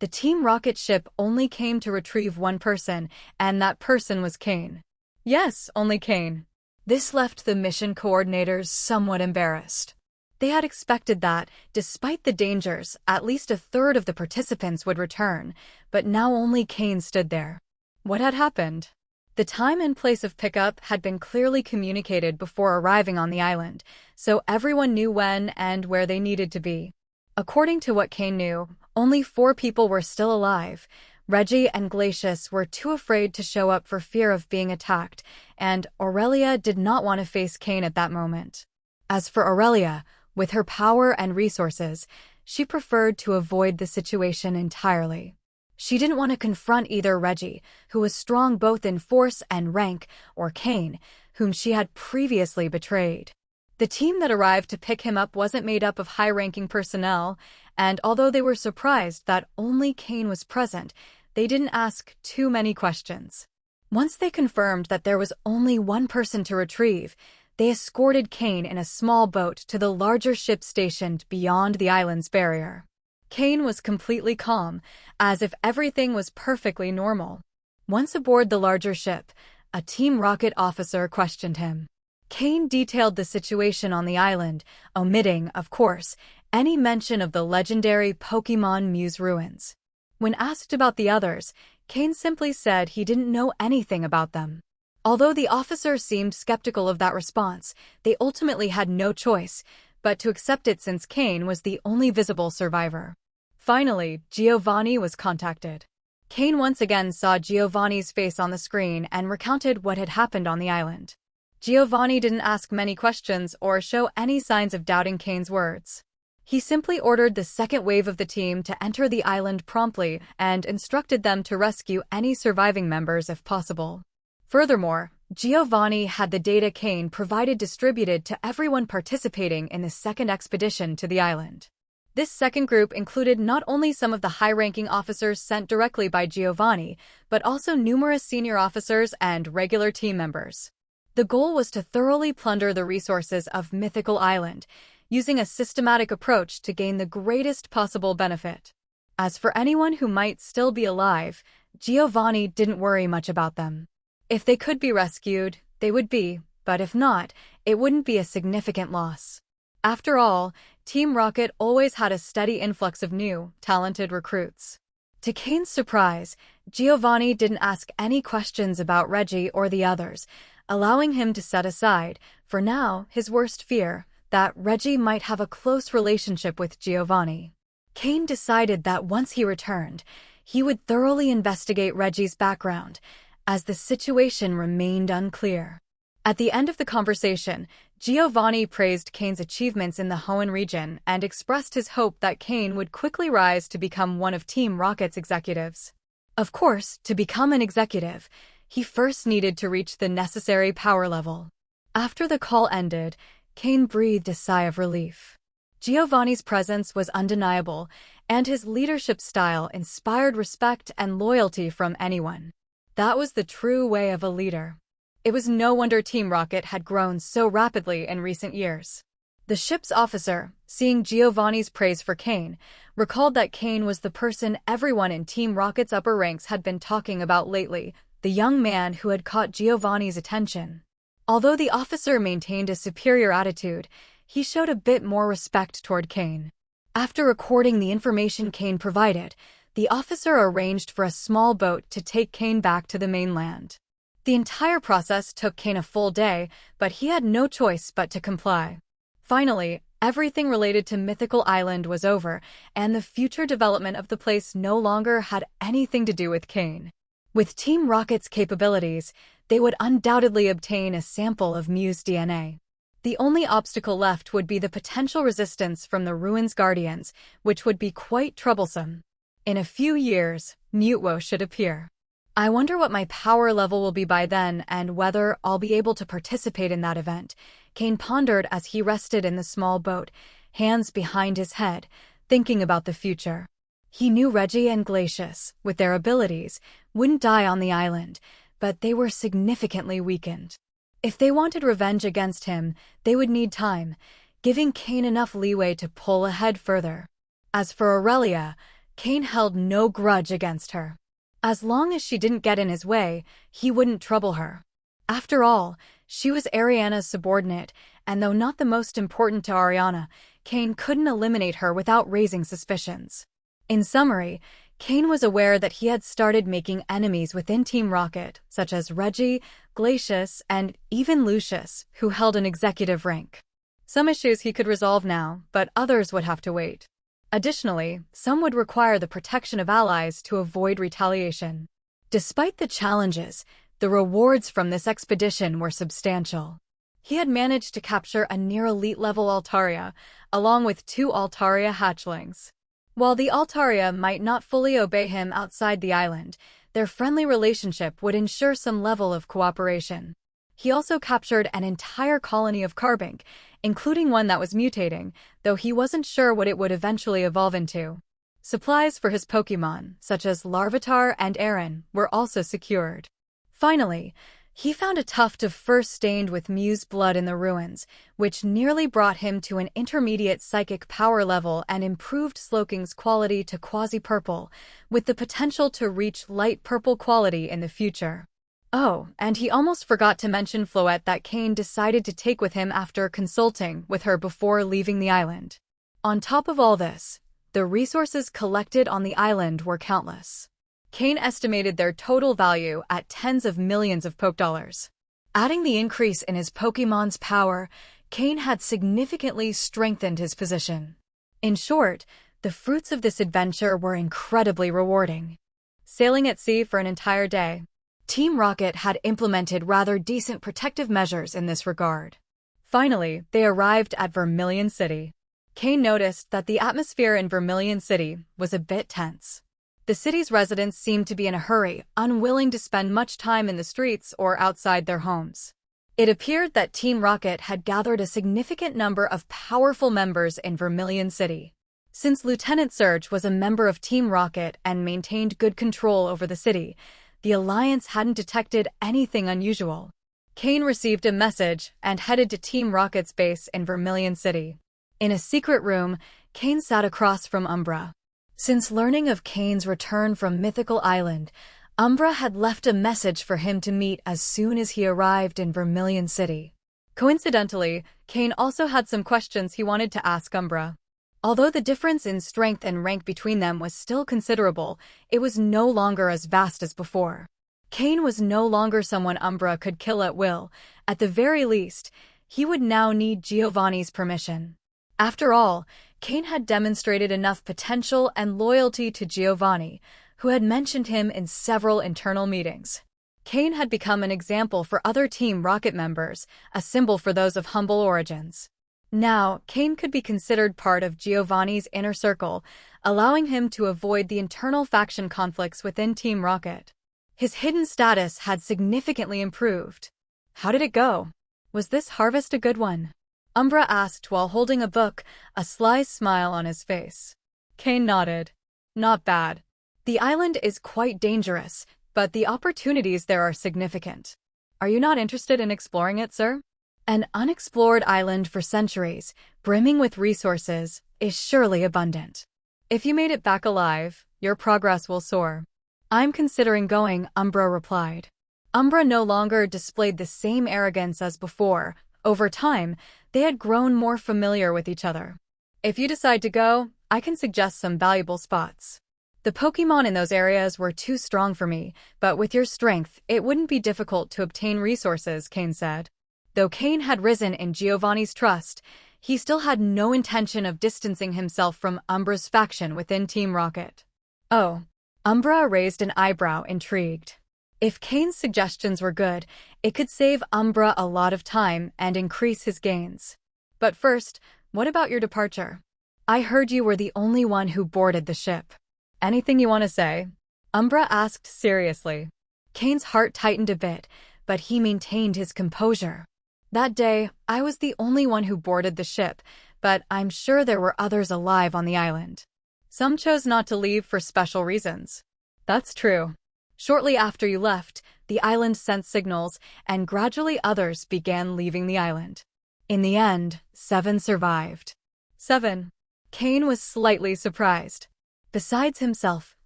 The Team Rocket ship only came to retrieve one person, and that person was Cain. Yes, only Cain. This left the mission coordinators somewhat embarrassed. They had expected that, despite the dangers, at least a third of the participants would return, but now only Cain stood there. What had happened? The time and place of pickup had been clearly communicated before arriving on the island, so everyone knew when and where they needed to be. According to what Cain knew, only 4 people were still alive. Reggie and Glacius were too afraid to show up for fear of being attacked, and Aurelia did not want to face Cain at that moment. As for Aurelia, with her power and resources, she preferred to avoid the situation entirely. She didn't want to confront either Reggie, who was strong both in force and rank, or Cain, whom she had previously betrayed. The team that arrived to pick him up wasn't made up of high-ranking personnel, and although they were surprised that only Cain was present, they didn't ask too many questions. Once they confirmed that there was only one person to retrieve, they escorted Cain in a small boat to the larger ship stationed beyond the island's barrier. Cain was completely calm, as if everything was perfectly normal. Once aboard the larger ship, a Team Rocket officer questioned him. Cain detailed the situation on the island, omitting, of course, any mention of the legendary Pokémon Muse ruins. When asked about the others, Cain simply said he didn't know anything about them. Although the officer seemed skeptical of that response, they ultimately had no choice but to accept it since Cain was the only visible survivor. Finally, Giovanni was contacted. Cain once again saw Giovanni's face on the screen and recounted what had happened on the island. Giovanni didn't ask many questions or show any signs of doubting Cain's words. He simply ordered the second wave of the team to enter the island promptly and instructed them to rescue any surviving members if possible. Furthermore, Giovanni had the data Cain provided distributed to everyone participating in the second expedition to the island. This second group included not only some of the high-ranking officers sent directly by Giovanni, but also numerous senior officers and regular team members. The goal was to thoroughly plunder the resources of Mythical Island, using a systematic approach to gain the greatest possible benefit. As for anyone who might still be alive, Giovanni didn't worry much about them. If they could be rescued, they would be, but if not, it wouldn't be a significant loss. After all, Team Rocket always had a steady influx of new, talented recruits. To Cain's surprise, Giovanni didn't ask any questions about Reggie or the others, allowing him to set aside, for now, his worst fear, that Reggie might have a close relationship with Giovanni. Cain decided that once he returned, he would thoroughly investigate Reggie's background, as the situation remained unclear. At the end of the conversation, Giovanni praised Cain's achievements in the Hoenn region and expressed his hope that Cain would quickly rise to become one of Team Rocket's executives. Of course, to become an executive, he first needed to reach the necessary power level. After the call ended, Cain breathed a sigh of relief. Giovanni's presence was undeniable, and his leadership style inspired respect and loyalty from anyone. That was the true way of a leader. It was no wonder Team Rocket had grown so rapidly in recent years. The ship's officer, seeing Giovanni's praise for Cain, recalled that Cain was the person everyone in Team Rocket's upper ranks had been talking about lately, the young man who had caught Giovanni's attention. Although the officer maintained a superior attitude, he showed a bit more respect toward Cain. After recording the information Cain provided, the officer arranged for a small boat to take Cain back to the mainland. The entire process took Cain a full day, but he had no choice but to comply. Finally, everything related to Mythical Island was over, and the future development of the place no longer had anything to do with Cain. With Team Rocket's capabilities, they would undoubtedly obtain a sample of Muse DNA. The only obstacle left would be the potential resistance from the Ruins Guardians, which would be quite troublesome. In a few years, Mutwo should appear. I wonder what my power level will be by then and whether I'll be able to participate in that event, Cain pondered as he rested in the small boat, hands behind his head, thinking about the future. He knew Reggie and Glacius, with their abilities, wouldn't die on the island, but they were significantly weakened. If they wanted revenge against him, they would need time, giving Cain enough leeway to pull ahead further. As for Aurelia, Cain held no grudge against her. As long as she didn't get in his way, he wouldn't trouble her. After all, she was Ariana's subordinate, and though not the most important to Ariana, Cain couldn't eliminate her without raising suspicions. In summary, Cain was aware that he had started making enemies within Team Rocket, such as Reggie, Glacius, and even Lucius, who held an executive rank. Some issues he could resolve now, but others would have to wait. Additionally, some would require the protection of allies to avoid retaliation. Despite the challenges, the rewards from this expedition were substantial. He had managed to capture a near-elite level Altaria, along with 2 Altaria hatchlings. While the Altaria might not fully obey him outside the island, their friendly relationship would ensure some level of cooperation. He also captured an entire colony of Carbink, including one that was mutating, though he wasn't sure what it would eventually evolve into. Supplies for his Pokémon, such as Larvitar and Aron, were also secured. Finally, He found a tuft of fur stained with Mew's blood in the ruins, which nearly brought him to an intermediate psychic power level and improved Sloking's quality to quasi-purple, with the potential to reach light purple quality in the future. Oh, and he almost forgot to mention Floette that Cain decided to take with him after consulting with her before leaving the island. On top of all this, the resources collected on the island were countless. Cain estimated their total value at tens of millions of Poke dollars. Adding the increase in his Pokémon's power, Cain had significantly strengthened his position. In short, the fruits of this adventure were incredibly rewarding. Sailing at sea for an entire day, Team Rocket had implemented rather decent protective measures in this regard. Finally, they arrived at Vermilion City. Cain noticed that the atmosphere in Vermilion City was a bit tense. The city's residents seemed to be in a hurry, unwilling to spend much time in the streets or outside their homes. It appeared that Team Rocket had gathered a significant number of powerful members in Vermilion City. Since Lieutenant Surge was a member of Team Rocket and maintained good control over the city, the Alliance hadn't detected anything unusual. Cain received a message and headed to Team Rocket's base in Vermilion City. In a secret room, Cain sat across from Umbra. Since learning of Cain's return from Mythical Island, Umbra had left a message for him to meet as soon as he arrived in Vermilion City. Coincidentally, Cain also had some questions he wanted to ask Umbra. Although the difference in strength and rank between them was still considerable, it was no longer as vast as before. Cain was no longer someone Umbra could kill at will. At the very least, he would now need Giovanni's permission. After all, Cain had demonstrated enough potential and loyalty to Giovanni, who had mentioned him in several internal meetings. Cain had become an example for other Team Rocket members, a symbol for those of humble origins. Now, Cain could be considered part of Giovanni's inner circle, allowing him to avoid the internal faction conflicts within Team Rocket. His hidden status had significantly improved. How did it go? Was this harvest a good one? Umbra asked while holding a book, a sly smile on his face. Cain nodded. Not bad. The island is quite dangerous, but the opportunities there are significant. Are you not interested in exploring it, sir? An unexplored island for centuries, brimming with resources, is surely abundant. If you made it back alive, your progress will soar. I'm considering going, Umbra replied. Umbra no longer displayed the same arrogance as before. Over time, they had grown more familiar with each other. If you decide to go, I can suggest some valuable spots. The Pokémon in those areas were too strong for me, but with your strength, it wouldn't be difficult to obtain resources, Cain said. Though Cain had risen in Giovanni's trust, he still had no intention of distancing himself from Umbra's faction within Team Rocket. Oh. Umbra raised an eyebrow, intrigued. If Cain's suggestions were good, it could save Umbra a lot of time and increase his gains. But first, what about your departure? I heard you were the only one who boarded the ship. Anything you want to say? Umbra asked seriously. Cain's heart tightened a bit, but he maintained his composure. That day, I was the only one who boarded the ship, but I'm sure there were others alive on the island. Some chose not to leave for special reasons. That's true. Shortly after you left, the island sent signals, and gradually others began leaving the island. In the end, 7 survived. 7. Cain was slightly surprised. Besides himself,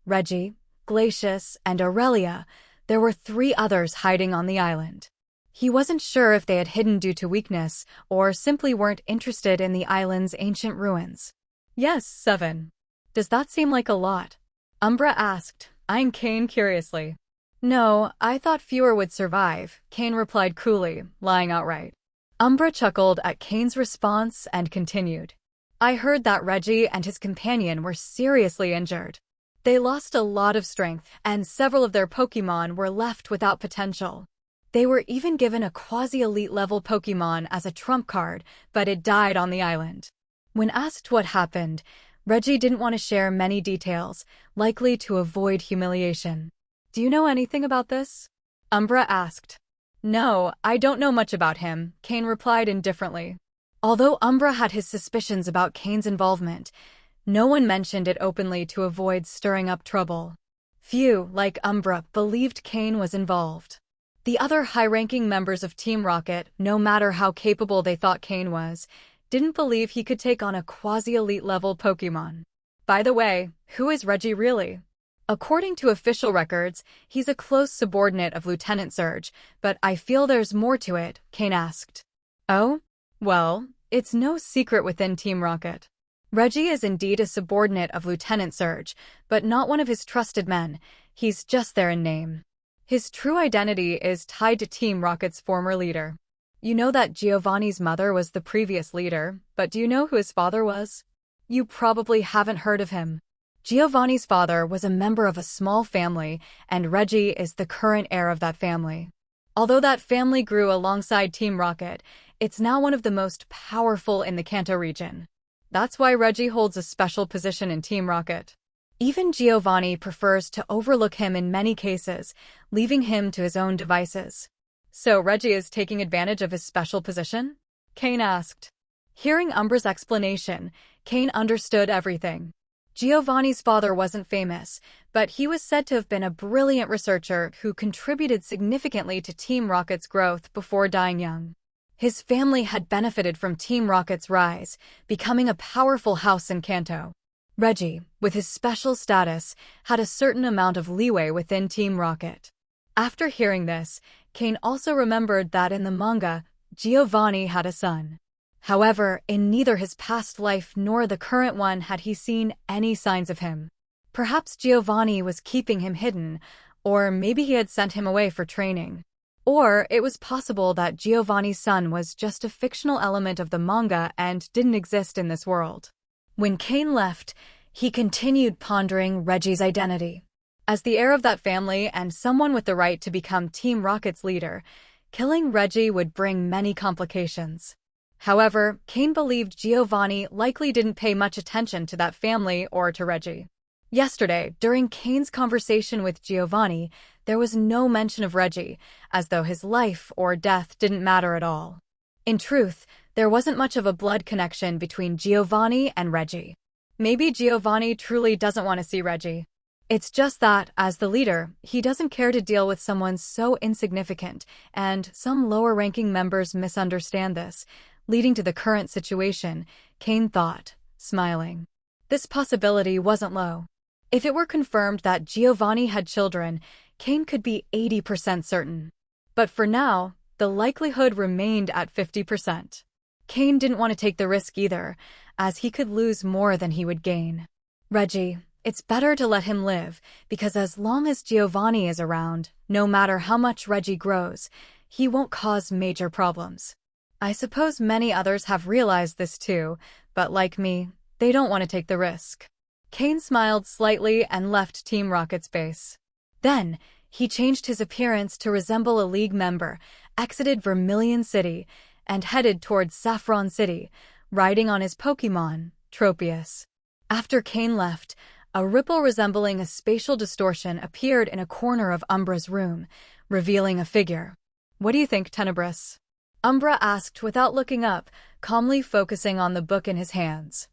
Reggie, Glacius, and Aurelia, there were 3 others hiding on the island. He wasn't sure if they had hidden due to weakness or simply weren't interested in the island's ancient ruins. Yes, 7. Does that seem like a lot? Umbra asked, eyeing Cain curiously. No, I thought fewer would survive, Cain replied coolly, lying outright. Umbra chuckled at Cain's response and continued. I heard that Reggie and his companion were seriously injured. They lost a lot of strength, and several of their Pokémon were left without potential. They were even given a quasi-elite level Pokémon as a trump card, but it died on the island. When asked what happened, Reggie didn't want to share many details, likely to avoid humiliation. Do you know anything about this? Umbra asked. No, I don't know much about him, Cain replied indifferently. Although Umbra had his suspicions about Cain's involvement, no one mentioned it openly to avoid stirring up trouble. Few, like Umbra, believed Cain was involved. The other high-ranking members of Team Rocket, no matter how capable they thought Cain was, didn't believe he could take on a quasi-elite level Pokémon. By the way, who is Reggie really? According to official records, he's a close subordinate of Lieutenant Surge, but I feel there's more to it, Cain asked. Oh? Well, it's no secret within Team Rocket. Reggie is indeed a subordinate of Lieutenant Surge, but not one of his trusted men. He's just there in name. His true identity is tied to Team Rocket's former leader. You know that Giovanni's mother was the previous leader, but do you know who his father was? You probably haven't heard of him. Giovanni's father was a member of a small family, and Reggie is the current heir of that family. Although that family grew alongside Team Rocket, it's now one of the most powerful in the Kanto region. That's why Reggie holds a special position in Team Rocket. Even Giovanni prefers to overlook him in many cases, leaving him to his own devices. So Reggie is taking advantage of his special position? Cain asked. Hearing Umbra's explanation, Cain understood everything. Giovanni's father wasn't famous, but he was said to have been a brilliant researcher who contributed significantly to Team Rocket's growth before dying young. His family had benefited from Team Rocket's rise, becoming a powerful house in Kanto. Reggie, with his special status, had a certain amount of leeway within Team Rocket. After hearing this, Cain also remembered that in the manga, Giovanni had a son. However, in neither his past life nor the current one had he seen any signs of him. Perhaps Giovanni was keeping him hidden, or maybe he had sent him away for training. Or it was possible that Giovanni's son was just a fictional element of the manga and didn't exist in this world. When Cain left, he continued pondering Reggie's identity. As the heir of that family and someone with the right to become Team Rocket's leader, killing Reggie would bring many complications. However, Cain believed Giovanni likely didn't pay much attention to that family or to Reggie. Yesterday, during Cain's conversation with Giovanni, there was no mention of Reggie, as though his life or death didn't matter at all. In truth, there wasn't much of a blood connection between Giovanni and Reggie. Maybe Giovanni truly doesn't want to see Reggie. It's just that, as the leader, he doesn't care to deal with someone so insignificant, and some lower-ranking members misunderstand this, leading to the current situation, Cain thought, smiling. This possibility wasn't low. If it were confirmed that Giovanni had children, Cain could be 80% certain. But for now, the likelihood remained at 50%. Cain didn't want to take the risk either, as he could lose more than he would gain. Reggie, it's better to let him live, because as long as Giovanni is around, no matter how much Reggie grows, he won't cause major problems. I suppose many others have realized this too, but like me, they don't want to take the risk. Cain smiled slightly and left Team Rocket's base. Then, he changed his appearance to resemble a League member, exited Vermilion City, and headed towards Saffron City, riding on his Pokémon, Tropius. After Cain left, a ripple resembling a spatial distortion appeared in a corner of Umbra's room, revealing a figure. What do you think, Tenebris? Umbra asked without looking up, calmly focusing on the book in his hands.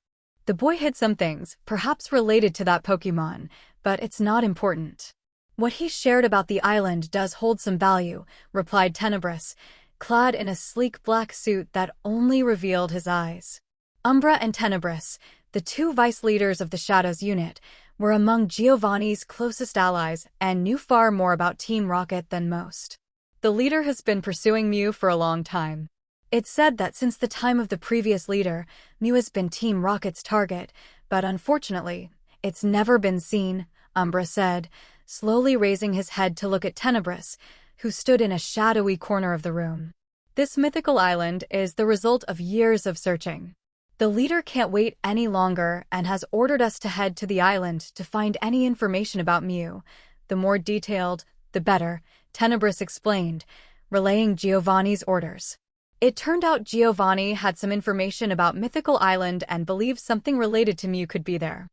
The boy hid some things, perhaps related to that Pokémon, but it's not important. What he shared about the island does hold some value, replied Tenebris, clad in a sleek black suit that only revealed his eyes. Umbra and Tenebris, the two vice leaders of the Shadows unit, were among Giovanni's closest allies and knew far more about Team Rocket than most. The leader has been pursuing Mew for a long time. It's said that since the time of the previous leader, Mew has been Team Rocket's target, but unfortunately, it's never been seen, Umbra said, slowly raising his head to look at Tenebris, who stood in a shadowy corner of the room. This mythical island is the result of years of searching. The leader can't wait any longer and has ordered us to head to the island to find any information about Mew. The more detailed, the better, Tenebris explained, relaying Giovanni's orders. It turned out Giovanni had some information about Mythical Island and believed something related to Mew could be there.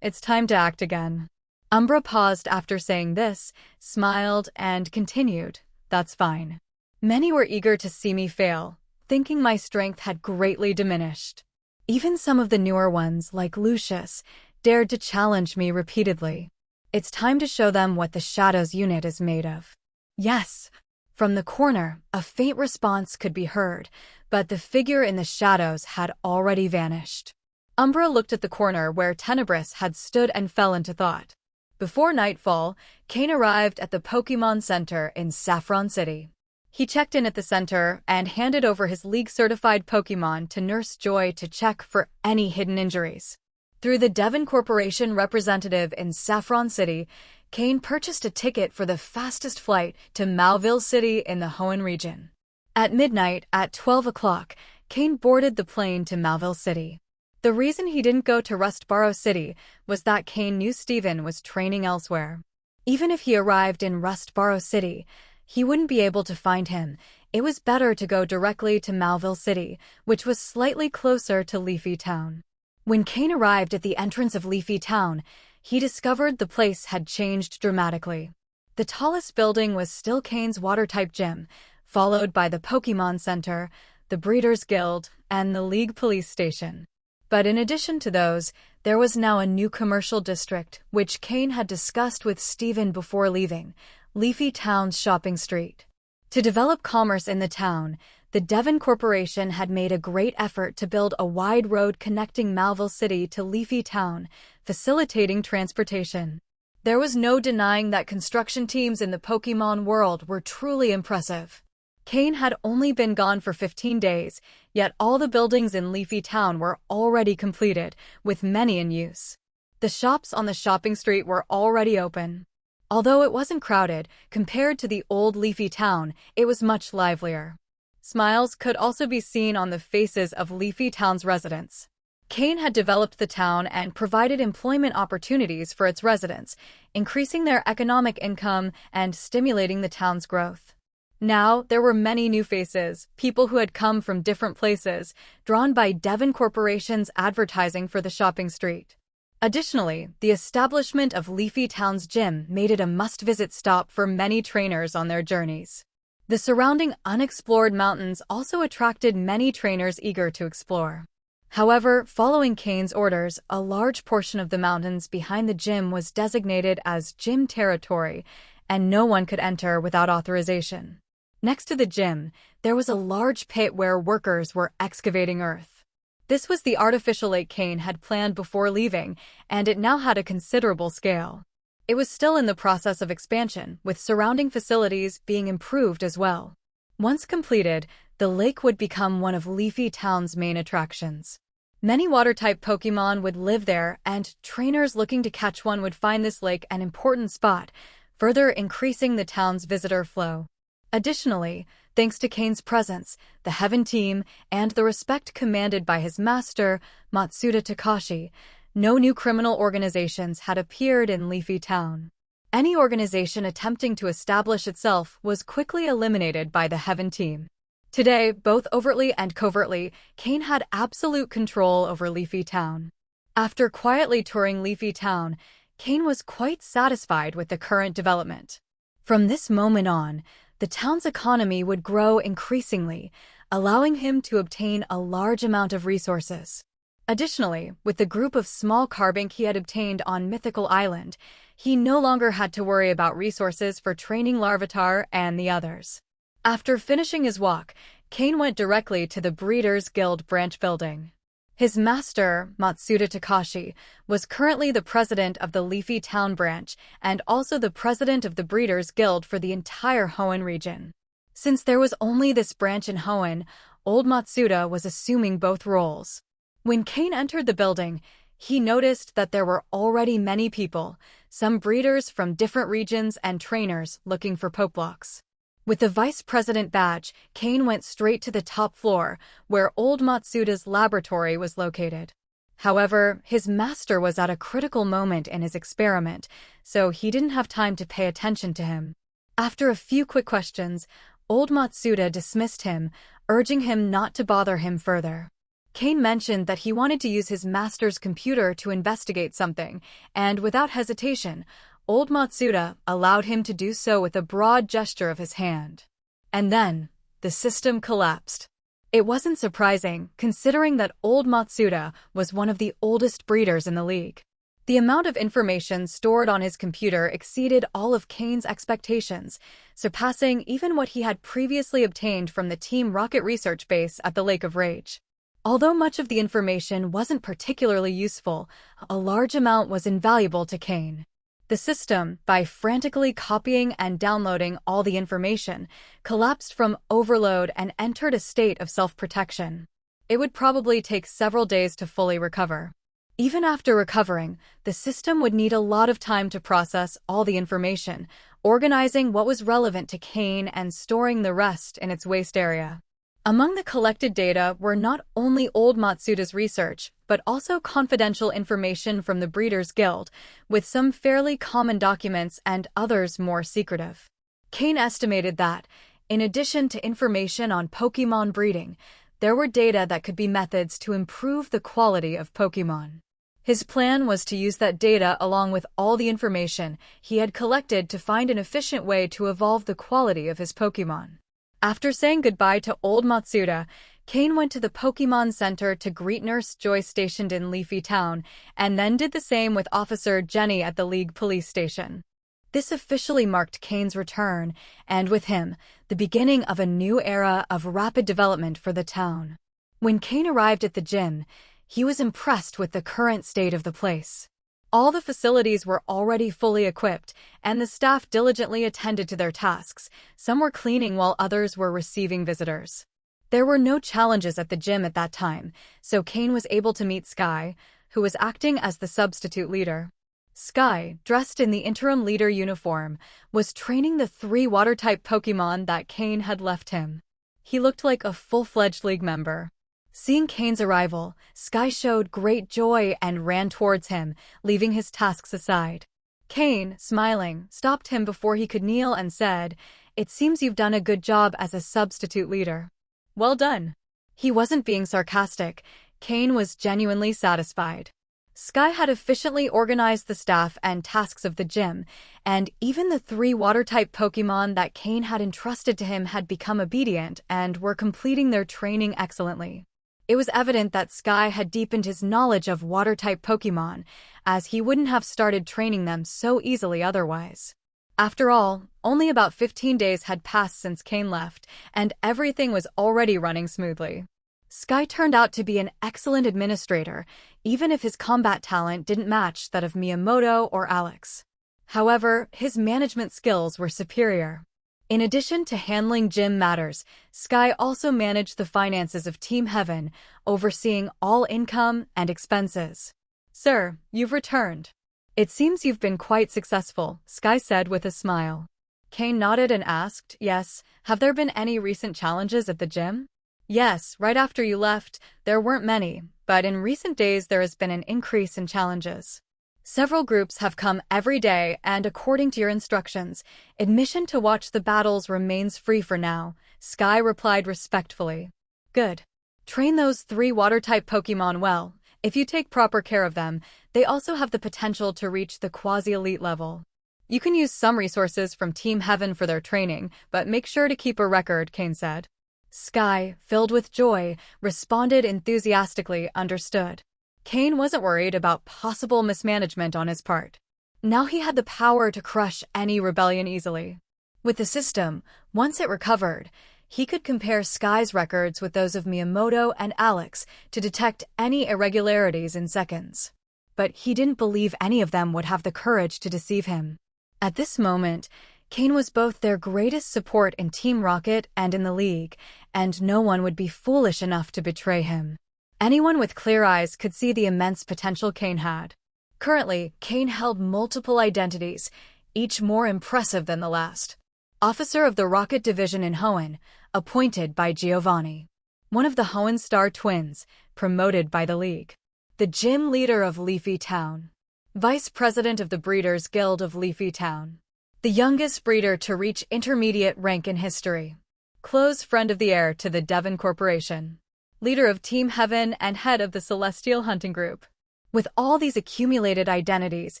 It's time to act again. Umbra paused after saying this, smiled, and continued, That's fine. Many were eager to see me fail, thinking my strength had greatly diminished. Even some of the newer ones, like Lucius, dared to challenge me repeatedly. It's time to show them what the Shadows unit is made of. Yes. From the corner, a faint response could be heard, but the figure in the shadows had already vanished. Umbra looked at the corner where Tenebris had stood and fell into thought. Before nightfall, Cain arrived at the Pokémon Center in Saffron City. He checked in at the center and handed over his league-certified Pokémon to Nurse Joy to check for any hidden injuries. Through the Devon Corporation representative in Saffron City, Cain purchased a ticket for the fastest flight to Malville City in the Hoenn region. At midnight, at 12 o'clock, Cain boarded the plane to Malville City. The reason he didn't go to Rustboro City was that Cain knew Steven was training elsewhere. Even if he arrived in Rustboro City, he wouldn't be able to find him. It was better to go directly to Malville City, which was slightly closer to Leafy Town. When Cain arrived at the entrance of Leafy Town, he discovered the place had changed dramatically. The tallest building was still Cain's water-type gym, followed by the Pokémon Center, the Breeders' Guild, and the League Police Station. But in addition to those, there was now a new commercial district, which Cain had discussed with Steven before leaving, Leafy Town's shopping street. To develop commerce in the town, the Devon Corporation had made a great effort to build a wide road connecting Malville City to Leafy Town, facilitating transportation. There was no denying that construction teams in the Pokémon World were truly impressive. Cain had only been gone for 15 days, yet all the buildings in Leafy Town were already completed, with many in use. The shops on the shopping street were already open. Although it wasn't crowded, compared to the old Leafy Town, it was much livelier. Smiles could also be seen on the faces of Leafy Town's residents. Cain had developed the town and provided employment opportunities for its residents, increasing their economic income and stimulating the town's growth. Now, there were many new faces, people who had come from different places, drawn by Devon Corporation's advertising for the shopping street. Additionally, the establishment of Leafy Town's gym made it a must-visit stop for many trainers on their journeys. The surrounding unexplored mountains also attracted many trainers eager to explore. However, following Cain's orders, a large portion of the mountains behind the gym was designated as gym territory, and no one could enter without authorization. Next to the gym, there was a large pit where workers were excavating earth. This was the artificial lake Cain had planned before leaving, and it now had a considerable scale. It was still in the process of expansion, with surrounding facilities being improved as well. Once completed, the lake would become one of Leafy Town's main attractions. Many water-type Pokémon would live there, and trainers looking to catch one would find this lake an important spot, further increasing the town's visitor flow. Additionally, thanks to Cain's presence, the Heaven Team, and the respect commanded by his master, Matsuda Takashi, no new criminal organizations had appeared in Leafy Town. Any organization attempting to establish itself was quickly eliminated by the Heaven Team. Today, both overtly and covertly, Cain had absolute control over Leafy Town. After quietly touring Leafy Town, Cain was quite satisfied with the current development. From this moment on, the town's economy would grow increasingly, allowing him to obtain a large amount of resources. Additionally, with the group of small carbink he had obtained on Mythical Island, he no longer had to worry about resources for training Larvitar and the others. After finishing his walk, Cain went directly to the Breeders' Guild branch building. His master, Matsuda Takashi, was currently the president of the Leafy Town branch and also the president of the Breeders' Guild for the entire Hoenn region. Since there was only this branch in Hoenn, old Matsuda was assuming both roles. When Cain entered the building, he noticed that there were already many people, some breeders from different regions and trainers looking for Pokeblocks. With the vice president badge, Cain went straight to the top floor, where old Matsuda's laboratory was located. However, his master was at a critical moment in his experiment, so he didn't have time to pay attention to him. After a few quick questions, old Matsuda dismissed him, urging him not to bother him further. Cain mentioned that he wanted to use his master's computer to investigate something, and without hesitation, old Matsuda allowed him to do so with a broad gesture of his hand. And then, the system collapsed. It wasn't surprising, considering that old Matsuda was one of the oldest breeders in the league. The amount of information stored on his computer exceeded all of Cain's expectations, surpassing even what he had previously obtained from the Team Rocket research base at the Lake of Rage. Although much of the information wasn't particularly useful, a large amount was invaluable to Cain. The system, by frantically copying and downloading all the information, collapsed from overload and entered a state of self-protection. It would probably take several days to fully recover. Even after recovering, the system would need a lot of time to process all the information, organizing what was relevant to Cain and storing the rest in its waste area. Among the collected data were not only old Matsuda's research, but also confidential information from the Breeders' Guild, with some fairly common documents and others more secretive. Cain estimated that, in addition to information on Pokémon breeding, there were data that could be methods to improve the quality of Pokémon. His plan was to use that data along with all the information he had collected to find an efficient way to evolve the quality of his Pokémon. After saying goodbye to old Matsuda, Cain went to the Pokémon Center to greet Nurse Joy stationed in Leafy Town, and then did the same with Officer Jenny at the League Police Station. This officially marked Cain's return, and with him, the beginning of a new era of rapid development for the town. When Cain arrived at the gym, he was impressed with the current state of the place. All the facilities were already fully equipped, and the staff diligently attended to their tasks. Some were cleaning while others were receiving visitors. There were no challenges at the gym at that time, so Cain was able to meet Sky, who was acting as the substitute leader. Sky, dressed in the interim leader uniform, was training the 3 water-type Pokémon that Cain had left him. He looked like a full-fledged league member. Seeing Cain's arrival, Sky showed great joy and ran towards him, leaving his tasks aside. Cain, smiling, stopped him before he could kneel and said, "It seems you've done a good job as a substitute leader." "Well done." He wasn't being sarcastic. Cain was genuinely satisfied. Sky had efficiently organized the staff and tasks of the gym, and even the 3 water-type Pokémon that Cain had entrusted to him had become obedient and were completing their training excellently. It was evident that Sky had deepened his knowledge of water-type Pokémon, as he wouldn't have started training them so easily otherwise. After all, only about 15 days had passed since Cain left, and everything was already running smoothly. Sky turned out to be an excellent administrator, even if his combat talent didn't match that of Miyamoto or Alex. However, his management skills were superior. In addition to handling gym matters, Sky also managed the finances of Team Heaven, overseeing all income and expenses. "Sir, you've returned. It seems you've been quite successful," Sky said with a smile. Cain nodded and asked, "Yes, have there been any recent challenges at the gym?" "Yes, right after you left, there weren't many, but in recent days there has been an increase in challenges. Several groups have come every day, and according to your instructions, admission to watch the battles remains free for now," Sky replied respectfully. "Good. Train those 3 water-type Pokémon well. If you take proper care of them, they also have the potential to reach the quasi-elite level. You can use some resources from Team Heaven for their training, but make sure to keep a record," Cain said. Sky, filled with joy, responded enthusiastically, "Understood." Cain wasn't worried about possible mismanagement on his part. Now he had the power to crush any rebellion easily. With the system, once it recovered, he could compare Sky's records with those of Miyamoto and Alex to detect any irregularities in seconds. But he didn't believe any of them would have the courage to deceive him. At this moment, Cain was both their greatest support in Team Rocket and in the League, and no one would be foolish enough to betray him. Anyone with clear eyes could see the immense potential Cain had. Currently, Cain held multiple identities, each more impressive than the last. Officer of the Rocket Division in Hoenn, appointed by Giovanni. One of the Hoenn Star twins, promoted by the League. The Gym Leader of Leafy Town. Vice President of the Breeders' Guild of Leafy Town. The youngest breeder to reach intermediate rank in history. Close friend of the heir to the Devon Corporation. Leader of Team Heaven and head of the Celestial Hunting Group. With all these accumulated identities,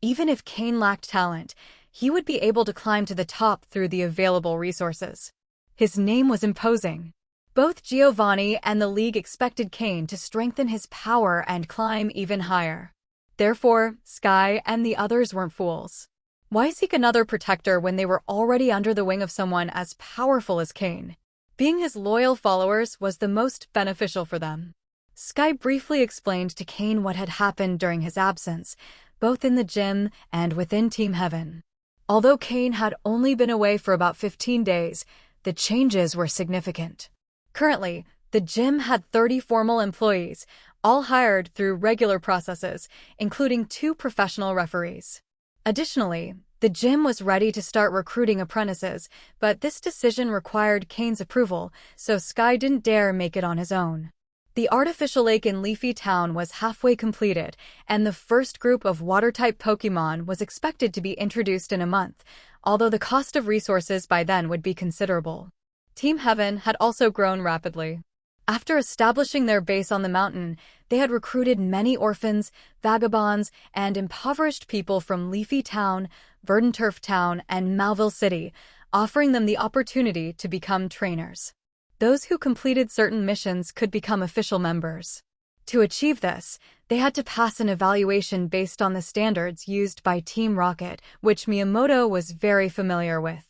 even if Cain lacked talent, he would be able to climb to the top through the available resources. His name was imposing. Both Giovanni and the League expected Cain to strengthen his power and climb even higher. Therefore, Sky and the others weren't fools. Why seek another protector when they were already under the wing of someone as powerful as Cain? Being his loyal followers was the most beneficial for them. Sky briefly explained to Cain what had happened during his absence, both in the gym and within Team Heaven. Although Cain had only been away for about 15 days, the changes were significant. Currently, the gym had 30 formal employees, all hired through regular processes, including 2 professional referees. Additionally, the gym was ready to start recruiting apprentices, but this decision required Cain's approval, so Sky didn't dare make it on his own. The artificial lake in Leafy Town was halfway completed, and the first group of water-type Pokémon was expected to be introduced in a month, although the cost of resources by then would be considerable. Team Heaven had also grown rapidly. After establishing their base on the mountain, they had recruited many orphans, vagabonds, and impoverished people from Leafy Town, Verdanturf Town, and Malville City, offering them the opportunity to become trainers. Those who completed certain missions could become official members. To achieve this, they had to pass an evaluation based on the standards used by Team Rocket, which Miyamoto was very familiar with.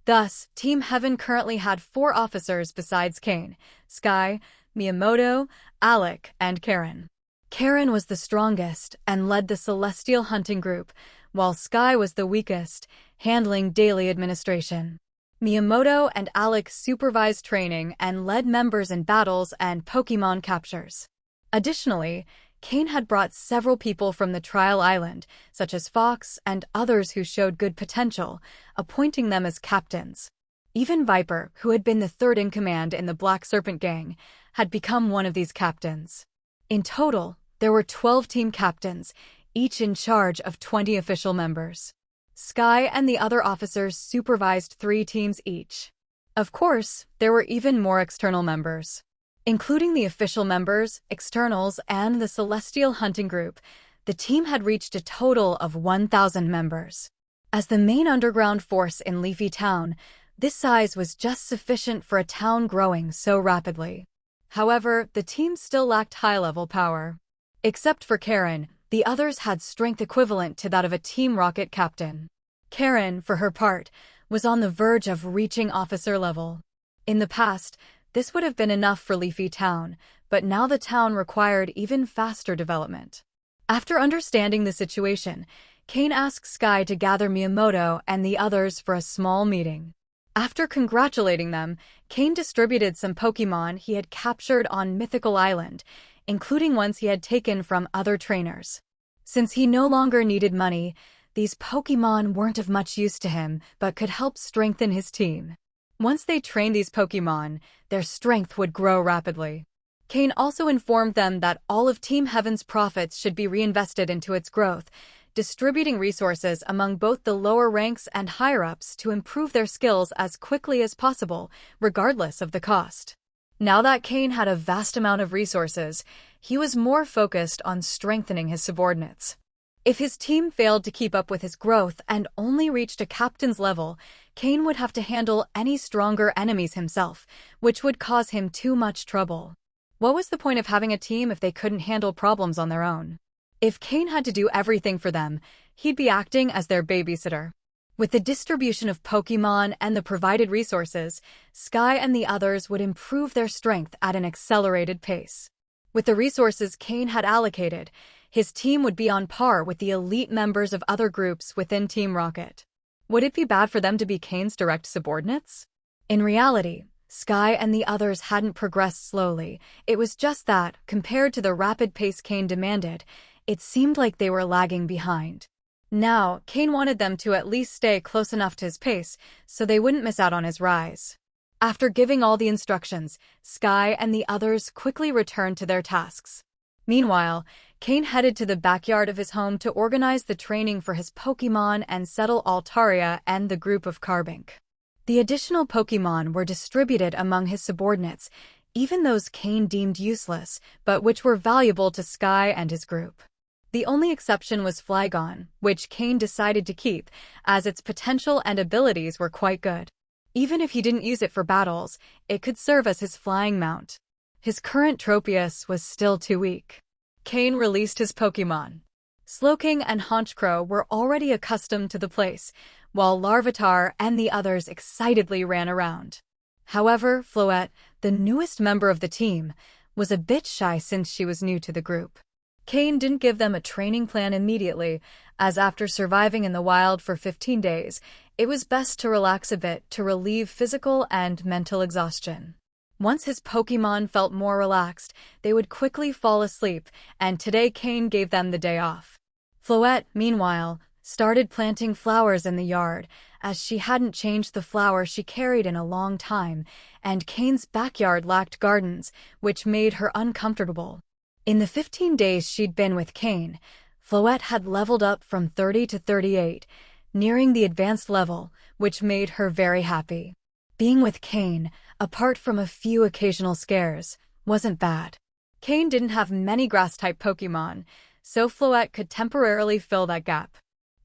Thus, Team Heaven currently had 4 officers besides Cain, Sky, Miyamoto, Alec, and Karen. Karen was the strongest and led the Celestial Hunting Group, while Sky was the weakest, handling daily administration. Miyamoto and Alec supervised training and led members in battles and Pokémon captures. Additionally, Cain had brought several people from the Trial Island, such as Fox and others who showed good potential, appointing them as captains. Even Viper, who had been the 3rd in command in the Black Serpent Gang, had become one of these captains. In total, there were 12 team captains, each in charge of 20 official members. Sky and the other officers supervised 3 teams each. Of course, there were even more external members. Including the official members, externals, and the Celestial Hunting Group, the team had reached a total of 1,000 members. As the main underground force in Leafy Town, this size was just sufficient for a town growing so rapidly. However, the team still lacked high-level power. Except for Karen, the others had strength equivalent to that of a Team Rocket captain. Karen, for her part, was on the verge of reaching officer level. In the past, this would have been enough for Leafy Town, but now the town required even faster development. After understanding the situation, Cain asked Sky to gather Miyamoto and the others for a small meeting. After congratulating them, Cain distributed some Pokémon he had captured on Mythical Island, including ones he had taken from other trainers. Since he no longer needed money, these Pokémon weren't of much use to him, but could help strengthen his team. Once they trained these Pokémon, their strength would grow rapidly. Cain also informed them that all of Team Heaven's profits should be reinvested into its growth, distributing resources among both the lower ranks and higher-ups to improve their skills as quickly as possible, regardless of the cost. Now that Cain had a vast amount of resources, he was more focused on strengthening his subordinates. If his team failed to keep up with his growth and only reached a captain's level, Cain would have to handle any stronger enemies himself, which would cause him too much trouble. What was the point of having a team if they couldn't handle problems on their own? If Cain had to do everything for them, he'd be acting as their babysitter. With the distribution of Pokémon and the provided resources, Sky and the others would improve their strength at an accelerated pace. With the resources Cain had allocated, his team would be on par with the elite members of other groups within Team Rocket. Would it be bad for them to be Cain's direct subordinates? In reality, Sky and the others hadn't progressed slowly. It was just that, compared to the rapid pace Cain demanded, it seemed like they were lagging behind. Now, Cain wanted them to at least stay close enough to his pace so they wouldn't miss out on his rise. After giving all the instructions, Sky and the others quickly returned to their tasks. Meanwhile, Cain headed to the backyard of his home to organize the training for his Pokémon and settle Altaria and the group of Carbink. The additional Pokémon were distributed among his subordinates, even those Cain deemed useless, but which were valuable to Sky and his group. The only exception was Flygon, which Cain decided to keep, as its potential and abilities were quite good. Even if he didn't use it for battles, it could serve as his flying mount. His current Tropius was still too weak. Cain released his Pokémon. Slowking and Honchcrow were already accustomed to the place, while Larvitar and the others excitedly ran around. However, Floette, the newest member of the team, was a bit shy since she was new to the group. Cain didn't give them a training plan immediately, as after surviving in the wild for 15 days, it was best to relax a bit to relieve physical and mental exhaustion. Once his Pokémon felt more relaxed, they would quickly fall asleep, and today Cain gave them the day off. Floette, meanwhile, started planting flowers in the yard, as she hadn't changed the flower she carried in a long time, and Cain's backyard lacked gardens, which made her uncomfortable. In the 15 days she'd been with Cain, Floette had leveled up from 30 to 38, nearing the advanced level, which made her very happy. Being with Cain, apart from a few occasional scares, wasn't bad. Cain didn't have many grass-type Pokémon, so Floette could temporarily fill that gap.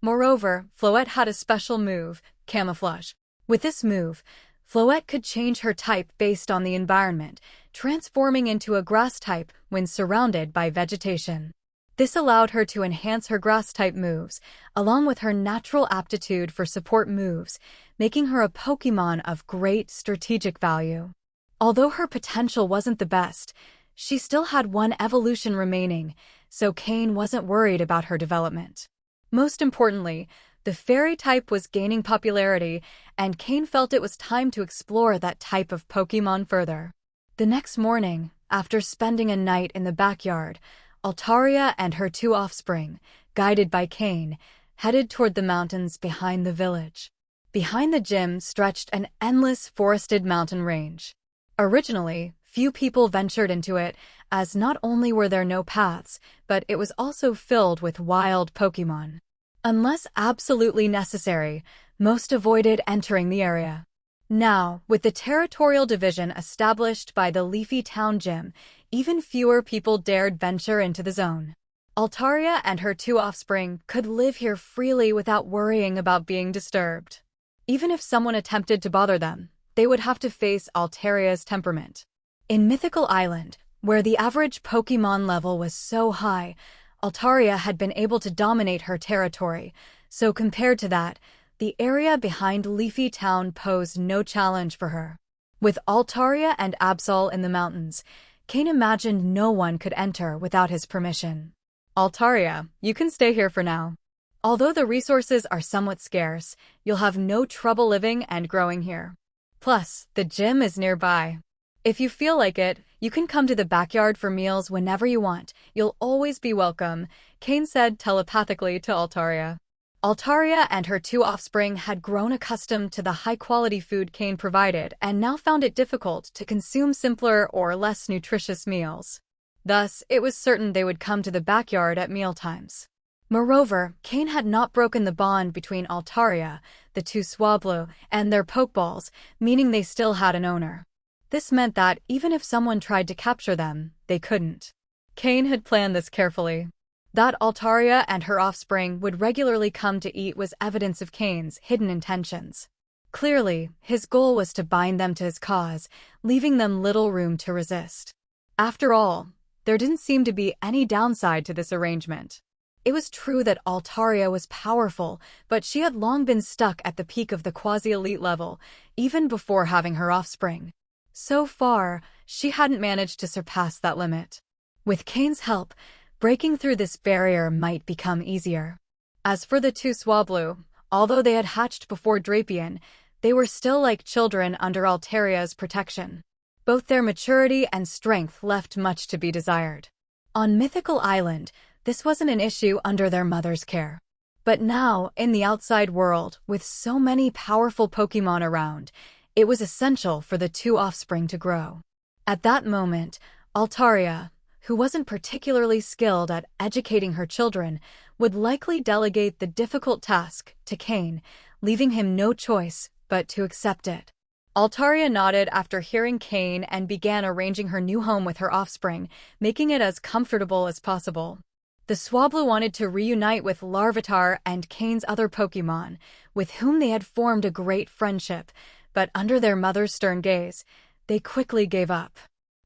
Moreover, Floette had a special move, Camouflage. With this move, Floette could change her type based on the environment, transforming into a grass type when surrounded by vegetation. This allowed her to enhance her grass-type moves, along with her natural aptitude for support moves, making her a Pokémon of great strategic value. Although her potential wasn't the best, she still had one evolution remaining, so Cain wasn't worried about her development. Most importantly, the fairy type was gaining popularity, and Cain felt it was time to explore that type of Pokémon further. The next morning, after spending a night in the backyard, Altaria and her 2 offspring, guided by Cain, headed toward the mountains behind the village. Behind the gym stretched an endless forested mountain range. Originally, few people ventured into it, as not only were there no paths, but it was also filled with wild Pokémon. Unless absolutely necessary, most avoided entering the area. Now, with the territorial division established by the Leafy Town Gym, even fewer people dared venture into the zone. Altaria and her 2 offspring could live here freely without worrying about being disturbed. Even if someone attempted to bother them, they would have to face Altaria's temperament. In Mythical Island, where the average Pokémon level was so high, Altaria had been able to dominate her territory, so compared to that, the area behind Leafy Town posed no challenge for her. With Altaria and Absol in the mountains, Cain imagined no one could enter without his permission. Altaria, you can stay here for now. Although the resources are somewhat scarce, you'll have no trouble living and growing here. Plus, the gym is nearby. If you feel like it, you can come to the backyard for meals whenever you want. You'll always be welcome, Cain said telepathically to Altaria. Altaria and her 2 offspring had grown accustomed to the high-quality food Cain provided and now found it difficult to consume simpler or less nutritious meals. Thus, it was certain they would come to the backyard at mealtimes. Moreover, Cain had not broken the bond between Altaria, the 2 Swablu, and their Pokeballs, meaning they still had an owner. This meant that, even if someone tried to capture them, they couldn't. Cain had planned this carefully. That Altaria and her offspring would regularly come to eat was evidence of Cain's hidden intentions. Clearly, his goal was to bind them to his cause, leaving them little room to resist. After all, there didn't seem to be any downside to this arrangement. It was true that Altaria was powerful, but she had long been stuck at the peak of the quasi-elite level, even before having her offspring. So far, she hadn't managed to surpass that limit. With Cain's help, breaking through this barrier might become easier. As for the 2 Swablu, although they had hatched before Drapion, they were still like children under Altaria's protection. Both their maturity and strength left much to be desired. On Mythical Island, this wasn't an issue under their mother's care. But now, in the outside world, with so many powerful Pokémon around, it was essential for the 2 offspring to grow. At that moment, Altaria, who wasn't particularly skilled at educating her children, would likely delegate the difficult task to Cain, leaving him no choice but to accept it. Altaria nodded after hearing Cain and began arranging her new home with her offspring, making it as comfortable as possible. The Swablu wanted to reunite with Larvitar and Cain's other Pokémon, with whom they had formed a great friendship, but under their mother's stern gaze, they quickly gave up.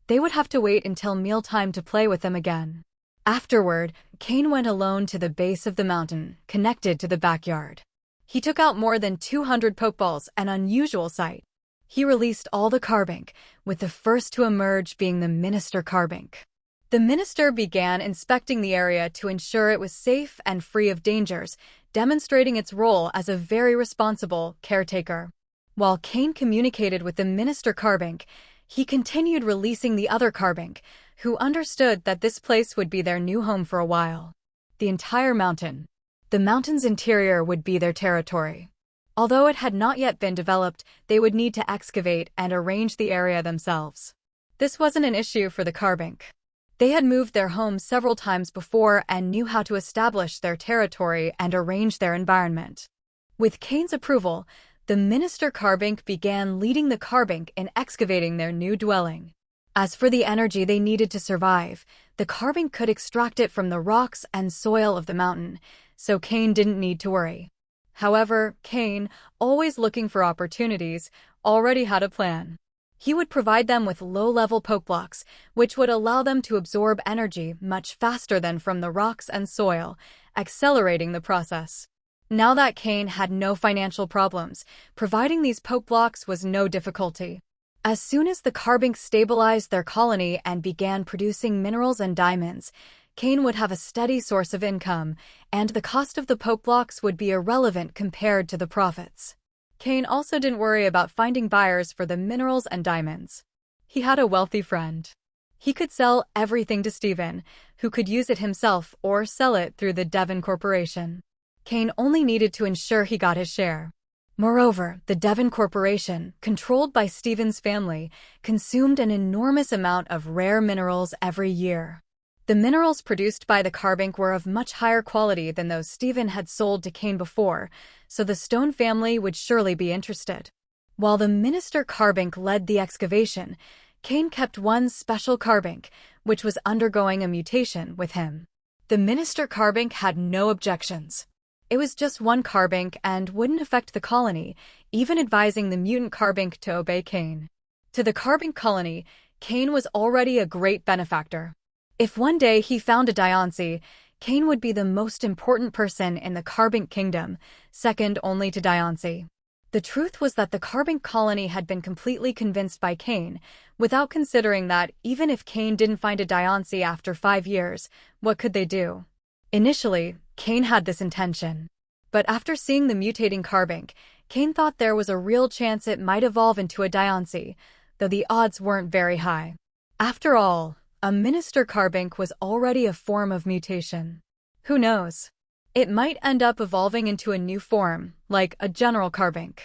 They would have to wait until mealtime to play with them again. Afterward, Cain went alone to the base of the mountain, connected to the backyard. He took out more than 200 Pokeballs, an unusual sight. He released all the Carbink, with the first to emerge being the Minister Carbink. The minister began inspecting the area to ensure it was safe and free of dangers, demonstrating its role as a very responsible caretaker. While Cain communicated with the Minister Carbink, he continued releasing the other Carbink, who understood that this place would be their new home for a while. The entire mountain. The mountain's interior would be their territory. Although it had not yet been developed, they would need to excavate and arrange the area themselves. This wasn't an issue for the Carbink. They had moved their home several times before and knew how to establish their territory and arrange their environment. With Cain's approval, the Minister Carbink began leading the Carbink in excavating their new dwelling. As for the energy they needed to survive, the Carbink could extract it from the rocks and soil of the mountain, so Cain didn't need to worry. However, Cain, always looking for opportunities, already had a plan. He would provide them with low-level Pokeblocks, which would allow them to absorb energy much faster than from the rocks and soil, accelerating the process. Now that Cain had no financial problems, providing these Pokeblocks was no difficulty. As soon as the Carbink stabilized their colony and began producing minerals and diamonds, Cain would have a steady source of income, and the cost of the Pokeblocks would be irrelevant compared to the profits. Cain also didn't worry about finding buyers for the minerals and diamonds. He had a wealthy friend. He could sell everything to Steven, who could use it himself or sell it through the Devon Corporation. Cain only needed to ensure he got his share. Moreover, the Devon Corporation, controlled by Steven's family, consumed an enormous amount of rare minerals every year. The minerals produced by the Carbink were of much higher quality than those Steven had sold to Cain before, so the Stone family would surely be interested. While the Minister Carbink led the excavation, Cain kept one special Carbink, which was undergoing a mutation with him. The Minister Carbink had no objections. It was just one Carbink and wouldn't affect the colony, even advising the mutant Carbink to obey Cain. To the Carbink colony, Cain was already a great benefactor. If one day he found a Diancie, Cain would be the most important person in the Carbink kingdom, second only to Diancie. The truth was that the Carbink colony had been completely convinced by Cain, without considering that even if Cain didn't find a Diancie after 5 years, what could they do? Initially, Cain had this intention. But after seeing the mutating Carbink, Cain thought there was a real chance it might evolve into a Diancie, though the odds weren't very high. After all, a Minister Carbink was already a form of mutation. Who knows? It might end up evolving into a new form, like a General Carbink.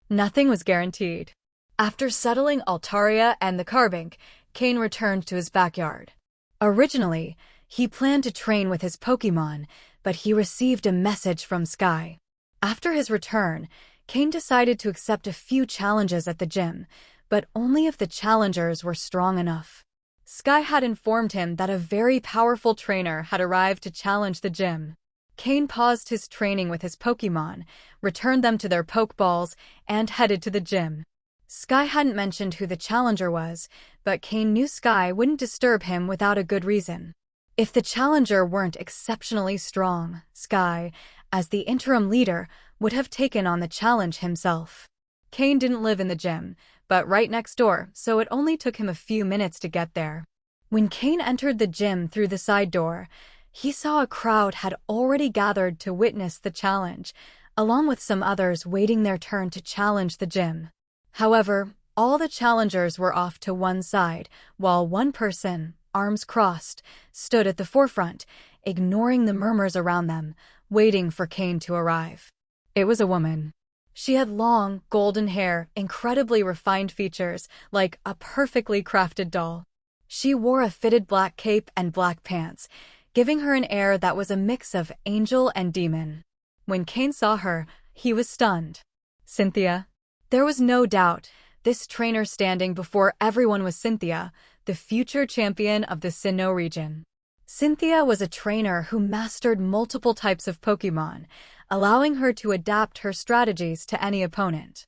Nothing was guaranteed. After settling Altaria and the Carbink, Cain returned to his backyard. Originally, he planned to train with his Pokémon, but he received a message from Sky. After his return, Cain decided to accept a few challenges at the gym, but only if the challengers were strong enough. Sky had informed him that a very powerful trainer had arrived to challenge the gym. Cain paused his training with his Pokémon, returned them to their Pokeballs, and headed to the gym. Sky hadn't mentioned who the challenger was, but Cain knew Sky wouldn't disturb him without a good reason. If the challenger weren't exceptionally strong, Sky, as the interim leader, would have taken on the challenge himself. Cain didn't live in the gym, but right next door, so it only took him a few minutes to get there. When Cain entered the gym through the side door, he saw a crowd had already gathered to witness the challenge, along with some others waiting their turn to challenge the gym. However, all the challengers were off to one side, while one person, arms crossed, stood at the forefront, ignoring the murmurs around them, waiting for Cain to arrive. It was a woman. She had long, golden hair, incredibly refined features, like a perfectly crafted doll. She wore a fitted black cape and black pants, giving her an air that was a mix of angel and demon. When Cain saw her, he was stunned. Cynthia? There was no doubt, this trainer standing before everyone was Cynthia, the future champion of the Sinnoh region. Cynthia was a trainer who mastered multiple types of Pokémon, allowing her to adapt her strategies to any opponent.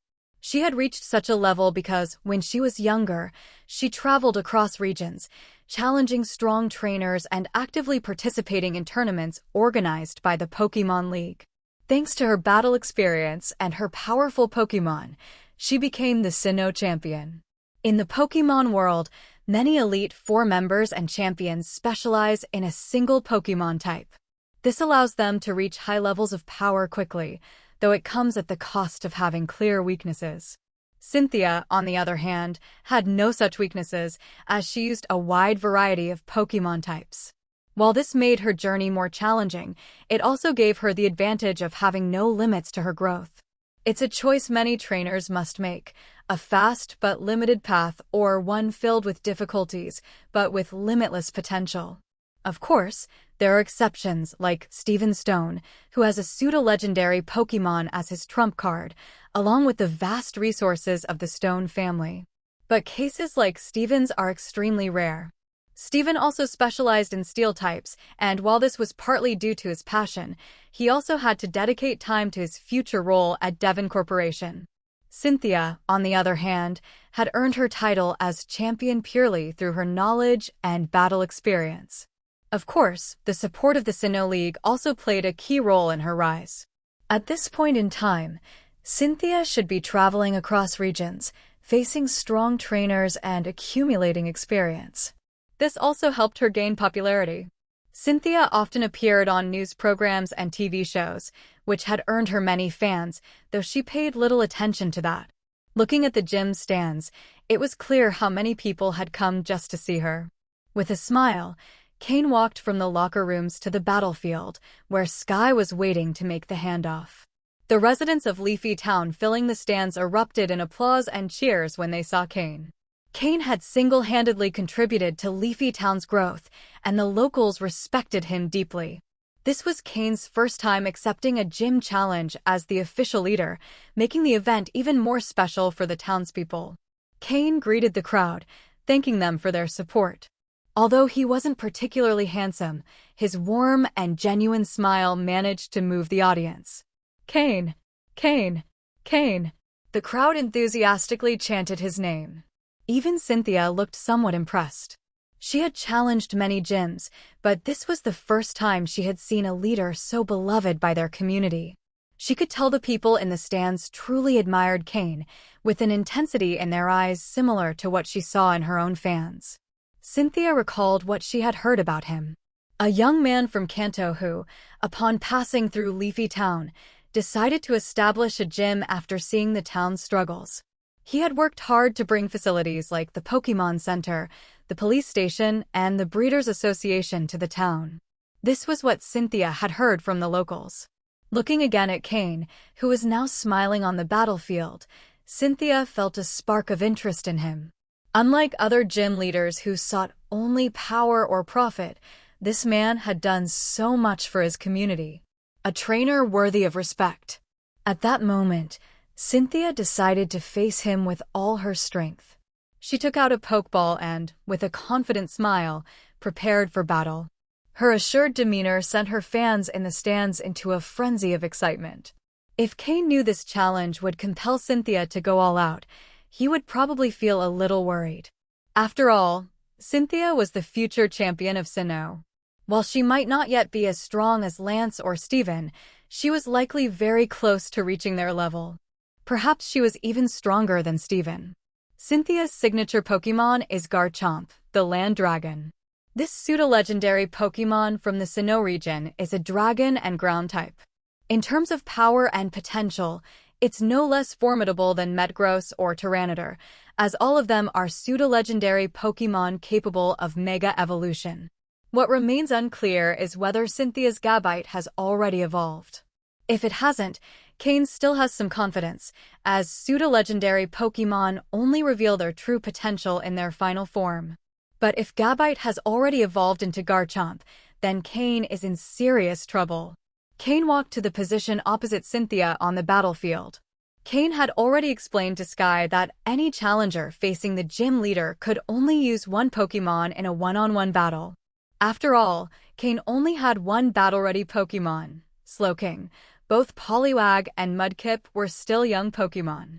She had reached such a level because, when she was younger, she traveled across regions, challenging strong trainers and actively participating in tournaments organized by the Pokémon League. Thanks to her battle experience and her powerful Pokémon, she became the Sinnoh champion. In the Pokémon World, many Elite Four members and champions specialize in a single Pokémon type. This allows them to reach high levels of power quickly, though it comes at the cost of having clear weaknesses. Cynthia, on the other hand, had no such weaknesses, as she used a wide variety of Pokémon types. While this made her journey more challenging, it also gave her the advantage of having no limits to her growth. It's a choice many trainers must make, a fast but limited path or one filled with difficulties but with limitless potential. Of course, there are exceptions like Steven Stone, who has a pseudo-legendary Pokémon as his trump card, along with the vast resources of the Stone family. But cases like Steven's are extremely rare. Steven also specialized in steel types, and while this was partly due to his passion, he also had to dedicate time to his future role at Devon Corporation. Cynthia, on the other hand, had earned her title as champion purely through her knowledge and battle experience. Of course, the support of the Sinnoh League also played a key role in her rise. At this point in time, Cynthia should be traveling across regions, facing strong trainers and accumulating experience. This also helped her gain popularity. Cynthia often appeared on news programs and TV shows, which had earned her many fans, though she paid little attention to that. Looking at the gym stands, it was clear how many people had come just to see her. With a smile, Cain walked from the locker rooms to the battlefield, where Sky was waiting to make the handoff. The residents of Leafy Town filling the stands erupted in applause and cheers when they saw Cain. Cain had single-handedly contributed to Leafy Town's growth, and the locals respected him deeply. This was Cain's first time accepting a gym challenge as the official leader, making the event even more special for the townspeople. Cain greeted the crowd, thanking them for their support. Although he wasn't particularly handsome, his warm and genuine smile managed to move the audience. Cain! Cain! Cain! The crowd enthusiastically chanted his name. Even Cynthia looked somewhat impressed. She had challenged many gyms, but this was the first time she had seen a leader so beloved by their community. She could tell the people in the stands truly admired Cain, with an intensity in their eyes similar to what she saw in her own fans. Cynthia recalled what she had heard about him. A young man from Kanto who, upon passing through Leafy Town, decided to establish a gym after seeing the town's struggles. He had worked hard to bring facilities like the Pokémon Center, the police station, and the Breeders' Association to the town. This was what Cynthia had heard from the locals. Looking again at Cain, who was now smiling on the battlefield, Cynthia felt a spark of interest in him. Unlike other gym leaders who sought only power or profit, this man had done so much for his community. A trainer worthy of respect. At that moment, Cynthia decided to face him with all her strength. She took out a Pokeball and, with a confident smile, prepared for battle. Her assured demeanor sent her fans in the stands into a frenzy of excitement. If Cain knew this challenge would compel Cynthia to go all out, he would probably feel a little worried. After all, Cynthia was the future champion of Sinnoh. While she might not yet be as strong as Lance or Steven, she was likely very close to reaching their level. Perhaps she was even stronger than Steven. Cynthia's signature Pokémon is Garchomp, the land dragon. This pseudo-legendary Pokémon from the Sinnoh region is a dragon and ground type. In terms of power and potential, it's no less formidable than Metagross or Tyranitar, as all of them are pseudo-legendary Pokémon capable of Mega Evolution. What remains unclear is whether Cynthia's Gabite has already evolved. If it hasn't, Cain still has some confidence, as pseudo-legendary Pokémon only reveal their true potential in their final form. But if Gabite has already evolved into Garchomp, then Cain is in serious trouble. Cain walked to the position opposite Cynthia on the battlefield. Cain had already explained to Sky that any challenger facing the gym leader could only use one Pokémon in a one-on-one battle. After all, Cain only had one battle-ready Pokémon, Slowking. Both Poliwag and Mudkip were still young Pokémon.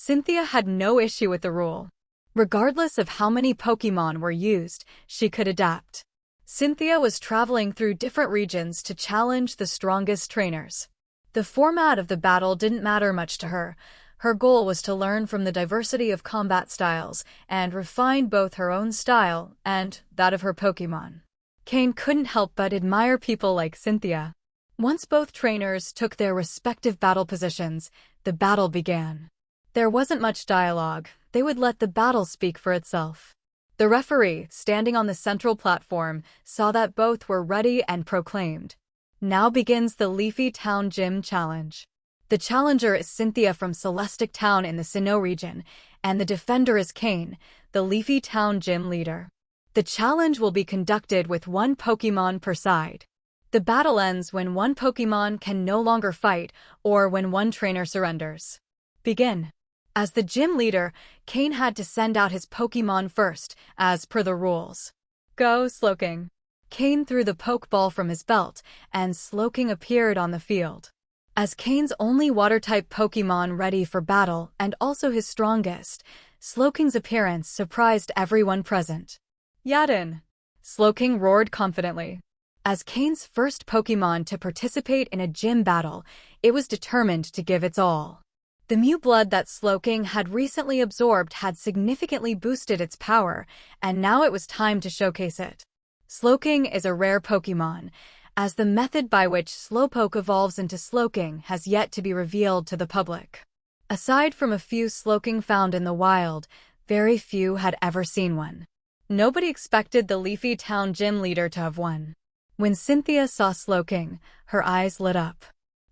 Cynthia had no issue with the rule. Regardless of how many Pokémon were used, she could adapt. Cynthia was traveling through different regions to challenge the strongest trainers. The format of the battle didn't matter much to her. Her goal was to learn from the diversity of combat styles and refine both her own style and that of her Pokémon. Cain couldn't help but admire people like Cynthia. Once both trainers took their respective battle positions, the battle began. There wasn't much dialogue. They would let the battle speak for itself. The referee, standing on the central platform, saw that both were ready and proclaimed, "Now begins the Leafy Town Gym Challenge." The challenger is Cynthia from Celestic Town in the Sinnoh region, and the defender is Cain, the Leafy Town Gym leader. The challenge will be conducted with one Pokémon per side. The battle ends when one Pokémon can no longer fight or when one trainer surrenders. Begin. As the gym leader, Cain had to send out his Pokémon first, as per the rules. Go, Slowking. Cain threw the Pokeball from his belt, and Slowking appeared on the field. As Cain's only Water-type Pokémon ready for battle and also his strongest, Slowking's appearance surprised everyone present. Yadin! Slowking roared confidently. As Cain's first Pokémon to participate in a gym battle, it was determined to give its all. The Mew blood that Slowking had recently absorbed had significantly boosted its power, and now it was time to showcase it. Slowking is a rare Pokémon, as the method by which Slowpoke evolves into Slowking has yet to be revealed to the public. Aside from a few Slowking found in the wild, very few had ever seen one. Nobody expected the Leafy Town gym leader to have one. When Cynthia saw Slowking, her eyes lit up.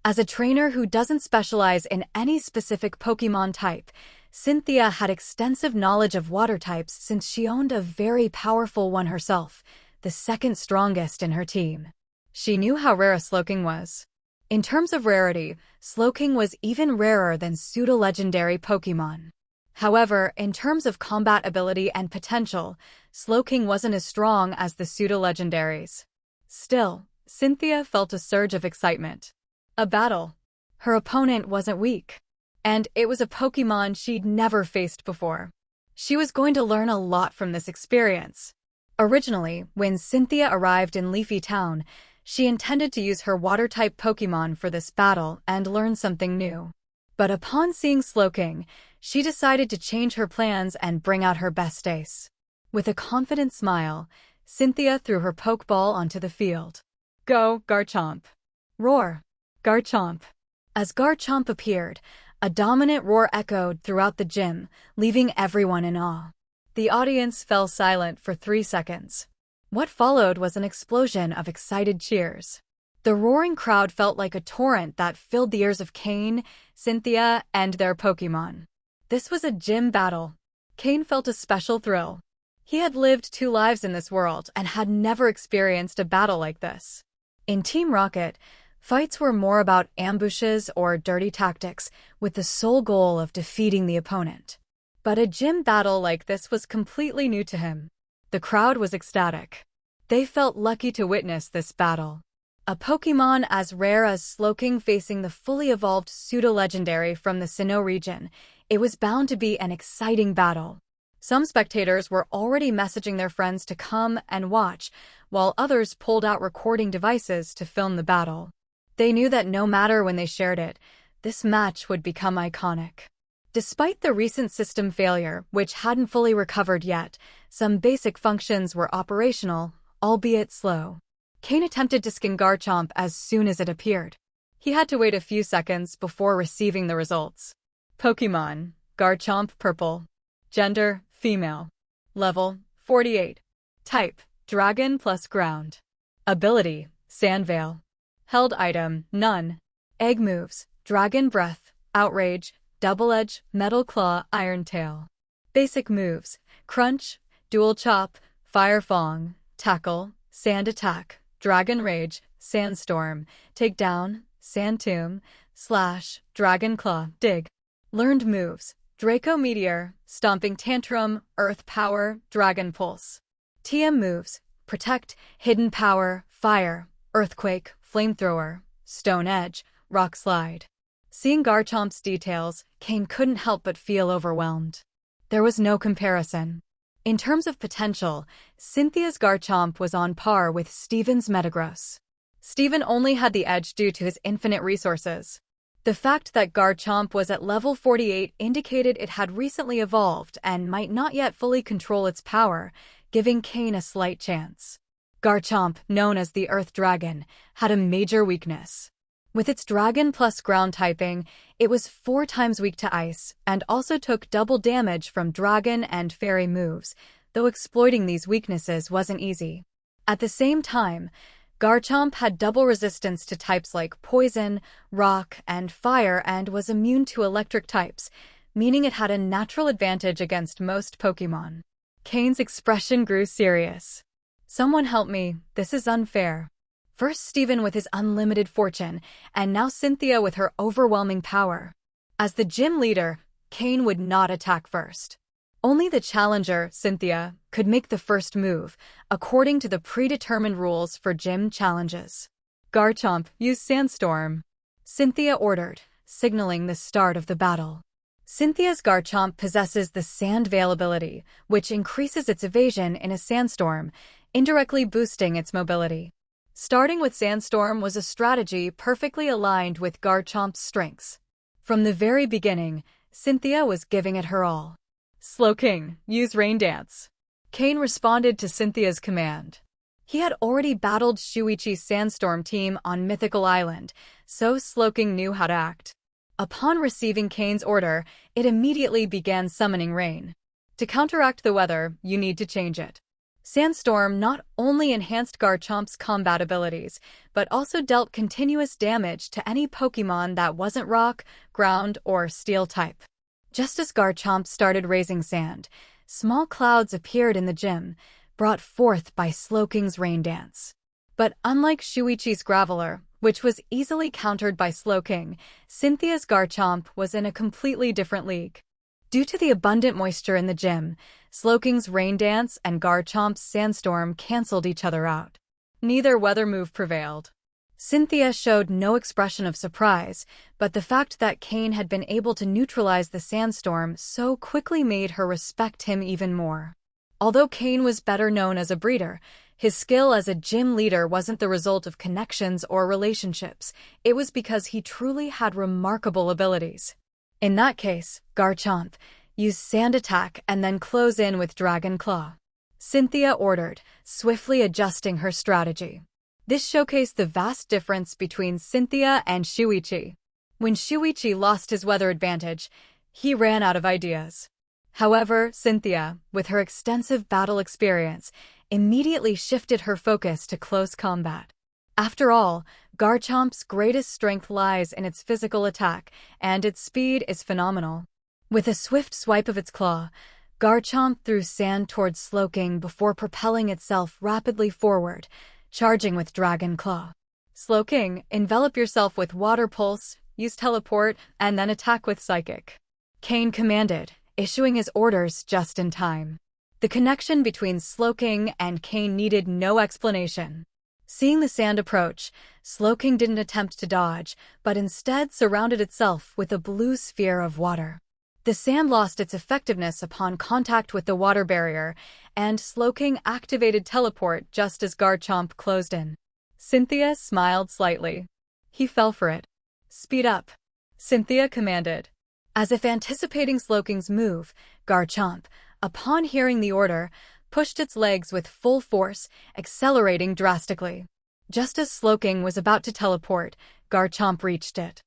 As a trainer who doesn't specialize in any specific Pokémon type, Cynthia had extensive knowledge of water types since she owned a very powerful one herself, the second strongest in her team. She knew how rare a Slowking was. In terms of rarity, Slowking was even rarer than pseudo-legendary Pokémon. However, in terms of combat ability and potential, Slowking wasn't as strong as the pseudo-legendaries. Still, Cynthia felt a surge of excitement. A battle. Her opponent wasn't weak. And it was a Pokémon she'd never faced before. She was going to learn a lot from this experience. Originally, when Cynthia arrived in Leafy Town, she intended to use her Water-type Pokémon for this battle and learn something new. But upon seeing Slowking, she decided to change her plans and bring out her best ace. With a confident smile, Cynthia threw her Pokeball onto the field. Go, Garchomp! Roar! Garchomp! As Garchomp appeared, a dominant roar echoed throughout the gym, leaving everyone in awe. The audience fell silent for 3 seconds. What followed was an explosion of excited cheers. The roaring crowd felt like a torrent that filled the ears of Cain, Cynthia, and their Pokémon. This was a gym battle. Cain felt a special thrill. He had lived 2 lives in this world and had never experienced a battle like this. In Team Rocket, fights were more about ambushes or dirty tactics, with the sole goal of defeating the opponent. But a gym battle like this was completely new to him. The crowd was ecstatic. They felt lucky to witness this battle. A Pokémon as rare as Slowking facing the fully evolved pseudo-legendary from the Sinnoh region, it was bound to be an exciting battle. Some spectators were already messaging their friends to come and watch, while others pulled out recording devices to film the battle. They knew that no matter when they shared it, this match would become iconic. Despite the recent system failure, which hadn't fully recovered yet, some basic functions were operational, albeit slow. Cain attempted to skin Garchomp as soon as it appeared. He had to wait a few seconds before receiving the results. Pokémon: Garchomp Purple. Gender: female. Level: 48. Type: Dragon plus Ground. Ability: Sandveil. Held item: None. Egg moves: Dragon Breath, Outrage, Double Edge, Metal Claw, Iron Tail. Basic moves: Crunch, Dual Chop, Fire Fong, Tackle, Sand Attack, Dragon Rage, Sandstorm, Takedown, Sand Tomb, Slash, Dragon Claw, Dig. Learned moves: Draco Meteor, Stomping Tantrum, Earth Power, Dragon Pulse. TM moves: Protect, Hidden Power, Fire, Earthquake, Flamethrower, Stone Edge, Rock Slide. Seeing Garchomp's details, Cain couldn't help but feel overwhelmed. There was no comparison. In terms of potential, Cynthia's Garchomp was on par with Steven's Metagross. Steven only had the edge due to his infinite resources. The fact that Garchomp was at level 48 indicated it had recently evolved and might not yet fully control its power, giving Cain a slight chance. Garchomp, known as the Earth Dragon, had a major weakness. With its Dragon plus Ground typing, it was 4 times weak to Ice, and also took double damage from Dragon and Fairy moves, though exploiting these weaknesses wasn't easy. At the same time, Garchomp had double resistance to types like Poison, Rock, and Fire and was immune to electric types, meaning it had a natural advantage against most Pokémon. Cain's expression grew serious. "Someone help me, this is unfair." First Steven with his unlimited fortune, and now Cynthia with her overwhelming power. As the gym leader, Cain would not attack first. Only the challenger, Cynthia, could make the first move, according to the predetermined rules for gym challenges. "Garchomp, use Sandstorm," Cynthia ordered, signaling the start of the battle. Cynthia's Garchomp possesses the Sand Veil ability, which increases its evasion in a sandstorm, indirectly boosting its mobility. Starting with Sandstorm was a strategy perfectly aligned with Garchomp's strengths. From the very beginning, Cynthia was giving it her all. "Slowking, use Rain Dance." Cain responded to Cynthia's command. He had already battled Shuichi's Sandstorm team on Mythical Island, so Slowking knew how to act. Upon receiving Cain's order, it immediately began summoning rain. To counteract the weather, you need to change it. Sandstorm not only enhanced Garchomp's combat abilities, but also dealt continuous damage to any Pokémon that wasn't Rock, Ground, or Steel type. Just as Garchomp started raising sand, small clouds appeared in the gym, brought forth by Slowking's Rain Dance. But unlike Shuichi's Graveler, which was easily countered by Slowking, Cynthia's Garchomp was in a completely different league. Due to the abundant moisture in the gym, Slowking's Rain Dance and Garchomp's Sandstorm cancelled each other out. Neither weather move prevailed. Cynthia showed no expression of surprise, but the fact that Cain had been able to neutralize the sandstorm so quickly made her respect him even more. Although Cain was better known as a breeder, his skill as a gym leader wasn't the result of connections or relationships, it was because he truly had remarkable abilities. In that case, Garchomp, use Sand Attack and then close in with Dragon Claw, Cynthia ordered, swiftly adjusting her strategy. This showcased the vast difference between Cynthia and Shuichi. When Shuichi lost his weather advantage, he ran out of ideas. However, Cynthia, with her extensive battle experience, immediately shifted her focus to close combat. After all, Garchomp's greatest strength lies in its physical attack, and its speed is phenomenal. With a swift swipe of its claw, Garchomp threw sand towards Slowking before propelling itself rapidly forward, charging with Dragon Claw. "Slowking, envelop yourself with Water Pulse, use Teleport, and then attack with Psychic," Cain commanded, issuing his orders just in time. The connection between Slowking and Cain needed no explanation. Seeing the sand approach, Slowking didn't attempt to dodge, but instead surrounded itself with a blue sphere of water. The sand lost its effectiveness upon contact with the water barrier, and Slowking activated Teleport just as Garchomp closed in. Cynthia smiled slightly. He fell for it. "Speed up," Cynthia commanded. As if anticipating Slowking's move, Garchomp, upon hearing the order, pushed its legs with full force, accelerating drastically. Just as Slowking was about to teleport, Garchomp reached it.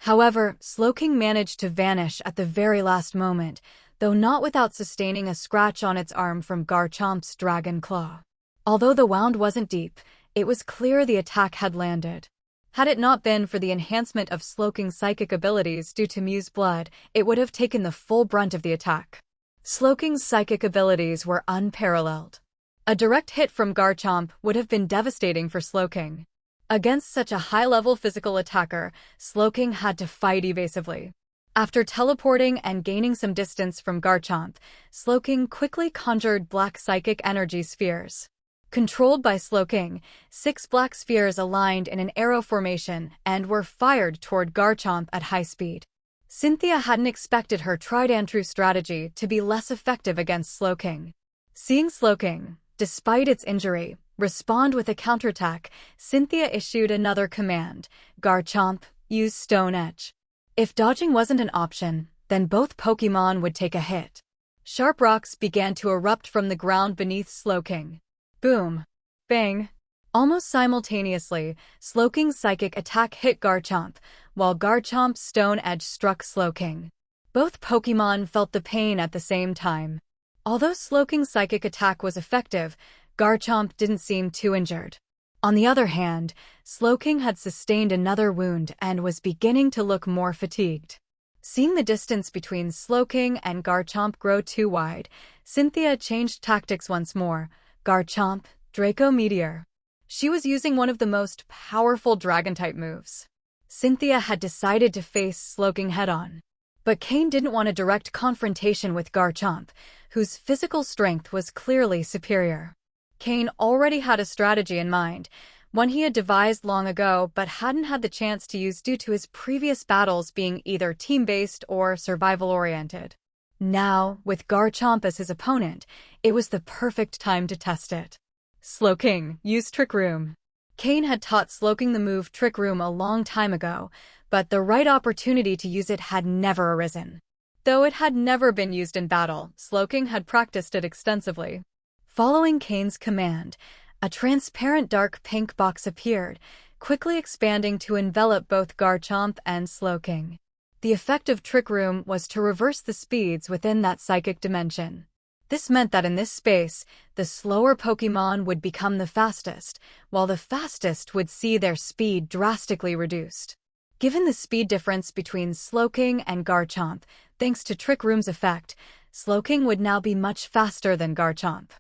However, Slowking managed to vanish at the very last moment, though not without sustaining a scratch on its arm from Garchomp's Dragon Claw. Although the wound wasn't deep, it was clear the attack had landed. Had it not been for the enhancement of Slowking's psychic abilities due to Mew's blood, it would have taken the full brunt of the attack. Slowking's psychic abilities were unparalleled. A direct hit from Garchomp would have been devastating for Slowking. Against such a high-level physical attacker, Slowking had to fight evasively. After teleporting and gaining some distance from Garchomp, Slowking quickly conjured black psychic energy spheres. Controlled by Slowking, 6 black spheres aligned in an arrow formation and were fired toward Garchomp at high speed. Cynthia hadn't expected her tried-and-true strategy to be less effective against Slowking. Seeing Slowking, despite its injury, respond with a counterattack, Cynthia issued another command: Garchomp, use Stone Edge. If dodging wasn't an option, then both Pokémon would take a hit. Sharp rocks began to erupt from the ground beneath Slowking. Boom! Bang! Almost simultaneously, Slowking's psychic attack hit Garchomp, while Garchomp's Stone Edge struck Slowking. Both Pokémon felt the pain at the same time. Although Slowking's psychic attack was effective, Garchomp didn't seem too injured. On the other hand, Slowking had sustained another wound and was beginning to look more fatigued. Seeing the distance between Slowking and Garchomp grow too wide, Cynthia changed tactics once more. Garchomp, Draco Meteor. She was using one of the most powerful Dragon-type moves. Cynthia had decided to face Slowking head-on. But Cain didn't want a direct confrontation with Garchomp, whose physical strength was clearly superior. Cain already had a strategy in mind, one he had devised long ago but hadn't had the chance to use due to his previous battles being either team-based or survival-oriented. Now, with Garchomp as his opponent, it was the perfect time to test it. Slowking, use Trick Room. Cain had taught Slowking the move Trick Room a long time ago, but the right opportunity to use it had never arisen. Though it had never been used in battle, Slowking had practiced it extensively. Following Cain's command, a transparent dark pink box appeared, quickly expanding to envelop both Garchomp and Slowking. The effect of Trick Room was to reverse the speeds within that psychic dimension. This meant that in this space, the slower Pokémon would become the fastest, while the fastest would see their speed drastically reduced. Given the speed difference between Slowking and Garchomp, thanks to Trick Room's effect, Slowking would now be much faster than Garchomp.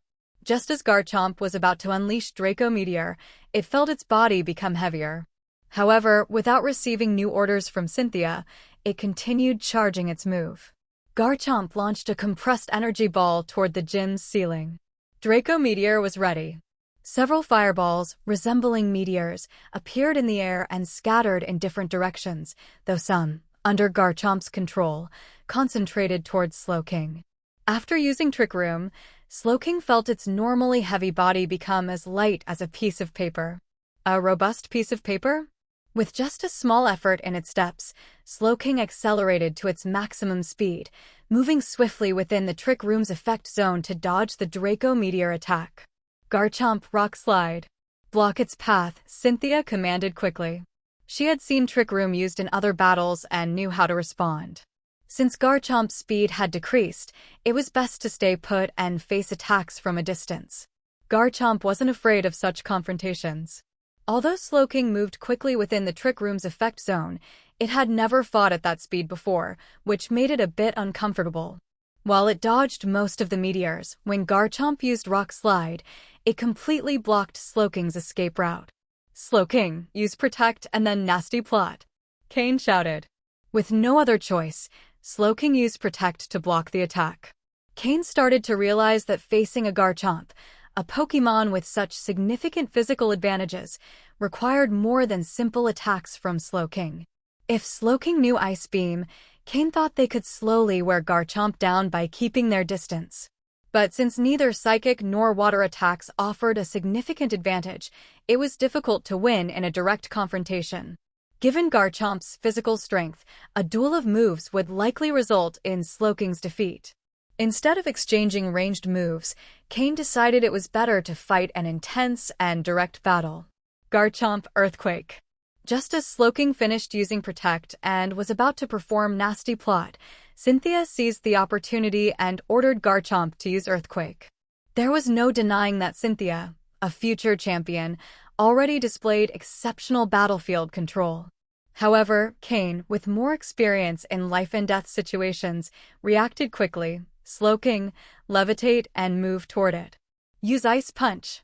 Just as Garchomp was about to unleash Draco Meteor, it felt its body become heavier. However, without receiving new orders from Cynthia, it continued charging its move. Garchomp launched a compressed energy ball toward the gym's ceiling. Draco Meteor was ready. Several fireballs, resembling meteors, appeared in the air and scattered in different directions, though some, under Garchomp's control, concentrated towards Slowking. After using Trick Room, Slowking felt its normally heavy body become as light as a piece of paper. A robust piece of paper? With just a small effort in its steps, Slowking accelerated to its maximum speed, moving swiftly within the Trick Room's effect zone to dodge the Draco Meteor attack. Garchomp, Rock Slide. Block its path, Cynthia commanded quickly. She had seen Trick Room used in other battles and knew how to respond. Since Garchomp's speed had decreased, it was best to stay put and face attacks from a distance. Garchomp wasn't afraid of such confrontations. Although Slowking moved quickly within the Trick Room's effect zone, it had never fought at that speed before, which made it a bit uncomfortable. While it dodged most of the meteors, when Garchomp used Rock Slide, it completely blocked Slowking's escape route. Slowking, use Protect and then Nasty Plot, Cain shouted. With no other choice, Slowking used Protect to block the attack. Cain started to realize that facing a Garchomp, a Pokémon with such significant physical advantages, required more than simple attacks from Slowking. If Slowking knew Ice Beam, Cain thought they could slowly wear Garchomp down by keeping their distance. But since neither psychic nor water attacks offered a significant advantage, it was difficult to win in a direct confrontation. Given Garchomp's physical strength, a duel of moves would likely result in Slowking's defeat. Instead of exchanging ranged moves, Cain decided it was better to fight an intense and direct battle. Garchomp, Earthquake. Just as Slowking finished using Protect and was about to perform Nasty Plot, Cynthia seized the opportunity and ordered Garchomp to use Earthquake. There was no denying that Cynthia, a future champion, already displayed exceptional battlefield control. However, Cain, with more experience in life-and-death situations, reacted quickly. Slowking, levitate and move toward it. Use Ice Punch.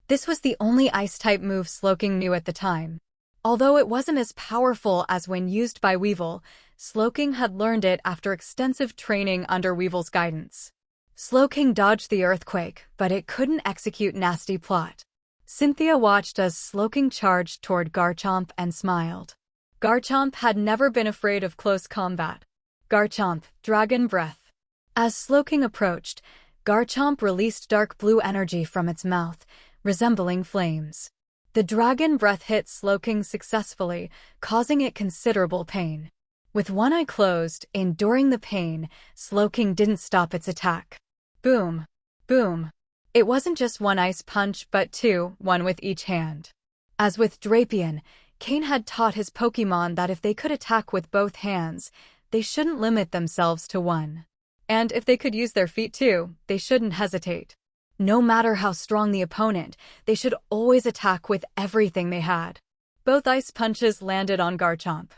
This was the only ice-type move Slowking knew at the time. Although it wasn't as powerful as when used by Weevil, Slowking had learned it after extensive training under Weevil's guidance. Slowking dodged the earthquake, but it couldn't execute nasty plot. Cynthia watched as Slowking charged toward Garchomp and smiled. Garchomp had never been afraid of close combat. Garchomp, Dragon Breath. As Slowking approached, Garchomp released dark blue energy from its mouth, resembling flames. The Dragon Breath hit Slowking successfully, causing it considerable pain. With one eye closed, enduring the pain, Slowking didn't stop its attack. Boom! Boom! It wasn't just one ice punch but two, one with each hand. As with Drapion, Cain had taught his Pokémon that if they could attack with both hands, they shouldn't limit themselves to one. And if they could use their feet too, they shouldn't hesitate. No matter how strong the opponent, they should always attack with everything they had. Both ice punches landed on Garchomp.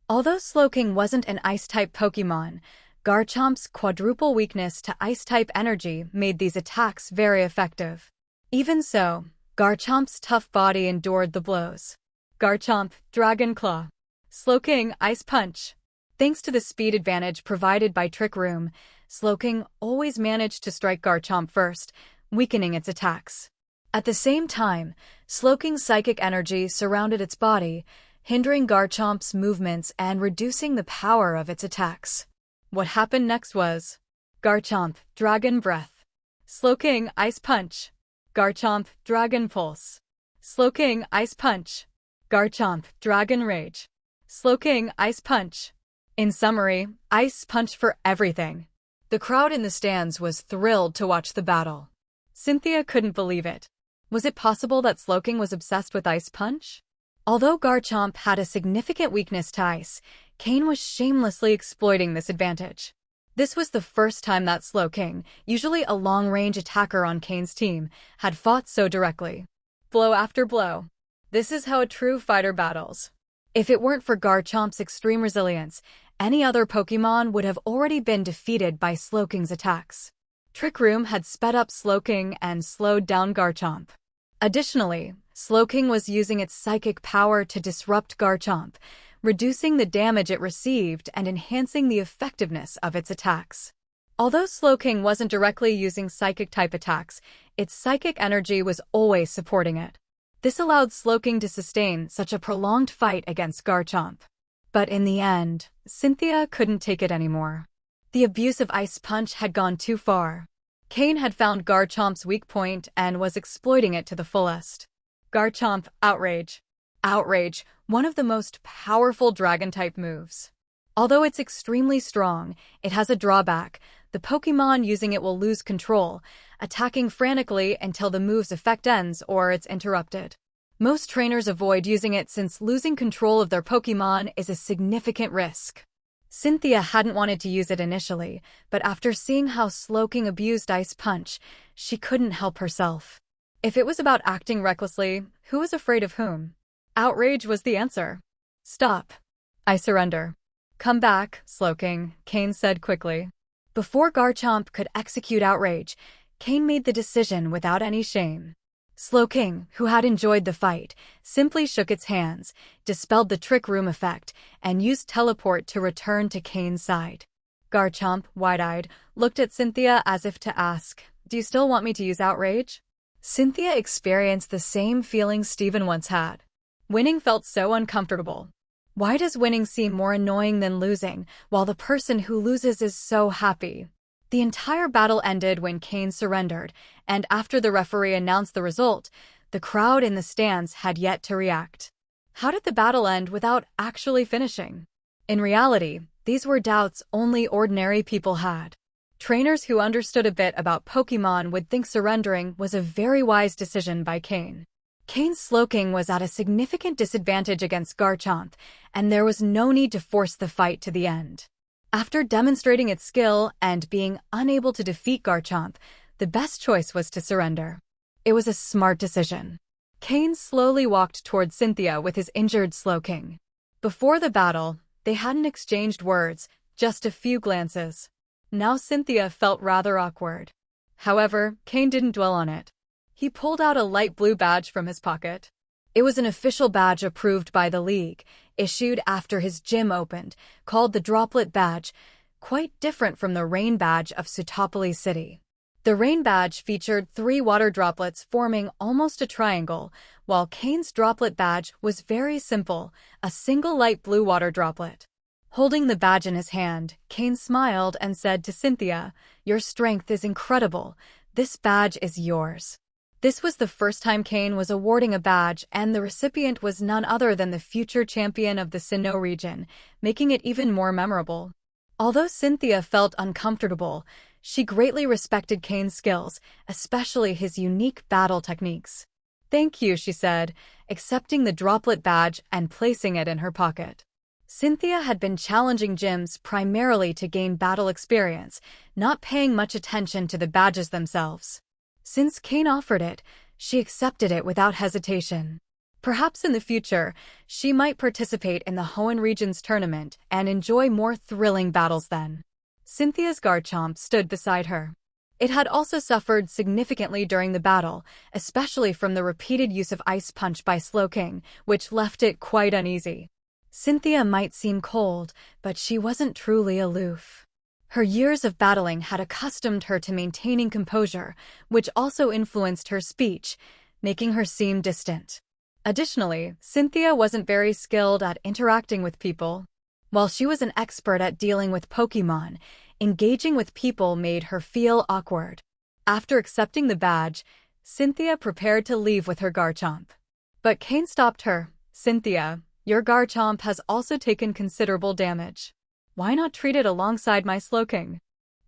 Although Slowking wasn't an Ice-type Pokémon, Garchomp's quadruple weakness to Ice-type energy made these attacks very effective. Even so, Garchomp's tough body endured the blows. Garchomp, Dragon Claw. Slowking, Ice Punch. Thanks to the speed advantage provided by Trick Room, Slowking always managed to strike Garchomp first, weakening its attacks. At the same time, Slowking's psychic energy surrounded its body, hindering Garchomp's movements and reducing the power of its attacks. What happened next was Garchomp, Dragon Breath. Slowking, Ice Punch. Garchomp, Dragon Pulse. Slowking, Ice Punch. Garchomp, Dragon Rage. Slowking, Ice Punch. In summary, Ice Punch for everything. The crowd in the stands was thrilled to watch the battle. Cynthia couldn't believe it. Was it possible that Slowking was obsessed with Ice Punch? Although Garchomp had a significant weakness to ice, Cain was shamelessly exploiting this advantage. This was the first time that Slowking, usually a long-range attacker on Cain's team, had fought so directly. Blow after blow. This is how a true fighter battles. If it weren't for Garchomp's extreme resilience, any other Pokémon would have already been defeated by Slowking's attacks. Trick Room had sped up Slowking and slowed down Garchomp. Additionally, Slowking was using its psychic power to disrupt Garchomp, reducing the damage it received and enhancing the effectiveness of its attacks. Although Slowking wasn't directly using psychic-type attacks, its psychic energy was always supporting it. This allowed Slowking to sustain such a prolonged fight against Garchomp. But in the end, Cynthia couldn't take it anymore. The abuse of Ice Punch had gone too far. Cain had found Garchomp's weak point and was exploiting it to the fullest. Garchomp, Outrage. Outrage, one of the most powerful Dragon-type moves. Although it's extremely strong, it has a drawback. The Pokémon using it will lose control, attacking frantically until the move's effect ends or it's interrupted. Most trainers avoid using it since losing control of their Pokémon is a significant risk. Cynthia hadn't wanted to use it initially, but after seeing how Slowking abused Ice Punch, she couldn't help herself. If it was about acting recklessly, who was afraid of whom? Outrage was the answer. Stop. I surrender. Come back, Slowking, Cain said quickly. Before Garchomp could execute Outrage, Cain made the decision without any shame. Slowking, who had enjoyed the fight, simply shook its hands, dispelled the Trick Room effect, and used Teleport to return to Cain's side. Garchomp, wide-eyed, looked at Cynthia as if to ask, "Do you still want me to use Outrage?" Cynthia experienced the same feeling Steven once had. Winning felt so uncomfortable. Why does winning seem more annoying than losing, while the person who loses is so happy? The entire battle ended when Cain surrendered, and after the referee announced the result, the crowd in the stands had yet to react. How did the battle end without actually finishing? In reality, these were doubts only ordinary people had. Trainers who understood a bit about Pokémon would think surrendering was a very wise decision by Cain. Cain's Slowking was at a significant disadvantage against Garchomp, and there was no need to force the fight to the end. After demonstrating its skill and being unable to defeat Garchomp, the best choice was to surrender. It was a smart decision. Cain slowly walked toward Cynthia with his injured Slowking. Before the battle, they hadn't exchanged words, just a few glances. Now Cynthia felt rather awkward. However, Cain didn't dwell on it. He pulled out a light blue badge from his pocket. It was an official badge approved by the league, issued after his gym opened, called the Droplet Badge, quite different from the Rain Badge of Sutopoli City. The rain badge featured 3 water droplets forming almost a triangle, while Cain's droplet badge was very simple, a single light blue water droplet. Holding the badge in his hand, Cain smiled and said to Cynthia, "Your strength is incredible. This badge is yours." This was the first time Cain was awarding a badge, and the recipient was none other than the future champion of the Sinnoh region, making it even more memorable. Although Cynthia felt uncomfortable, she greatly respected Cain's skills, especially his unique battle techniques. "Thank you," she said, accepting the droplet badge and placing it in her pocket. Cynthia had been challenging gyms primarily to gain battle experience, not paying much attention to the badges themselves. Since Cain offered it, she accepted it without hesitation. Perhaps in the future, she might participate in the Hoenn region's tournament and enjoy more thrilling battles then. Cynthia's Garchomp stood beside her. It had also suffered significantly during the battle, especially from the repeated use of Ice Punch by Slowking, which left it quite uneasy. Cynthia might seem cold, but she wasn't truly aloof. Her years of battling had accustomed her to maintaining composure, which also influenced her speech, making her seem distant. Additionally, Cynthia wasn't very skilled at interacting with people. While she was an expert at dealing with Pokémon, engaging with people made her feel awkward. After accepting the badge, Cynthia prepared to leave with her Garchomp. But Cain stopped her. "Cynthia, your Garchomp has also taken considerable damage. Why not treat it alongside my Slowking?"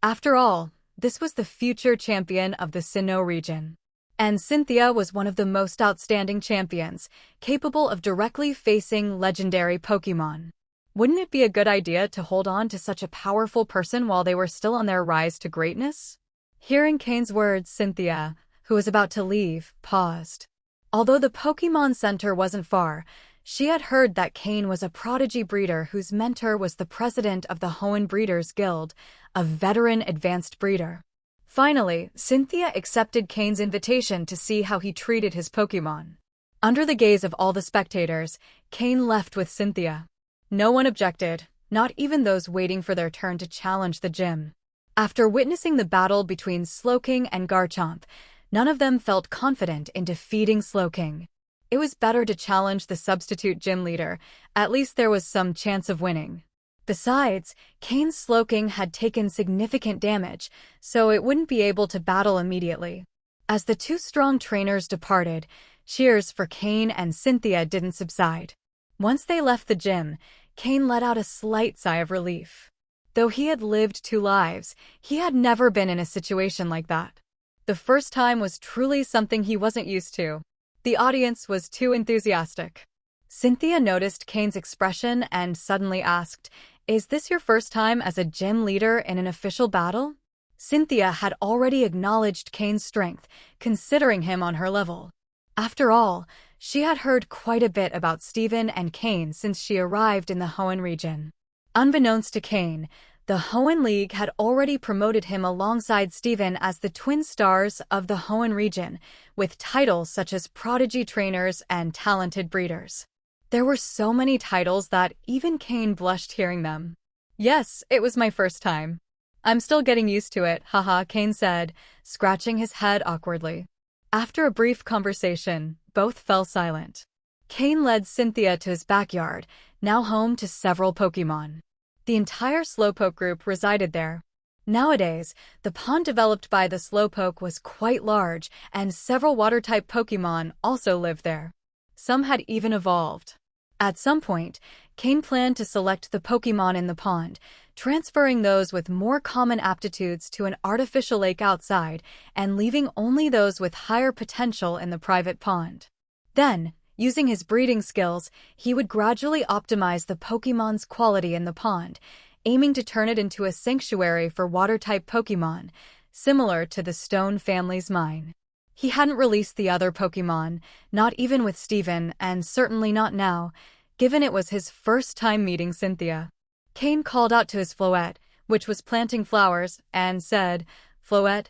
After all, this was the future champion of the Sinnoh region. And Cynthia was one of the most outstanding champions, capable of directly facing legendary Pokémon. Wouldn't it be a good idea to hold on to such a powerful person while they were still on their rise to greatness? Hearing Cain's words, Cynthia, who was about to leave, paused. Although the Pokémon Center wasn't far, she had heard that Cain was a prodigy breeder whose mentor was the president of the Hoenn Breeders Guild, a veteran advanced breeder. Finally, Cynthia accepted Cain's invitation to see how he treated his Pokémon. Under the gaze of all the spectators, Cain left with Cynthia. No one objected, not even those waiting for their turn to challenge the gym. After witnessing the battle between Slowking and Garchomp, none of them felt confident in defeating Slowking. It was better to challenge the substitute gym leader, at least there was some chance of winning. Besides, Cain's Slowking had taken significant damage, so it wouldn't be able to battle immediately. As the two strong trainers departed, cheers for Cain and Cynthia didn't subside. Once they left the gym, Cain let out a slight sigh of relief. Though he had lived 2 lives, he had never been in a situation like that. The first time was truly something he wasn't used to. The audience was too enthusiastic. Cynthia noticed Cain's expression and suddenly asked, "Is this your first time as a gym leader in an official battle?" Cynthia had already acknowledged Cain's strength, considering him on her level. After all, she had heard quite a bit about Steven and Cain since she arrived in the Hoenn region. Unbeknownst to Cain, the Hoenn League had already promoted him alongside Steven as the twin stars of the Hoenn region, with titles such as prodigy trainers and talented breeders. There were so many titles that even Cain blushed hearing them. "Yes, it was my first time. I'm still getting used to it, haha," Cain said, scratching his head awkwardly. After a brief conversation, both fell silent. Cain led Cynthia to his backyard, now home to several Pokémon. The entire Slowpoke group resided there. Nowadays, the pond developed by the Slowpoke was quite large, and several water-type Pokémon also lived there. Some had even evolved. At some point, Cain planned to select the Pokémon in the pond, transferring those with more common aptitudes to an artificial lake outside and leaving only those with higher potential in the private pond. Then, using his breeding skills, he would gradually optimize the Pokémon's quality in the pond, aiming to turn it into a sanctuary for water-type Pokémon, similar to the Stone family's mine. He hadn't released the other Pokémon, not even with Steven, and certainly not now, given it was his first time meeting Cynthia. Cain called out to his Floette, which was planting flowers, and said, "Floette,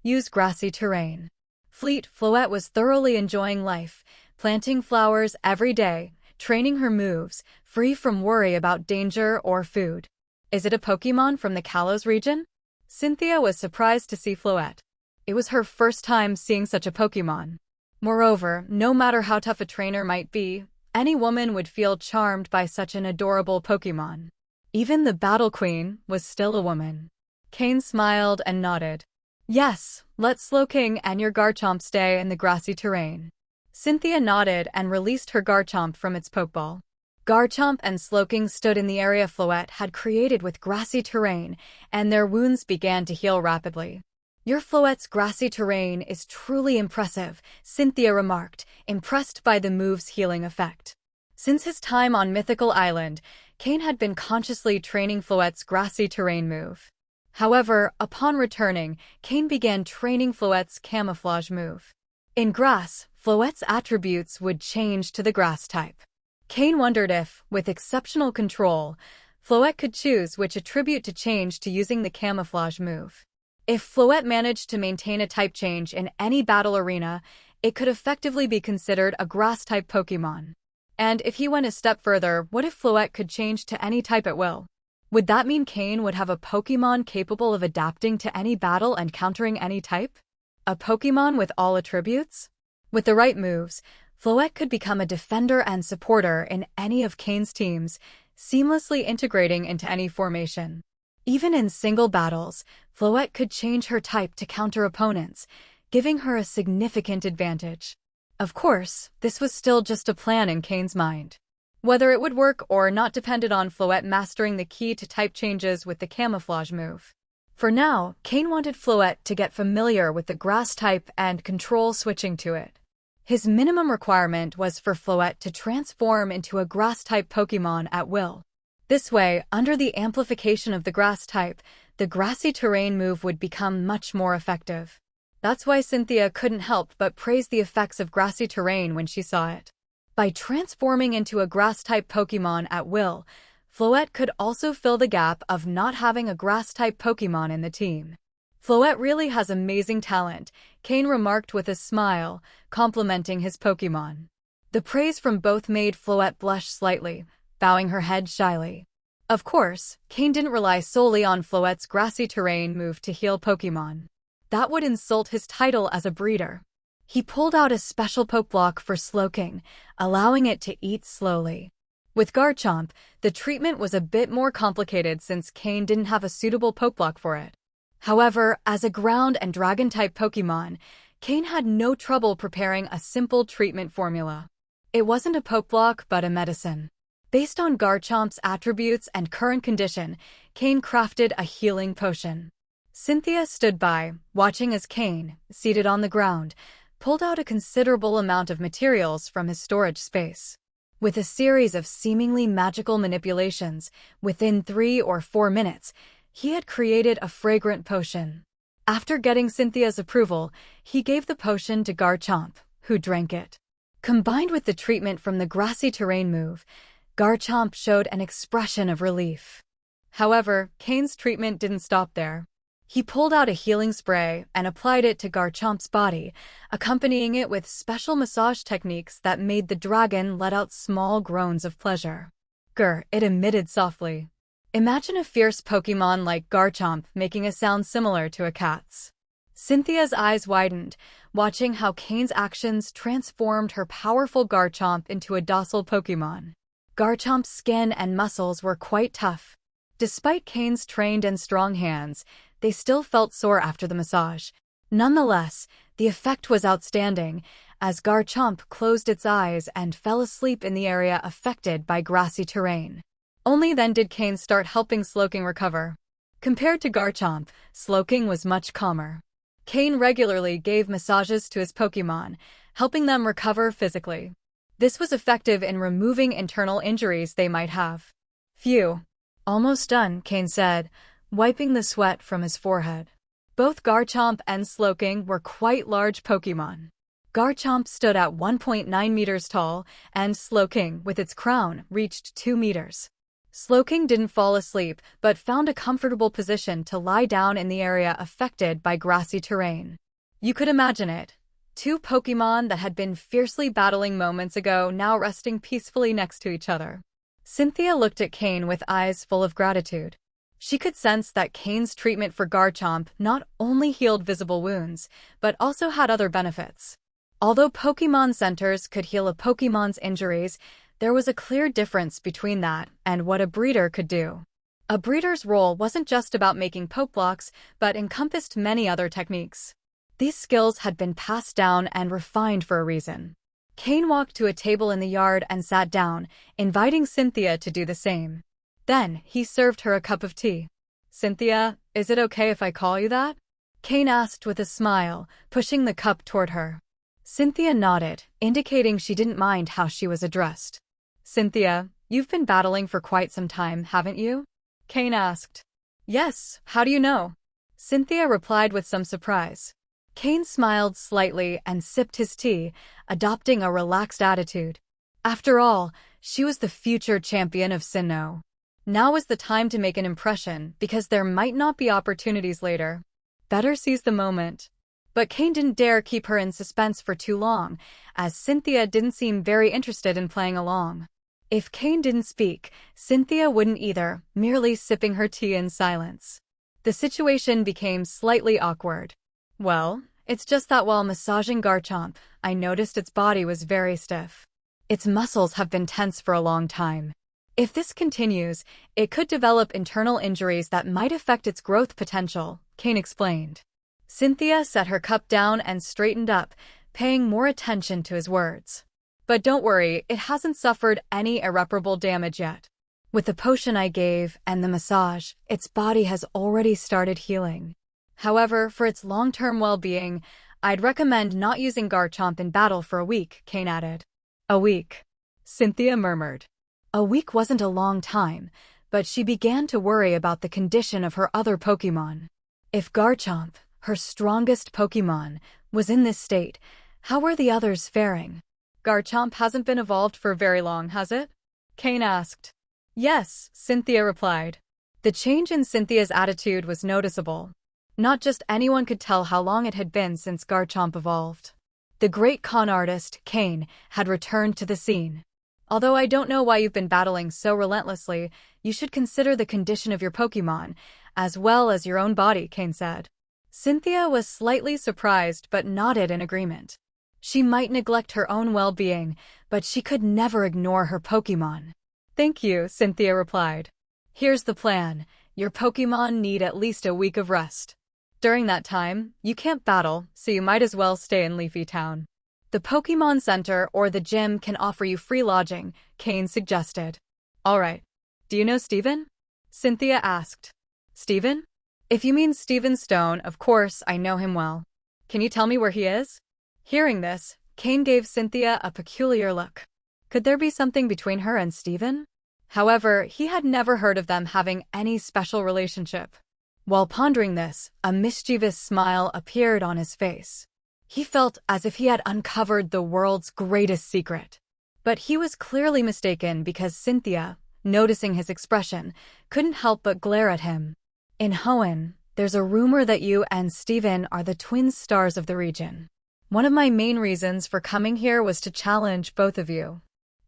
use grassy terrain." Floette was thoroughly enjoying life, planting flowers every day, training her moves, free from worry about danger or food. "Is it a Pokémon from the Kalos region?" Cynthia was surprised to see Floette. It was her first time seeing such a Pokémon. Moreover, no matter how tough a trainer might be, any woman would feel charmed by such an adorable Pokémon. Even the Battle Queen was still a woman. Cain smiled and nodded. Yes, let Slowking and your Garchomp stay in the grassy terrain. Cynthia nodded and released her Garchomp from its Pokeball. Garchomp and Slowking stood in the area Floette had created with grassy terrain, and their wounds began to heal rapidly. Your Floette's grassy terrain is truly impressive, Cynthia remarked, impressed by the move's healing effect. Since his time on Mythical Island, Cain had been consciously training Floette's grassy terrain move. However, upon returning, Cain began training Floette's camouflage move. In grass, Floette's attributes would change to the grass type. Cain wondered if, with exceptional control, Floette could choose which attribute to change to using the camouflage move. If Floette managed to maintain a type change in any battle arena, it could effectively be considered a grass-type Pokémon. And if he went a step further, what if Floette could change to any type at will? Would that mean Cain would have a Pokémon capable of adapting to any battle and countering any type? A Pokémon with all attributes? With the right moves, Floette could become a defender and supporter in any of Cain's teams, seamlessly integrating into any formation. Even in single battles, Floette could change her type to counter opponents, giving her a significant advantage. Of course, this was still just a plan in Cain's mind. Whether it would work or not depended on Floette mastering the key to type changes with the camouflage move. For now, Cain wanted Floette to get familiar with the grass type and control switching to it. His minimum requirement was for Floette to transform into a grass-type Pokémon at will. This way, under the amplification of the grass type, the grassy terrain move would become much more effective. That's why Cynthia couldn't help but praise the effects of grassy terrain when she saw it. By transforming into a grass-type Pokémon at will, Floette could also fill the gap of not having a grass-type Pokémon in the team. Floette really has amazing talent, Cain remarked with a smile, complimenting his Pokémon. The praise from both made Floette blush slightly, bowing her head shyly. Of course, Cain didn't rely solely on Floette's grassy terrain move to heal Pokémon. That would insult his title as a breeder. He pulled out a special Pokeblock for Slowking, allowing it to eat slowly. With Garchomp, the treatment was a bit more complicated since Cain didn't have a suitable Pokeblock for it. However, as a ground and dragon-type Pokémon, Cain had no trouble preparing a simple treatment formula. It wasn't a Pokeblock but a medicine. Based on Garchomp's attributes and current condition, Cain crafted a healing potion. Cynthia stood by, watching as Cain, seated on the ground, pulled out a considerable amount of materials from his storage space. With a series of seemingly magical manipulations, within 3 or 4 minutes, he had created a fragrant potion. After getting Cynthia's approval, he gave the potion to Garchomp, who drank it. Combined with the treatment from the grassy terrain move, Garchomp showed an expression of relief. However, Cain's treatment didn't stop there. He pulled out a healing spray and applied it to Garchomp's body, accompanying it with special massage techniques that made the dragon let out small groans of pleasure. Grr, it emitted softly. Imagine a fierce Pokémon like Garchomp making a sound similar to a cat's. Cynthia's eyes widened, watching how Cain's actions transformed her powerful Garchomp into a docile Pokémon. Garchomp's skin and muscles were quite tough. Despite Cain's trained and strong hands, they still felt sore after the massage. Nonetheless, the effect was outstanding, as Garchomp closed its eyes and fell asleep in the area affected by grassy terrain. Only then did Cain start helping Slowking recover. Compared to Garchomp, Slowking was much calmer. Cain regularly gave massages to his Pokémon, helping them recover physically. This was effective in removing internal injuries they might have. Phew. Almost done, Cain said, wiping the sweat from his forehead. Both Garchomp and Slowking were quite large Pokémon. Garchomp stood at 1.9 meters tall, and Slowking, with its crown, reached 2 meters. Slowking didn't fall asleep, but found a comfortable position to lie down in the area affected by grassy terrain. You could imagine it. 2 Pokémon that had been fiercely battling moments ago now resting peacefully next to each other. Cynthia looked at Cain with eyes full of gratitude. She could sense that Cain's treatment for Garchomp not only healed visible wounds, but also had other benefits. Although Pokémon centers could heal a Pokémon's injuries, there was a clear difference between that and what a breeder could do. A breeder's role wasn't just about making Pokeblocks, but encompassed many other techniques. These skills had been passed down and refined for a reason. Cain walked to a table in the yard and sat down, inviting Cynthia to do the same. Then, he served her a cup of tea. "Cynthia, is it okay if I call you that?" Cain asked with a smile, pushing the cup toward her. Cynthia nodded, indicating she didn't mind how she was addressed. "Cynthia, you've been battling for quite some time, haven't you?" Cain asked. "Yes, how do you know?" Cynthia replied with some surprise. Cain smiled slightly and sipped his tea, adopting a relaxed attitude. After all, she was the future champion of Sinnoh. Now was the time to make an impression, because there might not be opportunities later. Better seize the moment. But Cain didn't dare keep her in suspense for too long, as Cynthia didn't seem very interested in playing along. If Cain didn't speak, Cynthia wouldn't either, merely sipping her tea in silence. The situation became slightly awkward. "Well, it's just that while massaging Garchomp, I noticed its body was very stiff. Its muscles have been tense for a long time. If this continues, it could develop internal injuries that might affect its growth potential," Cain explained. Cynthia set her cup down and straightened up, paying more attention to his words. "But don't worry, it hasn't suffered any irreparable damage yet. With the potion I gave and the massage, its body has already started healing. However, for its long-term well-being, I'd recommend not using Garchomp in battle for a week," Cain added. "A week?" Cynthia murmured. A week wasn't a long time, but she began to worry about the condition of her other Pokémon. If Garchomp, her strongest Pokémon, was in this state, how were the others faring? "Garchomp hasn't been evolved for very long, has it?" Cain asked. "Yes," Cynthia replied. The change in Cynthia's attitude was noticeable. Not just anyone could tell how long it had been since Garchomp evolved. The great con artist, Cain, had returned to the scene. "Although I don't know why you've been battling so relentlessly, you should consider the condition of your Pokémon, as well as your own body," Cain said. Cynthia was slightly surprised but nodded in agreement. She might neglect her own well-being, but she could never ignore her Pokémon. "Thank you," Cynthia replied. "Here's the plan. Your Pokémon need at least a week of rest. During that time, you can't battle, so you might as well stay in Leafy Town. The Pokémon Center or the gym can offer you free lodging," Cain suggested. "All right. Do you know Steven?" Cynthia asked. "Steven? If you mean Steven Stone, of course I know him well. Can you tell me where he is?" Hearing this, Cain gave Cynthia a peculiar look. Could there be something between her and Steven? However, he had never heard of them having any special relationship. While pondering this, a mischievous smile appeared on his face. He felt as if he had uncovered the world's greatest secret. But he was clearly mistaken because Cynthia, noticing his expression, couldn't help but glare at him. "In Hoenn, there's a rumor that you and Steven are the twin stars of the region. One of my main reasons for coming here was to challenge both of you.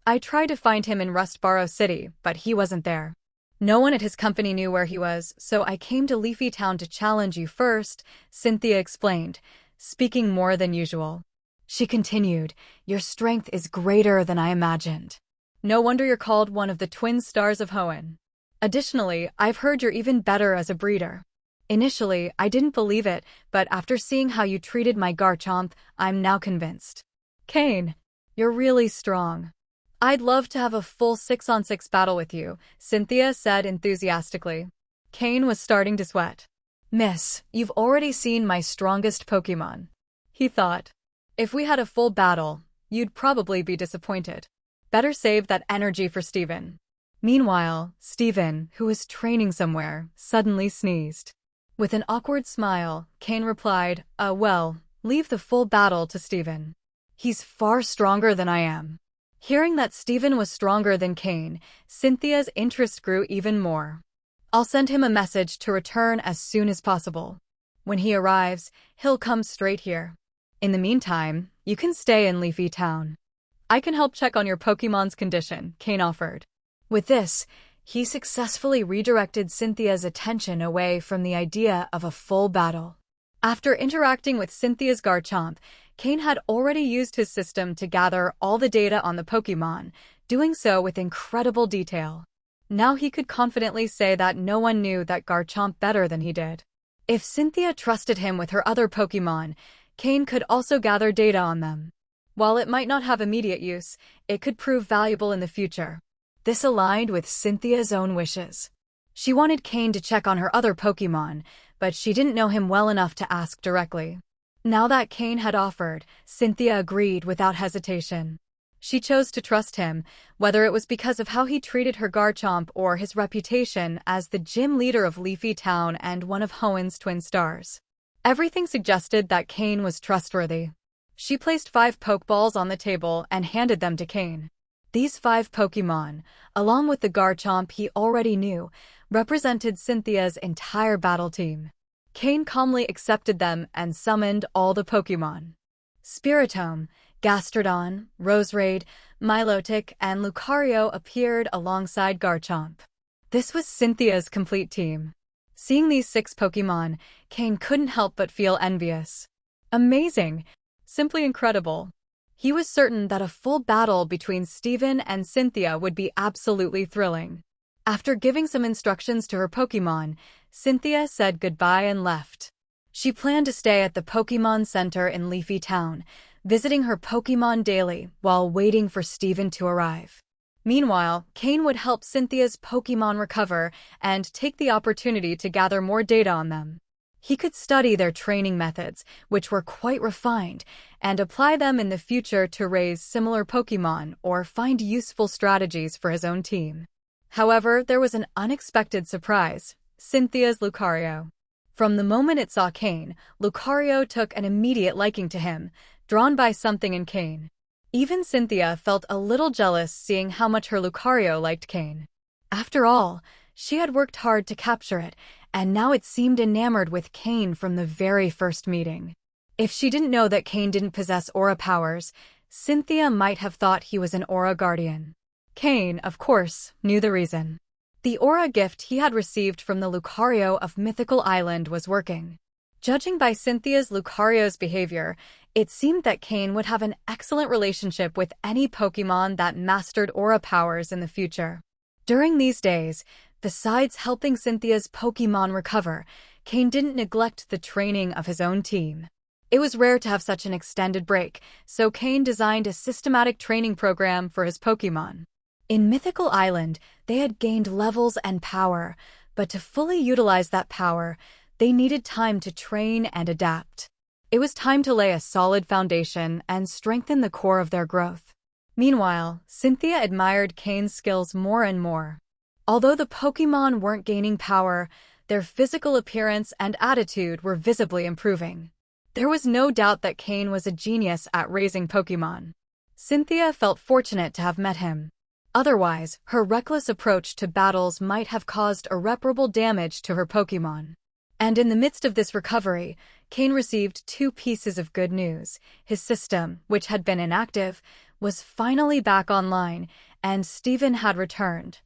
I tried to find him in Rustboro City, but he wasn't there. No one at his company knew where he was, so I came to Leafy Town to challenge you first," Cynthia explained, speaking more than usual. She continued, "Your strength is greater than I imagined. No wonder you're called one of the twin stars of Hoenn. Additionally, I've heard you're even better as a breeder. Initially, I didn't believe it, but after seeing how you treated my Garchomp, I'm now convinced. Cain, you're really strong. I'd love to have a full 6-on-6 battle with you," Cynthia said enthusiastically. Cain was starting to sweat. "Miss, you've already seen my strongest Pokémon," he thought. "If we had a full battle, you'd probably be disappointed. Better save that energy for Steven." Meanwhile, Steven, who was training somewhere, suddenly sneezed. With an awkward smile, Cain replied, Well, leave the full battle to Steven. He's far stronger than I am." Hearing that Steven was stronger than Cain, Cynthia's interest grew even more. "I'll send him a message to return as soon as possible. When he arrives, he'll come straight here. In the meantime, you can stay in Leafy Town. I can help check on your Pokémon's condition," Cain offered. With this, He successfully redirected Cynthia's attention away from the idea of a full battle. After interacting with Cynthia's Garchomp, Cain had already used his system to gather all the data on the Pokémon, doing so with incredible detail. Now he could confidently say that no one knew that Garchomp better than he did. If Cynthia trusted him with her other Pokémon, Cain could also gather data on them. While it might not have immediate use, it could prove valuable in the future. This aligned with Cynthia's own wishes. She wanted Cain to check on her other Pokémon, but she didn't know him well enough to ask directly. Now that Cain had offered, Cynthia agreed without hesitation. She chose to trust him, whether it was because of how he treated her Garchomp or his reputation as the gym leader of Leafy Town and one of Hoenn's twin stars. Everything suggested that Cain was trustworthy. She placed 5 Pokeballs on the table and handed them to Cain. These 5 Pokémon, along with the Garchomp he already knew, represented Cynthia's entire battle team. Cain calmly accepted them and summoned all the Pokémon. Spiritomb, Gastrodon, Roserade, Milotic, and Lucario appeared alongside Garchomp. This was Cynthia's complete team. Seeing these 6 Pokémon, Cain couldn't help but feel envious. Amazing! Simply incredible. He was certain that a full battle between Steven and Cynthia would be absolutely thrilling. After giving some instructions to her Pokémon, Cynthia said goodbye and left. She planned to stay at the Pokémon Center in Leafy Town, visiting her Pokémon daily while waiting for Steven to arrive. Meanwhile, Cain would help Cynthia's Pokémon recover and take the opportunity to gather more data on them. He could study their training methods, which were quite refined, and apply them in the future to raise similar Pokémon or find useful strategies for his own team. However, there was an unexpected surprise: Cynthia's Lucario. From the moment it saw Cain, Lucario took an immediate liking to him, drawn by something in Cain. Even Cynthia felt a little jealous seeing how much her Lucario liked Cain. After all, she had worked hard to capture it, and now it seemed enamored with Cain from the very first meeting. If she didn't know that Cain didn't possess aura powers, Cynthia might have thought he was an aura guardian. Cain, of course, knew the reason. The aura gift he had received from the Lucario of Mythical Island was working. Judging by Cynthia's Lucario's behavior, it seemed that Cain would have an excellent relationship with any Pokémon that mastered aura powers in the future. During these days, besides helping Cynthia's Pokémon recover, Cain didn't neglect the training of his own team. It was rare to have such an extended break, so Cain designed a systematic training program for his Pokémon. In Mythical Island, they had gained levels and power, but to fully utilize that power, they needed time to train and adapt. It was time to lay a solid foundation and strengthen the core of their growth. Meanwhile, Cynthia admired Cain's skills more and more. Although the Pokémon weren't gaining power, their physical appearance and attitude were visibly improving. There was no doubt that Cain was a genius at raising Pokémon. Cynthia felt fortunate to have met him. Otherwise, her reckless approach to battles might have caused irreparable damage to her Pokémon. And in the midst of this recovery, Cain received 2 pieces of good news. His system, which had been inactive, was finally back online, and Steven had returned.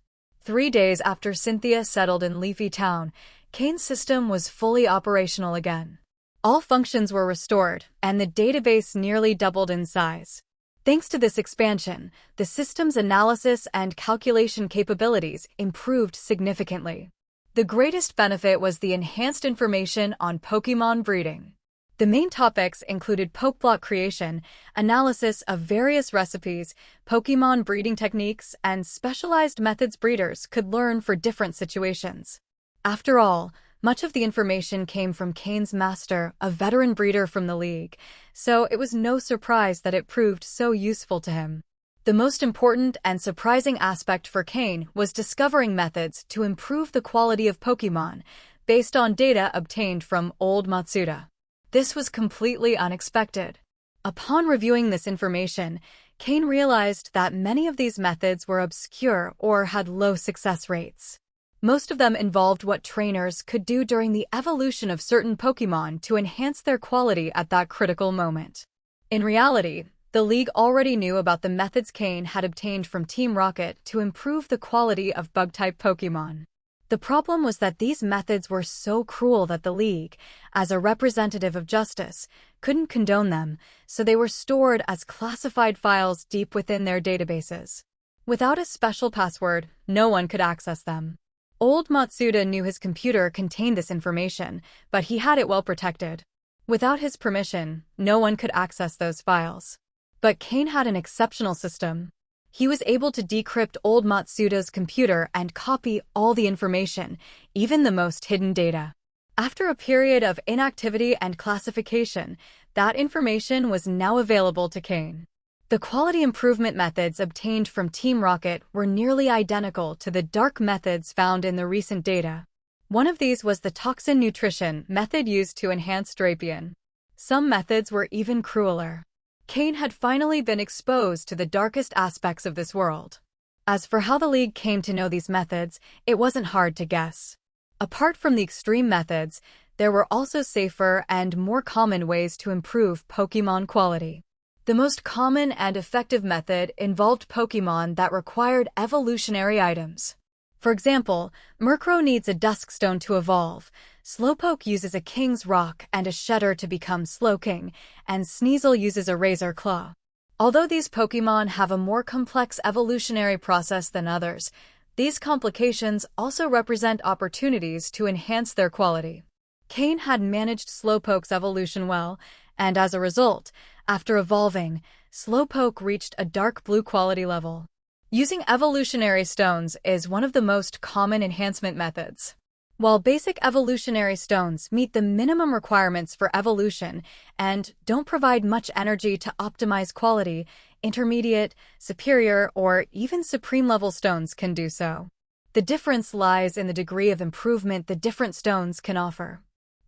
3 days after Cynthia settled in Leafy Town, Cain's system was fully operational again. All functions were restored, and the database nearly doubled in size. Thanks to this expansion, the system's analysis and calculation capabilities improved significantly. The greatest benefit was the enhanced information on Pokémon breeding. The main topics included Pokeblock creation, analysis of various recipes, Pokémon breeding techniques, and specialized methods breeders could learn for different situations. After all, much of the information came from Cain's master, a veteran breeder from the league, so it was no surprise that it proved so useful to him. The most important and surprising aspect for Cain was discovering methods to improve the quality of Pokémon based on data obtained from Old Matsuda. This was completely unexpected. Upon reviewing this information, Cain realized that many of these methods were obscure or had low success rates. Most of them involved what trainers could do during the evolution of certain Pokémon to enhance their quality at that critical moment. In reality, The League already knew about the methods Cain had obtained from Team Rocket to improve the quality of bug-type Pokémon. The problem was that these methods were so cruel that the League, as a representative of justice, couldn't condone them, so they were stored as classified files deep within their databases. Without a special password, no one could access them. Old Matsuda knew his computer contained this information, but he had it well protected. Without his permission, no one could access those files. But Cain had an exceptional system. He was able to decrypt old Matsuda's computer and copy all the information, even the most hidden data. After a period of inactivity and classification, that information was now available to Cain. The quality improvement methods obtained from Team Rocket were nearly identical to the dark methods found in the recent data. One of these was the toxin nutrition method used to enhance Drapion. Some methods were even crueler. Cain had finally been exposed to the darkest aspects of this world. As for how the League came to know these methods, it wasn't hard to guess. Apart from the extreme methods, there were also safer and more common ways to improve Pokémon quality. The most common and effective method involved Pokémon that required evolutionary items. For example, Murkrow needs a Duskstone to evolve, Slowpoke uses a King's Rock and a Shedder to become Slowking, and Sneasel uses a Razor Claw. Although these Pokémon have a more complex evolutionary process than others, these complications also represent opportunities to enhance their quality. Cain had managed Slowpoke's evolution well, and as a result, after evolving, Slowpoke reached a dark blue quality level. Using evolutionary stones is one of the most common enhancement methods. While basic evolutionary stones meet the minimum requirements for evolution and don't provide much energy to optimize quality, intermediate, superior, or even supreme-level stones can do so. The difference lies in the degree of improvement the different stones can offer.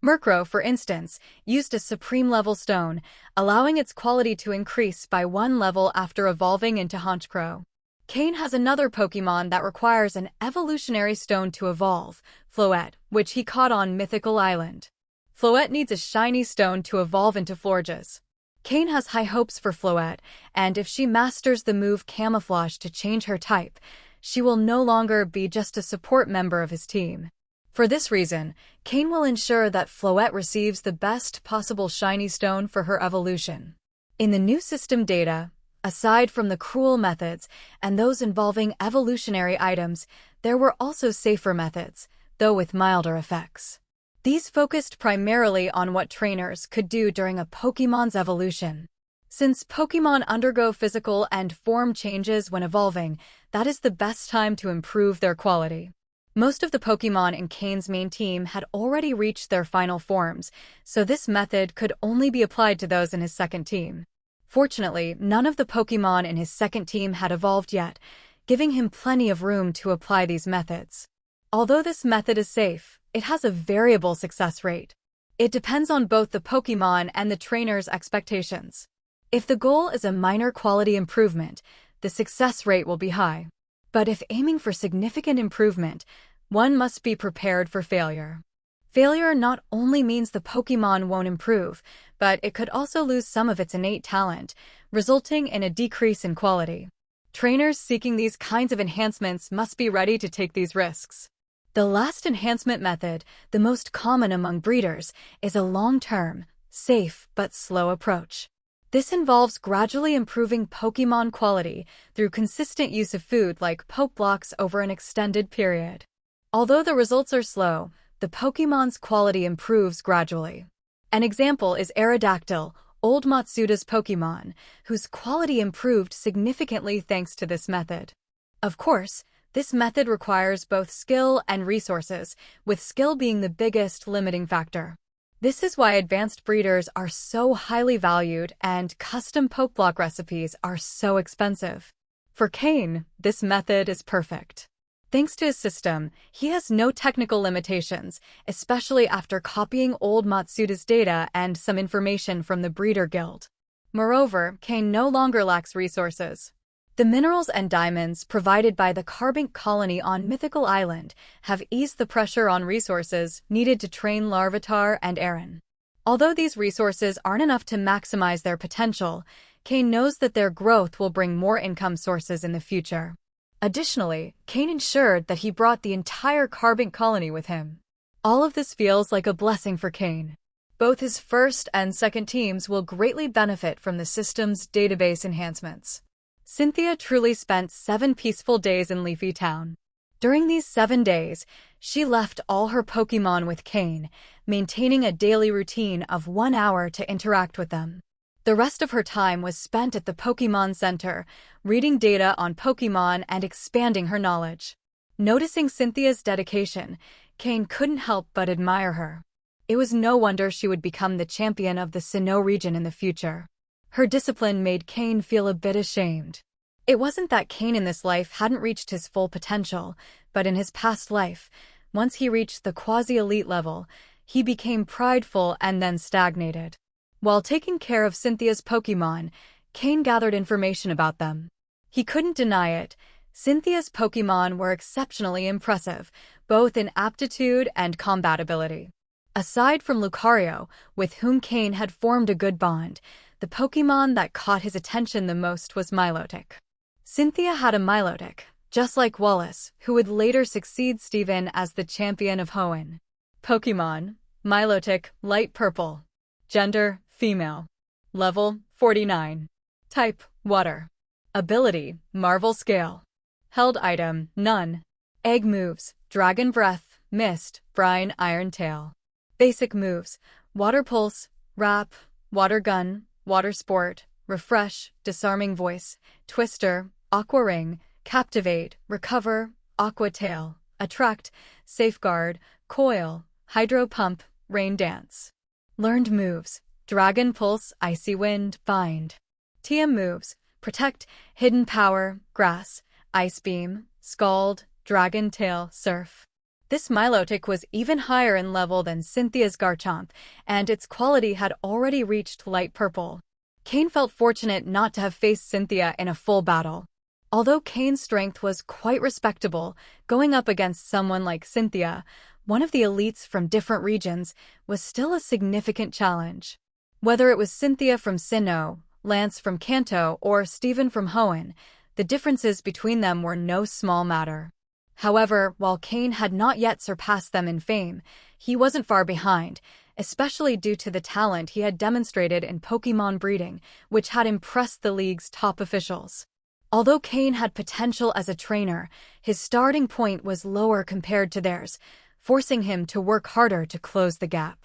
Murkrow, for instance, used a supreme-level stone, allowing its quality to increase by 1 level after evolving into Honchkrow. Cain has another Pokémon that requires an evolutionary stone to evolve, Floette, which he caught on Mythical Island. Floette needs a shiny stone to evolve into Florges. Cain has high hopes for Floette, and if she masters the move Camouflage to change her type, she will no longer be just a support member of his team. For this reason, Cain will ensure that Floette receives the best possible shiny stone for her evolution. In the new system data, aside from the cruel methods and those involving evolutionary items, there were also safer methods, though with milder effects. These focused primarily on what trainers could do during a Pokémon's evolution. Since Pokémon undergo physical and form changes when evolving, that is the best time to improve their quality. Most of the Pokémon in Cain's main team had already reached their final forms, so this method could only be applied to those in his second team. Fortunately, none of the Pokémon in his second team had evolved yet, giving him plenty of room to apply these methods. Although this method is safe, it has a variable success rate. It depends on both the Pokémon and the trainer's expectations. If the goal is a minor quality improvement, the success rate will be high. But if aiming for significant improvement, one must be prepared for failure. Failure not only means the Pokémon won't improve, but it could also lose some of its innate talent, resulting in a decrease in quality. Trainers seeking these kinds of enhancements must be ready to take these risks. The last enhancement method, the most common among breeders, is a long-term, safe but slow approach. This involves gradually improving Pokémon quality through consistent use of food like Poke Blocks over an extended period. Although the results are slow, the Pokémon's quality improves gradually. An example is Aerodactyl, old Matsuda's Pokémon, whose quality improved significantly thanks to this method. Of course, this method requires both skill and resources, with skill being the biggest limiting factor. This is why advanced breeders are so highly valued and custom Pokeblock recipes are so expensive. For Cain, this method is perfect. Thanks to his system, he has no technical limitations, especially after copying old Matsuda's data and some information from the Breeder Guild. Moreover, Cain no longer lacks resources. The minerals and diamonds provided by the Carbink colony on Mythical Island have eased the pressure on resources needed to train Larvitar and Aaron. Although these resources aren't enough to maximize their potential, Cain knows that their growth will bring more income sources in the future. Additionally, Cain ensured that he brought the entire carbon colony with him. All of this feels like a blessing for Cain. Both his first and second teams will greatly benefit from the system's database enhancements. Cynthia truly spent 7 peaceful days in Leafy Town. During these 7 days, she left all her Pokémon with Cain, maintaining a daily routine of 1 hour to interact with them. The rest of her time was spent at the Pokémon Center, reading data on Pokémon and expanding her knowledge. Noticing Cynthia's dedication, Cain couldn't help but admire her. It was no wonder she would become the champion of the Sinnoh region in the future. Her discipline made Cain feel a bit ashamed. It wasn't that Cain in this life hadn't reached his full potential, but in his past life, once he reached the quasi-elite level, he became prideful and then stagnated. While taking care of Cynthia's Pokémon, Cain gathered information about them. He couldn't deny it. Cynthia's Pokémon were exceptionally impressive, both in aptitude and combat ability. Aside from Lucario, with whom Cain had formed a good bond, the Pokémon that caught his attention the most was Milotic. Cynthia had a Milotic, just like Wallace, who would later succeed Steven as the champion of Hoenn. Pokémon: Milotic, light purple. Gender: female. Level: 49. Type: water. Ability: Marvel Scale. Held item: none. Egg moves: Dragon Breath, Mist, Brine, Iron Tail. Basic moves: Water Pulse, Wrap, Water Gun, Water Sport, Refresh, Disarming Voice, Twister, Aqua Ring, Captivate, Recover, Aqua Tail, Attract, Safeguard, Coil, Hydro Pump, Rain Dance. Learned moves: Dragon Pulse, Icy Wind, Bind. TM moves: Protect, Hidden Power, Grass, Ice Beam, Scald, Dragon Tail, Surf. This Milotic was even higher in level than Cynthia's Garchomp, and its quality had already reached light purple. Cain felt fortunate not to have faced Cynthia in a full battle. Although Cain's strength was quite respectable, going up against someone like Cynthia, one of the elites from different regions, was still a significant challenge. Whether it was Cynthia from Sinnoh, Lance from Kanto, or Steven from Hoenn, the differences between them were no small matter. However, while Cain had not yet surpassed them in fame, he wasn't far behind, especially due to the talent he had demonstrated in Pokémon breeding, which had impressed the league's top officials. Although Cain had potential as a trainer, his starting point was lower compared to theirs, forcing him to work harder to close the gap.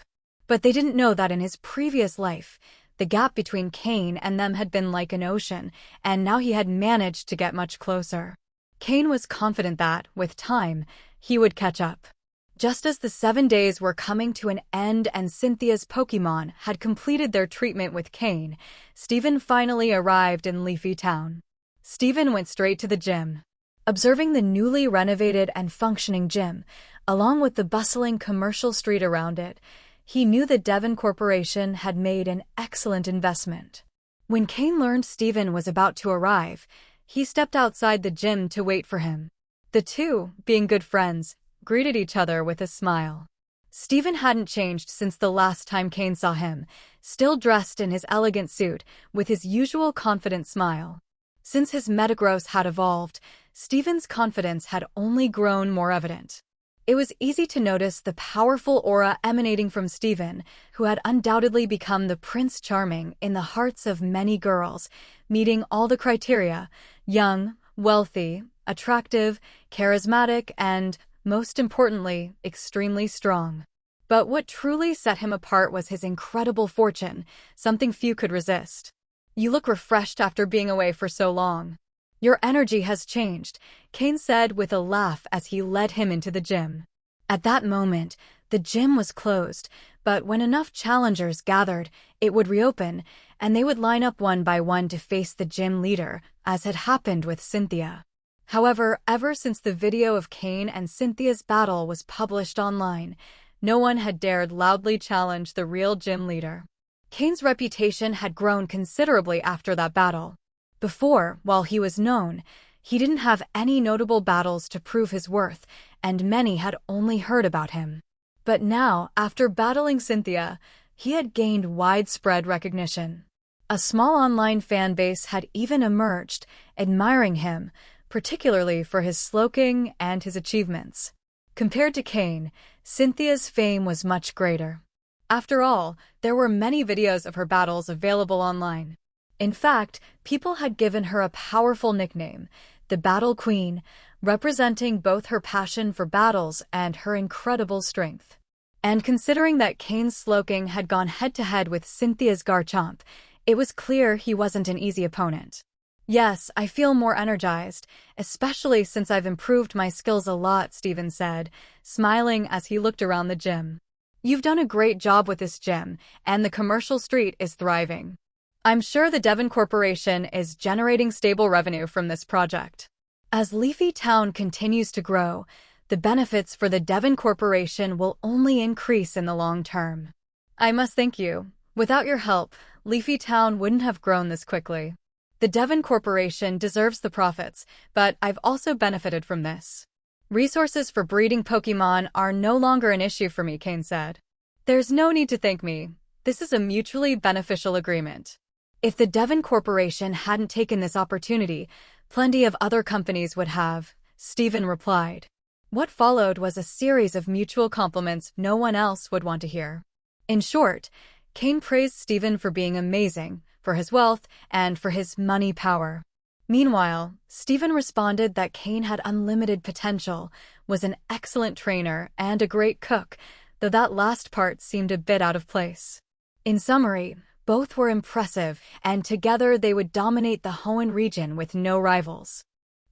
But they didn't know that in his previous life, the gap between Cain and them had been like an ocean, and now he had managed to get much closer. Cain was confident that, with time, he would catch up. Just as the 7 days were coming to an end and Cynthia's Pokémon had completed their treatment with Cain, Steven finally arrived in Leafy Town. Steven went straight to the gym. Observing the newly renovated and functioning gym, along with the bustling commercial street around it, he knew the Devon Corporation had made an excellent investment. When Cain learned Steven was about to arrive, he stepped outside the gym to wait for him. The two, being good friends, greeted each other with a smile. Steven hadn't changed since the last time Cain saw him, still dressed in his elegant suit, with his usual confident smile. Since his Metagross had evolved, Steven's confidence had only grown more evident. It was easy to notice the powerful aura emanating from Steven, who had undoubtedly become the Prince Charming in the hearts of many girls, meeting all the criteria: young, wealthy, attractive, charismatic, and, most importantly, extremely strong. But what truly set him apart was his incredible fortune, something few could resist. "You look refreshed after being away for so long. Your energy has changed," Cain said with a laugh as he led him into the gym. At that moment, the gym was closed, but when enough challengers gathered, it would reopen, and they would line up one by one to face the gym leader, as had happened with Cynthia. However, ever since the video of Cain and Cynthia's battle was published online, no one had dared loudly challenge the real gym leader. Cain's reputation had grown considerably after that battle. Before, while he was known, he didn't have any notable battles to prove his worth, and many had only heard about him. But now, after battling Cynthia, he had gained widespread recognition. A small online fan base had even emerged, admiring him, particularly for his sloking and his achievements. Compared to Cain, Cynthia's fame was much greater. After all, there were many videos of her battles available online. In fact, people had given her a powerful nickname, the Battle Queen, representing both her passion for battles and her incredible strength. And considering that Cain's sloking had gone head-to-head with Cynthia's Garchomp, it was clear he wasn't an easy opponent. Yes, I feel more energized, especially since I've improved my skills a lot, Steven said, smiling as he looked around the gym. You've done a great job with this gym, and the commercial street is thriving. I'm sure the Devon Corporation is generating stable revenue from this project. As Leafy Town continues to grow, the benefits for the Devon Corporation will only increase in the long term. I must thank you. Without your help, Leafy Town wouldn't have grown this quickly. The Devon Corporation deserves the profits, but I've also benefited from this. Resources for breeding Pokémon are no longer an issue for me, Cain said. There's no need to thank me. This is a mutually beneficial agreement. If the Devon Corporation hadn't taken this opportunity, plenty of other companies would have, Steven replied. What followed was a series of mutual compliments no one else would want to hear. In short, Cain praised Steven for being amazing, for his wealth, and for his money power. Meanwhile, Steven responded that Cain had unlimited potential, was an excellent trainer, and a great cook, though that last part seemed a bit out of place. In summary, both were impressive, and together they would dominate the Hoenn region with no rivals.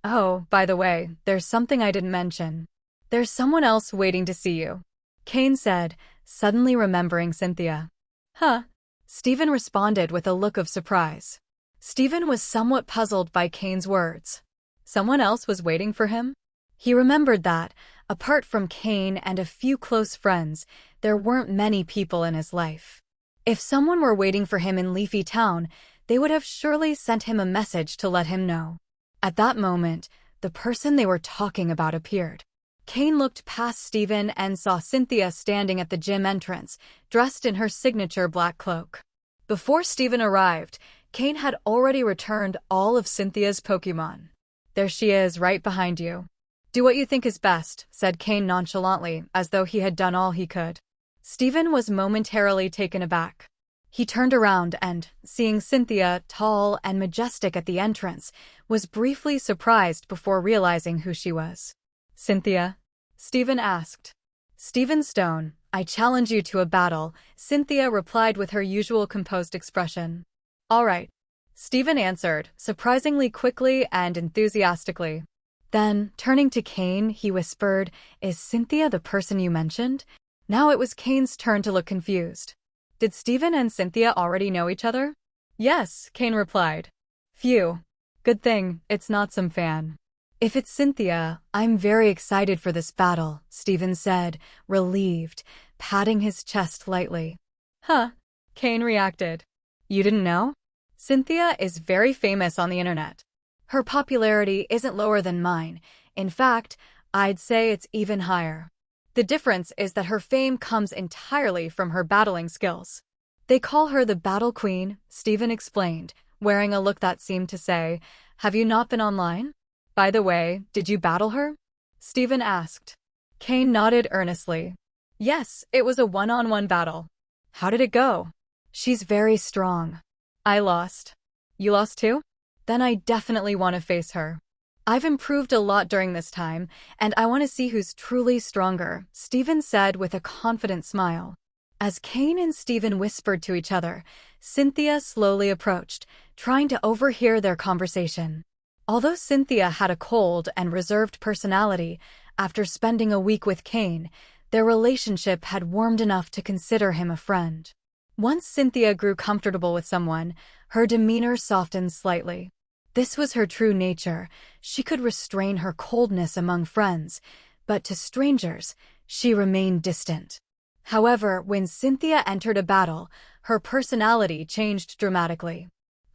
Oh, by the way, there's something I didn't mention. There's someone else waiting to see you, Cain said, suddenly remembering Cynthia. Huh? Steven responded with a look of surprise. Steven was somewhat puzzled by Cain's words. Someone else was waiting for him? He remembered that, apart from Cain and a few close friends, there weren't many people in his life. If someone were waiting for him in Leafy Town, they would have surely sent him a message to let him know. At that moment, the person they were talking about appeared. Cain looked past Steven and saw Cynthia standing at the gym entrance, dressed in her signature black cloak. Before Steven arrived, Cain had already returned all of Cynthia's Pokémon. There she is, right behind you. Do what you think is best, said Cain nonchalantly, as though he had done all he could. Steven was momentarily taken aback. He turned around and, seeing Cynthia, tall and majestic at the entrance, was briefly surprised before realizing who she was. Cynthia? Steven asked. Steven Stone, I challenge you to a battle, Cynthia replied with her usual composed expression. All right, Steven answered, surprisingly quickly and enthusiastically. Then, turning to Cain, he whispered, Is Cynthia the person you mentioned? Now it was Cain's turn to look confused. Did Steven and Cynthia already know each other? Yes, Cain replied. Phew. Good thing it's not some fan. If it's Cynthia, I'm very excited for this battle, Steven said, relieved, patting his chest lightly. Huh, Cain reacted. You didn't know? Cynthia is very famous on the internet. Her popularity isn't lower than mine. In fact, I'd say it's even higher. The difference is that her fame comes entirely from her battling skills. They call her the Battle Queen, Steven explained, wearing a look that seemed to say, Have you not been online? By the way, did you battle her? Steven asked. Cain nodded earnestly. Yes, it was a one-on-one battle. How did it go? She's very strong. I lost. You lost too? Then I definitely want to face her. I've improved a lot during this time, and I want to see who's truly stronger, Steven said with a confident smile. As Cain and Steven whispered to each other, Cynthia slowly approached, trying to overhear their conversation. Although Cynthia had a cold and reserved personality, after spending a week with Cain, their relationship had warmed enough to consider him a friend. Once Cynthia grew comfortable with someone, her demeanor softened slightly. This was her true nature. She could restrain her coldness among friends, but to strangers, she remained distant. However, when Cynthia entered a battle, her personality changed dramatically.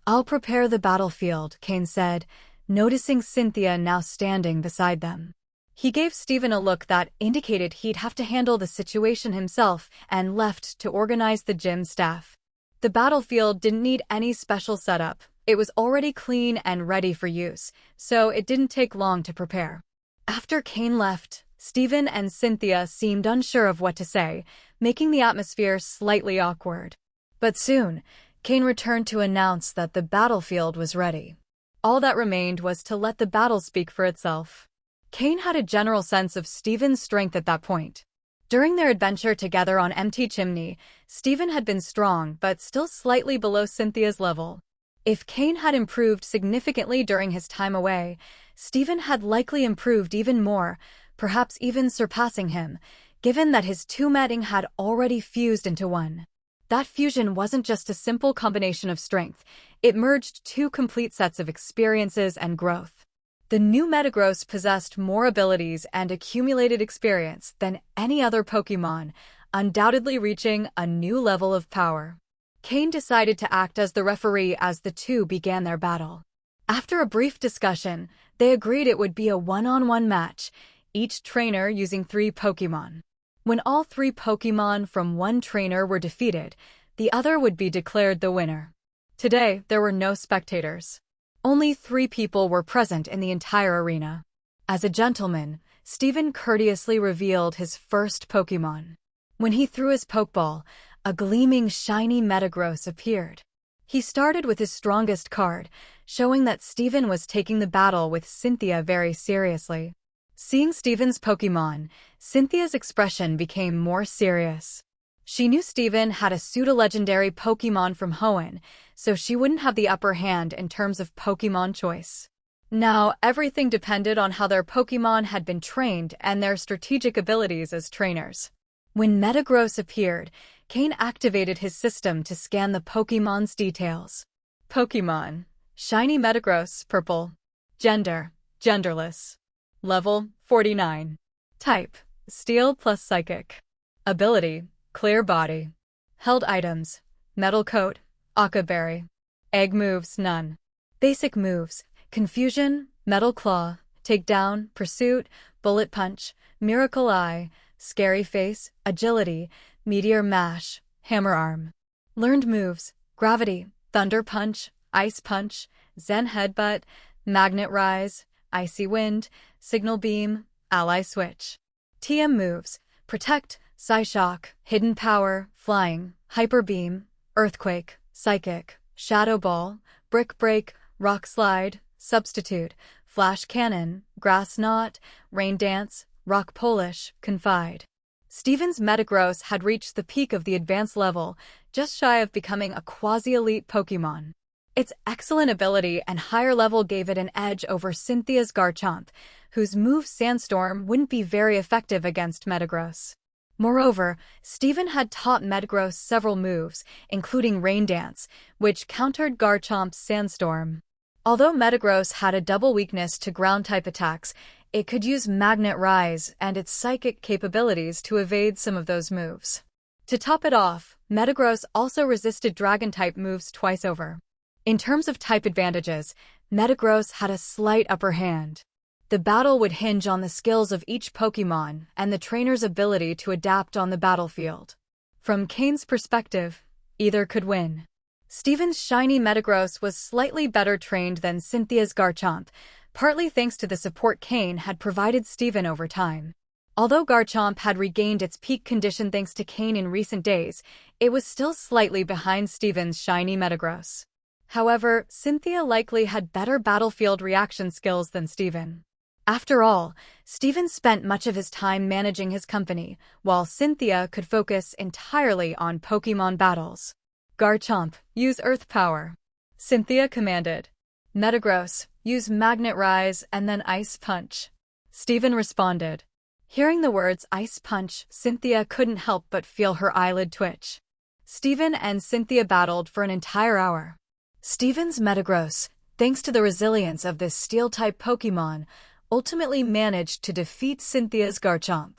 I'll prepare the battlefield, Cain said, noticing Cynthia now standing beside them. He gave Steven a look that indicated he'd have to handle the situation himself and left to organize the gym staff. The battlefield didn't need any special setup. It was already clean and ready for use, so it didn't take long to prepare. After Cain left, Stephen and Cynthia seemed unsure of what to say, making the atmosphere slightly awkward. But soon, Cain returned to announce that the battlefield was ready. All that remained was to let the battle speak for itself. Cain had a general sense of Stephen's strength at that point. During their adventure together on Empty Chimney, Stephen had been strong but still slightly below Cynthia's level. If Cain had improved significantly during his time away, Stephen had likely improved even more, perhaps even surpassing him, given that his two meting had already fused into one. That fusion wasn't just a simple combination of strength, it merged two complete sets of experiences and growth. The new Metagross possessed more abilities and accumulated experience than any other Pokémon, undoubtedly reaching a new level of power. Cain decided to act as the referee as the two began their battle. After a brief discussion, they agreed it would be a one-on-one match, each trainer using 3 Pokémon. When all 3 Pokémon from one trainer were defeated, the other would be declared the winner. Today, there were no spectators. Only 3 people were present in the entire arena. As a gentleman, Stephen courteously revealed his first Pokémon. When he threw his Pokeball, a gleaming, shiny Metagross appeared. He started with his strongest card, showing that Stephen was taking the battle with Cynthia very seriously. Seeing Stephen's Pokémon, Cynthia's expression became more serious. She knew Stephen had a pseudo-legendary Pokémon from Hoenn, so she wouldn't have the upper hand in terms of Pokémon choice. Now, everything depended on how their Pokémon had been trained and their strategic abilities as trainers. When Metagross appeared, Cain activated his system to scan the Pokémon's details. Pokémon: Shiny Metagross, purple. Gender: genderless. Level: 49. Type: Steel plus Psychic. Ability: Clear Body. Held items: Metal Coat, Akaberry. Egg moves: none. Basic moves: Confusion, Metal Claw, Takedown, Pursuit, Bullet Punch, Miracle Eye, Scary Face, Agility, Meteor Mash, Hammer Arm. Learned moves: Gravity, Thunder Punch, Ice Punch, Zen Headbutt, Magnet Rise, Icy Wind, Signal Beam, Ally Switch. TM moves: Protect, Psyshock, Hidden Power, Flying, Hyper Beam, Earthquake, Psychic, Shadow Ball, Brick Break, Rock Slide, Substitute, Flash Cannon, Grass Knot, Rain Dance, Rock Polish, Confide. Stephen's Metagross had reached the peak of the advanced level, just shy of becoming a quasi-elite Pokémon. Its excellent ability and higher level gave it an edge over Cynthia's Garchomp, whose move Sandstorm wouldn't be very effective against Metagross. Moreover, Stephen had taught Metagross several moves, including Rain Dance, which countered Garchomp's Sandstorm. Although Metagross had a double weakness to ground-type attacks, it could use Magnet Rise and its psychic capabilities to evade some of those moves. To top it off, Metagross also resisted Dragon-type moves twice over. In terms of type advantages, Metagross had a slight upper hand. The battle would hinge on the skills of each Pokémon and the trainer's ability to adapt on the battlefield. From Cain's perspective, either could win. Stephen's shiny Metagross was slightly better trained than Cynthia's Garchomp, partly thanks to the support Cain had provided Stephen over time. Although Garchomp had regained its peak condition thanks to Cain in recent days, it was still slightly behind Stephen's shiny Metagross. However, Cynthia likely had better battlefield reaction skills than Stephen. After all, Stephen spent much of his time managing his company, while Cynthia could focus entirely on Pokémon battles. Garchomp, use Earth Power. Cynthia commanded. Metagross, use Magnet Rise and then Ice Punch. Stephen responded. Hearing the words Ice Punch, Cynthia couldn't help but feel her eyelid twitch. Stephen and Cynthia battled for an entire hour. Stephen's Metagross, thanks to the resilience of this Steel-type Pokémon, ultimately managed to defeat Cynthia's Garchomp.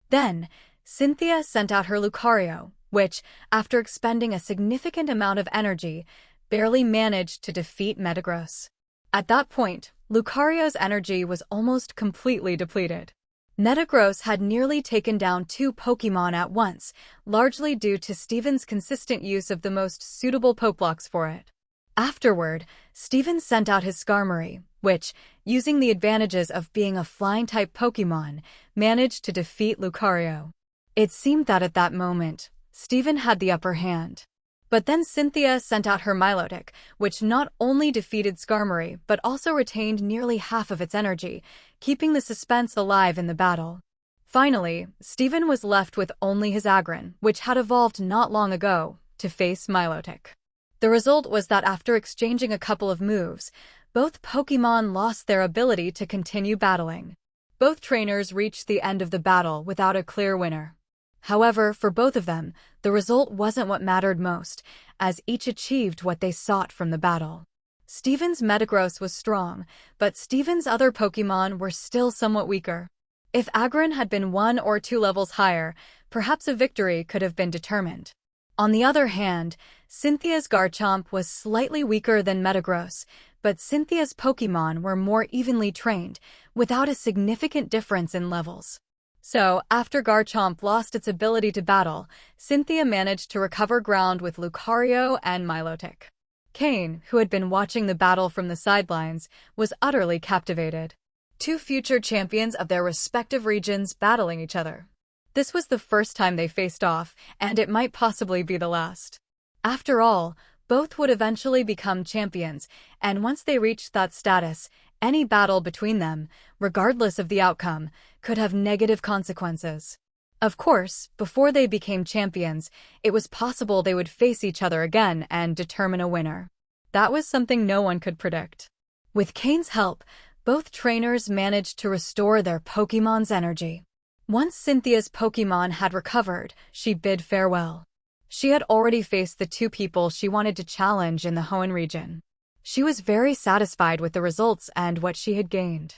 Then, Cynthia sent out her Lucario, which, after expending a significant amount of energy, barely managed to defeat Metagross. At that point, Lucario's energy was almost completely depleted. Metagross had nearly taken down 2 Pokémon at once, largely due to Steven's consistent use of the most suitable Pokeblocks for it. Afterward, Steven sent out his Skarmory, which, using the advantages of being a flying-type Pokémon, managed to defeat Lucario. It seemed that at that moment, Steven had the upper hand. But then Cynthia sent out her Milotic, which not only defeated Skarmory but also retained nearly half of its energy, keeping the suspense alive in the battle. Finally, Steven was left with only his Aggron, which had evolved not long ago, to face Milotic. The result was that after exchanging a couple of moves, both Pokémon lost their ability to continue battling. Both trainers reached the end of the battle without a clear winner. However, for both of them, the result wasn't what mattered most, as each achieved what they sought from the battle. Steven's Metagross was strong, but Steven's other Pokémon were still somewhat weaker. If Aggron had been 1 or 2 levels higher, perhaps a victory could have been determined. On the other hand, Cynthia's Garchomp was slightly weaker than Metagross, but Cynthia's Pokémon were more evenly trained, without a significant difference in levels. So, after Garchomp lost its ability to battle, Cynthia managed to recover ground with Lucario and Milotic. Cain, who had been watching the battle from the sidelines, was utterly captivated. 2 future champions of their respective regions battling each other. This was the first time they faced off, and it might possibly be the last. After all, both would eventually become champions, and once they reached that status, any battle between them, regardless of the outcome, could have negative consequences. Of course, before they became champions, it was possible they would face each other again and determine a winner. That was something no one could predict. With Cain's help, both trainers managed to restore their Pokémon's energy. Once Cynthia's Pokémon had recovered, she bid farewell. She had already faced the 2 people she wanted to challenge in the Hoenn region. She was very satisfied with the results and what she had gained.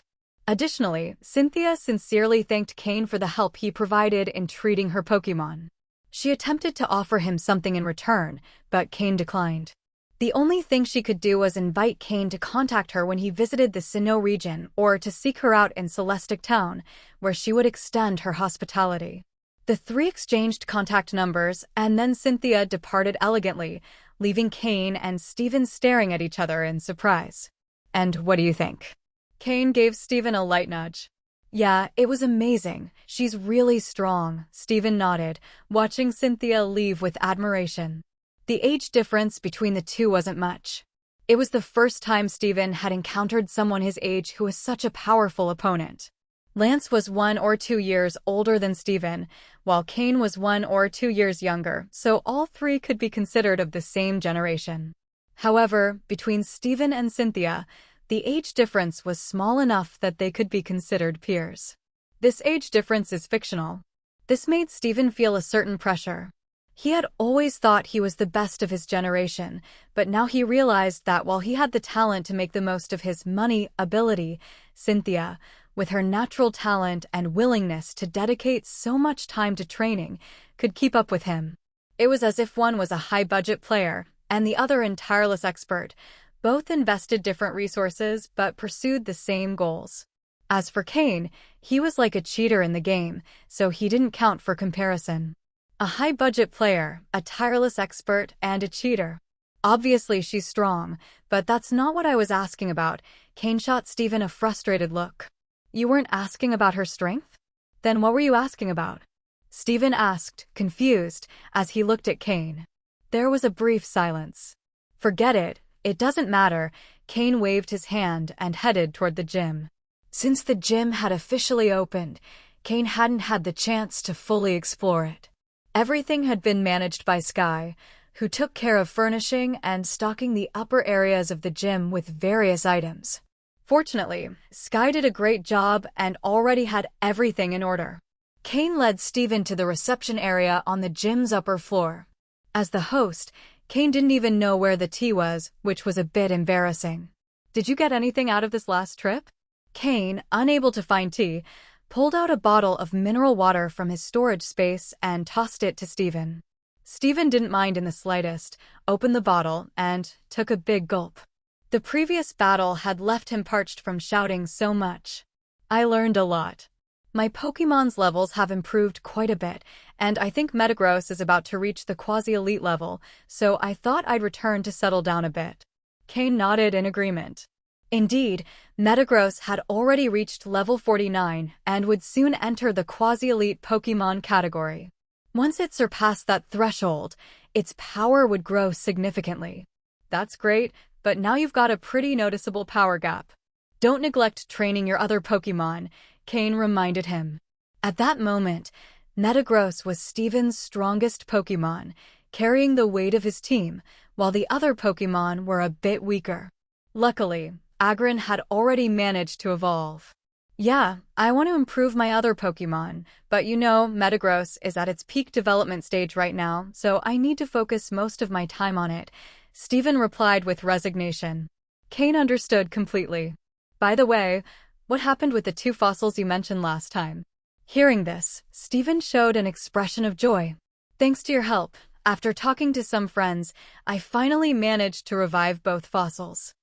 Additionally, Cynthia sincerely thanked Cain for the help he provided in treating her Pokémon. She attempted to offer him something in return, but Cain declined. The only thing she could do was invite Cain to contact her when he visited the Sinnoh region or to seek her out in Celestic Town, where she would extend her hospitality. The 3 exchanged contact numbers, and then Cynthia departed elegantly, leaving Cain and Steven staring at each other in surprise. And what do you think? Cain gave Steven a light nudge. Yeah, it was amazing. She's really strong, Steven nodded, watching Cynthia leave with admiration. The age difference between the 2 wasn't much. It was the first time Steven had encountered someone his age who was such a powerful opponent. Lance was 1 or 2 years older than Steven, while Cain was 1 or 2 years younger, so all 3 could be considered of the same generation. However, between Steven and Cynthia, the age difference was small enough that they could be considered peers. This age difference is fictional. This made Steven feel a certain pressure. He had always thought he was the best of his generation, but now he realized that while he had the talent to make the most of his money ability, Cynthia, with her natural talent and willingness to dedicate so much time to training, could keep up with him. It was as if one was a high-budget player and the other a tireless expert. Both invested different resources but pursued the same goals. As for Cain, he was like a cheater in the game, so he didn't count for comparison. A high-budget player, a tireless expert, and a cheater. Obviously she's strong, but that's not what I was asking about. Cain shot Steven a frustrated look. You weren't asking about her strength? Then what were you asking about? Steven asked, confused, as he looked at Cain. There was a brief silence. Forget it, it doesn't matter. Cain waved his hand and headed toward the gym. Since the gym had officially opened, Cain hadn't had the chance to fully explore it. Everything had been managed by Sky, who took care of furnishing and stocking the upper areas of the gym with various items. Fortunately, Sky did a great job and already had everything in order. Cain led Steven to the reception area on the gym's upper floor. As the host, Cain didn't even know where the tea was, which was a bit embarrassing. Did you get anything out of this last trip? Cain, unable to find tea, pulled out a bottle of mineral water from his storage space and tossed it to Steven. Steven didn't mind in the slightest, opened the bottle, and took a big gulp. The previous battle had left him parched from shouting so much. I learned a lot. My Pokemon's levels have improved quite a bit, and I think Metagross is about to reach the quasi-elite level, so I thought I'd return to settle down a bit. Cain nodded in agreement. Indeed, Metagross had already reached level 49 and would soon enter the quasi-elite Pokemon category. Once it surpassed that threshold, its power would grow significantly. That's great, but now you've got a pretty noticeable power gap. Don't neglect training your other Pokemon, Cain reminded him. At that moment, Metagross was Steven's strongest Pokemon, carrying the weight of his team, while the other Pokemon were a bit weaker. Luckily, Agron had already managed to evolve. Yeah, I want to improve my other Pokemon, but Metagross is at its peak development stage right now, so I need to focus most of my time on it, Steven replied with resignation. Cain understood completely. By the way, what happened with the 2 fossils you mentioned last time? Hearing this, Steven showed an expression of joy. Thanks to your help, after talking to some friends, I finally managed to revive both fossils.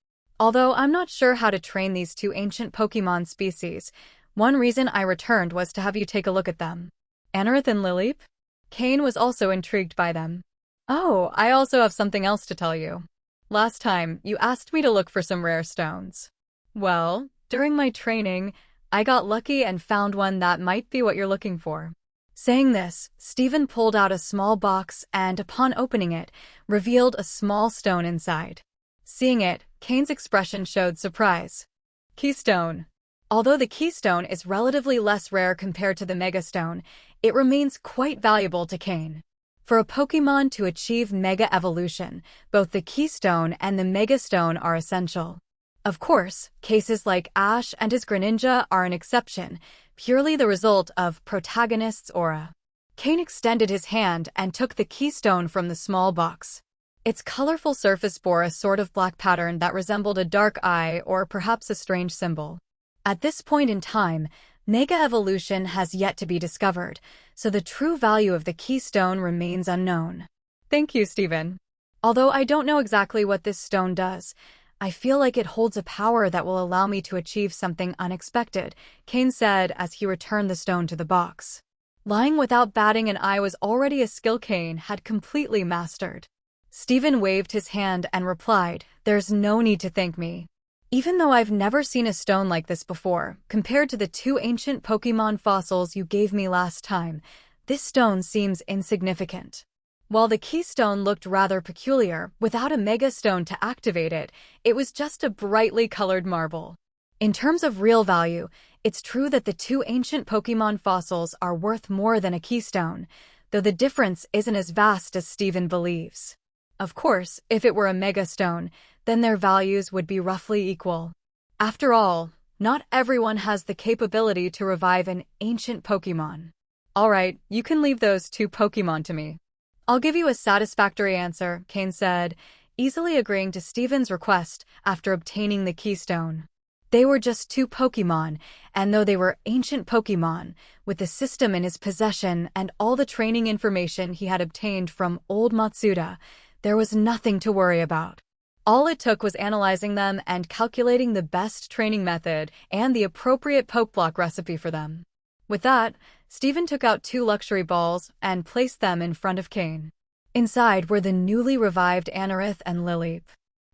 Although I'm not sure how to train these 2 ancient Pokemon species, one reason I returned was to have you take a look at them. Anorith and Lileep? Cain was also intrigued by them. Oh, I also have something else to tell you. Last time, you asked me to look for some rare stones. Well, during my training, I got lucky and found one that might be what you're looking for. Saying this, Steven pulled out a small box and, upon opening it, revealed a small stone inside. Seeing it, Cain's expression showed surprise. Keystone. Although the Keystone is relatively less rare compared to the Megastone, it remains quite valuable to Cain. For a Pokemon to achieve Mega Evolution, both the Keystone and the Megastone are essential. Of course, cases like Ash and his Greninja are an exception, purely the result of protagonist's aura. Cain extended his hand and took the Keystone from the small box. Its colorful surface bore a sort of black pattern that resembled a dark eye or perhaps a strange symbol. At this point in time, Mega Evolution has yet to be discovered, so the true value of the Keystone remains unknown. Thank you, Steven. Although I don't know exactly what this stone does, I feel like it holds a power that will allow me to achieve something unexpected, Cain said as he returned the stone to the box. Lying without batting an eye was already a skill Cain had completely mastered. Steven waved his hand and replied, "There's no need to thank me. Even though I've never seen a stone like this before, compared to the 2 ancient Pokemon fossils you gave me last time, this stone seems insignificant." While the Keystone looked rather peculiar, without a Mega Stone to activate it, it was just a brightly colored marble. In terms of real value, it's true that the 2 ancient Pokemon fossils are worth more than a Keystone, though the difference isn't as vast as Steven believes. Of course, if it were a Mega Stone, then their values would be roughly equal. After all, not everyone has the capability to revive an ancient Pokemon. Alright, you can leave those 2 Pokemon to me. I'll give you a satisfactory answer, Cain said, easily agreeing to Steven's request after obtaining the Keystone. They were just 2 Pokemon, and though they were ancient Pokemon, with the system in his possession and all the training information he had obtained from old Matsuda, there was nothing to worry about. All it took was analyzing them and calculating the best training method and the appropriate Pokeblock recipe for them. With that, Steven took out 2 luxury balls and placed them in front of Cain. Inside were the newly revived Anorith and Lileep.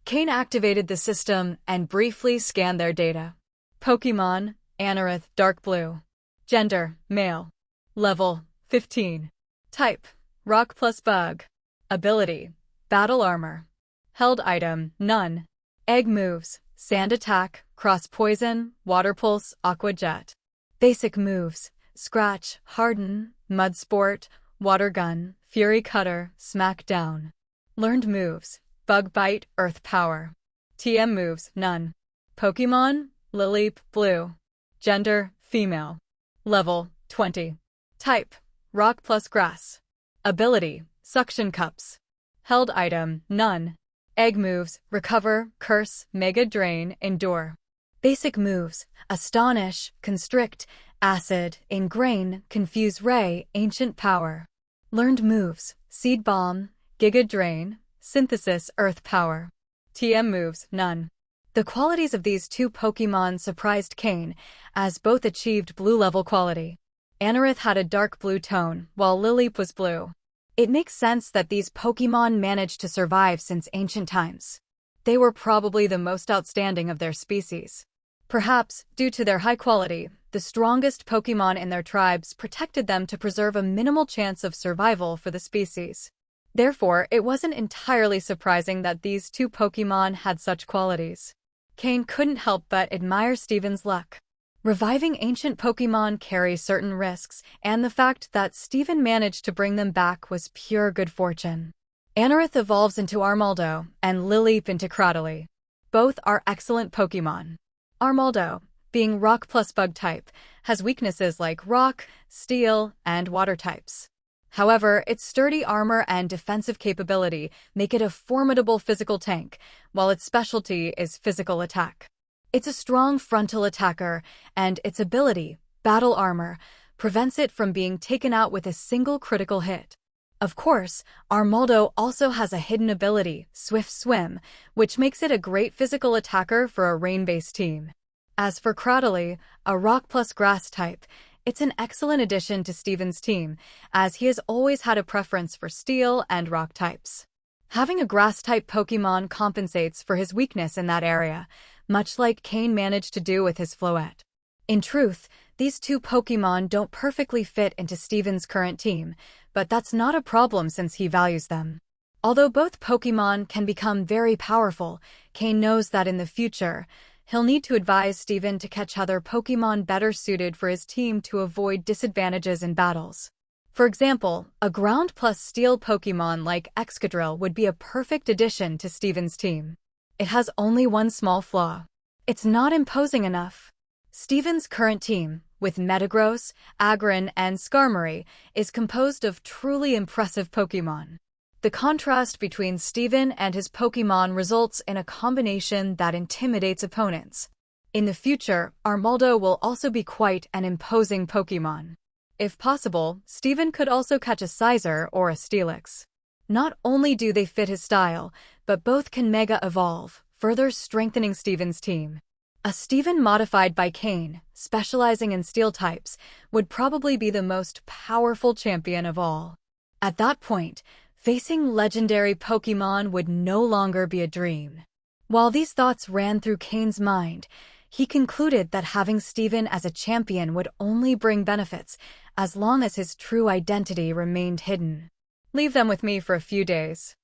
Cain activated the system and briefly scanned their data. Pokemon, Anorith, dark blue. Gender, male. Level, 15. Type, rock plus bug. Ability, battle armor. Held item, none. Egg moves, sand attack, cross poison, water pulse, aqua jet. Basic moves, scratch, harden, mud sport, water gun, fury cutter, smack down. Learned moves, bug bite, earth power. TM moves, none. Pokemon, Lileep, blue. Gender, female. Level, 20. Type, rock plus grass. Ability, suction cups. Held item, none. Egg moves, recover, curse, mega drain, endure. Basic moves, astonish, constrict, acid, ingrain, confuse ray, ancient power. Learned moves, seed bomb, giga drain, synthesis, earth power. TM moves, none. The qualities of these two Pokémon surprised Cain, as both achieved blue-level quality. Anorith had a dark blue tone, while Lileep was blue. It makes sense that these Pokémon managed to survive since ancient times. They were probably the most outstanding of their species. Perhaps, due to their high quality, the strongest Pokémon in their tribes protected them to preserve a minimal chance of survival for the species. Therefore, it wasn't entirely surprising that these two Pokémon had such qualities. Cain couldn't help but admire Steven's luck. Reviving ancient Pokémon carries certain risks, and the fact that Steven managed to bring them back was pure good fortune. Anorith evolves into Armaldo, and Lileep into Cradily. Both are excellent Pokémon. Armaldo, being rock plus bug type, has weaknesses like rock, steel, and water types. However, its sturdy armor and defensive capability make it a formidable physical tank, while its specialty is physical attack. It's a strong frontal attacker, and its ability, Battle Armor, prevents it from being taken out with a single critical hit. Of course, Armaldo also has a hidden ability, Swift Swim, which makes it a great physical attacker for a rain-based team. As for Cradily, a rock plus grass type, it's an excellent addition to Steven's team, as he has always had a preference for steel and rock types. Having a grass-type Pokémon compensates for his weakness in that area, much like Cain managed to do with his Floette. In truth, these two Pokémon don't perfectly fit into Steven's current team, but that's not a problem since he values them. Although both Pokémon can become very powerful, Cain knows that in the future, he'll need to advise Steven to catch other Pokémon better suited for his team to avoid disadvantages in battles. For example, a ground plus steel Pokémon like Excadrill would be a perfect addition to Steven's team. It has only one small flaw. It's not imposing enough. Steven's current team, with Metagross, Aggron, and Skarmory, is composed of truly impressive Pokémon. The contrast between Steven and his Pokémon results in a combination that intimidates opponents. In the future, Armaldo will also be quite an imposing Pokémon. If possible, Steven could also catch a Scizor or a Steelix. Not only do they fit his style, but both can Mega Evolve, further strengthening Steven's team. A Steven modified by Cain, specializing in steel types, would probably be the most powerful champion of all. At that point, facing legendary Pokémon would no longer be a dream. While these thoughts ran through Cain's mind, he concluded that having Steven as a champion would only bring benefits, as long as his true identity remained hidden. "Leave them with me for a few days.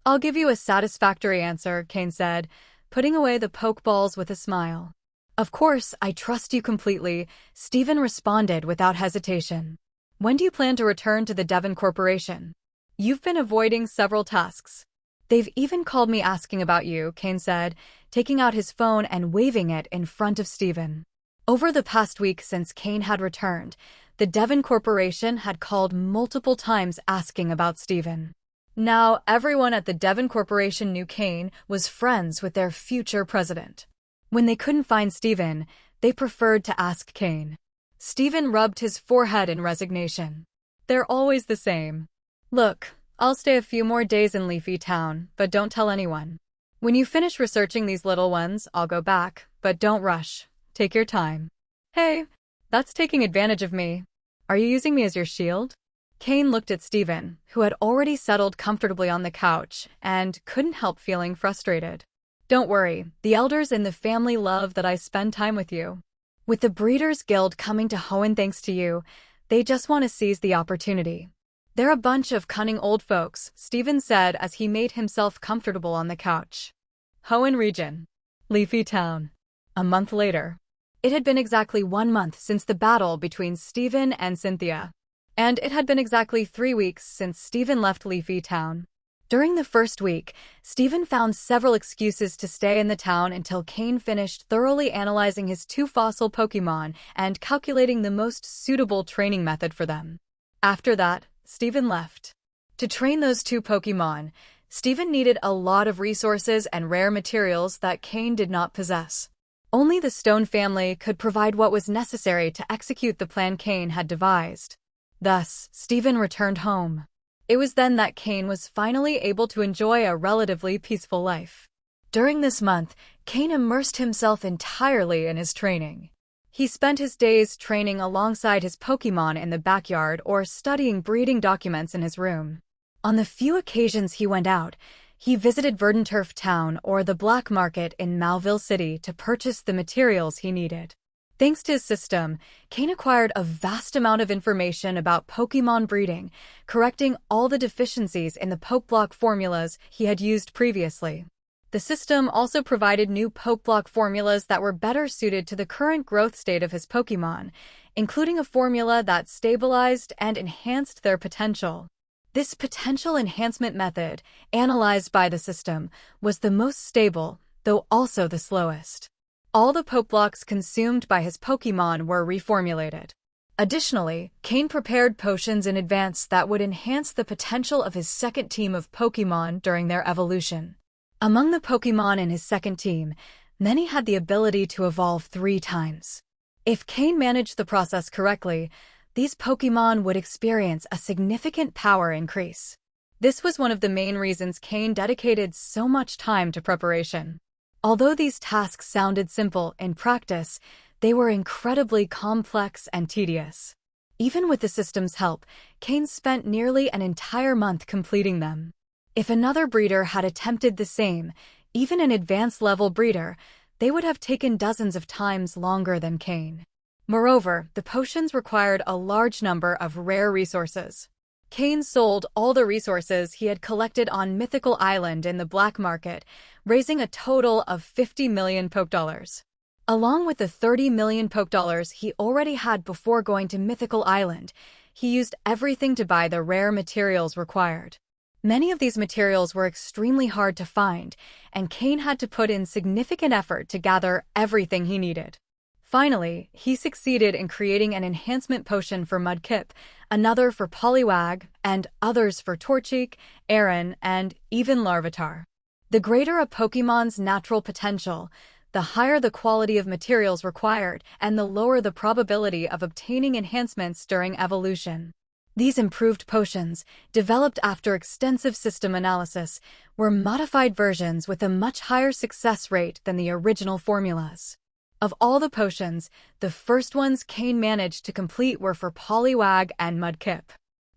I'll give you a satisfactory answer," Cain said, putting away the Pokeballs with a smile. "Of course, I trust you completely," Steven responded without hesitation. "When do you plan to return to the Devon Corporation? You've been avoiding several tasks." "They've even called me asking about you," Cain said, taking out his phone and waving it in front of Steven. Over the past week since Cain had returned, the Devon Corporation had called multiple times asking about Steven. Now, everyone at the Devon Corporation knew Cain was friends with their future president. When they couldn't find Steven, they preferred to ask Cain. Steven rubbed his forehead in resignation. "They're always the same. Look, I'll stay a few more days in Leafy Town, but don't tell anyone. When you finish researching these little ones, I'll go back, but don't rush. Take your time." "Hey, that's taking advantage of me. Are you using me as your shield?" Cain looked at Steven, who had already settled comfortably on the couch, and couldn't help feeling frustrated. "Don't worry, the elders in the family love that I spend time with you. With the Breeders' Guild coming to Hoenn thanks to you, they just want to seize the opportunity. They're a bunch of cunning old folks," Steven said as he made himself comfortable on the couch. Hoenn Region. Leafy Town. A month later. It had been exactly 1 month since the battle between Steven and Cynthia. And it had been exactly 3 weeks since Steven left Leafy Town. During the first week, Steven found several excuses to stay in the town until Cain finished thoroughly analyzing his 2 fossil Pokémon and calculating the most suitable training method for them. After that, Steven left. To train those 2 Pokémon, Steven needed a lot of resources and rare materials that Cain did not possess. Only the Stone family could provide what was necessary to execute the plan Cain had devised. Thus, Steven returned home. It was then that Cain was finally able to enjoy a relatively peaceful life. During this month, Cain immersed himself entirely in his training. He spent his days training alongside his Pokémon in the backyard or studying breeding documents in his room. On the few occasions he went out, he visited Verdanturf Town or the black market in Malville City to purchase the materials he needed. Thanks to his system, Cain acquired a vast amount of information about Pokémon breeding, correcting all the deficiencies in the Pokeblock formulas he had used previously. The system also provided new Pokeblock formulas that were better suited to the current growth state of his Pokémon, including a formula that stabilized and enhanced their potential. This potential enhancement method, analyzed by the system, was the most stable, though also the slowest. All the Pokeblocks consumed by his Pokémon were reformulated. Additionally, Cain prepared potions in advance that would enhance the potential of his second team of Pokémon during their evolution. Among the Pokémon in his second team, many had the ability to evolve 3 times. If Cain managed the process correctly, these Pokémon would experience a significant power increase. This was one of the main reasons Cain dedicated so much time to preparation. Although these tasks sounded simple in practice, they were incredibly complex and tedious. Even with the system's help, Cain spent nearly an entire month completing them. If another breeder had attempted the same, even an advanced-level breeder, they would have taken dozens of times longer than Cain. Moreover, the potions required a large number of rare resources. Cain sold all the resources he had collected on Mythical Island in the black market, raising a total of 50 million Pokedollars. Along with the 30 million Pokedollars he already had before going to Mythical Island, he used everything to buy the rare materials required. Many of these materials were extremely hard to find, and Cain had to put in significant effort to gather everything he needed. Finally, he succeeded in creating an enhancement potion for Mudkip, another for Poliwag, and others for Torchic, Aron, and even Larvitar. The greater a Pokémon's natural potential, the higher the quality of materials required and the lower the probability of obtaining enhancements during evolution. These improved potions, developed after extensive system analysis, were modified versions with a much higher success rate than the original formulas. Of all the potions, the first ones Cain managed to complete were for Poliwag and Mudkip.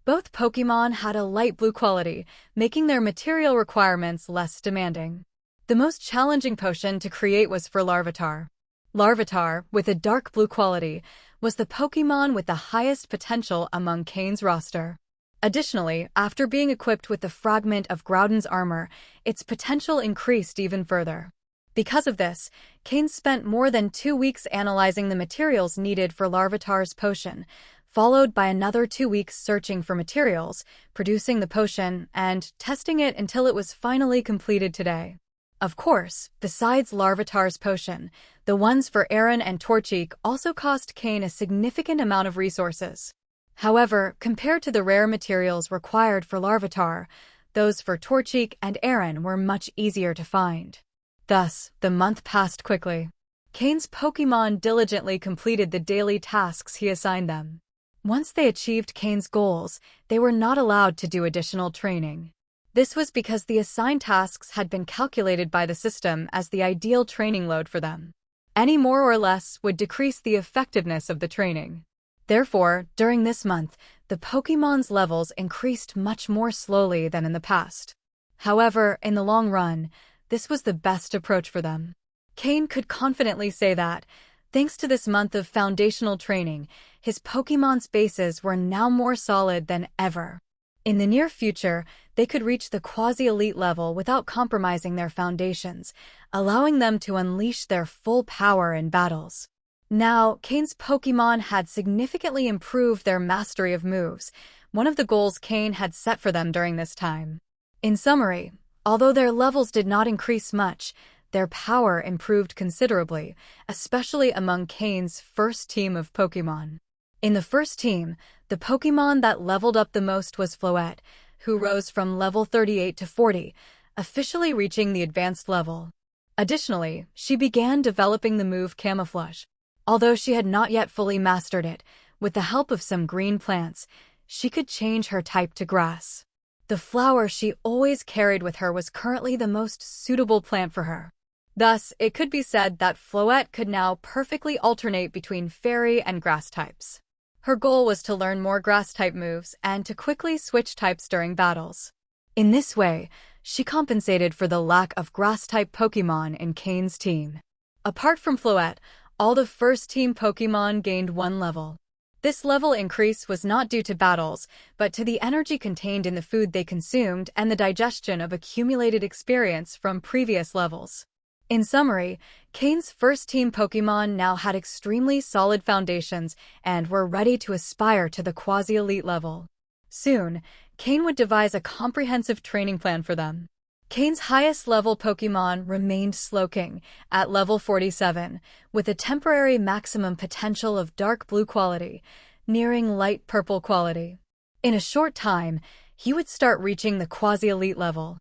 Both Pokémon had a light blue quality, making their material requirements less demanding. The most challenging potion to create was for Larvitar. Larvitar, with a dark blue quality, was the Pokémon with the highest potential among Cain's roster. Additionally, after being equipped with the fragment of Groudon's armor, its potential increased even further. Because of this, Cain spent more than 2 weeks analyzing the materials needed for Larvitar's potion, followed by another 2 weeks searching for materials, producing the potion, and testing it until it was finally completed today. Of course, besides Larvitar's potion, the ones for Aron and Torchic also cost Cain a significant amount of resources. However, compared to the rare materials required for Larvitar, those for Torchic and Aron were much easier to find. Thus, the month passed quickly. Cain's Pokémon diligently completed the daily tasks he assigned them. Once they achieved Cain's goals, they were not allowed to do additional training. This was because the assigned tasks had been calculated by the system as the ideal training load for them. Any more or less would decrease the effectiveness of the training. Therefore, during this month, the Pokémon's levels increased much more slowly than in the past. However, in the long run, this was the best approach for them. Cain could confidently say that, thanks to this month of foundational training, his Pokémon's bases were now more solid than ever. In the near future, they could reach the quasi-elite level without compromising their foundations, allowing them to unleash their full power in battles. Now, Cain's Pokémon had significantly improved their mastery of moves, one of the goals Cain had set for them during this time. In summary, although their levels did not increase much, their power improved considerably, especially among Cain's first team of Pokémon. In the first team, the Pokémon that leveled up the most was Floette, who rose from level 38 to 40, officially reaching the advanced level. Additionally, she began developing the move Camouflage. Although she had not yet fully mastered it, with the help of some green plants, she could change her type to grass. The flower she always carried with her was currently the most suitable plant for her. Thus, it could be said that Floette could now perfectly alternate between fairy and grass types. Her goal was to learn more grass-type moves and to quickly switch types during battles. In this way, she compensated for the lack of grass-type Pokémon in Cain's team. Apart from Floette, all the first-team Pokémon gained 1 level. This level increase was not due to battles, but to the energy contained in the food they consumed and the digestion of accumulated experience from previous levels. In summary, Cain's first-team Pokémon now had extremely solid foundations and were ready to aspire to the quasi-elite level. Soon, Cain would devise a comprehensive training plan for them. Cain's highest-level Pokémon remained Slowking at level 47, with a temporary maximum potential of dark blue quality, nearing light purple quality. In a short time, he would start reaching the quasi-elite level.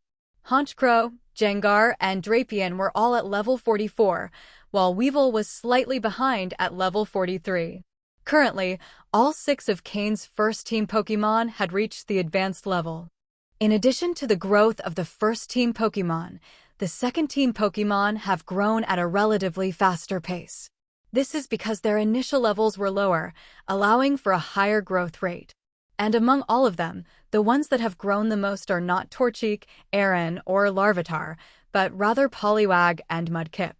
Honchkrow, Jengar, and Drapion were all at level 44, while Weevil was slightly behind at level 43. Currently, all 6 of Cain's first-team Pokémon had reached the advanced level. In addition to the growth of the first-team Pokémon, the second-team Pokémon have grown at a relatively faster pace. This is because their initial levels were lower, allowing for a higher growth rate. And among all of them, the ones that have grown the most are not Torchic, Aron, or Larvitar, but rather Poliwag and Mudkip.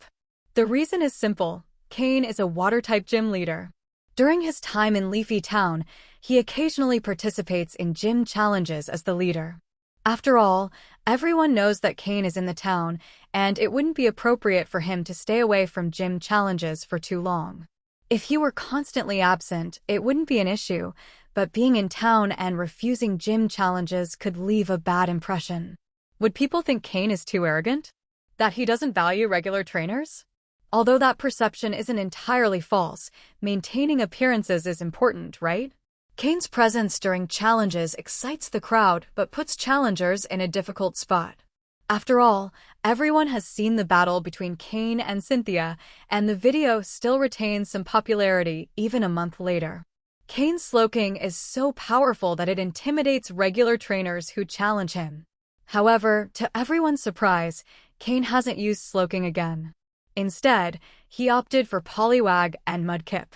The reason is simple: Cain is a water-type gym leader. During his time in Leafy Town, he occasionally participates in gym challenges as the leader. After all, everyone knows that Cain is in the town, and it wouldn't be appropriate for him to stay away from gym challenges for too long. If he were constantly absent, it wouldn't be an issue, but being in town and refusing gym challenges could leave a bad impression. Would people think Cain is too arrogant? That he doesn't value regular trainers? Although that perception isn't entirely false, maintaining appearances is important, right? Cain's presence during challenges excites the crowd but puts challengers in a difficult spot. After all, everyone has seen the battle between Cain and Cynthia, and the video still retains some popularity even a month later. Cain's Slowking is so powerful that it intimidates regular trainers who challenge him. However, to everyone's surprise, Cain hasn't used Slowking again. Instead, he opted for Poliwag and Mudkip.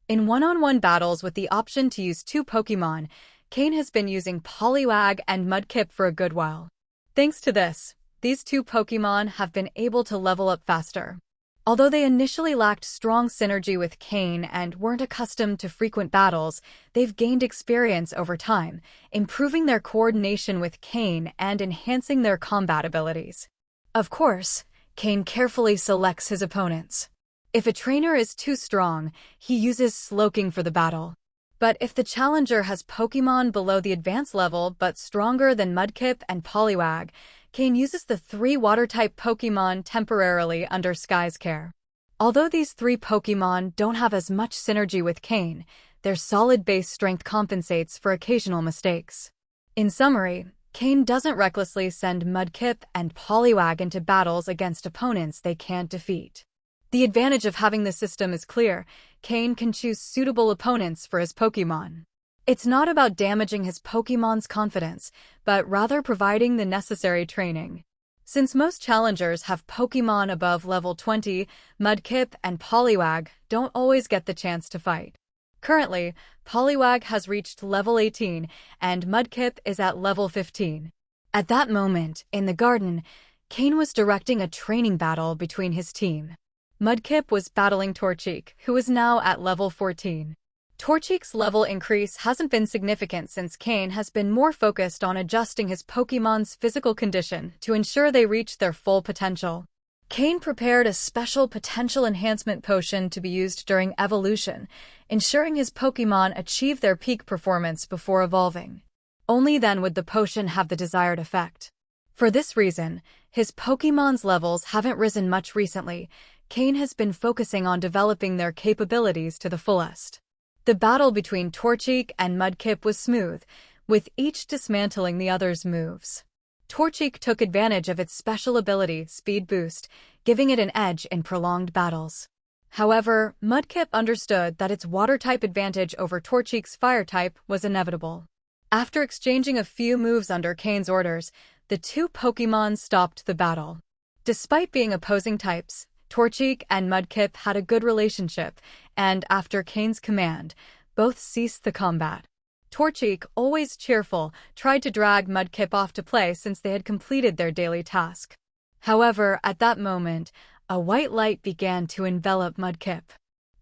In one-on-one battles with the option to use 2 Pokémon, Cain has been using Poliwag and Mudkip for a good while. Thanks to this, these 2 Pokémon have been able to level up faster. Although they initially lacked strong synergy with Cain and weren't accustomed to frequent battles, they've gained experience over time, improving their coordination with Cain and enhancing their combat abilities. Of course, Cain carefully selects his opponents. If a trainer is too strong, he uses Slowking for the battle. But if the challenger has Pokémon below the advanced level but stronger than Mudkip and Poliwag, Cain uses the 3 water-type Pokémon temporarily under Sky's care. Although these 3 Pokémon don't have as much synergy with Cain, their solid base strength compensates for occasional mistakes. In summary, Cain doesn't recklessly send Mudkip and Poliwag into battles against opponents they can't defeat. The advantage of having this system is clear: Cain can choose suitable opponents for his Pokémon. It's not about damaging his Pokémon's confidence, but rather providing the necessary training. Since most challengers have Pokémon above level 20, Mudkip and Poliwag don't always get the chance to fight. Currently, Poliwag has reached level 18, and Mudkip is at level 15. At that moment, in the garden, Cain was directing a training battle between his team. Mudkip was battling Torchic, who is now at level 14. Torchic's level increase hasn't been significant since Cain has been more focused on adjusting his Pokémon's physical condition to ensure they reach their full potential. Cain prepared a special potential enhancement potion to be used during evolution, ensuring his Pokémon achieve their peak performance before evolving. Only then would the potion have the desired effect. For this reason, his Pokémon's levels haven't risen much recently. Cain has been focusing on developing their capabilities to the fullest. The battle between Torchic and Mudkip was smooth, with each dismantling the other's moves. Torchic took advantage of its special ability, Speed Boost, giving it an edge in prolonged battles. However, Mudkip understood that its water-type advantage over Torchic's fire-type was inevitable. After exchanging a few moves under Cain's orders, the two Pokémon stopped the battle. Despite being opposing types, Torchic and Mudkip had a good relationship, and after Cain's command, both ceased the combat. Torchic, always cheerful, tried to drag Mudkip off to play since they had completed their daily task. However, at that moment, a white light began to envelop Mudkip.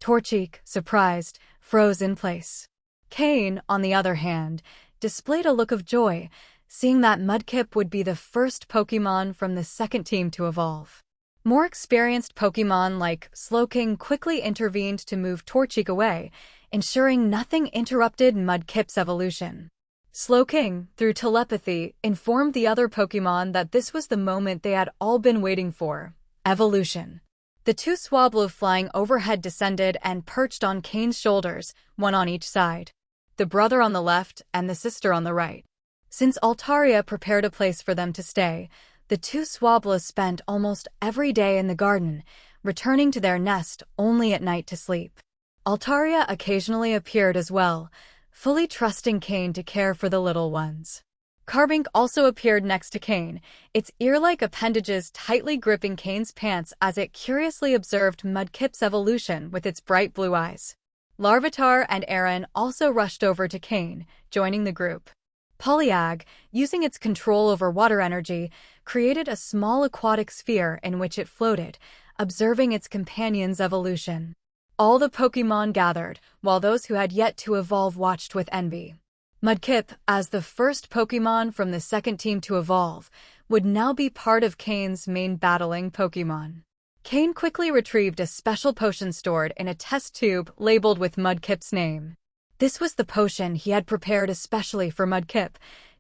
Torchic, surprised, froze in place. Cain, on the other hand, displayed a look of joy, seeing that Mudkip would be the first Pokémon from the second team to evolve. More experienced Pokémon like Slowking quickly intervened to move Torchic away, ensuring nothing interrupted Mudkip's evolution. Slowking, through telepathy, informed the other Pokémon that this was the moment they had all been waiting for: evolution. The two Swablu flying overhead descended and perched on Cain's shoulders, one on each side. The brother on the left and the sister on the right. Since Altaria prepared a place for them to stay, the two Swablu spent almost every day in the garden, returning to their nest only at night to sleep. Altaria occasionally appeared as well, fully trusting Cain to care for the little ones. Carbink also appeared next to Cain, its ear-like appendages tightly gripping Cain's pants as it curiously observed Mudkip's evolution with its bright blue eyes. Larvitar and Aaron also rushed over to Cain, joining the group. Polyag, using its control over water energy, created a small aquatic sphere in which it floated, observing its companion's evolution. All the Pokémon gathered, while those who had yet to evolve watched with envy. Mudkip, as the first Pokémon from the second team to evolve, would now be part of Cain's main battling Pokémon. Cain quickly retrieved a special potion stored in a test tube labeled with Mudkip's name. This was the potion he had prepared especially for Mudkip,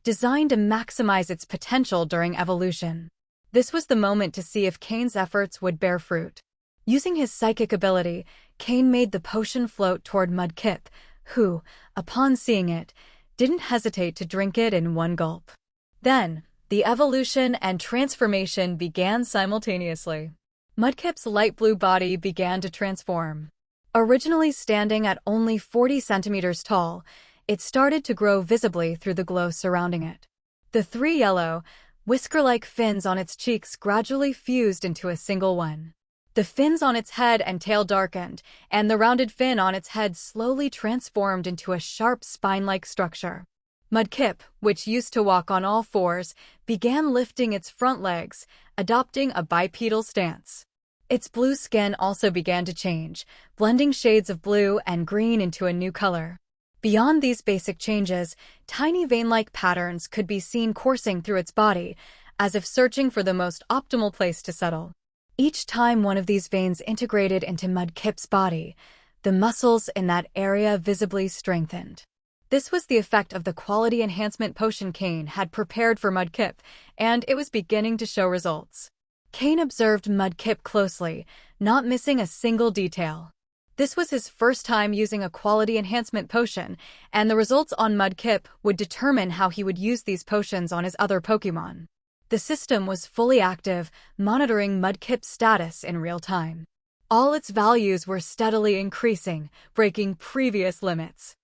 designed to maximize its potential during evolution. This was the moment to see if Cain's efforts would bear fruit. Using his psychic ability, Cain made the potion float toward Mudkip, who, upon seeing it, didn't hesitate to drink it in one gulp. Then, the evolution and transformation began simultaneously. Mudkip's light blue body began to transform. Originally standing at only 40 centimeters tall, it started to grow visibly through the glow surrounding it. The three yellow, whisker-like fins on its cheeks gradually fused into a single one. The fins on its head and tail darkened, and the rounded fin on its head slowly transformed into a sharp spine-like structure. Mudkip, which used to walk on all fours, began lifting its front legs, adopting a bipedal stance. Its blue skin also began to change, blending shades of blue and green into a new color. Beyond these basic changes, tiny vein-like patterns could be seen coursing through its body, as if searching for the most optimal place to settle. Each time one of these veins integrated into Mudkip's body, the muscles in that area visibly strengthened. This was the effect of the quality enhancement potion Cain had prepared for Mudkip, and it was beginning to show results. Cain observed Mudkip closely, not missing a single detail. This was his first time using a quality enhancement potion, and the results on Mudkip would determine how he would use these potions on his other Pokémon. The system was fully active, monitoring Mudkip's status in real time. All its values were steadily increasing, breaking previous limits.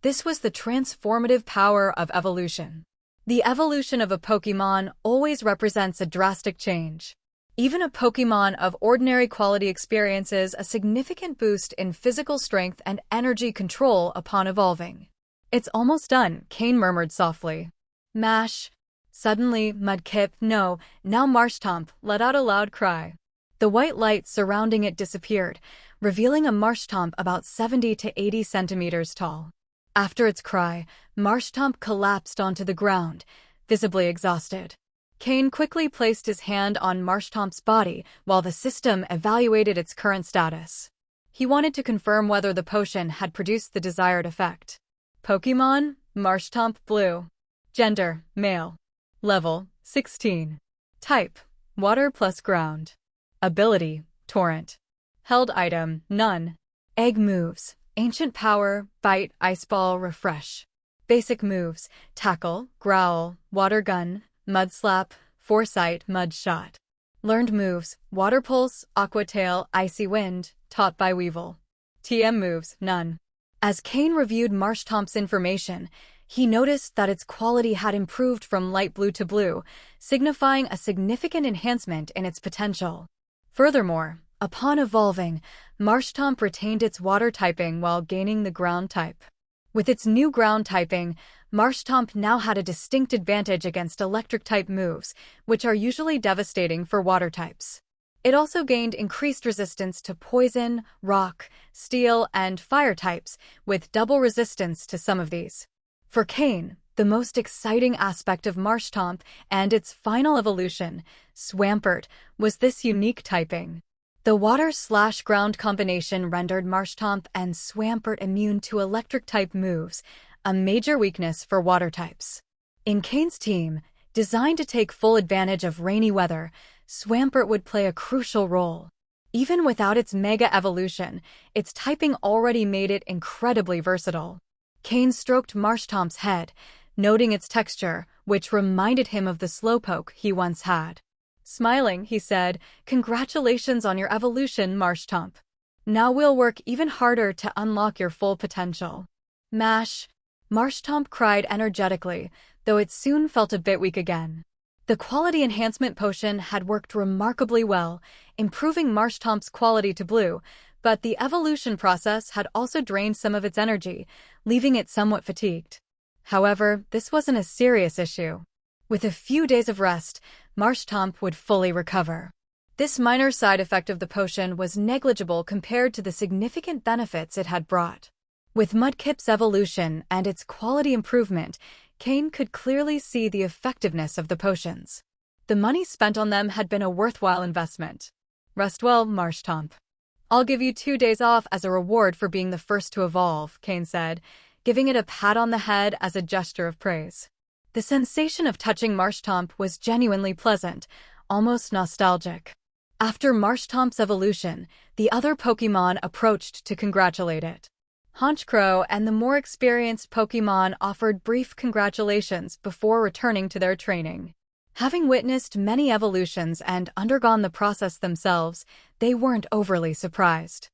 This was the transformative power of evolution. The evolution of a Pokémon always represents a drastic change. Even a Pokémon of ordinary quality experiences a significant boost in physical strength and energy control upon evolving. "It's almost done," Cain murmured softly. "Mash." Suddenly, Mudkip, no, now Marshtomp, let out a loud cry. The white light surrounding it disappeared, revealing a Marshtomp about 70 to 80 centimeters tall. After its cry, Marshtomp collapsed onto the ground, visibly exhausted. Cain quickly placed his hand on Marshtomp's body while the system evaluated its current status. He wanted to confirm whether the potion had produced the desired effect. Pokémon, Marshtomp Blue. Gender, male. Level, 16. Type, water plus ground. Ability, torrent. Held item, none. Egg moves, ancient power, bite, ice ball, refresh. Basic moves, tackle, growl, water gun, mud slap, foresight, mud shot. Learned moves, water pulse, aqua tail, icy wind, taught by Weevil. TM moves, none. As Cain reviewed Marshtomp's information, He noticed that its quality had improved from light blue to blue, signifying a significant enhancement in its potential. Furthermore, upon evolving, Marshtomp retained its water typing while gaining the ground type. With its new ground typing, Marshtomp now had a distinct advantage against electric-type moves, which are usually devastating for water types. It also gained increased resistance to poison, rock, steel, and fire types, with double resistance to some of these. For Cain, the most exciting aspect of Marshtomp and its final evolution, Swampert, was this unique typing. The water/ground combination rendered Marshtomp and Swampert immune to electric-type moves, a major weakness for water types. In Cain's team, designed to take full advantage of rainy weather, Swampert would play a crucial role. Even without its mega evolution, its typing already made it incredibly versatile. Cain stroked Marshtomp's head, noting its texture, which reminded him of the slowpoke he once had. Smiling, he said, "Congratulations on your evolution, Marshtomp. Now we'll work even harder to unlock your full potential." Mash! Marshtomp cried energetically, though it soon felt a bit weak again. The quality enhancement potion had worked remarkably well, improving Marshtomp's quality to blue, but the evolution process had also drained some of its energy, leaving it somewhat fatigued. However, this wasn't a serious issue. With a few days of rest, Marshtomp would fully recover. This minor side effect of the potion was negligible compared to the significant benefits it had brought. With Mudkip's evolution and its quality improvement, Cain could clearly see the effectiveness of the potions. The money spent on them had been a worthwhile investment. "Rest well, Marshtomp. I'll give you 2 days off as a reward for being the first to evolve," Cain said, giving it a pat on the head as a gesture of praise. The sensation of touching Marshtomp was genuinely pleasant, almost nostalgic. After Marshtomp's evolution, the other Pokémon approached to congratulate it. Honchkrow and the more experienced Pokémon offered brief congratulations before returning to their training. Having witnessed many evolutions and undergone the process themselves, they weren't overly surprised.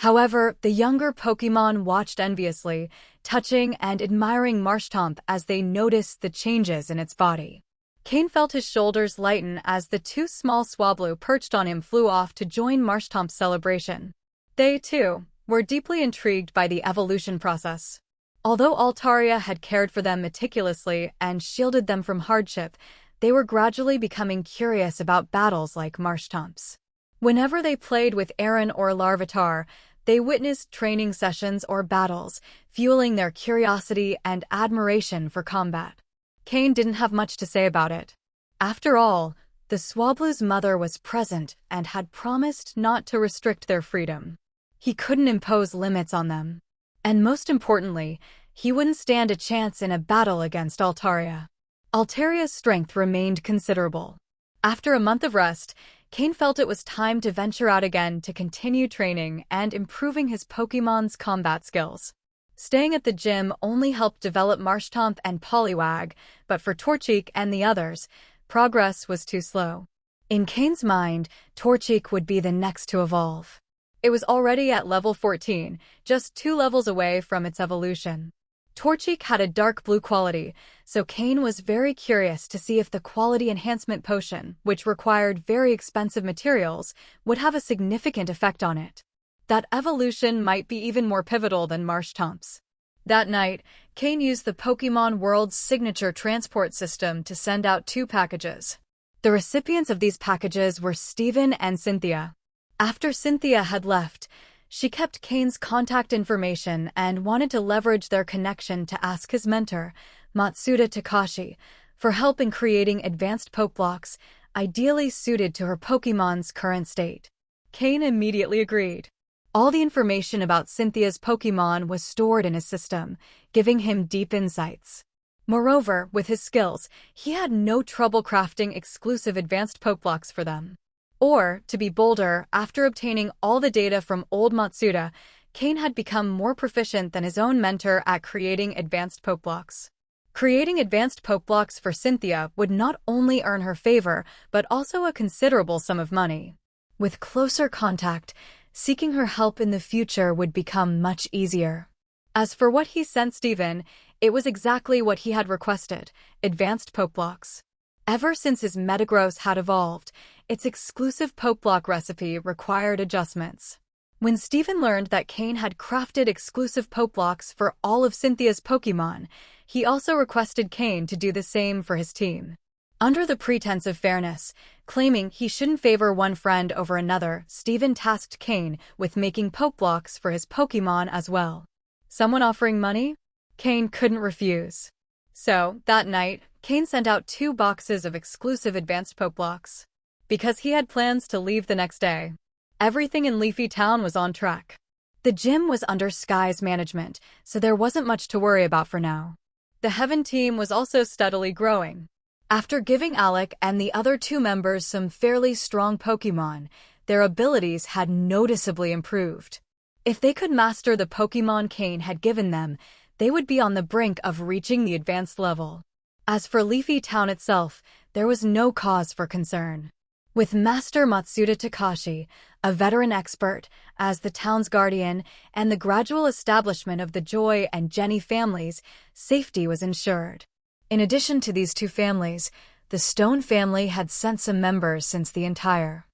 However, the younger Pokémon watched enviously, touching and admiring Marshtomp as they noticed the changes in its body. Cain felt his shoulders lighten as the 2 small Swablu perched on him flew off to join Marshtomp's celebration. They, too, were deeply intrigued by the evolution process. Although Altaria had cared for them meticulously and shielded them from hardship, they were gradually becoming curious about battles like Marshtomp's. Whenever they played with Aaron or Larvitar, they witnessed training sessions or battles, fueling their curiosity and admiration for combat. Cain didn't have much to say about it. After all, the Swablu's mother was present and had promised not to restrict their freedom. He couldn't impose limits on them. And most importantly, he wouldn't stand a chance in a battle against Altaria. Altaria's strength remained considerable. After a month of rest, Cain felt it was time to venture out again to continue training and improving his Pokémon's combat skills. Staying at the gym only helped develop Marshtomp and Poliwag, but for Torchic and the others, progress was too slow. In Cain's mind, Torchic would be the next to evolve. It was already at level 14, just 2 levels away from its evolution. Torchic had a dark blue quality, so Cain was very curious to see if the quality enhancement potion, which required very expensive materials, would have a significant effect on it. That evolution might be even more pivotal than Marshtomp's. That night, Cain used the Pokémon World's signature transport system to send out 2 packages. The recipients of these packages were Steven and Cynthia. After Cynthia had left, she kept Cain's contact information and wanted to leverage their connection to ask his mentor, Matsuda Takashi, for help in creating advanced Pokeblocks, ideally suited to her Pokémon's current state. Cain immediately agreed. All the information about Cynthia's Pokémon was stored in his system, giving him deep insights. Moreover, with his skills, he had no trouble crafting exclusive advanced Pokeblocks for them. Or, to be bolder, after obtaining all the data from old Matsuda, Cain had become more proficient than his own mentor at creating advanced Pokeblocks. Creating advanced Pokeblocks for Cynthia would not only earn her favor, but also a considerable sum of money. With closer contact, seeking her help in the future would become much easier. As for what he sent Steven, It was exactly what he had requested, advanced poke blocks. Ever since his Metagross had evolved, its exclusive poke block recipe required adjustments. When Steven learned that Cain had crafted exclusive poke blocks for all of Cynthia's Pokémon, he also requested Cain to do the same for his team. Under the pretense of fairness, claiming he shouldn't favor one friend over another, Steven tasked Cain with making poke blocks for his Pokémon as well. Someone offering money? Cain couldn't refuse. So, that night, Cain sent out 2 boxes of exclusive advanced poke blocks. Because he had plans to leave the next day. Everything in Leafy Town was on track. The gym was under Sky's management, so there wasn't much to worry about for now. The Heaven team was also steadily growing. After giving Alec and the other 2 members some fairly strong Pokémon, their abilities had noticeably improved. If they could master the Pokémon Cain had given them, they would be on the brink of reaching the advanced level. As for Leafy Town itself, there was no cause for concern. With Master Matsuda Takashi, a veteran expert, as the town's guardian, and the gradual establishment of the Joy and Jenny families, safety was ensured. In addition to these 2 families, the Stone family had sent some members since the entire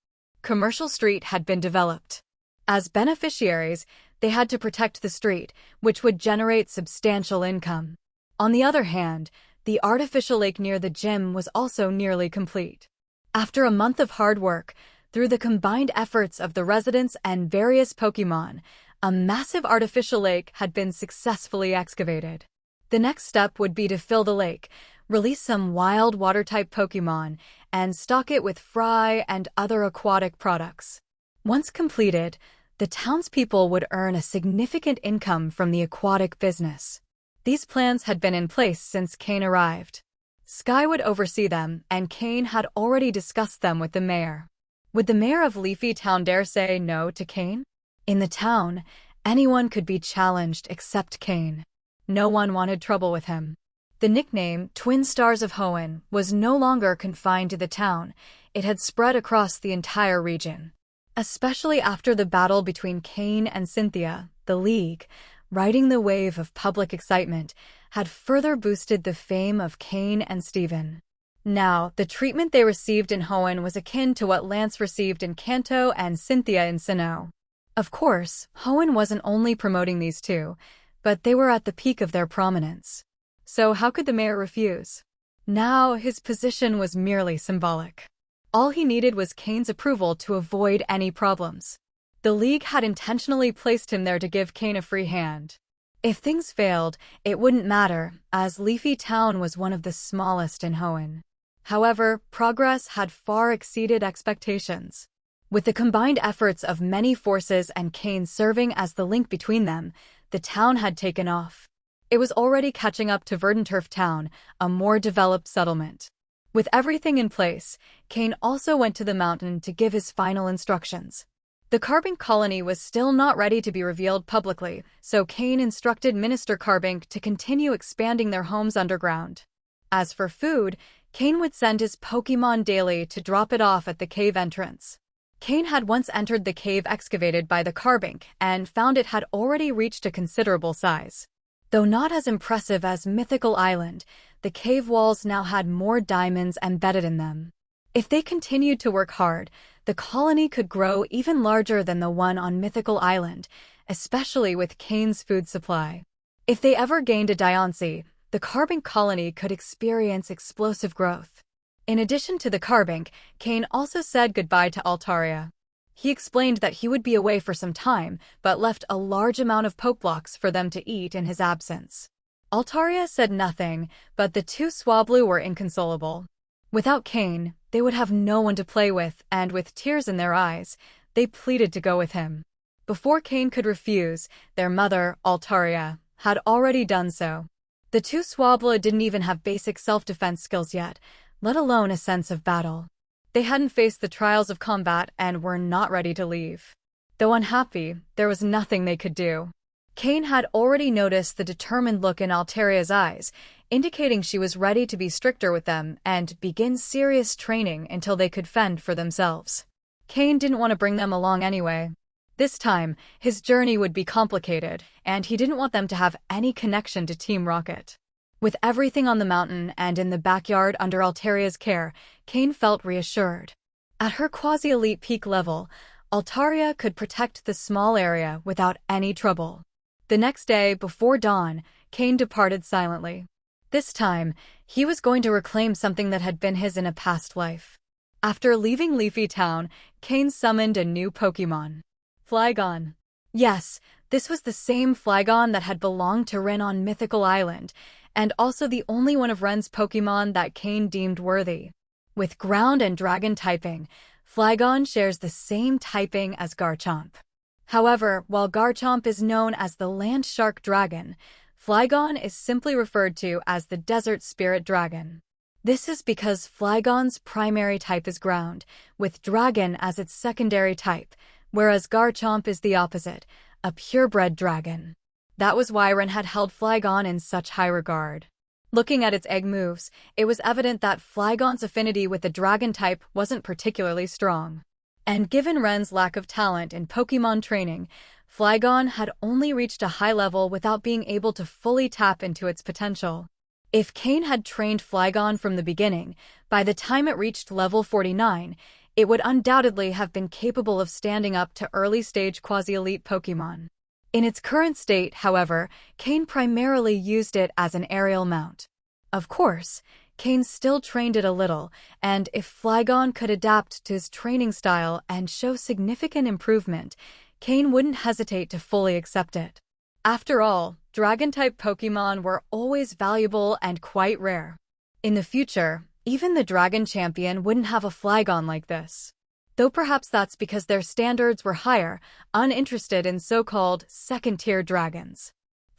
commercial street had been developed. As beneficiaries, they had to protect the street, which would generate substantial income. On the other hand, the artificial lake near the gym was also nearly complete. After a month of hard work, through the combined efforts of the residents and various Pokémon, a massive artificial lake had been successfully excavated. The next step would be to fill the lake, release some wild water-type Pokémon, and stock it with fry and other aquatic products. Once completed, the townspeople would earn a significant income from the aquatic business. These plans had been in place since Cain arrived. Sky would oversee them, and Cain had already discussed them with the mayor. Would the mayor of Leafy Town dare say no to Cain? In the town, anyone could be challenged except Cain. No one wanted trouble with him. The nickname Twin Stars of Hoenn was no longer confined to the town. It had spread across the entire region. Especially after the battle between Cain and Cynthia, the League, riding the wave of public excitement, had further boosted the fame of Cain and Steven. Now, the treatment they received in Hoenn was akin to what Lance received in Kanto and Cynthia in Sinnoh. Of course, Hoenn wasn't only promoting these 2, but they were at the peak of their prominence. So how could the mayor refuse? Now, his position was merely symbolic. All he needed was Cain's approval to avoid any problems. The League had intentionally placed him there to give Cain a free hand. If things failed, it wouldn't matter, as Leafy Town was one of the smallest in Hoenn. However, progress had far exceeded expectations. With the combined efforts of many forces and Cain serving as the link between them, the town had taken off. It was already catching up to Verdanturf Town, a more developed settlement. With everything in place, Cain also went to the mountain to give his final instructions. The Carbink colony was still not ready to be revealed publicly, so Cain instructed Minister Carbink to continue expanding their homes underground. As for food, Cain would send his Pokémon daily to drop it off at the cave entrance. Cain had once entered the cave excavated by the Carbink and found it had already reached a considerable size. Though not as impressive as Mythical Island, the cave walls now had more diamonds embedded in them. If they continued to work hard, the colony could grow even larger than the one on Mythical Island, especially with Cain's food supply. If they ever gained a Diancie, the Carbink colony could experience explosive growth. In addition to the Carbink, Cain also said goodbye to Altaria. He explained that he would be away for some time, but left a large amount of poke blocks for them to eat in his absence. Altaria said nothing, but the 2 Swablu were inconsolable. Without Cain, they would have no one to play with, and with tears in their eyes, they pleaded to go with him. Before Cain could refuse, their mother, Altaria, had already done so. The 2 Swablu didn't even have basic self-defense skills yet, let alone a sense of battle. They hadn't faced the trials of combat and were not ready to leave. Though unhappy, there was nothing they could do. Cain had already noticed the determined look in Altaria's eyes, indicating she was ready to be stricter with them and begin serious training until they could fend for themselves. Cain didn't want to bring them along anyway. This time, his journey would be complicated, and he didn't want them to have any connection to Team Rocket. With everything on the mountain and in the backyard under Altaria's care, Cain felt reassured. At her quasi-elite peak level, Altaria could protect the small area without any trouble. The next day, before dawn, Cain departed silently. This time, he was going to reclaim something that had been his in a past life. After leaving Leafy Town, Cain summoned a new Pokémon. Flygon. Yes, this was the same Flygon that had belonged to Ren on Mythical Island, and also the only one of Ren's Pokémon that Cain deemed worthy. With ground and dragon typing, Flygon shares the same typing as Garchomp. However, while Garchomp is known as the Land Shark Dragon, Flygon is simply referred to as the Desert Spirit Dragon. This is because Flygon's primary type is ground, with dragon as its secondary type, whereas Garchomp is the opposite, a purebred dragon. That was why Ren had held Flygon in such high regard. Looking at its egg moves, it was evident that Flygon's affinity with the dragon type wasn't particularly strong. And given Ren's lack of talent in Pokémon training, Flygon had only reached a high level without being able to fully tap into its potential. If Cain had trained Flygon from the beginning, by the time it reached level 49, it would undoubtedly have been capable of standing up to early-stage quasi-elite Pokémon. In its current state, however, Cain primarily used it as an aerial mount. Of course, Cain still trained it a little, and if Flygon could adapt to his training style and show significant improvement, Cain wouldn't hesitate to fully accept it. After all, Dragon-type Pokémon were always valuable and quite rare. In the future, even the Dragon Champion wouldn't have a Flygon like this. Though perhaps that's because their standards were higher, uninterested in so-called second-tier dragons.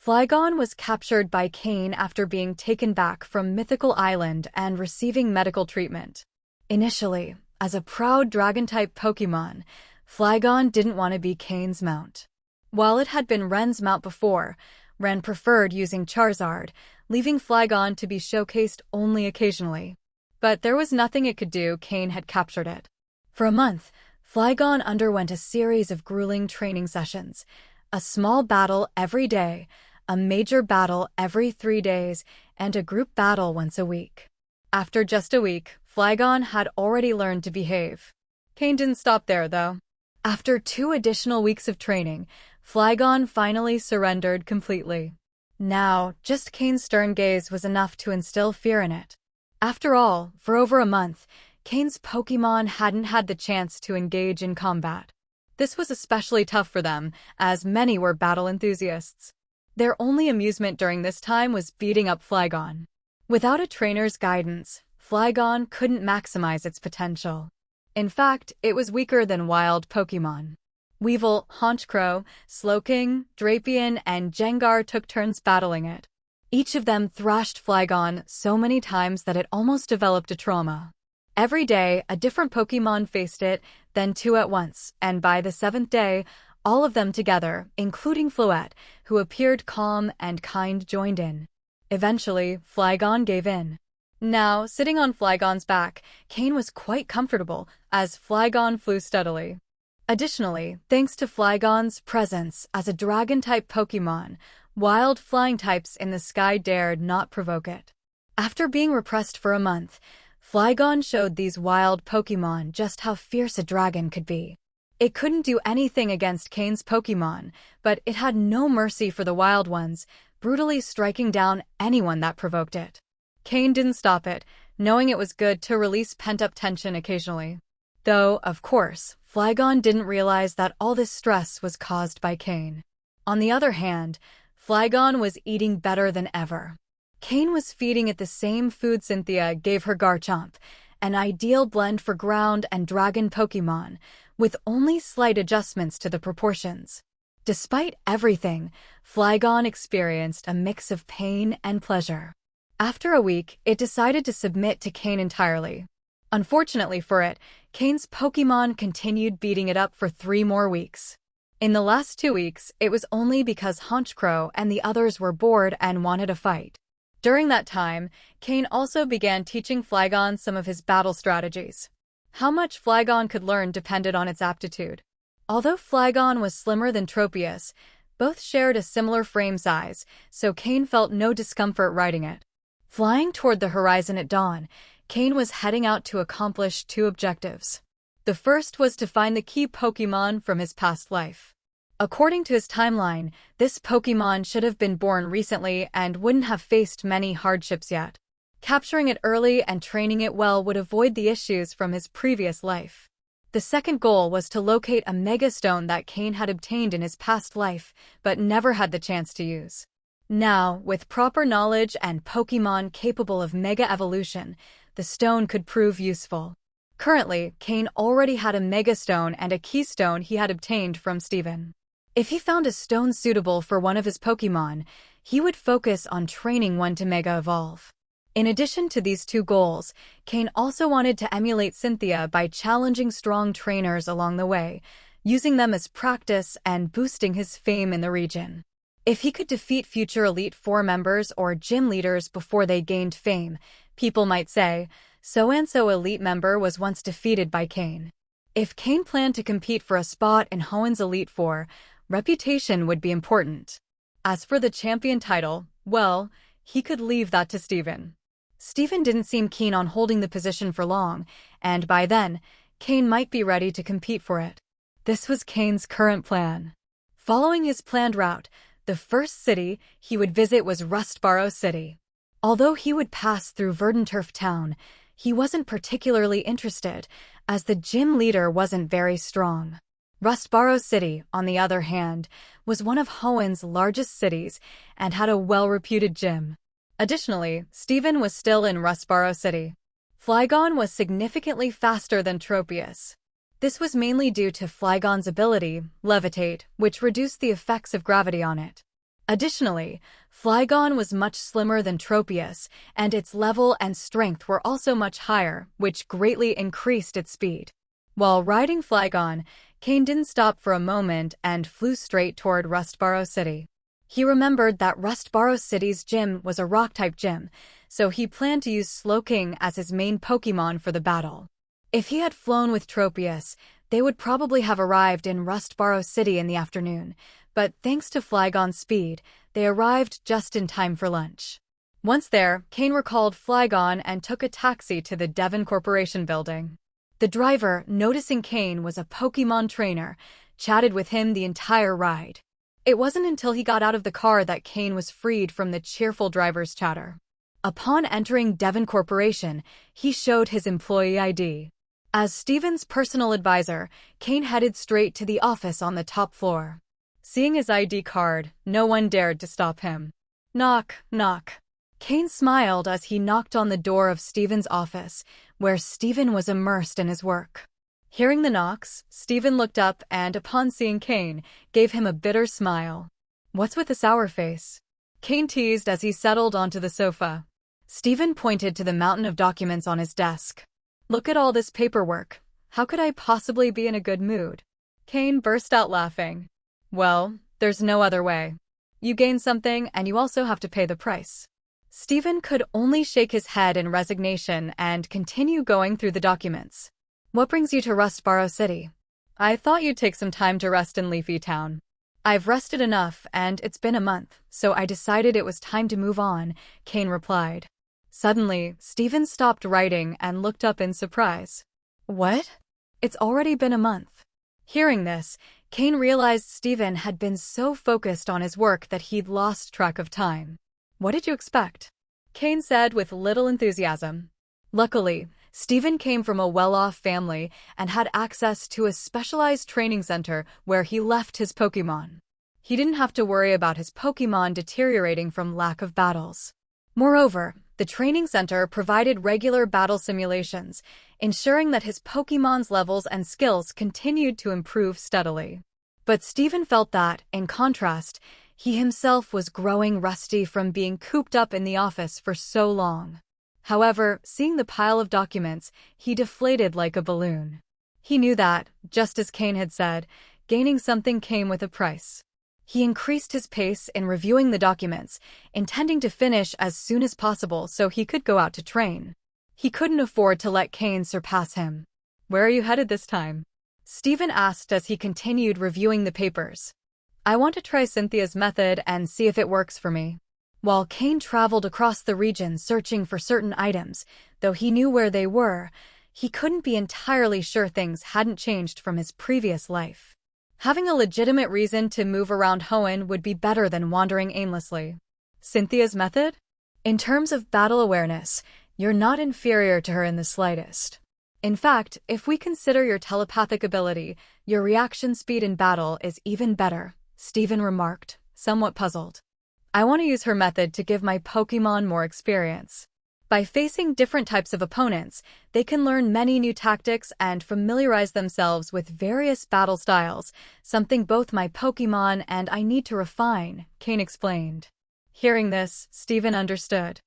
Flygon was captured by Cain after being taken back from Mythical Island and receiving medical treatment. Initially, as a proud Dragon-type Pokémon, Flygon didn't want to be Cain's mount. While it had been Ren's mount before, Ren preferred using Charizard, leaving Flygon to be showcased only occasionally. But there was nothing it could do. Cain had captured it. For a month, Flygon underwent a series of grueling training sessions, a small battle every day, a major battle every 3 days, and a group battle once a week. After just a week, Flygon had already learned to behave. Cain didn't stop there, though. After 2 additional weeks of training, Flygon finally surrendered completely. Now, just Cain's stern gaze was enough to instill fear in it. After all, for over a month, Cain's Pokémon hadn't had the chance to engage in combat. This was especially tough for them, as many were battle enthusiasts. Their only amusement during this time was beating up Flygon. Without a trainer's guidance, Flygon couldn't maximize its potential. In fact, it was weaker than wild Pokémon. Weevil, Honchkrow, Slowking, Drapion, and Gengar took turns battling it. Each of them thrashed Flygon so many times that it almost developed a trauma. Every day, a different Pokémon faced it, then 2 at once, and by the 7th day, all of them together, including Floette, who appeared calm and kind, joined in. Eventually, Flygon gave in. Now, sitting on Flygon's back, Cain was quite comfortable, as Flygon flew steadily. Additionally, thanks to Flygon's presence as a dragon-type Pokémon, wild flying types in the sky dared not provoke it. After being repressed for a month, Flygon showed these wild Pokémon just how fierce a dragon could be. It couldn't do anything against Cain's Pokémon, but it had no mercy for the wild ones, brutally striking down anyone that provoked it. Cain didn't stop it, knowing it was good to release pent-up tension occasionally. Though, of course, Flygon didn't realize that all this stress was caused by Cain. On the other hand, Flygon was eating better than ever. Cain was feeding it the same food Cynthia gave her Garchomp, an ideal blend for ground and dragon Pokémon, with only slight adjustments to the proportions. Despite everything, Flygon experienced a mix of pain and pleasure. After a week, it decided to submit to Cain entirely. Unfortunately for it, Cain's Pokémon continued beating it up for 3 more weeks. In the last 2 weeks, it was only because Honchkrow and the others were bored and wanted a fight. During that time, Cain also began teaching Flygon some of his battle strategies. How much Flygon could learn depended on its aptitude. Although Flygon was slimmer than Tropius, both shared a similar frame size, so Cain felt no discomfort riding it. Flying toward the horizon at dawn, Cain was heading out to accomplish two objectives. The first was to find the key Pokémon from his past life. According to his timeline, this Pokémon should have been born recently and wouldn't have faced many hardships yet. Capturing it early and training it well would avoid the issues from his previous life. The second goal was to locate a Mega Stone that Cain had obtained in his past life, but never had the chance to use. Now, with proper knowledge and Pokémon capable of Mega Evolution, the stone could prove useful. Currently, Cain already had a Mega Stone and a Keystone he had obtained from Steven. If he found a stone suitable for one of his Pokémon, he would focus on training one to Mega Evolve. In addition to these two goals, Cain also wanted to emulate Cynthia by challenging strong trainers along the way, using them as practice and boosting his fame in the region. If he could defeat future Elite Four members or gym leaders before they gained fame, people might say, so-and-so elite member was once defeated by Cain. If Cain planned to compete for a spot in Hoenn's Elite Four, reputation would be important. As for the champion title, well, he could leave that to Steven. Steven didn't seem keen on holding the position for long, and by then, Cain might be ready to compete for it. This was Cain's current plan. Following his planned route, the first city he would visit was Rustboro City. Although he would pass through Verdanturf Town, he wasn't particularly interested, as the gym leader wasn't very strong. Rustboro City, on the other hand, was one of Hoenn's largest cities and had a well-reputed gym. Additionally, Steven was still in Rustboro City. Flygon was significantly faster than Tropius. This was mainly due to Flygon's ability, Levitate, which reduced the effects of gravity on it. Additionally, Flygon was much slimmer than Tropius, and its level and strength were also much higher, which greatly increased its speed. While riding Flygon, Cain didn't stop for a moment and flew straight toward Rustboro City. He remembered that Rustboro City's gym was a rock-type gym, so he planned to use Slowking as his main Pokémon for the battle. If he had flown with Tropius, they would probably have arrived in Rustboro City in the afternoon, but thanks to Flygon's speed, they arrived just in time for lunch. Once there, Cain recalled Flygon and took a taxi to the Devon Corporation building. The driver, noticing Cain was a Pokémon trainer, chatted with him the entire ride. It wasn't until he got out of the car that Cain was freed from the cheerful driver's chatter. Upon entering Devon Corporation, he showed his employee ID. As Steven's personal advisor, Cain headed straight to the office on the top floor. Seeing his ID card, no one dared to stop him. Knock, knock. Cain smiled as he knocked on the door of Steven's office, where Steven was immersed in his work. Hearing the knocks, Steven looked up and, upon seeing Cain, gave him a bitter smile. "What's with the sour face?" Cain teased as he settled onto the sofa. Steven pointed to the mountain of documents on his desk. "Look at all this paperwork. How could I possibly be in a good mood?" Cain burst out laughing. "Well, there's no other way. You gain something and you also have to pay the price." Steven could only shake his head in resignation and continue going through the documents. "What brings you to Rustboro City?" "I thought you'd take some time to rest in Leafy Town." "I've rested enough, and it's been a month, so I decided it was time to move on," Cain replied. Suddenly, Steven stopped writing and looked up in surprise. "What? It's already been a month." Hearing this, Cain realized Steven had been so focused on his work that he'd lost track of time. "What did you expect?" Cain said with little enthusiasm. Luckily, Steven came from a well-off family and had access to a specialized training center where he left his Pokémon. He didn't have to worry about his Pokémon deteriorating from lack of battles. Moreover, the training center provided regular battle simulations, ensuring that his Pokémon's levels and skills continued to improve steadily. But Steven felt that, in contrast, he himself was growing rusty from being cooped up in the office for so long. However, seeing the pile of documents, he deflated like a balloon. He knew that, just as Cain had said, gaining something came with a price. He increased his pace in reviewing the documents, intending to finish as soon as possible so he could go out to train. He couldn't afford to let Cain surpass him. "Where are you headed this time?" Stephen asked as he continued reviewing the papers. I want to try Cynthia's method and see if it works for me. While Cain traveled across the region searching for certain items, though he knew where they were, he couldn't be entirely sure things hadn't changed from his previous life. Having a legitimate reason to move around Hoenn would be better than wandering aimlessly. Cynthia's method? In terms of battle awareness, you're not inferior to her in the slightest. In fact, if we consider your telepathic ability, your reaction speed in battle is even better, Stephen remarked, somewhat puzzled. I want to use her method to give my Pokémon more experience. By facing different types of opponents, they can learn many new tactics and familiarize themselves with various battle styles, something both my Pokémon and I need to refine, Cain explained. Hearing this, Stephen understood.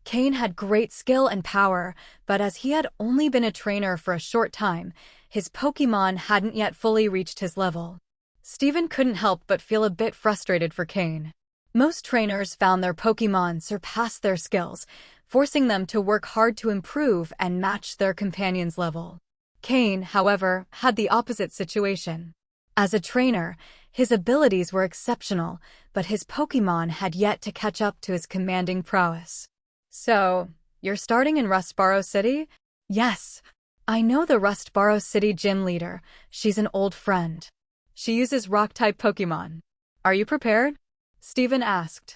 Cain had great skill and power, but as he had only been a trainer for a short time, his Pokémon hadn't yet fully reached his level. Stephen couldn't help but feel a bit frustrated for Cain. Most trainers found their Pokémon surpassed their skills, forcing them to work hard to improve and match their companion's level. Cain, however, had the opposite situation. As a trainer, his abilities were exceptional, but his Pokémon had yet to catch up to his commanding prowess. So, you're starting in Rustboro City? Yes. I know the Rustboro City gym leader. She's an old friend. She uses rock-type Pokémon. Are you prepared? Stephen asked.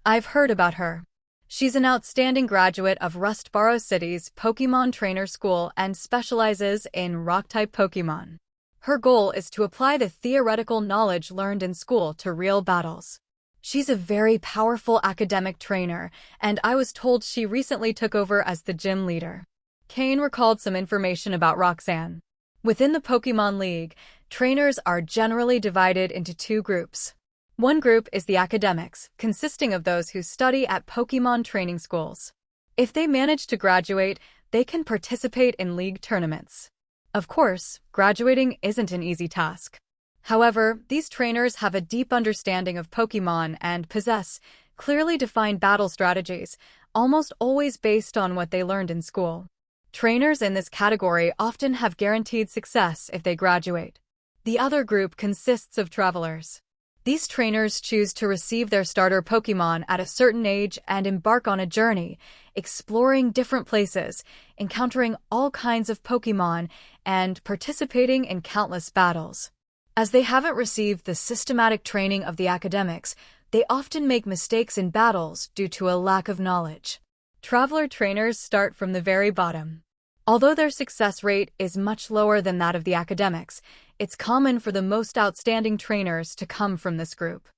I've heard about her. She's an outstanding graduate of Rustboro City's Pokémon Trainer School and specializes in rock-type Pokémon. Her goal is to apply the theoretical knowledge learned in school to real battles. She's a very powerful academic trainer, and I was told she recently took over as the gym leader. Cain recalled some information about Roxanne. Within the Pokémon League, trainers are generally divided into two groups. One group is the academics, consisting of those who study at Pokémon training schools. If they manage to graduate, they can participate in league tournaments. Of course, graduating isn't an easy task. However, these trainers have a deep understanding of Pokémon and possess clearly defined battle strategies, almost always based on what they learned in school. Trainers in this category often have guaranteed success if they graduate. The other group consists of travelers. These trainers choose to receive their starter Pokémon at a certain age and embark on a journey, exploring different places, encountering all kinds of Pokémon, and participating in countless battles. As they haven't received the systematic training of the academics, they often make mistakes in battles due to a lack of knowledge. Traveler trainers start from the very bottom. Although their success rate is much lower than that of the academics, it's common for the most outstanding trainers to come from this group.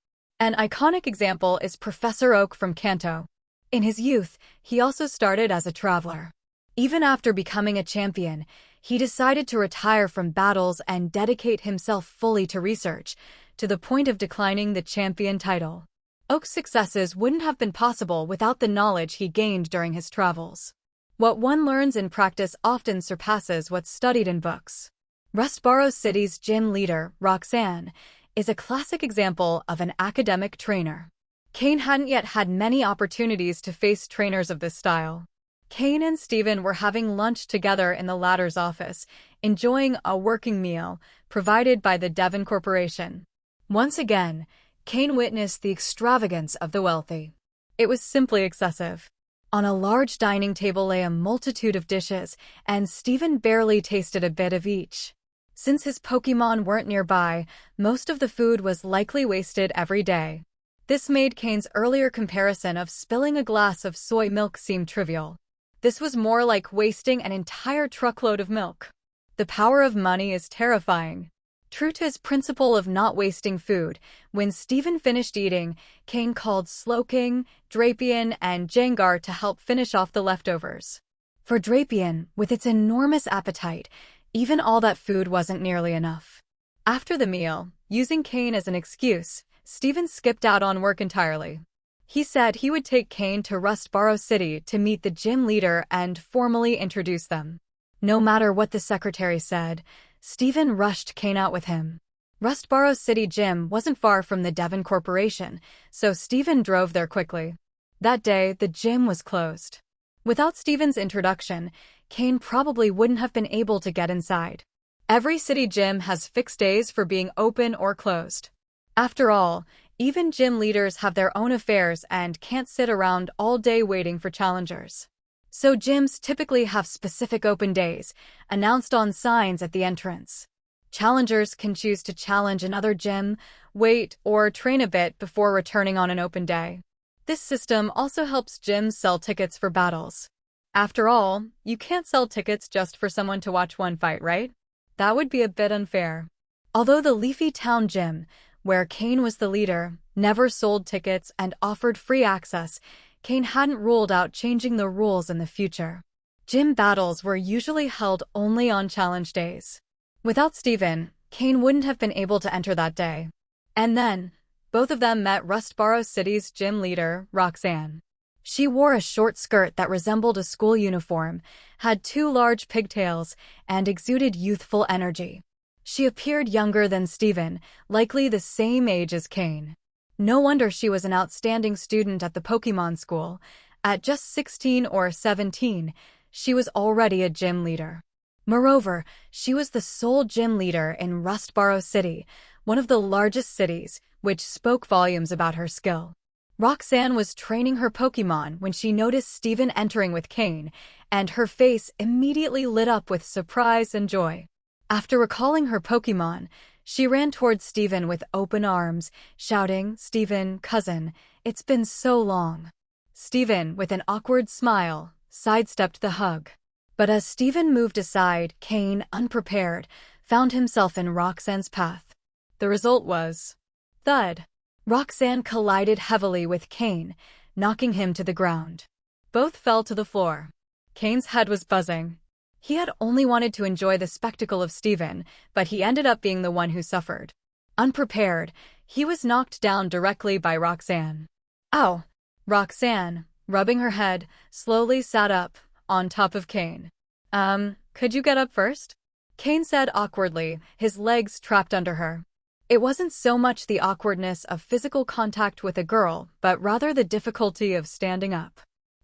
An iconic example is Professor Oak from Kanto. In his youth, he also started as a traveler. Even after becoming a champion, he decided to retire from battles and dedicate himself fully to research, to the point of declining the champion title. Oak's successes wouldn't have been possible without the knowledge he gained during his travels. What one learns in practice often surpasses what's studied in books. Rustboro City's gym leader, Roxanne, is a classic example of an academic trainer. Cain hadn't yet had many opportunities to face trainers of this style. Cain and Stephen were having lunch together in the latter's office, enjoying a working meal provided by the Devon Corporation. Once again, Cain witnessed the extravagance of the wealthy. It was simply excessive. On a large dining table lay a multitude of dishes, and Stephen barely tasted a bit of each. Since his Pokémon weren't nearby, most of the food was likely wasted every day. This made Cain's earlier comparison of spilling a glass of soy milk seem trivial. This was more like wasting an entire truckload of milk. The power of money is terrifying. True to his principle of not wasting food, when Stephen finished eating, Cain called Slowking, Drapion, and Jengar to help finish off the leftovers. For Drapion, with its enormous appetite, even all that food wasn't nearly enough. After the meal, using Cain as an excuse, Stephen skipped out on work entirely. He said he would take Cain to Rustboro City to meet the gym leader and formally introduce them. No matter what the secretary said, Stephen rushed Cain out with him. Rustboro City Gym wasn't far from the Devon Corporation, so Stephen drove there quickly. That day, the gym was closed. Without Stephen's introduction, Cain probably wouldn't have been able to get inside. Every city gym has fixed days for being open or closed. After all, even gym leaders have their own affairs and can't sit around all day waiting for challengers. So gyms typically have specific open days, announced on signs at the entrance. Challengers can choose to challenge another gym, wait, or train a bit before returning on an open day. This system also helps gyms sell tickets for battles. After all, you can't sell tickets just for someone to watch one fight, right? That would be a bit unfair. Although the Leafy Town Gym, where Cain was the leader, never sold tickets and offered free access, Cain hadn't ruled out changing the rules in the future. Gym battles were usually held only on challenge days. Without Steven, Cain wouldn't have been able to enter that day. And then, both of them met Rustboro City's gym leader, Roxanne. She wore a short skirt that resembled a school uniform, had 2 large pigtails, and exuded youthful energy. She appeared younger than Steven, likely the same age as Cain. No wonder she was an outstanding student at the Pokémon school. At just 16 or 17, she was already a gym leader. Moreover, she was the sole gym leader in Rustboro City, one of the largest cities, which spoke volumes about her skill. Roxanne was training her Pokémon when she noticed Steven entering with Cain, and her face immediately lit up with surprise and joy. After recalling her Pokémon, she ran towards Steven with open arms, shouting, "Steven, cousin, it's been so long." Steven, with an awkward smile, sidestepped the hug. But as Steven moved aside, Cain, unprepared, found himself in Roxanne's path. The result was thud. Roxanne collided heavily with Cain, knocking him to the ground. Both fell to the floor. Cain's head was buzzing. He had only wanted to enjoy the spectacle of Steven, but he ended up being the one who suffered. Unprepared, he was knocked down directly by Roxanne. Ow! Roxanne, rubbing her head, slowly sat up, on top of Cain. Could you get up first? Cain said awkwardly, his legs trapped under her. It wasn't so much the awkwardness of physical contact with a girl, but rather the difficulty of standing up.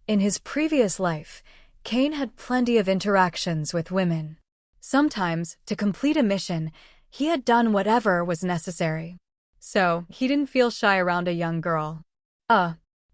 In his previous life, Cain had plenty of interactions with women. Sometimes, to complete a mission, he had done whatever was necessary. So, he didn't feel shy around a young girl.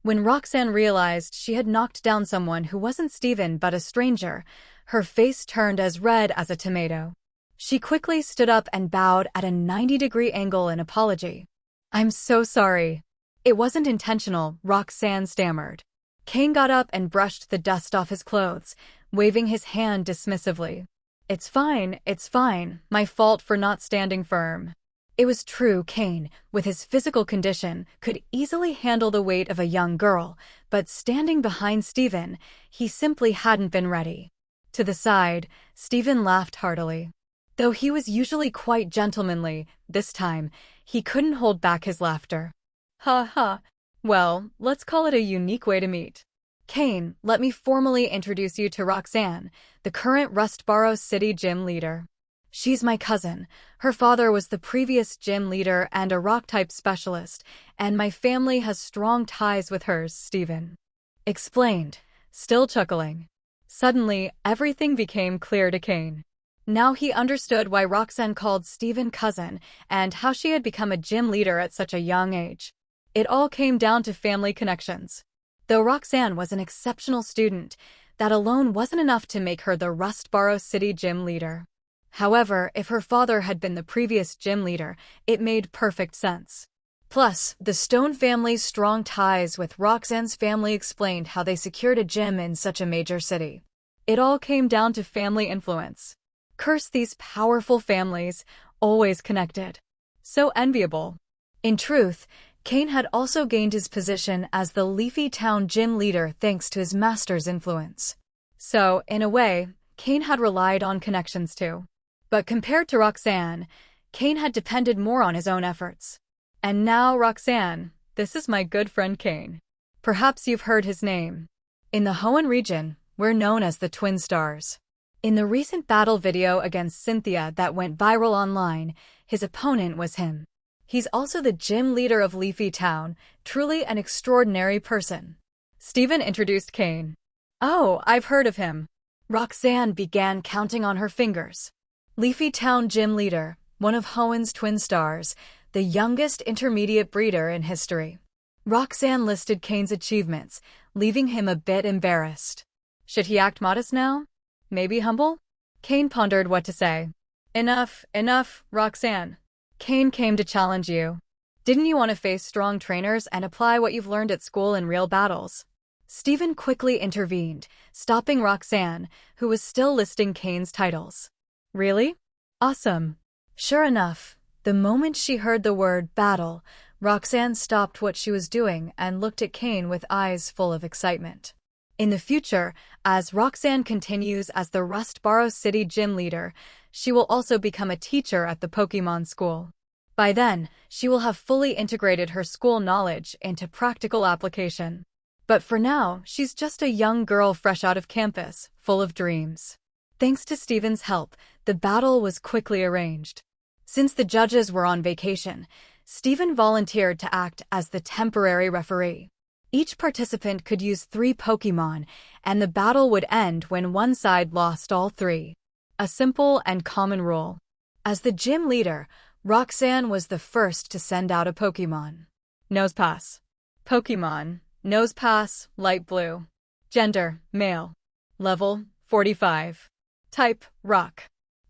When Roxanne realized she had knocked down someone who wasn't Steven but a stranger, her face turned as red as a tomato. She quickly stood up and bowed at a 90-degree angle in apology. "I'm so sorry. It wasn't intentional," Roxanne stammered. Cain got up and brushed the dust off his clothes, waving his hand dismissively. It's fine, my fault for not standing firm." It was true Cain, with his physical condition, could easily handle the weight of a young girl, but standing behind Steven, he simply hadn't been ready. To the side, Steven laughed heartily. Though he was usually quite gentlemanly, this time, he couldn't hold back his laughter. "Ha ha. Well, let's call it a unique way to meet. Cain, let me formally introduce you to Roxanne, the current Rustboro City gym leader. She's my cousin. Her father was the previous gym leader and a rock-type specialist, and my family has strong ties with hers," Steven explained, still chuckling. Suddenly, everything became clear to Cain. Now he understood why Roxanne called Steven cousin and how she had become a gym leader at such a young age. It all came down to family connections. Though Roxanne was an exceptional student, that alone wasn't enough to make her the Rustboro City gym leader. However, if her father had been the previous gym leader, it made perfect sense. Plus, the Stone family's strong ties with Roxanne's family explained how they secured a gym in such a major city. It all came down to family influence. Curse these powerful families, always connected. So enviable. In truth, Cain had also gained his position as the Leafy Town gym leader thanks to his master's influence. So, in a way, Cain had relied on connections too. But compared to Roxanne, Cain had depended more on his own efforts. And now, Roxanne, this is my good friend Cain. Perhaps you've heard his name. In the Hoenn region, we're known as the Twin Stars. In the recent battle video against Cynthia that went viral online, his opponent was him. He's also the gym leader of Leafy Town, truly an extraordinary person. Steven introduced Cain. "Oh, I've heard of him." Roxanne began counting on her fingers. Leafy Town Gym Leader, one of Hoenn's twin stars, the youngest intermediate breeder in history. Roxanne listed Cain's achievements, leaving him a bit embarrassed. Should he act modest now? Maybe humble? Cain pondered what to say. Enough, Roxanne. Cain came to challenge you. Didn't you want to face strong trainers and apply what you've learned at school in real battles? Stephen quickly intervened, stopping Roxanne, who was still listing Cain's titles. Really? Awesome. Sure enough, the moment she heard the word battle, Roxanne stopped what she was doing and looked at Cain with eyes full of excitement. In the future, as Roxanne continues as the Rustboro City Gym Leader, she will also become a teacher at the Pokémon School. By then, she will have fully integrated her school knowledge into practical application. But for now, she's just a young girl fresh out of campus, full of dreams. Thanks to Stephen's help, the battle was quickly arranged. Since the judges were on vacation, Stephen volunteered to act as the temporary referee. Each participant could use 3 Pokémon, and the battle would end when one side lost all 3. A simple and common rule. As the gym leader, Roxanne was the first to send out a Pokémon. Nosepass. Pokémon. Nosepass, light blue. Gender, male. Level, 45. Type, rock.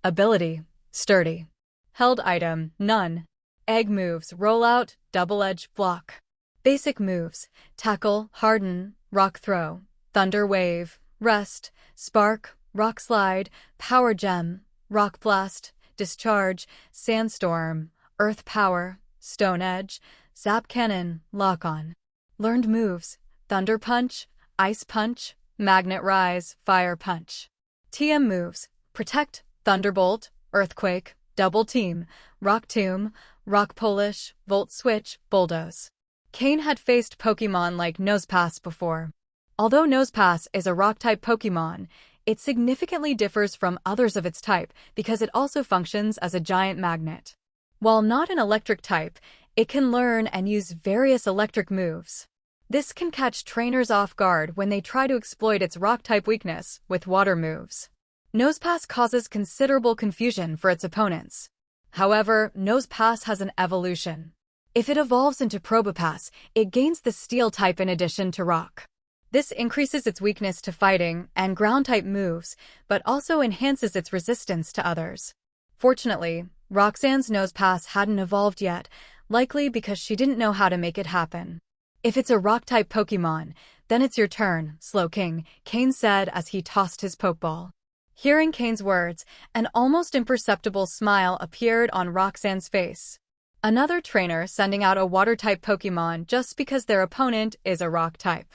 Ability, sturdy. Held item, none. Egg moves, rollout, double-edge, block. Basic moves, tackle, harden, rock throw, thunder wave, rest, spark, rock slide, power gem, rock blast, discharge, sandstorm, earth power, stone edge, zap cannon, lock on. Learned moves, thunder punch, ice punch, magnet rise, fire punch. TM moves, protect, thunderbolt, earthquake, double team, rock tomb, rock polish, volt switch, bulldoze. Cain had faced Pokémon like Nosepass before. Although Nosepass is a rock-type Pokémon, it significantly differs from others of its type because it also functions as a giant magnet. While not an electric type, it can learn and use various electric moves. This can catch trainers off guard when they try to exploit its rock-type weakness with water moves. Nosepass causes considerable confusion for its opponents. However, Nosepass has an evolution. If it evolves into Probopass, it gains the Steel type in addition to Rock. This increases its weakness to fighting and ground-type moves, but also enhances its resistance to others. Fortunately, Roxanne's Nosepass hadn't evolved yet, likely because she didn't know how to make it happen. If it's a Rock-type Pokémon, then it's your turn, Slowking, Cain said as he tossed his Pokeball. Hearing Cain's words, an almost imperceptible smile appeared on Roxanne's face. Another trainer sending out a water-type Pokémon just because their opponent is a rock-type.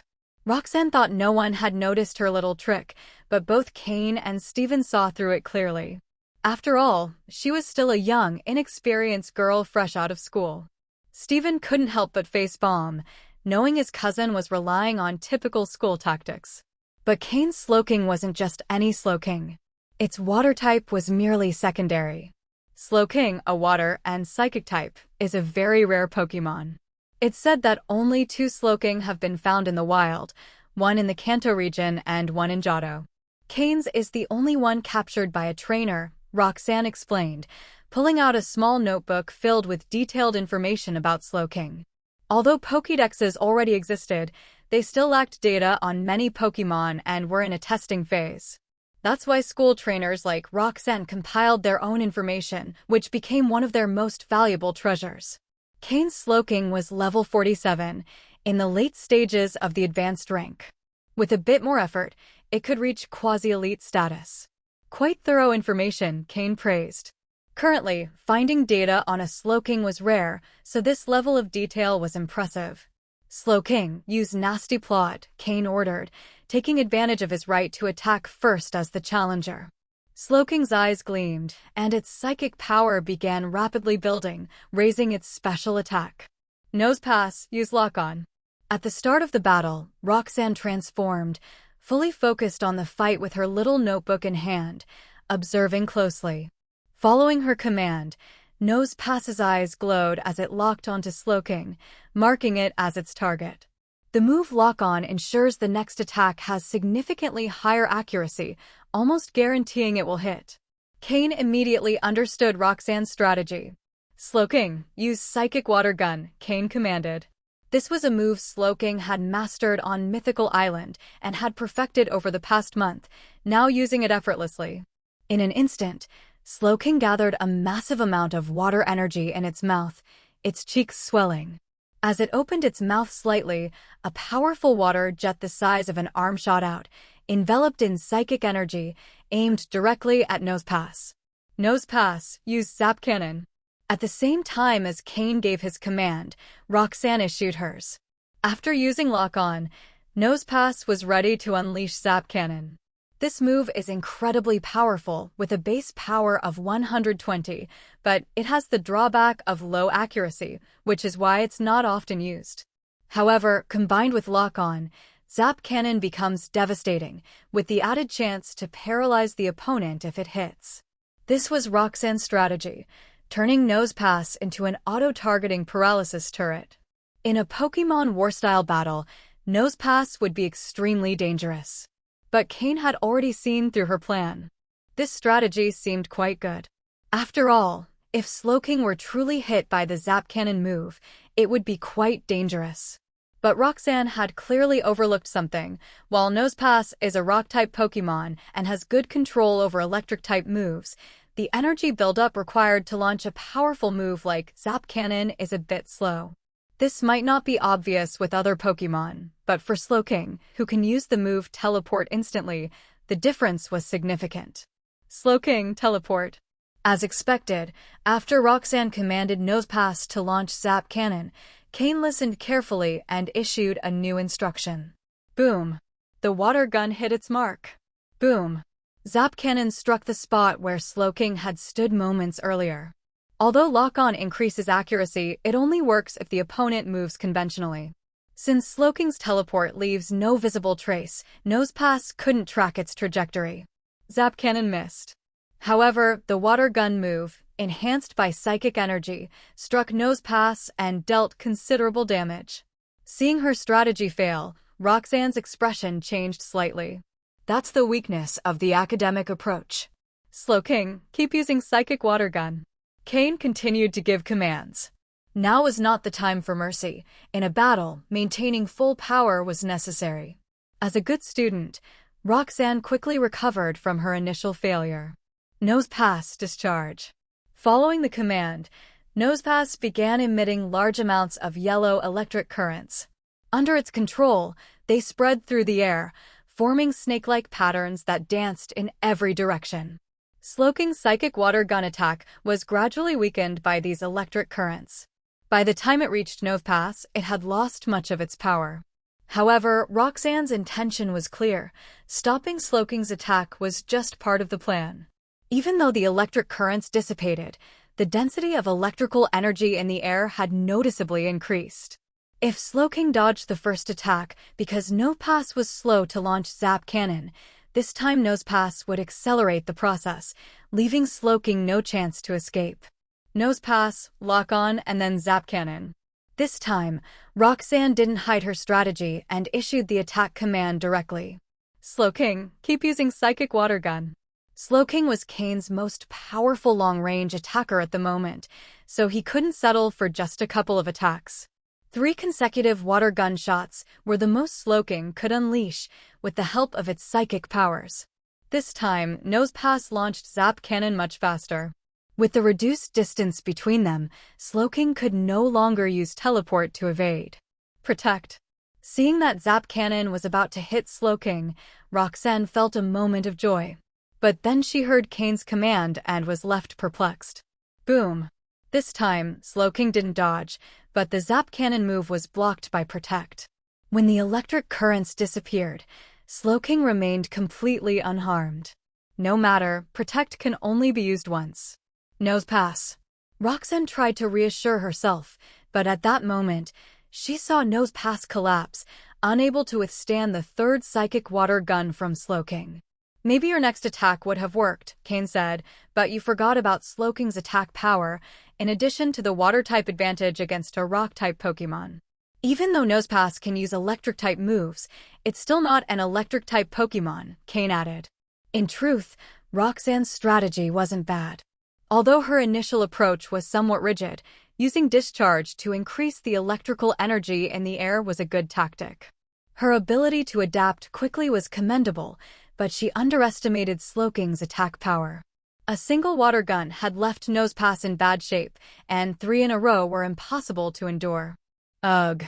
Roxanne thought no one had noticed her little trick, but both Cain and Stephen saw through it clearly. After all, she was still a young, inexperienced girl fresh out of school. Stephen couldn't help but face bomb, knowing his cousin was relying on typical school tactics. But Cain's Slowking wasn't just any Slowking. Its water type was merely secondary. Slowking, a water and psychic type, is a very rare Pokémon. It's said that only 2 Slowking have been found in the wild, one in the Kanto region and one in Johto. Cain's is the only one captured by a trainer, Roxanne explained, pulling out a small notebook filled with detailed information about Slowking. Although Pokédexes already existed, they still lacked data on many Pokémon and were in a testing phase. That's why school trainers like Roxanne compiled their own information, which became one of their most valuable treasures. Cain's Slowking was level 47, in the late stages of the advanced rank. With a bit more effort, it could reach quasi-elite status. Quite thorough information, Cain praised. Currently, finding data on a Slowking was rare, so this level of detail was impressive. Slowking, use Nasty Plot, Cain ordered, taking advantage of his right to attack first as the challenger. Slowking's eyes gleamed, and its psychic power began rapidly building, raising its special attack. Nosepass, use Lock-On. At the start of the battle, Roxanne transformed, fully focused on the fight with her little notebook in hand, observing closely. Following her command, Nosepass's eyes glowed as it locked onto Slowking, marking it as its target. The move Lock-On ensures the next attack has significantly higher accuracy, almost guaranteeing it will hit. Cain immediately understood Roxanne's strategy. Slowking, use Psychic Water Gun, Cain commanded. This was a move Slowking had mastered on Mythical Island and had perfected over the past month, now using it effortlessly. In an instant, Slowking gathered a massive amount of water energy in its mouth, its cheeks swelling. As it opened its mouth slightly, a powerful water jet the size of an arm shot out, enveloped in psychic energy, aimed directly at Nosepass. Nosepass, use Zap Cannon. At the same time as Cain gave his command, Roxanne issued hers. After using Lock-On, Nosepass was ready to unleash Zap Cannon. This move is incredibly powerful, with a base power of 120, but it has the drawback of low accuracy, which is why it's not often used. However, combined with Lock-On, Zap Cannon becomes devastating, with the added chance to paralyze the opponent if it hits. This was Roxanne's strategy, turning Nosepass into an auto-targeting paralysis turret. In a Pokémon War-style battle, Nosepass would be extremely dangerous. But Cain had already seen through her plan. This strategy seemed quite good. After all, if Slowking were truly hit by the Zap Cannon move, it would be quite dangerous. But Roxanne had clearly overlooked something. While Nosepass is a Rock-type Pokémon and has good control over Electric-type moves, the energy buildup required to launch a powerful move like Zap Cannon is a bit slow. This might not be obvious with other Pokémon, but for Slowking, who can use the move Teleport instantly, the difference was significant. Slowking, Teleport. As expected, after Roxanne commanded Nosepass to launch Zap Cannon, Cain listened carefully and issued a new instruction. Boom! The water gun hit its mark. Boom! Zap Cannon struck the spot where Slowking had stood moments earlier. Although Lock-On increases accuracy, it only works if the opponent moves conventionally. Since Slowking's teleport leaves no visible trace, Nosepass couldn't track its trajectory. Zap Cannon missed. However, the water gun move, enhanced by psychic energy, struck Nosepass and dealt considerable damage. Seeing her strategy fail, Roxanne's expression changed slightly. That's the weakness of the academic approach. Slowking, keep using Psychic Water Gun. Cain continued to give commands. Now was not the time for mercy. In a battle, maintaining full power was necessary. As a good student, Roxanne quickly recovered from her initial failure. Nosepass discharge. Following the command, Nosepass began emitting large amounts of yellow electric currents. Under its control, they spread through the air, forming snake-like patterns that danced in every direction. Slowking's Psychic Water Gun attack was gradually weakened by these electric currents. By the time it reached Nosepass, it had lost much of its power. However, Roxanne's intention was clear. Stopping Slowking's attack was just part of the plan. Even though the electric currents dissipated, the density of electrical energy in the air had noticeably increased. If Slowking dodged the first attack because Nosepass was slow to launch Zap Cannon, this time Nosepass would accelerate the process, leaving Slowking no chance to escape. Nosepass, Lock-On, and then Zap Cannon. This time, Roxanne didn't hide her strategy and issued the attack command directly. Slowking, keep using Psychic Water Gun. Slowking was Cain's most powerful long-range attacker at the moment, so he couldn't settle for just a couple of attacks. 3 consecutive water gun shots were the most Slowking could unleash with the help of its psychic powers. This time, Nosepass launched Zap Cannon much faster. With the reduced distance between them, Slowking could no longer use teleport to evade. Protect. Seeing that Zap Cannon was about to hit Slowking, Roxanne felt a moment of joy. But then she heard Cain's command and was left perplexed. Boom. This time, Slowking didn't dodge, but the Zap Cannon move was blocked by Protect. When the electric currents disappeared, Slowking remained completely unharmed. No matter, Protect can only be used once. Nosepass. Roxanne tried to reassure herself, but at that moment, she saw Nosepass collapse, unable to withstand the third psychic water gun from Slowking. Maybe your next attack would have worked, Cain said, but you forgot about Slowking's attack power, in addition to the water-type advantage against a rock-type Pokémon. Even though Nosepass can use electric-type moves, it's still not an electric-type Pokémon, Cain added. In truth, Roxanne's strategy wasn't bad. Although her initial approach was somewhat rigid, using discharge to increase the electrical energy in the air was a good tactic. Her ability to adapt quickly was commendable, but she underestimated Sloking's attack power. A single water gun had left Nosepass in bad shape, and 3 in a row were impossible to endure. Ugh.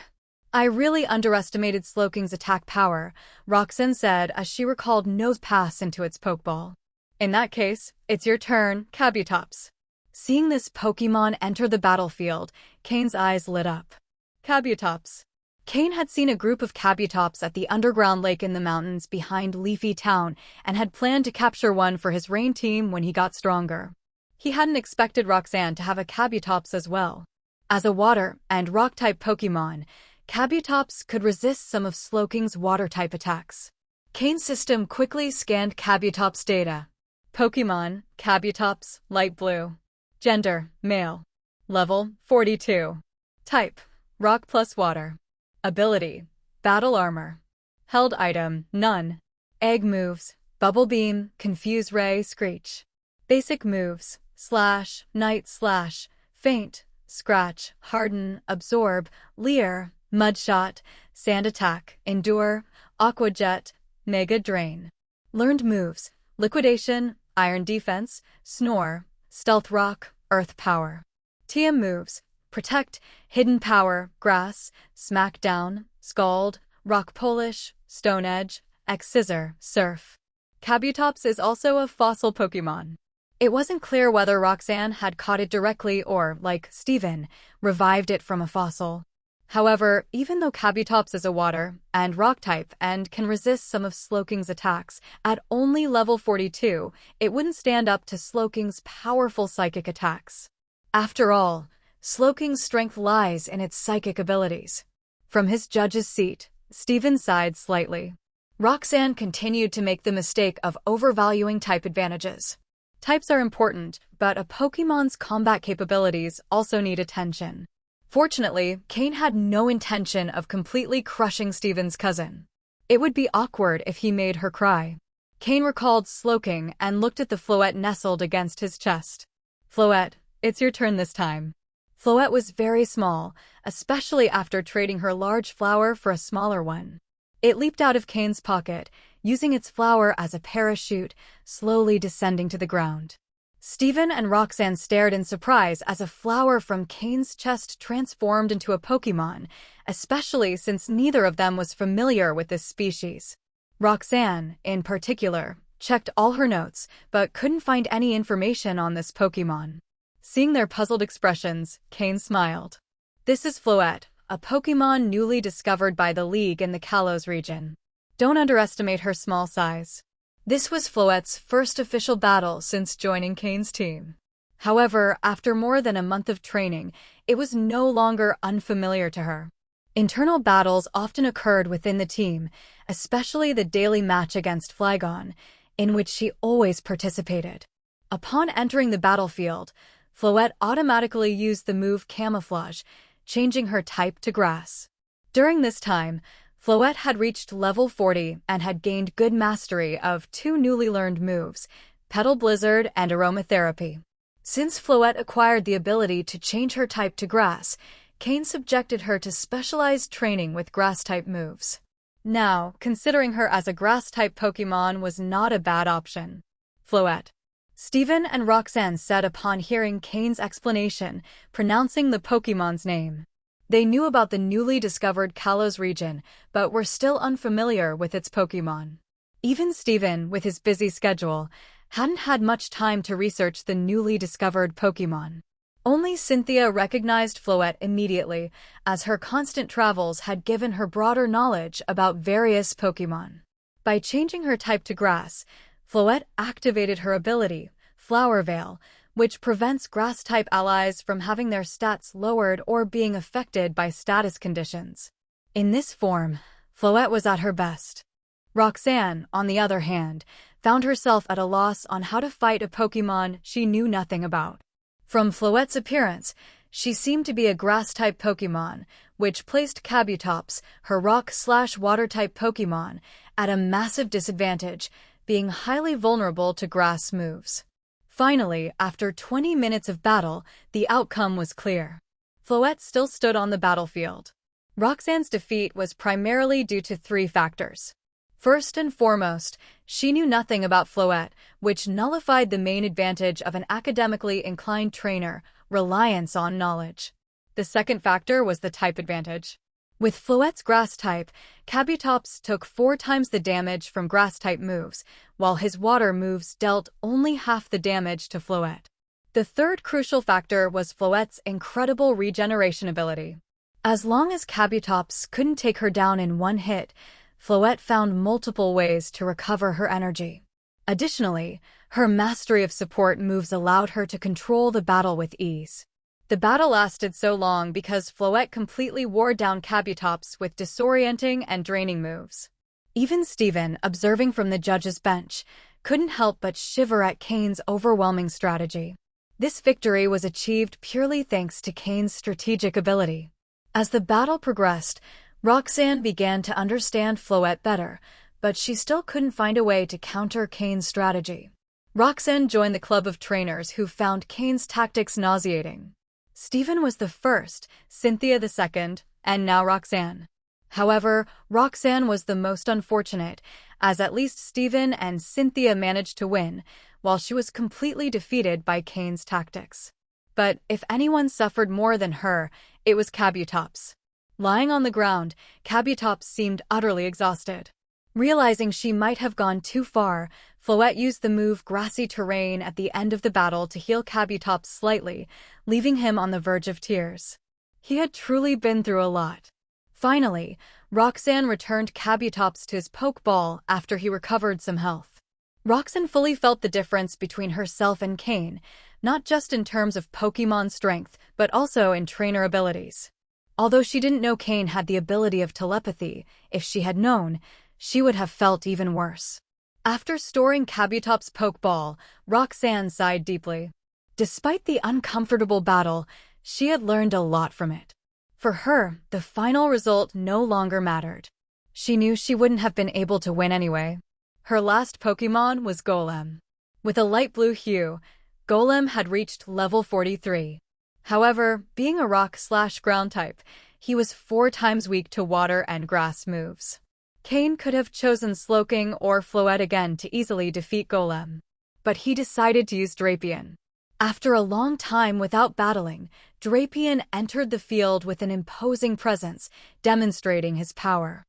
I really underestimated Sloking's attack power, Roxanne said as she recalled Nosepass into its Pokeball. In that case, it's your turn, Kabutops. Seeing this Pokemon enter the battlefield, Cain's eyes lit up. Kabutops. Cain had seen a group of Kabutops at the underground lake in the mountains behind Leafy Town and had planned to capture one for his rain team when he got stronger. He hadn't expected Roxanne to have a Kabutops as well. As a water and rock-type Pokemon, Kabutops could resist some of Sloking's water-type attacks. Cain's system quickly scanned Kabutops' data. Pokemon, Kabutops, light blue. Gender, male. Level, 42. Type, rock plus water. Ability, battle armor. Held item, none. Egg moves, bubble beam, confuse ray, screech. Basic moves, slash, night slash, faint, scratch, harden, absorb, leer, mudshot, sand attack, endure, aqua jet, mega drain. Learned moves, liquidation, iron defense, snore, stealth rock, earth power. TM moves, protect, hidden power, grass, smackdown, scald, rock polish, stone edge, X-scissor, surf. Kabutops is also a fossil Pokemon. It wasn't clear whether Roxanne had caught it directly or, like Steven, revived it from a fossil. However, even though Kabutops is a water and rock type and can resist some of Sloking's attacks, at only level 42, it wouldn't stand up to Sloking's powerful psychic attacks. After all, Sloking's strength lies in its psychic abilities. From his judge's seat, Steven sighed slightly. Roxanne continued to make the mistake of overvaluing type advantages. Types are important, but a Pokemon's combat capabilities also need attention. Fortunately, Cain had no intention of completely crushing Steven's cousin. It would be awkward if he made her cry. Cain recalled Sloking and looked at the Floette nestled against his chest. Floette, it's your turn this time. Floette was very small, especially after trading her large flower for a smaller one. It leaped out of Cain's pocket, using its flower as a parachute, slowly descending to the ground. Steven and Roxanne stared in surprise as a flower from Cain's chest transformed into a Pokemon, especially since neither of them was familiar with this species. Roxanne, in particular, checked all her notes, but couldn't find any information on this Pokemon. Seeing their puzzled expressions, Cain smiled. This is Floette, a Pokemon newly discovered by the League in the Kalos region. Don't underestimate her small size. This was Floette's first official battle since joining Cain's team. However, after more than a month of training, it was no longer unfamiliar to her. Internal battles often occurred within the team, especially the daily match against Flygon, in which she always participated. Upon entering the battlefield, Floette automatically used the move Camouflage, changing her type to Grass. During this time, Floette had reached level 40 and had gained good mastery of 2 newly learned moves, Petal Blizzard and Aromatherapy. Since Floette acquired the ability to change her type to Grass, Cain subjected her to specialized training with Grass-type moves. Now, considering her as a Grass-type Pokemon was not a bad option. Floette. Steven and Roxanne said upon hearing Cain's explanation, pronouncing the Pokemon's name. They knew about the newly discovered Kalos region, but were still unfamiliar with its Pokemon. Even Steven, with his busy schedule, hadn't had much time to research the newly discovered Pokemon. Only Cynthia recognized Floette immediately, as her constant travels had given her broader knowledge about various Pokemon. By changing her type to Grass, Floette activated her ability, Flower Veil, which prevents Grass-type allies from having their stats lowered or being affected by status conditions. In this form, Floette was at her best. Roxanne, on the other hand, found herself at a loss on how to fight a Pokemon she knew nothing about. From Floette's appearance, she seemed to be a Grass-type Pokemon, which placed Kabutops, her Rock/Water-type Pokemon, at a massive disadvantage, being highly vulnerable to grass moves. Finally, after 20 minutes of battle, the outcome was clear. Floette still stood on the battlefield. Roxanne's defeat was primarily due to three factors. First and foremost, she knew nothing about Floette, which nullified the main advantage of an academically inclined trainer: reliance on knowledge. The second factor was the type advantage. With Floette's grass type, Kabutops took 4 times the damage from grass-type moves, while his water moves dealt only half the damage to Floette. The third crucial factor was Floette's incredible regeneration ability. As long as Kabutops couldn't take her down in one hit, Floette found multiple ways to recover her energy. Additionally, her mastery of support moves allowed her to control the battle with ease. The battle lasted so long because Floette completely wore down Kabutops with disorienting and draining moves. Even Steven, observing from the judge's bench, couldn't help but shiver at Cain's overwhelming strategy. This victory was achieved purely thanks to Cain's strategic ability. As the battle progressed, Roxanne began to understand Floette better, but she still couldn't find a way to counter Cain's strategy. Roxanne joined the club of trainers who found Cain's tactics nauseating. Steven was the first, Cynthia the second, and now Roxanne. However, Roxanne was the most unfortunate, as at least Steven and Cynthia managed to win, while she was completely defeated by Cain's tactics. But if anyone suffered more than her, it was Kabutops. Lying on the ground, Kabutops seemed utterly exhausted. Realizing she might have gone too far, Floette used the move Grassy Terrain at the end of the battle to heal Kabutops slightly, leaving him on the verge of tears. He had truly been through a lot. Finally, Roxanne returned Kabutops to his Pokeball after he recovered some health. Roxanne fully felt the difference between herself and Cain, not just in terms of Pokémon strength, but also in trainer abilities. Although she didn't know Cain had the ability of telepathy, if she had known, she would have felt even worse. After storing Kabutops' Pokeball, Roxanne sighed deeply. Despite the uncomfortable battle, she had learned a lot from it. For her, the final result no longer mattered. She knew she wouldn't have been able to win anyway. Her last Pokémon was Golem. With a light blue hue, Golem had reached level 43. However, being a rock/ground type, he was 4 times weak to water and grass moves. Cain could have chosen Slowking or Floette again to easily defeat Golem. But he decided to use Drapion. After a long time without battling, Drapion entered the field with an imposing presence, demonstrating his power.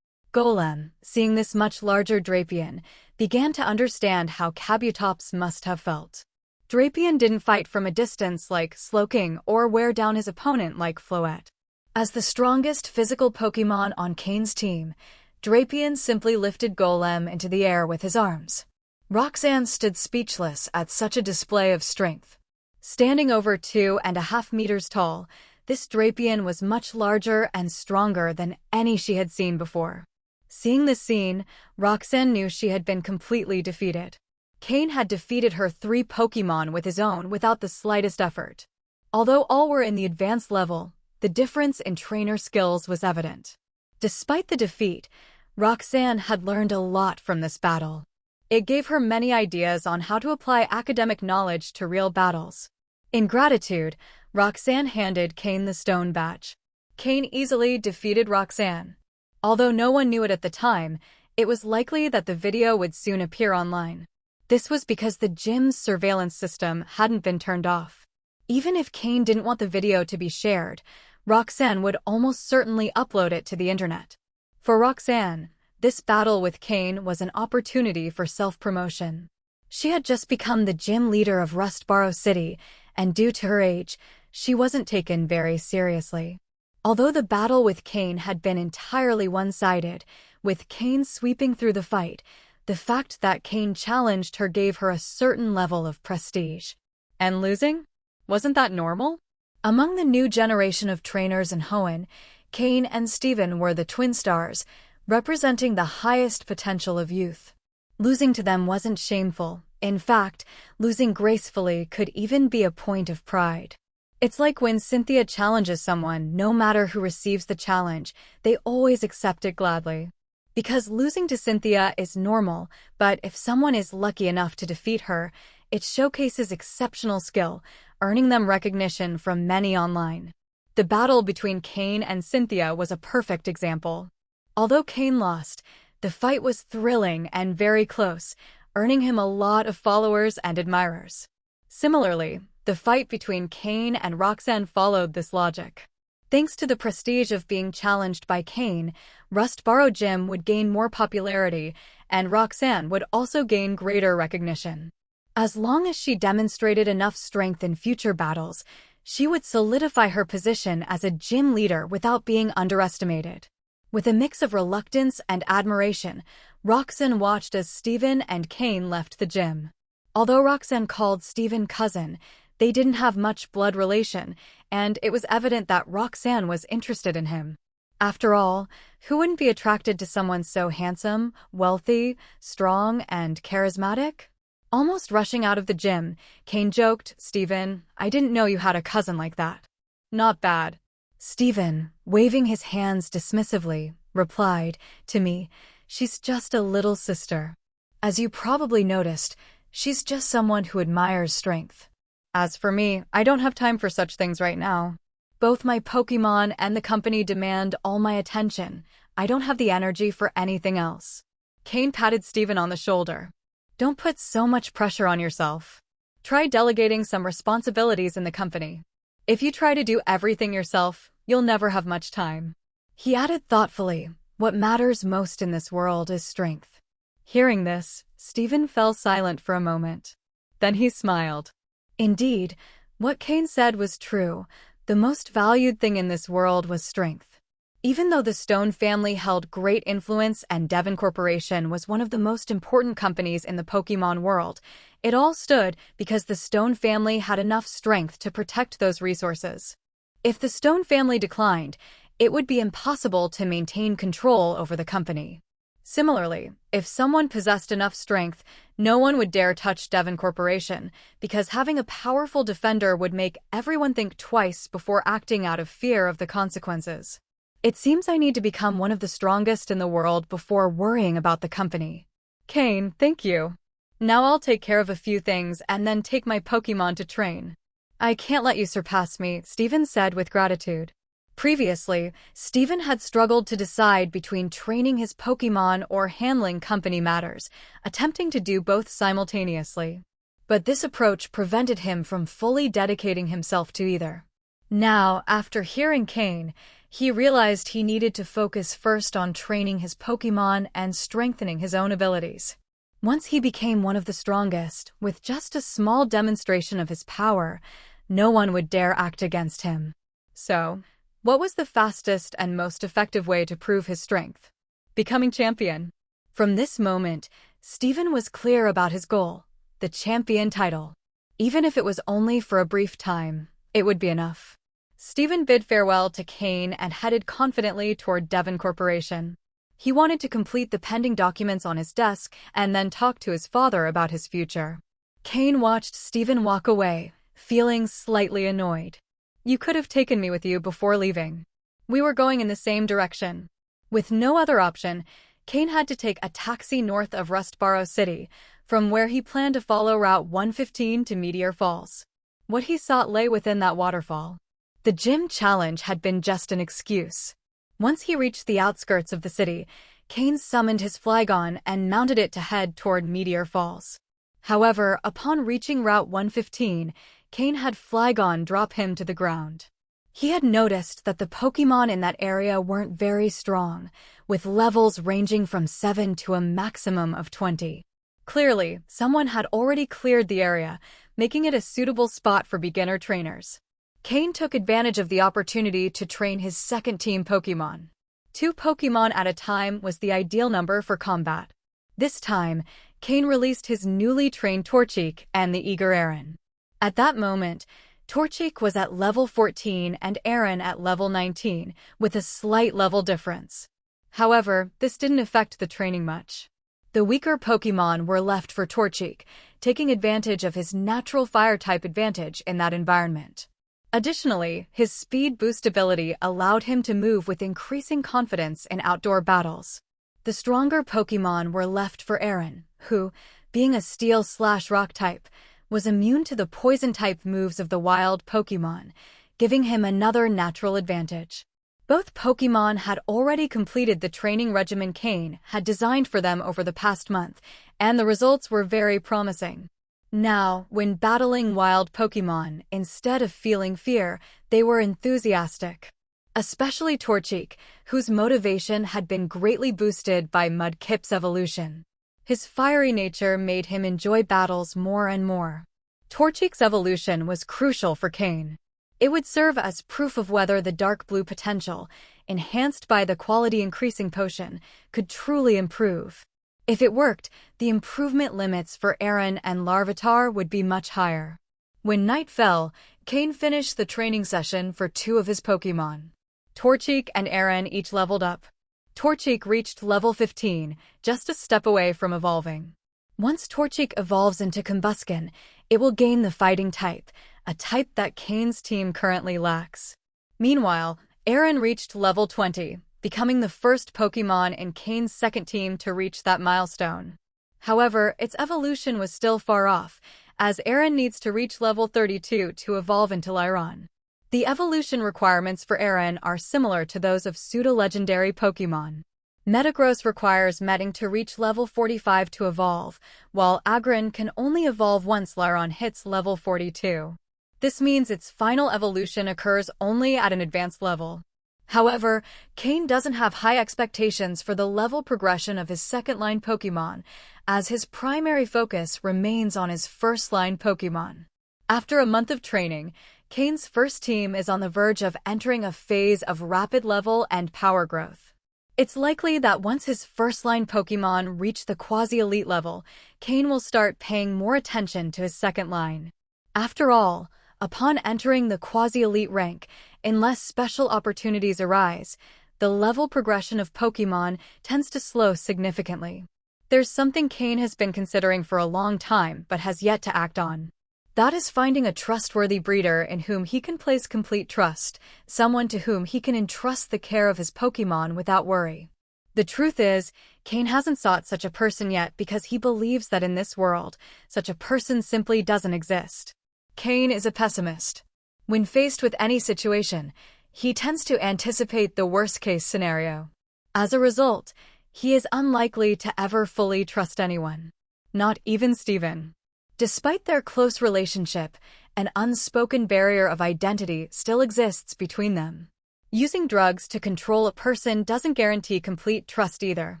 Golem, seeing this much larger Drapion, began to understand how Kabutops must have felt. Drapion didn't fight from a distance like Slowking or wear down his opponent like Floette. As the strongest physical Pokémon on Cain's team, Drapion simply lifted Golem into the air with his arms. Roxanne stood speechless at such a display of strength. Standing over 2.5 meters tall, this Drapion was much larger and stronger than any she had seen before. Seeing this scene, Roxanne knew she had been completely defeated. Cain had defeated her 3 Pokémon with his own without the slightest effort. Although all were in the advanced level, the difference in trainer skills was evident. Despite the defeat, Roxanne had learned a lot from this battle. It gave her many ideas on how to apply academic knowledge to real battles. In gratitude, Roxanne handed Cain the stone badge. Cain easily defeated Roxanne. Although no one knew it at the time, it was likely that the video would soon appear online. This was because the gym's surveillance system hadn't been turned off. Even if Cain didn't want the video to be shared, Roxanne would almost certainly upload it to the internet. For Roxanne, this battle with Cain was an opportunity for self-promotion. She had just become the gym leader of Rustboro City, and due to her age, she wasn't taken very seriously. Although the battle with Cain had been entirely one-sided, with Cain sweeping through the fight, the fact that Cain challenged her gave her a certain level of prestige. And losing? Wasn't that normal? Among the new generation of trainers in Hoenn, Cain and Steven were the twin stars, representing the highest potential of youth. Losing to them wasn't shameful. In fact, losing gracefully could even be a point of pride. It's like when Cynthia challenges someone, no matter who receives the challenge, they always accept it gladly. Because losing to Cynthia is normal, but if someone is lucky enough to defeat her, it showcases exceptional skill, earning them recognition from many online. The battle between Cain and Cynthia was a perfect example. Although Cain lost, the fight was thrilling and very close, earning him a lot of followers and admirers. Similarly, the fight between Cain and Roxanne followed this logic. Thanks to the prestige of being challenged by Cain, Rustboro Gym would gain more popularity, and Roxanne would also gain greater recognition. As long as she demonstrated enough strength in future battles, she would solidify her position as a gym leader without being underestimated. With a mix of reluctance and admiration, Roxanne watched as Steven and Cain left the gym. Although Roxanne called Steven cousin, they didn't have much blood relation, and it was evident that Roxanne was interested in him. After all, who wouldn't be attracted to someone so handsome, wealthy, strong, and charismatic? Almost rushing out of the gym, Cain joked, "Steven, I didn't know you had a cousin like that." "Not bad." Steven, waving his hands dismissively, replied, "To me, she's just a little sister. As you probably noticed, she's just someone who admires strength. As for me, I don't have time for such things right now. Both my Pokémon and the company demand all my attention. I don't have the energy for anything else." Cain patted Steven on the shoulder. "Don't put so much pressure on yourself. Try delegating some responsibilities in the company. If you try to do everything yourself, you'll never have much time." He added thoughtfully, "What matters most in this world is strength." Hearing this, Steven fell silent for a moment. Then he smiled. Indeed, what Cain said was true. The most valued thing in this world was strength. Even though the Stone family held great influence and Devon Corporation was one of the most important companies in the Pokémon world, it all stood because the Stone family had enough strength to protect those resources. If the Stone family declined, it would be impossible to maintain control over the company. Similarly, if someone possessed enough strength, no one would dare touch Devon Corporation, because having a powerful defender would make everyone think twice before acting out of fear of the consequences. It seems I need to become one of the strongest in the world before worrying about the company. Cain, thank you. Now I'll take care of a few things and then take my Pokémon to train. I can't let you surpass me, Steven said with gratitude. Previously, Steven had struggled to decide between training his Pokémon or handling company matters, attempting to do both simultaneously. But this approach prevented him from fully dedicating himself to either. Now, after hearing Cain, he realized he needed to focus first on training his Pokémon and strengthening his own abilities. Once he became one of the strongest, with just a small demonstration of his power, no one would dare act against him. So, what was the fastest and most effective way to prove his strength? Becoming champion. From this moment, Steven was clear about his goal, the champion title. Even if it was only for a brief time, it would be enough. Steven bid farewell to Cain and headed confidently toward Devon Corporation. He wanted to complete the pending documents on his desk and then talk to his father about his future. Cain watched Steven walk away, feeling slightly annoyed. "You could have taken me with you before leaving. We were going in the same direction." With no other option, Cain had to take a taxi north of Rustboro City, from where he planned to follow Route 115 to Meteor Falls. What he sought lay within that waterfall. The gym challenge had been just an excuse. Once he reached the outskirts of the city, Cain summoned his Flygon and mounted it to head toward Meteor Falls. However, upon reaching Route 115, Cain had Flygon drop him to the ground. He had noticed that the Pokémon in that area weren't very strong, with levels ranging from 7 to a maximum of 20. Clearly, someone had already cleared the area, making it a suitable spot for beginner trainers. Cain took advantage of the opportunity to train his second-team Pokémon. 2 Pokémon at a time was the ideal number for combat. This time, Cain released his newly trained Torchic and the eager Aaron. At that moment, Torchic was at level 14 and Aaron at level 19, with a slight level difference. However, this didn't affect the training much. The weaker Pokémon were left for Torchic, taking advantage of his natural fire-type advantage in that environment. Additionally, his speed boost ability allowed him to move with increasing confidence in outdoor battles. The stronger Pokémon were left for Aaron, who, being a Steel/Rock type, was immune to the Poison-type moves of the wild Pokémon, giving him another natural advantage. Both Pokémon had already completed the training regimen Cain had designed for them over the past month, and the results were very promising. Now, when battling wild Pokémon, instead of feeling fear, they were enthusiastic. Especially Torchic, whose motivation had been greatly boosted by Mudkip's evolution. His fiery nature made him enjoy battles more and more. Torchic's evolution was crucial for Cain. It would serve as proof of whether the dark blue potential, enhanced by the quality-increasing potion, could truly improve. If it worked, the improvement limits for Aaron and Larvitar would be much higher. When night fell, Cain finished the training session for 2 of his Pokémon. Torchic and Aaron each leveled up. Torchic reached level 15, just a step away from evolving. Once Torchic evolves into Combusken, it will gain the fighting type, a type that Cain's team currently lacks. Meanwhile, Aaron reached level 20, becoming the first Pokémon in Cain's second team to reach that milestone. However, its evolution was still far off, as Aaron needs to reach level 32 to evolve into Lyron. The evolution requirements for Aaron are similar to those of pseudo-legendary Pokémon. Metagross requires Metting to reach level 45 to evolve, while Agron can only evolve once Lyron hits level 42. This means its final evolution occurs only at an advanced level. However, Cain doesn't have high expectations for the level progression of his second-line Pokémon, as his primary focus remains on his first-line Pokémon. After a month of training, Cain's first team is on the verge of entering a phase of rapid level and power growth. It's likely that once his first-line Pokémon reach the quasi-elite level, Cain will start paying more attention to his second line. After all, upon entering the quasi-elite rank, unless special opportunities arise, the level progression of Pokémon tends to slow significantly. There's something Cain has been considering for a long time but has yet to act on. That is finding a trustworthy breeder in whom he can place complete trust, someone to whom he can entrust the care of his Pokémon without worry. The truth is, Cain hasn't sought such a person yet because he believes that in this world, such a person simply doesn't exist. Cain is a pessimist. When faced with any situation, he tends to anticipate the worst-case scenario. As a result, he is unlikely to ever fully trust anyone. Not even Steven. Despite their close relationship, an unspoken barrier of identity still exists between them. Using drugs to control a person doesn't guarantee complete trust either.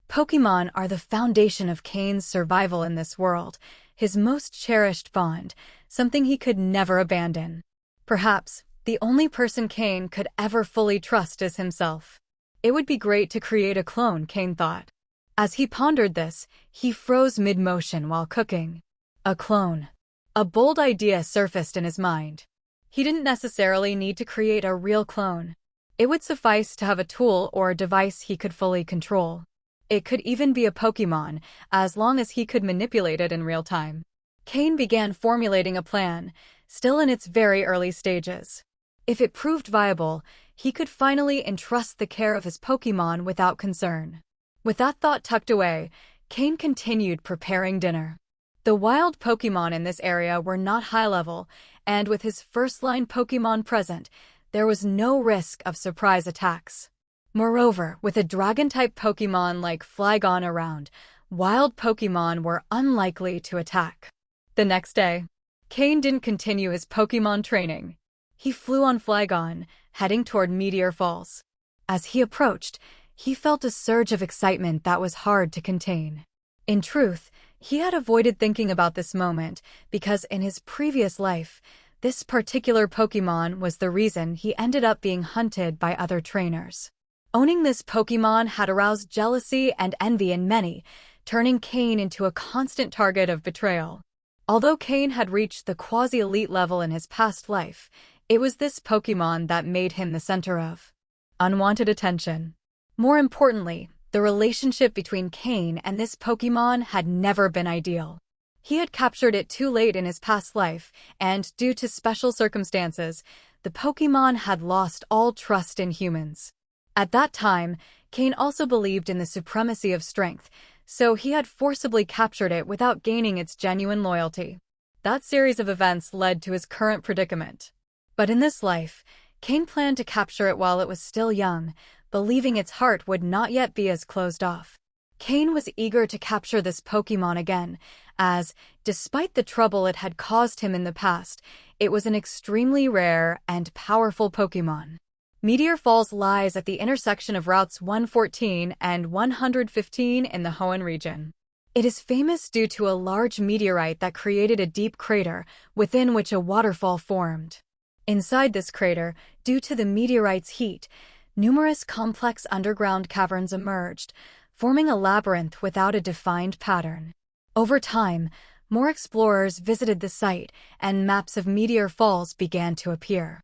Pokémon are the foundation of Cain's survival in this world, his most cherished bond, something he could never abandon. Perhaps, the only person Cain could ever fully trust is himself. It would be great to create a clone, Cain thought. As he pondered this, he froze mid-motion while cooking. A clone. A bold idea surfaced in his mind. He didn't necessarily need to create a real clone. It would suffice to have a tool or a device he could fully control. It could even be a Pokémon, as long as he could manipulate it in real time. Cain began formulating a plan, still in its very early stages. If it proved viable, he could finally entrust the care of his Pokémon without concern. With that thought tucked away, Cain continued preparing dinner. The wild Pokémon in this area were not high-level, and with his first-line Pokémon present, there was no risk of surprise attacks. Moreover, with a Dragon-type Pokémon like Flygon around, wild Pokémon were unlikely to attack. The next day, Cain didn't continue his Pokémon training. He flew on Flygon, heading toward Meteor Falls. As he approached, he felt a surge of excitement that was hard to contain. In truth, he had avoided thinking about this moment because in his previous life, this particular Pokémon was the reason he ended up being hunted by other trainers. Owning this Pokémon had aroused jealousy and envy in many, turning Cain into a constant target of betrayal. Although Cain had reached the quasi-elite level in his past life, it was this Pokémon that made him the center of unwanted attention. More importantly, the relationship between Cain and this Pokémon had never been ideal. He had captured it too late in his past life, and due to special circumstances, the Pokémon had lost all trust in humans. At that time, Cain also believed in the supremacy of strength, so he had forcibly captured it without gaining its genuine loyalty. That series of events led to his current predicament. But in this life, Cain planned to capture it while it was still young, believing its heart would not yet be as closed off. Cain was eager to capture this Pokémon again, as, despite the trouble it had caused him in the past, it was an extremely rare and powerful Pokémon. Meteor Falls lies at the intersection of routes 114 and 115 in the Hoenn region. It is famous due to a large meteorite that created a deep crater, within which a waterfall formed. Inside this crater, due to the meteorite's heat, numerous complex underground caverns emerged, forming a labyrinth without a defined pattern. Over time, more explorers visited the site, and maps of Meteor Falls began to appear.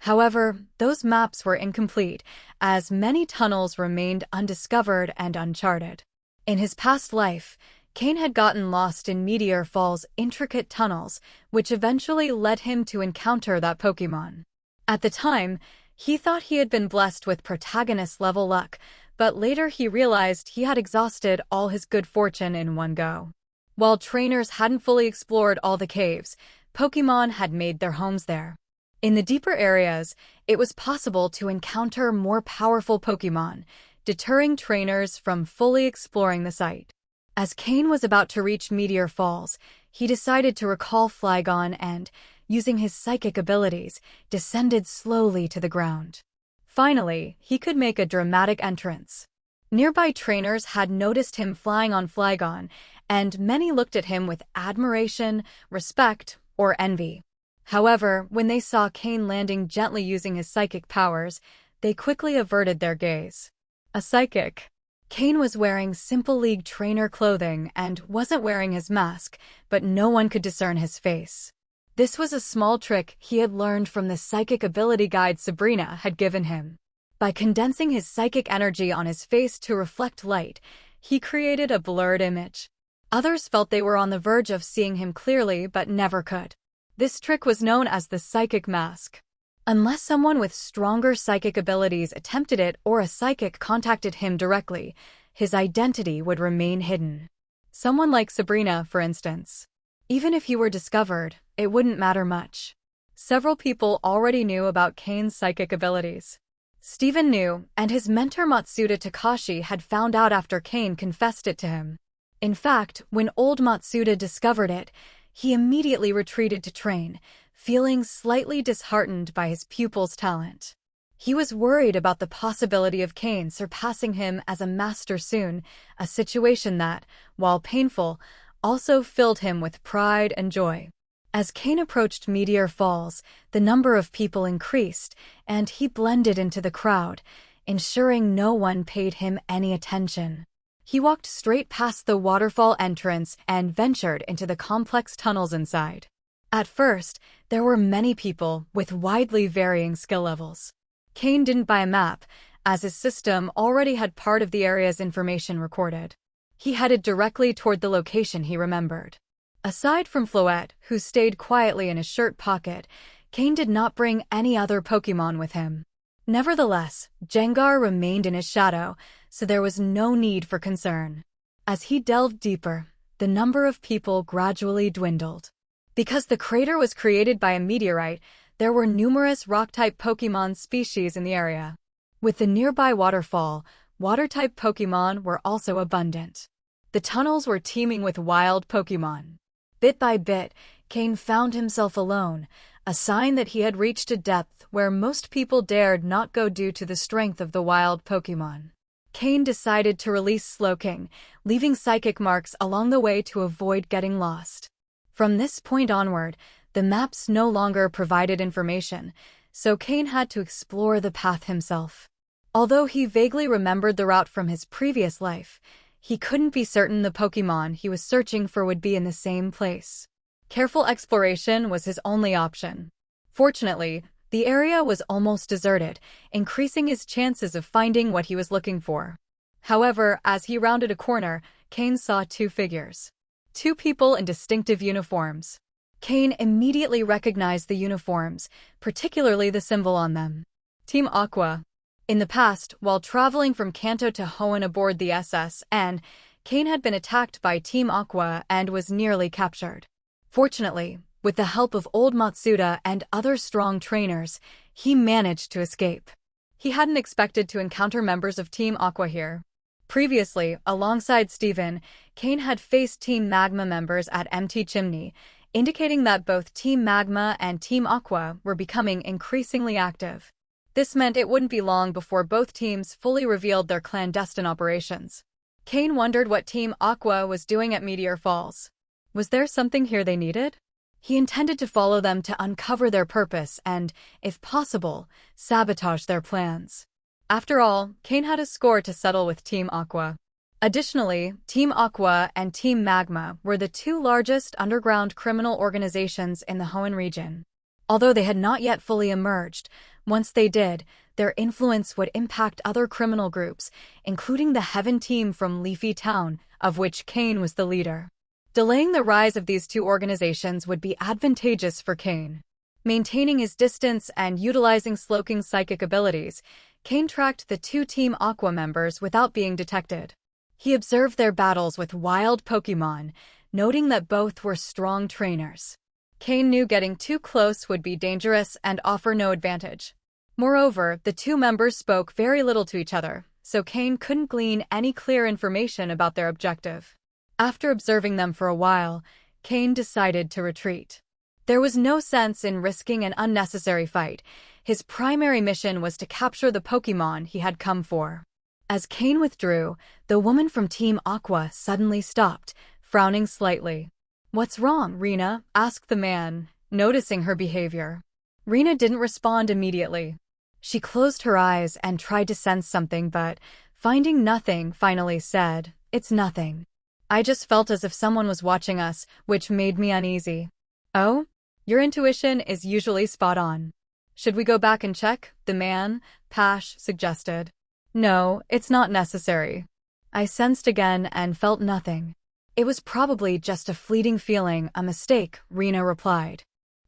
However, those maps were incomplete, as many tunnels remained undiscovered and uncharted. In his past life, Cain had gotten lost in Meteor Falls' intricate tunnels, which eventually led him to encounter that Pokémon. At the time, he thought he had been blessed with protagonist-level luck, but later he realized he had exhausted all his good fortune in one go. While trainers hadn't fully explored all the caves, Pokémon had made their homes there. In the deeper areas, it was possible to encounter more powerful Pokémon, deterring trainers from fully exploring the site. As Cain was about to reach Meteor Falls, he decided to recall Flygon and, using his psychic abilities, descended slowly to the ground. Finally, he could make a dramatic entrance. Nearby trainers had noticed him flying on Flygon, and many looked at him with admiration, respect, or envy. However, when they saw Cain landing gently using his psychic powers, they quickly averted their gaze. A psychic. Cain was wearing simple League trainer clothing and wasn't wearing his mask, but no one could discern his face. This was a small trick he had learned from the psychic ability guide Sabrina had given him. By condensing his psychic energy on his face to reflect light, he created a blurred image. Others felt they were on the verge of seeing him clearly but never could. This trick was known as the psychic mask. Unless someone with stronger psychic abilities attempted it or a psychic contacted him directly, his identity would remain hidden. Someone like Sabrina, for instance. Even if he were discovered, it wouldn't matter much. Several people already knew about Cain's psychic abilities. Steven knew, and his mentor Matsuda Takashi had found out after Cain confessed it to him. In fact, when old Matsuda discovered it, he immediately retreated to train, feeling slightly disheartened by his pupil's talent. He was worried about the possibility of Cain surpassing him as a master soon, a situation that, while painful, also filled him with pride and joy. As Cain approached Meteor Falls, the number of people increased, and he blended into the crowd, ensuring no one paid him any attention. He walked straight past the waterfall entrance and ventured into the complex tunnels inside. At first, there were many people with widely varying skill levels. Cain didn't buy a map, as his system already had part of the area's information recorded. He headed directly toward the location he remembered. Aside from Floette, who stayed quietly in his shirt pocket, Cain did not bring any other Pokémon with him. Nevertheless, Gengar remained in his shadow, so there was no need for concern. As he delved deeper, the number of people gradually dwindled. Because the crater was created by a meteorite, there were numerous rock-type Pokémon species in the area. With the nearby waterfall, water-type Pokémon were also abundant. The tunnels were teeming with wild Pokémon. Bit by bit, Cain found himself alone, a sign that he had reached a depth where most people dared not go due to the strength of the wild Pokémon. Cain decided to release Slowking, leaving psychic marks along the way to avoid getting lost. From this point onward, the maps no longer provided information, so Cain had to explore the path himself. Although he vaguely remembered the route from his previous life, he couldn't be certain the Pokémon he was searching for would be in the same place. Careful exploration was his only option. Fortunately, the area was almost deserted, increasing his chances of finding what he was looking for. However, as he rounded a corner, Cain saw two figures. Two people in distinctive uniforms. Cain immediately recognized the uniforms, particularly the symbol on them. Team Aqua. In the past, while traveling from Kanto to Hoenn aboard the SS N, Cain had been attacked by Team Aqua and was nearly captured. Fortunately, with the help of old Matsuda and other strong trainers, he managed to escape. He hadn't expected to encounter members of Team Aqua here. Previously, alongside Steven, Cain had faced Team Magma members at MT Chimney, indicating that both Team Magma and Team Aqua were becoming increasingly active. This meant it wouldn't be long before both teams fully revealed their clandestine operations. Cain wondered what Team Aqua was doing at Meteor Falls. Was there something here they needed? He intended to follow them to uncover their purpose and, if possible, sabotage their plans. After all, Cain had a score to settle with Team Aqua. Additionally, Team Aqua and Team Magma were the two largest underground criminal organizations in the Hoenn region. Although they had not yet fully emerged, once they did, their influence would impact other criminal groups, including the Heaven Team from Leafy Town, of which Cain was the leader. Delaying the rise of these two organizations would be advantageous for Cain. Maintaining his distance and utilizing Sloking's psychic abilities, Cain tracked the two Team Aqua members without being detected. He observed their battles with wild Pokémon, noting that both were strong trainers. Cain knew getting too close would be dangerous and offer no advantage. Moreover, the two members spoke very little to each other, so Cain couldn't glean any clear information about their objective. After observing them for a while, Cain decided to retreat. There was no sense in risking an unnecessary fight. His primary mission was to capture the Pokémon he had come for. As Cain withdrew, the woman from Team Aqua suddenly stopped, frowning slightly. "What's wrong, Rena?" asked the man, noticing her behavior. Rena didn't respond immediately. She closed her eyes and tried to sense something, but, finding nothing, finally said, "It's nothing. I just felt as if someone was watching us, which made me uneasy." "Oh? Your intuition is usually spot on. Should we go back and check?" the man, Pash, suggested. "No, it's not necessary. I sensed again and felt nothing. It was probably just a fleeting feeling, a mistake," Rena replied.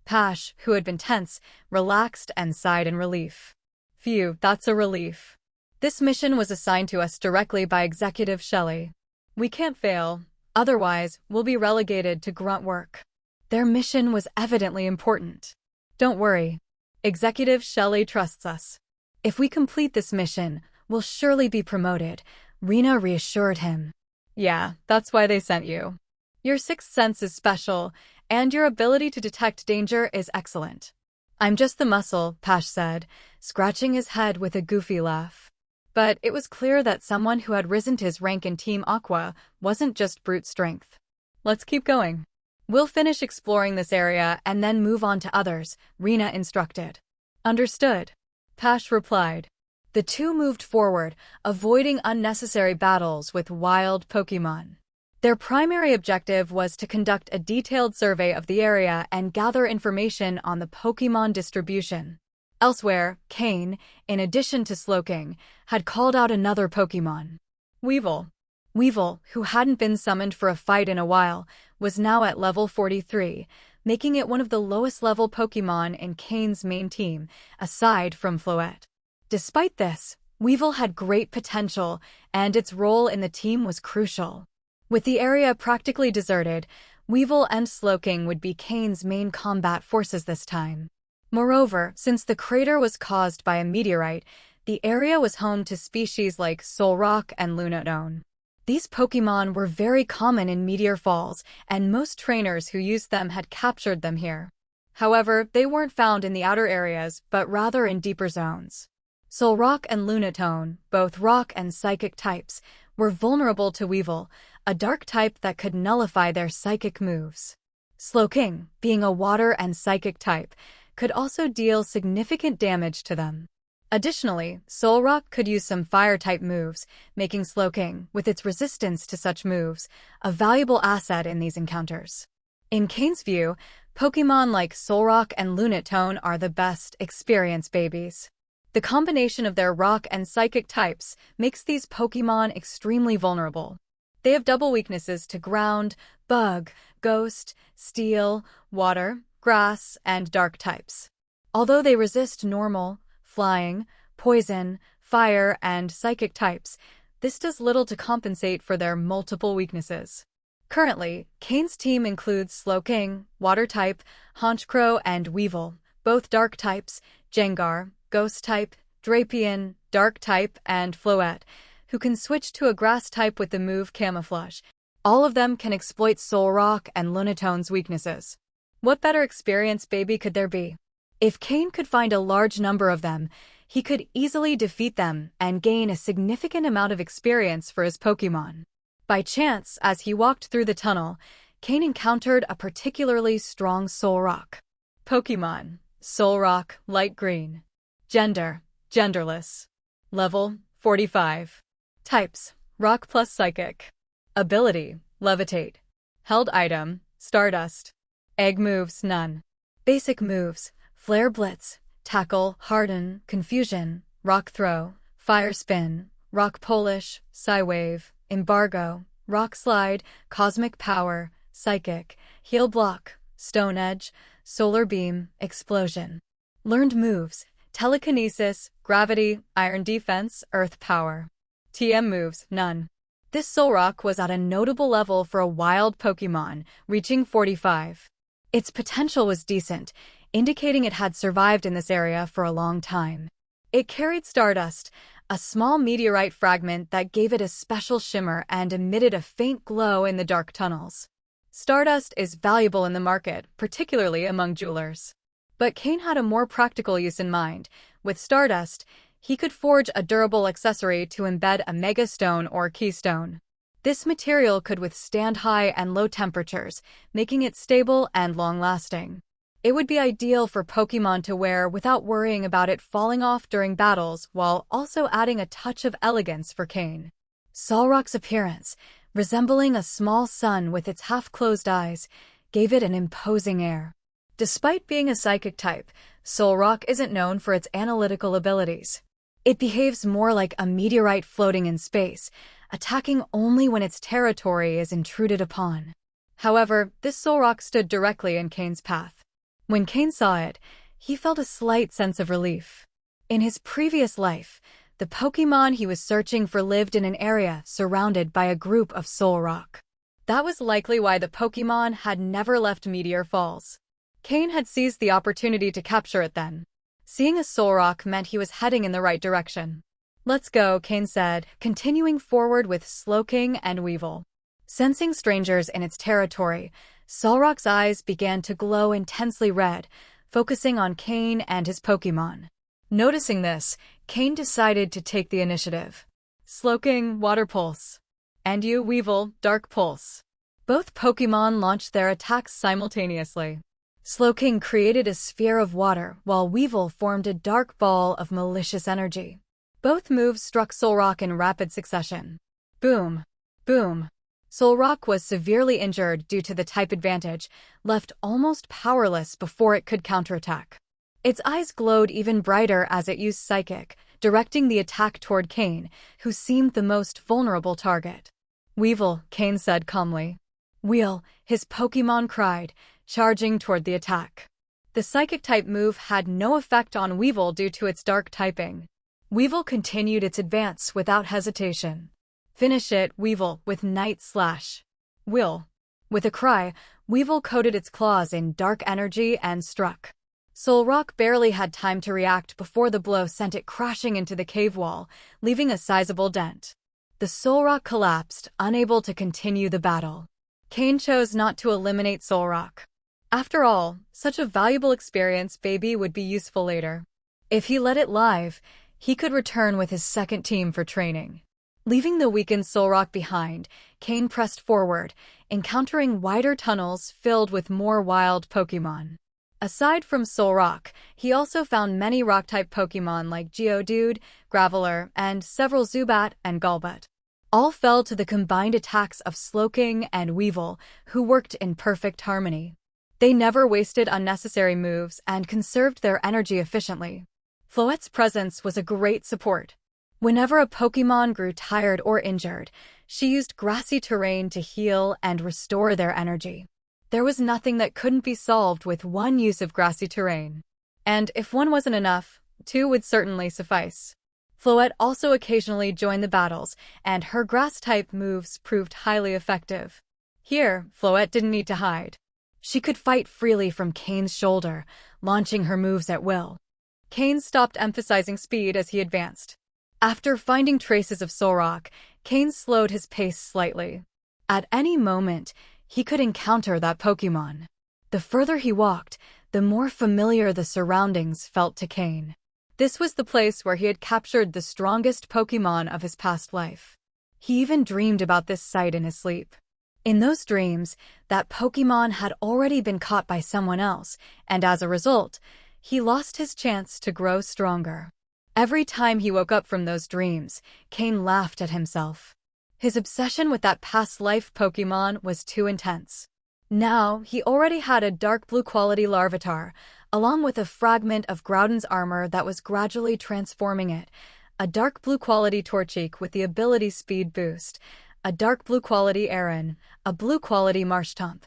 Pash, who had been tense, relaxed and sighed in relief. "Phew, that's a relief. This mission was assigned to us directly by Executive Shelley. We can't fail, otherwise we'll be relegated to grunt work." Their mission was evidently important. "Don't worry. Executive Shelley trusts us. If we complete this mission, we'll surely be promoted," Rena reassured him. "Yeah, that's why they sent you. Your sixth sense is special, and your ability to detect danger is excellent." "I'm just the muscle," Pash said, scratching his head with a goofy laugh. But it was clear that someone who had risen to his rank in Team Aqua wasn't just brute strength. "Let's keep going. We'll finish exploring this area and then move on to others," Rena instructed. "Understood," Pash replied. The two moved forward, avoiding unnecessary battles with wild Pokémon. Their primary objective was to conduct a detailed survey of the area and gather information on the Pokémon distribution. Elsewhere, Cain, in addition to Slowking, had called out another Pokémon. Weevil. Weevil, who hadn't been summoned for a fight in a while, was now at level 43, making it one of the lowest level Pokémon in Cain's main team, aside from Floette. Despite this, Weevil had great potential, and its role in the team was crucial. With the area practically deserted, Weevil and Slowking would be Cain's main combat forces this time. Moreover, since the crater was caused by a meteorite, the area was home to species like Solrock and Lunatone. These Pokémon were very common in Meteor Falls, and most trainers who used them had captured them here. However, they weren't found in the outer areas, but rather in deeper zones. Solrock and Lunatone, both rock and psychic types, were vulnerable to Weevil, a dark type that could nullify their psychic moves. Slowking, being a water and psychic type, could also deal significant damage to them. Additionally, Solrock could use some fire-type moves, making Slowking, with its resistance to such moves, a valuable asset in these encounters. In Cain's view, Pokémon like Solrock and Lunatone are the best experience babies. The combination of their rock and psychic types makes these Pokémon extremely vulnerable. They have double weaknesses to ground, bug, ghost, steel, water, grass, and dark types. Although they resist normal, flying, poison, fire, and psychic types, this does little to compensate for their multiple weaknesses. Currently, Cain's team includes Slowking, Water type, Honchkrow, and Weevil, both dark types, Jengar, Ghost type, Drapion, dark type, and Floette, who can switch to a grass type with the move Camouflage. All of them can exploit Solrock and Lunatone's weaknesses. What better experience, baby, could there be? If Cain could find a large number of them, he could easily defeat them and gain a significant amount of experience for his Pokémon. By chance, as he walked through the tunnel, Cain encountered a particularly strong Solrock. Pokémon: Solrock, light green. Gender: genderless. Level: 45. Types: Rock plus Psychic. Ability: Levitate. Held item: Stardust. Egg moves: none. Basic moves: Flare Blitz, Tackle, Harden, Confusion, Rock Throw, Fire Spin, Rock Polish, Psywave, Embargo, Rock Slide, Cosmic Power, Psychic, Heal Block, Stone Edge, Solar Beam, Explosion. Learned moves: Telekinesis, Gravity, Iron Defense, Earth Power. TM moves: none. This Solrock was at a notable level for a wild Pokémon, reaching 45. Its potential was decent, indicating it had survived in this area for a long time. It carried Stardust, a small meteorite fragment that gave it a special shimmer and emitted a faint glow in the dark tunnels. Stardust is valuable in the market, particularly among jewelers. But Cain had a more practical use in mind. With Stardust, he could forge a durable accessory to embed a Mega Stone or Keystone. This material could withstand high and low temperatures, making it stable and long-lasting. It would be ideal for Pokémon to wear without worrying about it falling off during battles, while also adding a touch of elegance for Cain. Solrock's appearance, resembling a small sun with its half-closed eyes, gave it an imposing air. Despite being a psychic type, Solrock isn't known for its analytical abilities. It behaves more like a meteorite floating in space, attacking only when its territory is intruded upon. However, this Solrock stood directly in Cain's path. When Cain saw it, he felt a slight sense of relief. In his previous life, the Pokémon he was searching for lived in an area surrounded by a group of Solrock. That was likely why the Pokémon had never left Meteor Falls. Cain had seized the opportunity to capture it then. Seeing a Solrock meant he was heading in the right direction. "Let's go," Cain said, continuing forward with Slowking and Weevil. Sensing strangers in its territory, Solrock's eyes began to glow intensely red, focusing on Cain and his Pokémon. Noticing this, Cain decided to take the initiative. Slowking, Water Pulse. And you, Weevil, Dark Pulse. Both Pokémon launched their attacks simultaneously. Slowking created a sphere of water, while Weevil formed a dark ball of malicious energy. Both moves struck Solrock in rapid succession. Boom! Boom! Solrock was severely injured due to the type advantage, left almost powerless before it could counterattack. Its eyes glowed even brighter as it used Psychic, directing the attack toward Cain, who seemed the most vulnerable target. "Weevil," Cain said calmly. "Wheel," his Pokémon cried, charging toward the attack. The Psychic-type move had no effect on Weevil due to its dark typing. Weevil continued its advance without hesitation. "Finish it, Weevil, with Night Slash." "Will." With a cry, Weevil coated its claws in dark energy and struck. Solrock barely had time to react before the blow sent it crashing into the cave wall, leaving a sizable dent. The Solrock collapsed, unable to continue the battle. Cain chose not to eliminate Solrock. After all, such a valuable experience baby would be useful later. If he let it live, he could return with his second team for training. Leaving the weakened Solrock behind, Cain pressed forward, encountering wider tunnels filled with more wild Pokémon. Aside from Solrock, he also found many rock-type Pokémon like Geodude, Graveler, and several Zubat and Golbat. All fell to the combined attacks of Slowking and Weevil, who worked in perfect harmony. They never wasted unnecessary moves and conserved their energy efficiently. Floette's presence was a great support. Whenever a Pokémon grew tired or injured, she used grassy terrain to heal and restore their energy. There was nothing that couldn't be solved with one use of grassy terrain. And if one wasn't enough, two would certainly suffice. Floette also occasionally joined the battles, and her grass-type moves proved highly effective. Here, Floette didn't need to hide. She could fight freely from Cain's shoulder, launching her moves at will. Cain stopped emphasizing speed as he advanced. After finding traces of Solrock, Cain slowed his pace slightly. At any moment, he could encounter that Pokémon. The further he walked, the more familiar the surroundings felt to Cain. This was the place where he had captured the strongest Pokémon of his past life. He even dreamed about this site in his sleep. In those dreams, that Pokémon had already been caught by someone else, and as a result, he lost his chance to grow stronger. Every time he woke up from those dreams, Cain laughed at himself. His obsession with that past life Pokémon was too intense. Now, he already had a dark blue quality Larvitar, along with a fragment of Groudon's armor that was gradually transforming it, a dark blue quality Torchic with the ability Speed Boost, a dark blue quality Aron, a blue quality Marshtomp,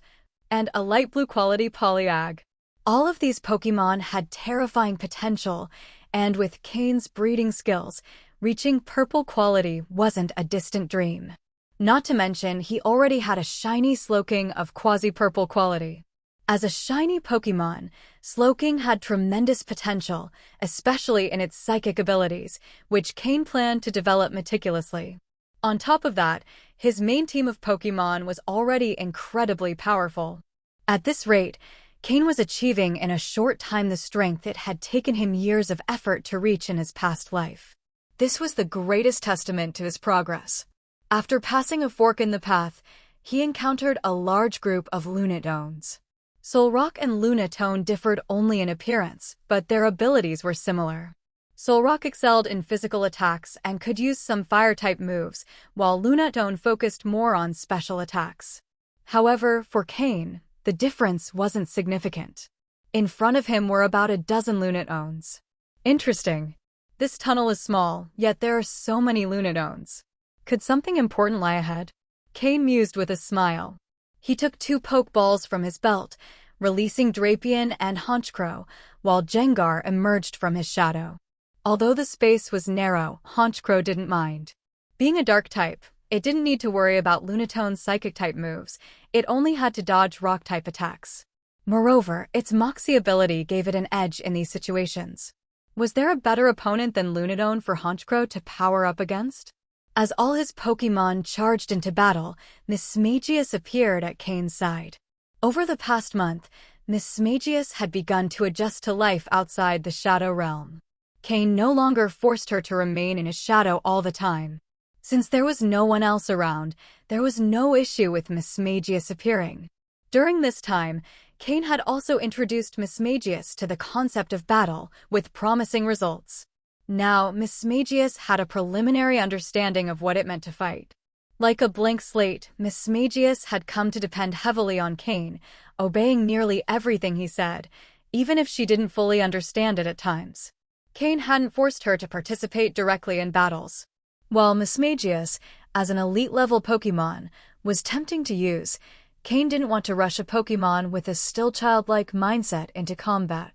and a light blue quality Polyag. All of these Pokémon had terrifying potential, and with Cain's breeding skills, reaching purple quality wasn't a distant dream. Not to mention, he already had a shiny Slowking of quasi-purple quality. As a shiny Pokémon, Slowking had tremendous potential, especially in its psychic abilities, which Cain planned to develop meticulously. On top of that, his main team of Pokémon was already incredibly powerful. At this rate, Cain was achieving in a short time the strength it had taken him years of effort to reach in his past life. This was the greatest testament to his progress. After passing a fork in the path, he encountered a large group of Lunatones. Solrock and Lunatone differed only in appearance, but their abilities were similar. Solrock excelled in physical attacks and could use some fire-type moves, while Lunatone focused more on special attacks. However, for Cain, the difference wasn't significant. In front of him were about a dozen Lunatones. Interesting. This tunnel is small, yet there are so many Lunatones. Could something important lie ahead? Cain mused with a smile. He took 2 Pokeballs from his belt, releasing Drapion and Honchkrow, while Gengar emerged from his shadow. Although the space was narrow, Honchkrow didn't mind. Being a dark type, it didn't need to worry about Lunatone's psychic-type moves, it only had to dodge rock-type attacks. Moreover, its Moxie ability gave it an edge in these situations. Was there a better opponent than Lunatone for Honchkrow to power up against? As all his Pokémon charged into battle, Mismagius appeared at Cain's side. Over the past month, Mismagius had begun to adjust to life outside the Shadow Realm. Cain no longer forced her to remain in his shadow all the time. Since there was no one else around, there was no issue with Mismagius appearing. During this time, Cain had also introduced Mismagius to the concept of battle, with promising results. Now, Mismagius had a preliminary understanding of what it meant to fight. Like a blank slate, Mismagius had come to depend heavily on Cain, obeying nearly everything he said, even if she didn't fully understand it at times. Cain hadn't forced her to participate directly in battles. While Mismagius, as an elite-level Pokémon, was tempting to use, Cain didn't want to rush a Pokémon with a still childlike mindset into combat.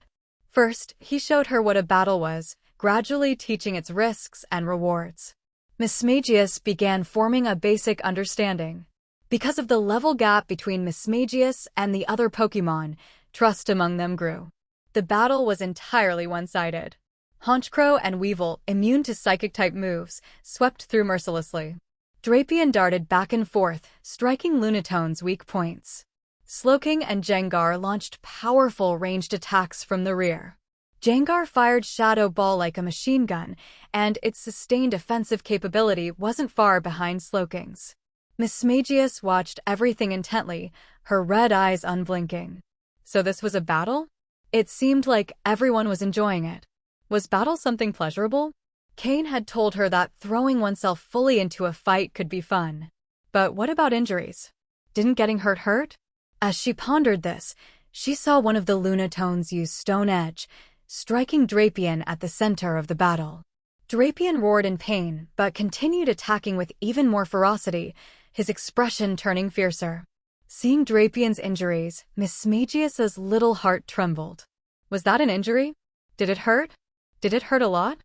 First, he showed her what a battle was, gradually teaching its risks and rewards. Mismagius began forming a basic understanding. Because of the level gap between Mismagius and the other Pokémon, trust among them grew. The battle was entirely one-sided. Honchkrow and Weevil, immune to psychic-type moves, swept through mercilessly. Drapion darted back and forth, striking Lunatone's weak points. Slowking and Gengar launched powerful ranged attacks from the rear. Gengar fired Shadow Ball like a machine gun, and its sustained offensive capability wasn't far behind Slowking's. Mismagius watched everything intently, her red eyes unblinking. So this was a battle? It seemed like everyone was enjoying it. Was battle something pleasurable? Cain had told her that throwing oneself fully into a fight could be fun. But what about injuries? Didn't getting hurt? As she pondered this, she saw one of the Lunatones use Stone Edge, striking Drapion at the center of the battle. Drapion roared in pain, but continued attacking with even more ferocity, his expression turning fiercer. Seeing Drapion's injuries, Mismagius's little heart trembled. Was that an injury? Did it hurt? Did it hurt a lot?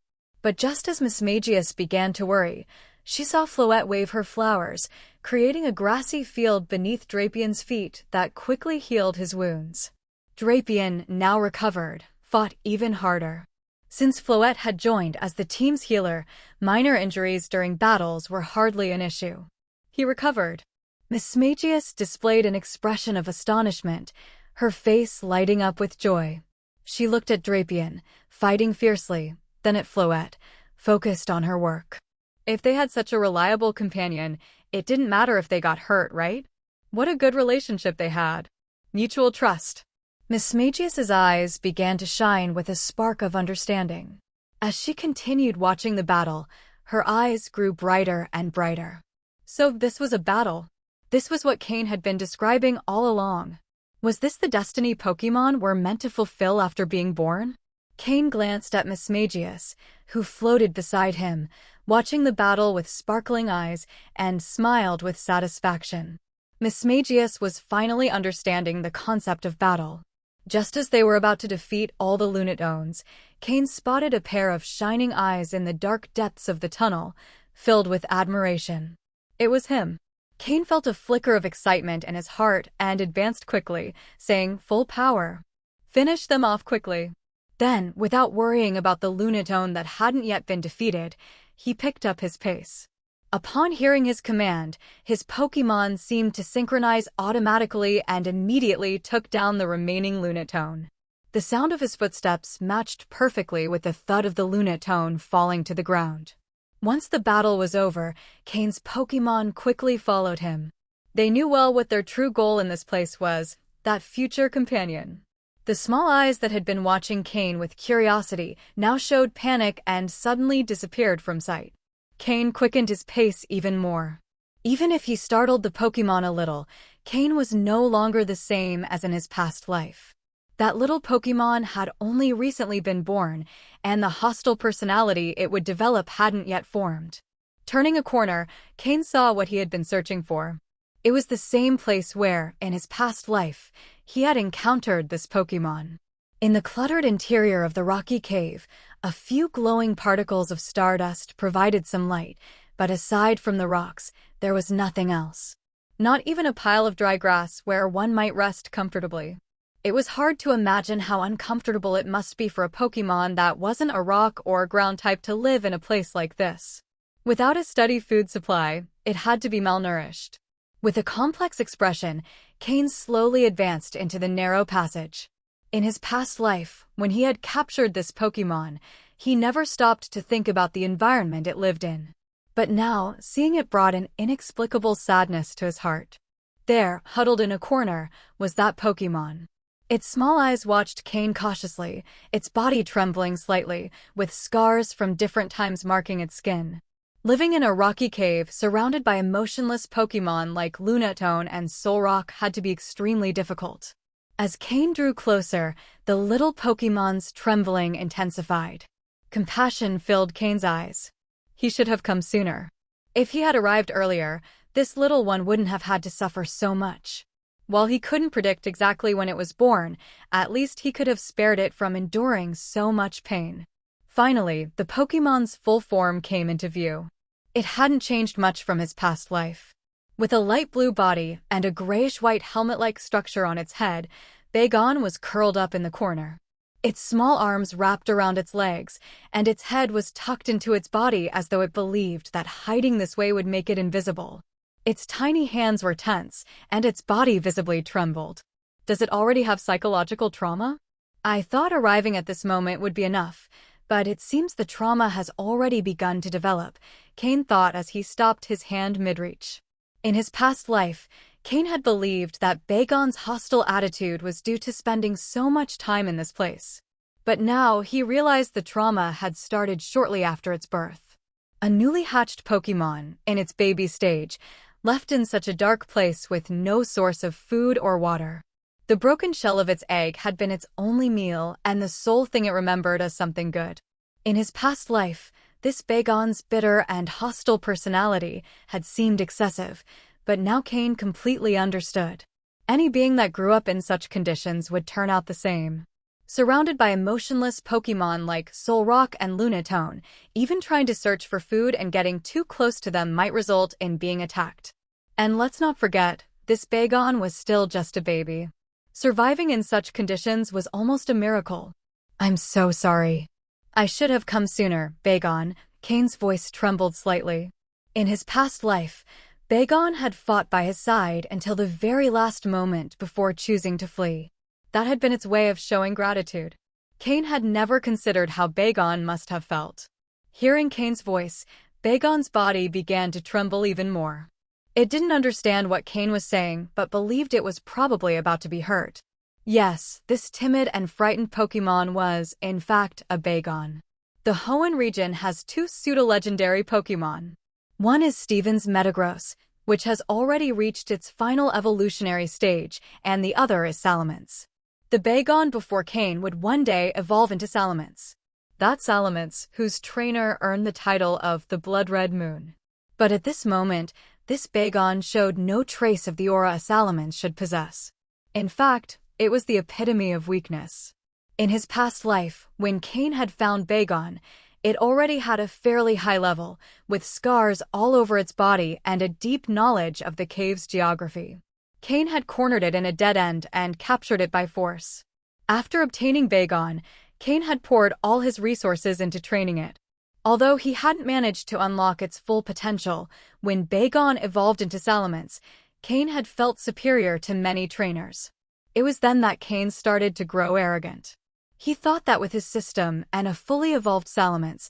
But just as Miss Magius began to worry, she saw Floette wave her flowers, creating a grassy field beneath Drapien's feet that quickly healed his wounds. Drapien, now recovered, fought even harder. Since Floette had joined as the team's healer, minor injuries during battles were hardly an issue. He recovered. Miss Magius displayed an expression of astonishment, her face lighting up with joy. She looked at Drapien, fighting fiercely, then at Floette, focused on her work. If they had such a reliable companion, it didn't matter if they got hurt, right? What a good relationship they had. Mutual trust. Miss Magius's eyes began to shine with a spark of understanding. As she continued watching the battle, her eyes grew brighter and brighter. So this was a battle. This was what Cain had been describing all along. Was this the destiny Pokémon were meant to fulfill after being born? Cain glanced at Miss Magius, who floated beside him, watching the battle with sparkling eyes, and smiled with satisfaction. Miss Magius was finally understanding the concept of battle. Just as they were about to defeat all the Lunatones, Cain spotted a pair of shining eyes in the dark depths of the tunnel, filled with admiration. It was him. Cain felt a flicker of excitement in his heart and advanced quickly, saying, "Full power. Finish them off quickly." Then, without worrying about the Lunatone that hadn't yet been defeated, he picked up his pace. Upon hearing his command, his Pokémon seemed to synchronize automatically and immediately took down the remaining Lunatone. The sound of his footsteps matched perfectly with the thud of the Lunatone falling to the ground. Once the battle was over, Cain's Pokémon quickly followed him. They knew well what their true goal in this place was, that future companion. The small eyes that had been watching Cain with curiosity now showed panic and suddenly disappeared from sight. Cain quickened his pace even more. Even if he startled the Pokémon a little, Cain was no longer the same as in his past life. That little Pokémon had only recently been born, and the hostile personality it would develop hadn't yet formed. Turning a corner, Cain saw what he had been searching for. It was the same place where, in his past life, he had encountered this Pokémon. In the cluttered interior of the rocky cave, a few glowing particles of stardust provided some light, but aside from the rocks, there was nothing else. Not even a pile of dry grass where one might rest comfortably. It was hard to imagine how uncomfortable it must be for a Pokémon that wasn't a rock or ground type to live in a place like this. Without a steady food supply, it had to be malnourished. With a complex expression, Cain slowly advanced into the narrow passage. In his past life, when he had captured this Pokémon, he never stopped to think about the environment it lived in. But now, seeing it brought an inexplicable sadness to his heart. There, huddled in a corner, was that Pokémon. Its small eyes watched Cain cautiously, its body trembling slightly, with scars from different times marking its skin. Living in a rocky cave surrounded by emotionless Pokémon like Lunatone and Solrock had to be extremely difficult. As Cain drew closer, the little Pokémon's trembling intensified. Compassion filled Cain's eyes. He should have come sooner. If he had arrived earlier, this little one wouldn't have had to suffer so much. While he couldn't predict exactly when it was born, at least he could have spared it from enduring so much pain. Finally, the Pokémon's full form came into view. It hadn't changed much from his past life. With a light blue body and a grayish-white helmet-like structure on its head, Bagon was curled up in the corner. Its small arms wrapped around its legs, and its head was tucked into its body as though it believed that hiding this way would make it invisible. Its tiny hands were tense, and its body visibly trembled. Does it already have psychological trauma? I thought arriving at this moment would be enough, but it seems the trauma has already begun to develop, Cain thought as he stopped his hand mid-reach. In his past life, Cain had believed that Bagon's hostile attitude was due to spending so much time in this place. But now he realized the trauma had started shortly after its birth. A newly hatched Pokémon, in its baby stage, left in such a dark place with no source of food or water. The broken shell of its egg had been its only meal and the sole thing it remembered as something good. In his past life, this Bagon's bitter and hostile personality had seemed excessive, but now Cain completely understood. Any being that grew up in such conditions would turn out the same. Surrounded by emotionless Pokémon like Solrock and Lunatone, even trying to search for food and getting too close to them might result in being attacked. And let's not forget, this Bagon was still just a baby. Surviving in such conditions was almost a miracle. I'm so sorry. I should have come sooner, Bagon. Cain's voice trembled slightly. In his past life, Bagon had fought by his side until the very last moment before choosing to flee. That had been its way of showing gratitude. Cain had never considered how Bagon must have felt. Hearing Cain's voice, Bagon's body began to tremble even more. It didn't understand what Cain was saying, but believed it was probably about to be hurt. Yes, this timid and frightened Pokémon was, in fact, a Bagon. The Hoenn region has two pseudo-legendary Pokémon. One is Steven's Metagross, which has already reached its final evolutionary stage, and the other is Salamence. The Bagon before Cain would one day evolve into Salamence. That Salamence, whose trainer earned the title of the Blood Red Moon. But at this moment, this Bagon showed no trace of the aura a Salamence should possess. In fact, it was the epitome of weakness. In his past life, when Cain had found Bagon, it already had a fairly high level, with scars all over its body and a deep knowledge of the cave's geography. Cain had cornered it in a dead end and captured it by force. After obtaining Bagon, Cain had poured all his resources into training it. Although he hadn't managed to unlock its full potential, when Bagon evolved into Salamence, Cain had felt superior to many trainers. It was then that Cain started to grow arrogant. He thought that with his system and a fully evolved Salamence,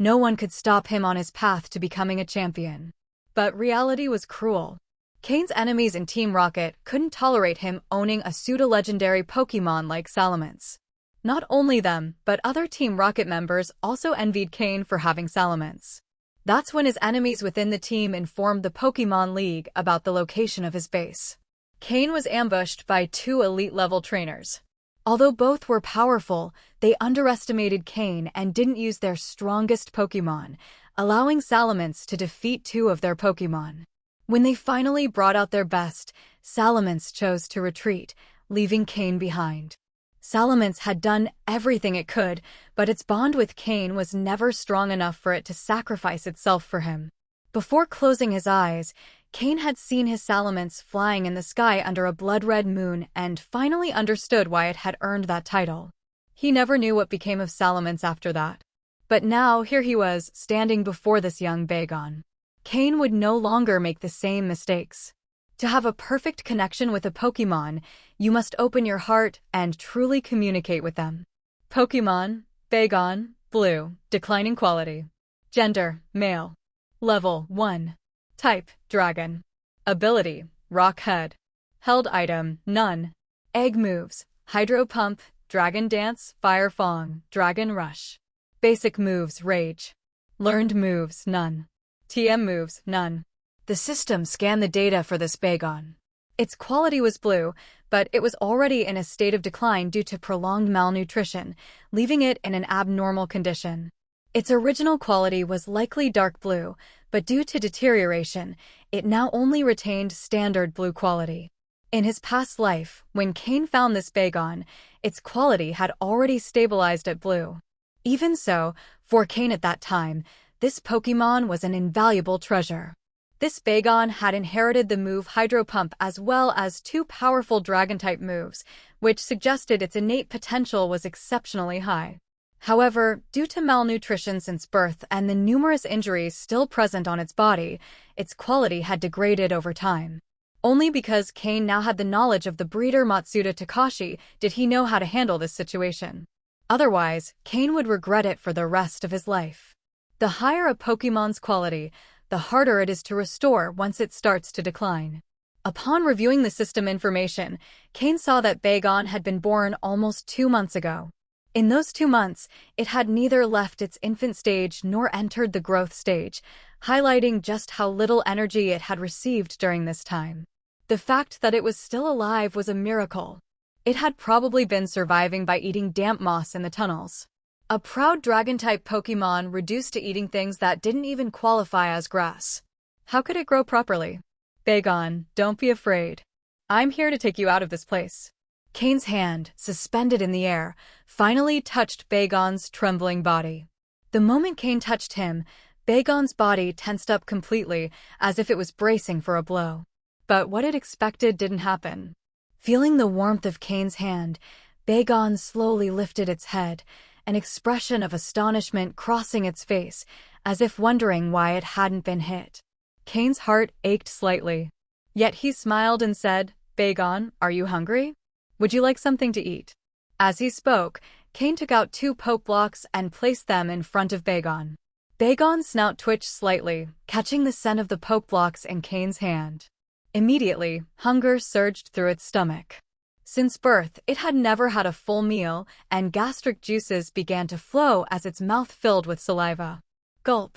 no one could stop him on his path to becoming a champion. But reality was cruel. Cain's enemies in Team Rocket couldn't tolerate him owning a pseudo-legendary Pokémon like Salamence. Not only them, but other Team Rocket members also envied Cain for having Salamence. That's when his enemies within the team informed the Pokémon League about the location of his base. Cain was ambushed by two elite-level trainers. Although both were powerful, they underestimated Cain and didn't use their strongest Pokémon, allowing Salamence to defeat two of their Pokémon. When they finally brought out their best, Salamence chose to retreat, leaving Cain behind. Salamence had done everything it could, but its bond with Cain was never strong enough for it to sacrifice itself for him. Before closing his eyes, Cain had seen his Salamence flying in the sky under a blood-red moon and finally understood why it had earned that title. He never knew what became of Salamence after that. But now here he was, standing before this young Bagon. Cain would no longer make the same mistakes. To have a perfect connection with a Pokémon, you must open your heart and truly communicate with them. Pokémon, Bagon, Blue, declining quality. Gender, male. Level 1. Type, Dragon. Ability, Rock Head. Held item, none. Egg moves, Hydro Pump, Dragon Dance, Fire Fong, Dragon Rush. Basic moves, Rage. Learned moves, none. TM moves, none. The system scanned the data for this Bagon. Its quality was blue, but it was already in a state of decline due to prolonged malnutrition, leaving it in an abnormal condition. Its original quality was likely dark blue, but due to deterioration, it now only retained standard blue quality. In his past life, when Cain found this Bagon, its quality had already stabilized at blue. Even so, for Cain at that time, this Pokémon was an invaluable treasure. This Bagon had inherited the move Hydro Pump as well as two powerful Dragon-type moves, which suggested its innate potential was exceptionally high. However, due to malnutrition since birth and the numerous injuries still present on its body, its quality had degraded over time. Only because Cain now had the knowledge of the breeder Matsuda Takashi did he know how to handle this situation. Otherwise, Cain would regret it for the rest of his life. The higher a Pokémon's quality, the harder it is to restore once it starts to decline. Upon reviewing the system information, Cain saw that Bagon had been born almost 2 months ago. In those 2 months, it had neither left its infant stage nor entered the growth stage, highlighting just how little energy it had received during this time. The fact that it was still alive was a miracle. It had probably been surviving by eating damp moss in the tunnels. A proud Dragon-type Pokémon reduced to eating things that didn't even qualify as grass. How could it grow properly? Bagon, don't be afraid. I'm here to take you out of this place. Cain's hand, suspended in the air, finally touched Bagon's trembling body. The moment Cain touched him, Bagon's body tensed up completely, as if it was bracing for a blow. But what it expected didn't happen. Feeling the warmth of Cain's hand, Bagon slowly lifted its head, an expression of astonishment crossing its face, as if wondering why it hadn't been hit. Cain's heart ached slightly. Yet he smiled and said, "Bagon, are you hungry? Would you like something to eat?" As he spoke, Cain took out 2 poke blocks and placed them in front of Bagon. Bagon's snout twitched slightly, catching the scent of the poke blocks in Cain's hand. Immediately, hunger surged through its stomach. Since birth, it had never had a full meal, and gastric juices began to flow as its mouth filled with saliva. Gulp.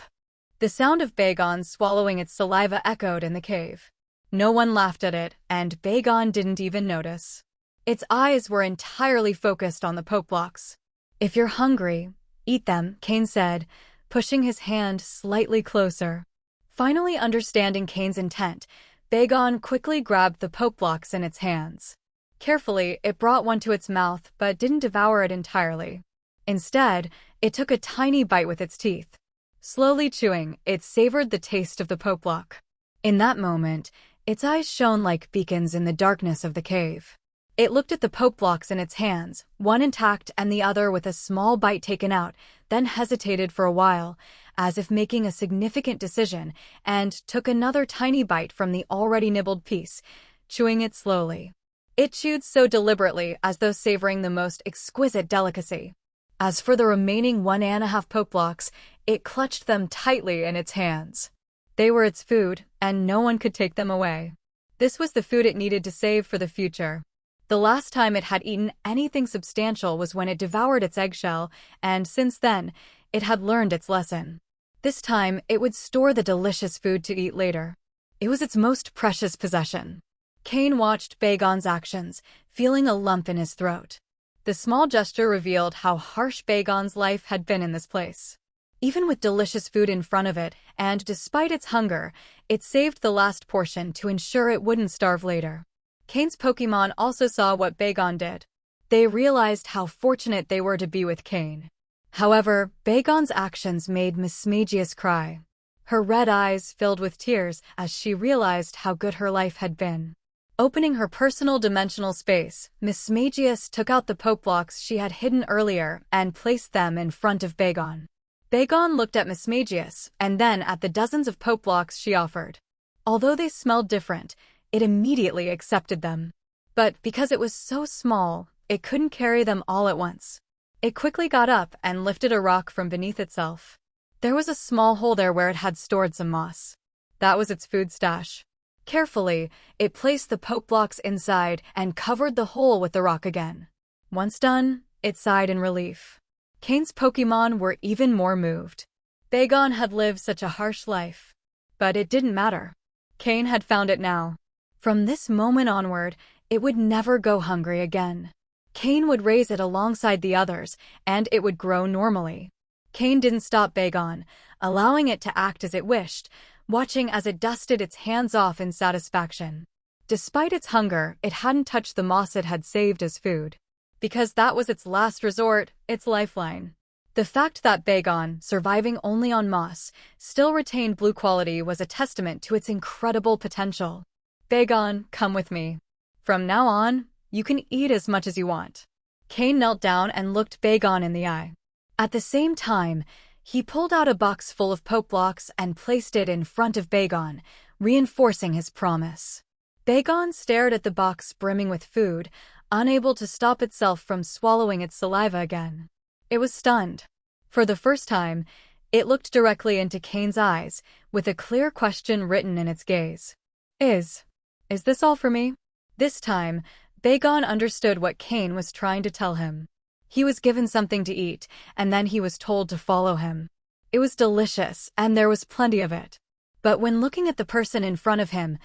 The sound of Bagon swallowing its saliva echoed in the cave. No one laughed at it, and Bagon didn't even notice. Its eyes were entirely focused on the poke blocks. "If you're hungry, eat them," Cain said, pushing his hand slightly closer. Finally understanding Cain's intent, Bagon quickly grabbed the poke blocks in its hands. Carefully, it brought one to its mouth but didn't devour it entirely. Instead, it took a tiny bite with its teeth. Slowly chewing, it savored the taste of the poke block. In that moment, its eyes shone like beacons in the darkness of the cave. It looked at the poke blocks in its hands, one intact and the other with a small bite taken out, then hesitated for a while, as if making a significant decision, and took another tiny bite from the already nibbled piece, chewing it slowly. It chewed so deliberately as though savoring the most exquisite delicacy. As for the remaining 1.5 poke blocks, it clutched them tightly in its hands. They were its food, and no one could take them away. This was the food it needed to save for the future. The last time it had eaten anything substantial was when it devoured its eggshell, and since then, it had learned its lesson. This time, it would store the delicious food to eat later. It was its most precious possession. Cain watched Bagon's actions, feeling a lump in his throat. The small gesture revealed how harsh Bagon's life had been in this place. Even with delicious food in front of it, and despite its hunger, it saved the last portion to ensure it wouldn't starve later. Cain's Pokémon also saw what Bagon did. They realized how fortunate they were to be with Cain. However, Bagon's actions made Mismagius cry. Her red eyes filled with tears as she realized how good her life had been. Opening her personal dimensional space, Mismagius took out the poke blocks she had hidden earlier and placed them in front of Bagon. Bagon looked at Mismagius and then at the dozens of poke blocks she offered. Although they smelled different, it immediately accepted them. But because it was so small, it couldn't carry them all at once. It quickly got up and lifted a rock from beneath itself. There was a small hole there where it had stored some moss. That was its food stash. Carefully, it placed the poke blocks inside and covered the hole with the rock again. Once done, it sighed in relief. Cain's Pokémon were even more moved. Bagon had lived such a harsh life. But it didn't matter. Cain had found it now. From this moment onward, it would never go hungry again. Cain would raise it alongside the others, and it would grow normally. Cain didn't stop Bagon, allowing it to act as it wished, watching as it dusted its hands off in satisfaction. Despite its hunger, it hadn't touched the moss it had saved as food. Because that was its last resort, its lifeline. The fact that Bagon, surviving only on moss, still retained blue quality was a testament to its incredible potential. "Bagon, come with me. From now on, you can eat as much as you want." Cain knelt down and looked Bagon in the eye. At the same time, he pulled out a box full of poke blocks and placed it in front of Bagon, reinforcing his promise. Bagon stared at the box brimming with food, unable to stop itself from swallowing its saliva again. It was stunned. For the first time, it looked directly into Cain's eyes, with a clear question written in its gaze. Is this all for me?" This time, Bagon understood what Cain was trying to tell him. He was given something to eat, and then he was told to follow him. It was delicious, and there was plenty of it. But when looking at the person in front of him,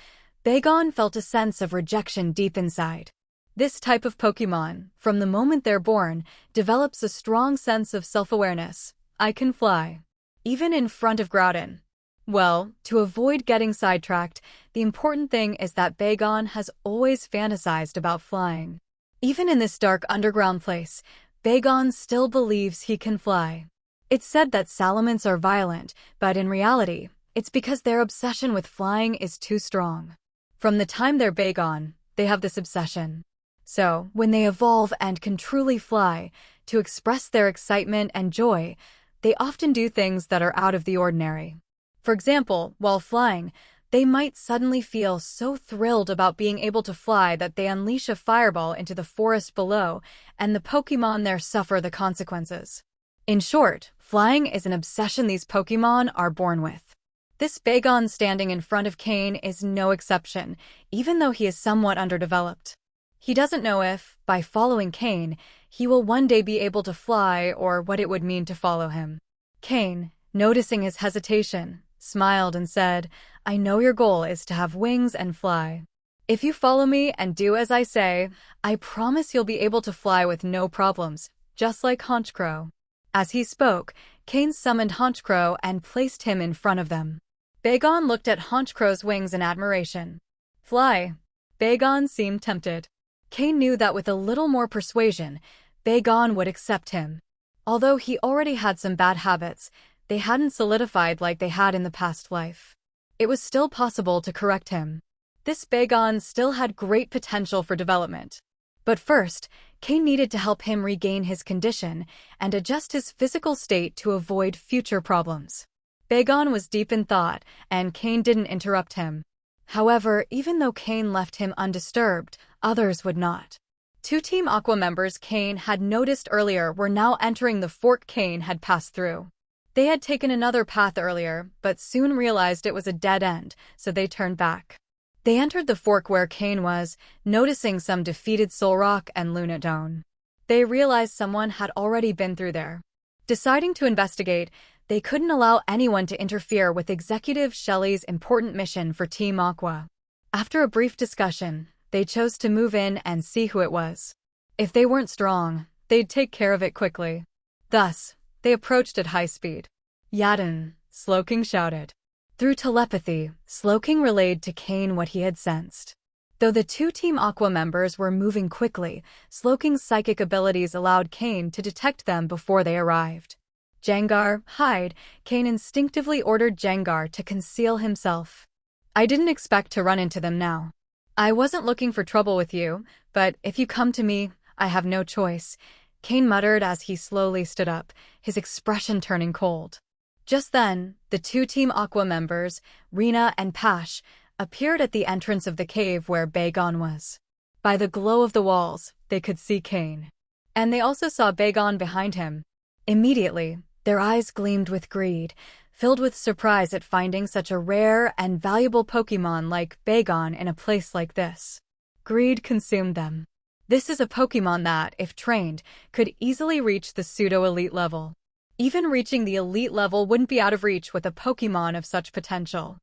Bagon felt a sense of rejection deep inside. This type of Pokémon, from the moment they're born, develops a strong sense of self-awareness. "I can fly." Even in front of Groudon. Well, to avoid getting sidetracked, the important thing is that Bagon has always fantasized about flying. Even in this dark underground place, Bagon still believes he can fly. It's said that salamanders are violent, but in reality, it's because their obsession with flying is too strong. From the time they're Bagon, they have this obsession. So, when they evolve and can truly fly, to express their excitement and joy, they often do things that are out of the ordinary. For example, while flying, they might suddenly feel so thrilled about being able to fly that they unleash a fireball into the forest below, and the Pokémon there suffer the consequences. In short, flying is an obsession these Pokémon are born with. This Bagon standing in front of Cain is no exception, even though he is somewhat underdeveloped. He doesn't know if, by following Cain, he will one day be able to fly or what it would mean to follow him. Cain, noticing his hesitation, smiled and said, "I know your goal is to have wings and fly. If you follow me and do as I say, I promise you'll be able to fly with no problems, just like Honchkrow." As he spoke, Cain summoned Honchkrow and placed him in front of them. Bagon looked at Honchkrow's wings in admiration. "Fly." Bagon seemed tempted. Cain knew that with a little more persuasion, Bagon would accept him. Although he already had some bad habits, they hadn't solidified like they had in the past life. It was still possible to correct him. This Bagon still had great potential for development. But first, Cain needed to help him regain his condition and adjust his physical state to avoid future problems. Bagon was deep in thought, and Cain didn't interrupt him. However, even though Cain left him undisturbed, others would not. Two Team Aqua members Cain had noticed earlier were now entering the fork Cain had passed through. They had taken another path earlier, but soon realized it was a dead end, so they turned back. They entered the fork where Cain was, noticing some defeated Solrock and Lunatone. They realized someone had already been through there. Deciding to investigate, they couldn't allow anyone to interfere with Executive Shelly's important mission for Team Aqua. After a brief discussion, they chose to move in and see who it was. If they weren't strong, they'd take care of it quickly. Thus, they approached at high speed. "Yaden," Slowking shouted. Through telepathy, Slowking relayed to Cain what he had sensed. Though the two Team Aqua members were moving quickly, Slowking's psychic abilities allowed Cain to detect them before they arrived. "Jengar, hide," Cain instinctively ordered Jengar to conceal himself. "I didn't expect to run into them now. I wasn't looking for trouble with you, but if you come to me, I have no choice," Cain muttered as he slowly stood up, his expression turning cold. Just then, the two Team Aqua members, Rena and Pash, appeared at the entrance of the cave where Bagon was. By the glow of the walls, they could see Cain. And they also saw Bagon behind him. Immediately, their eyes gleamed with greed, filled with surprise at finding such a rare and valuable Pokémon like Bagon in a place like this. Greed consumed them. This is a Pokémon that, if trained, could easily reach the pseudo-elite level. Even reaching the elite level wouldn't be out of reach with a Pokémon of such potential.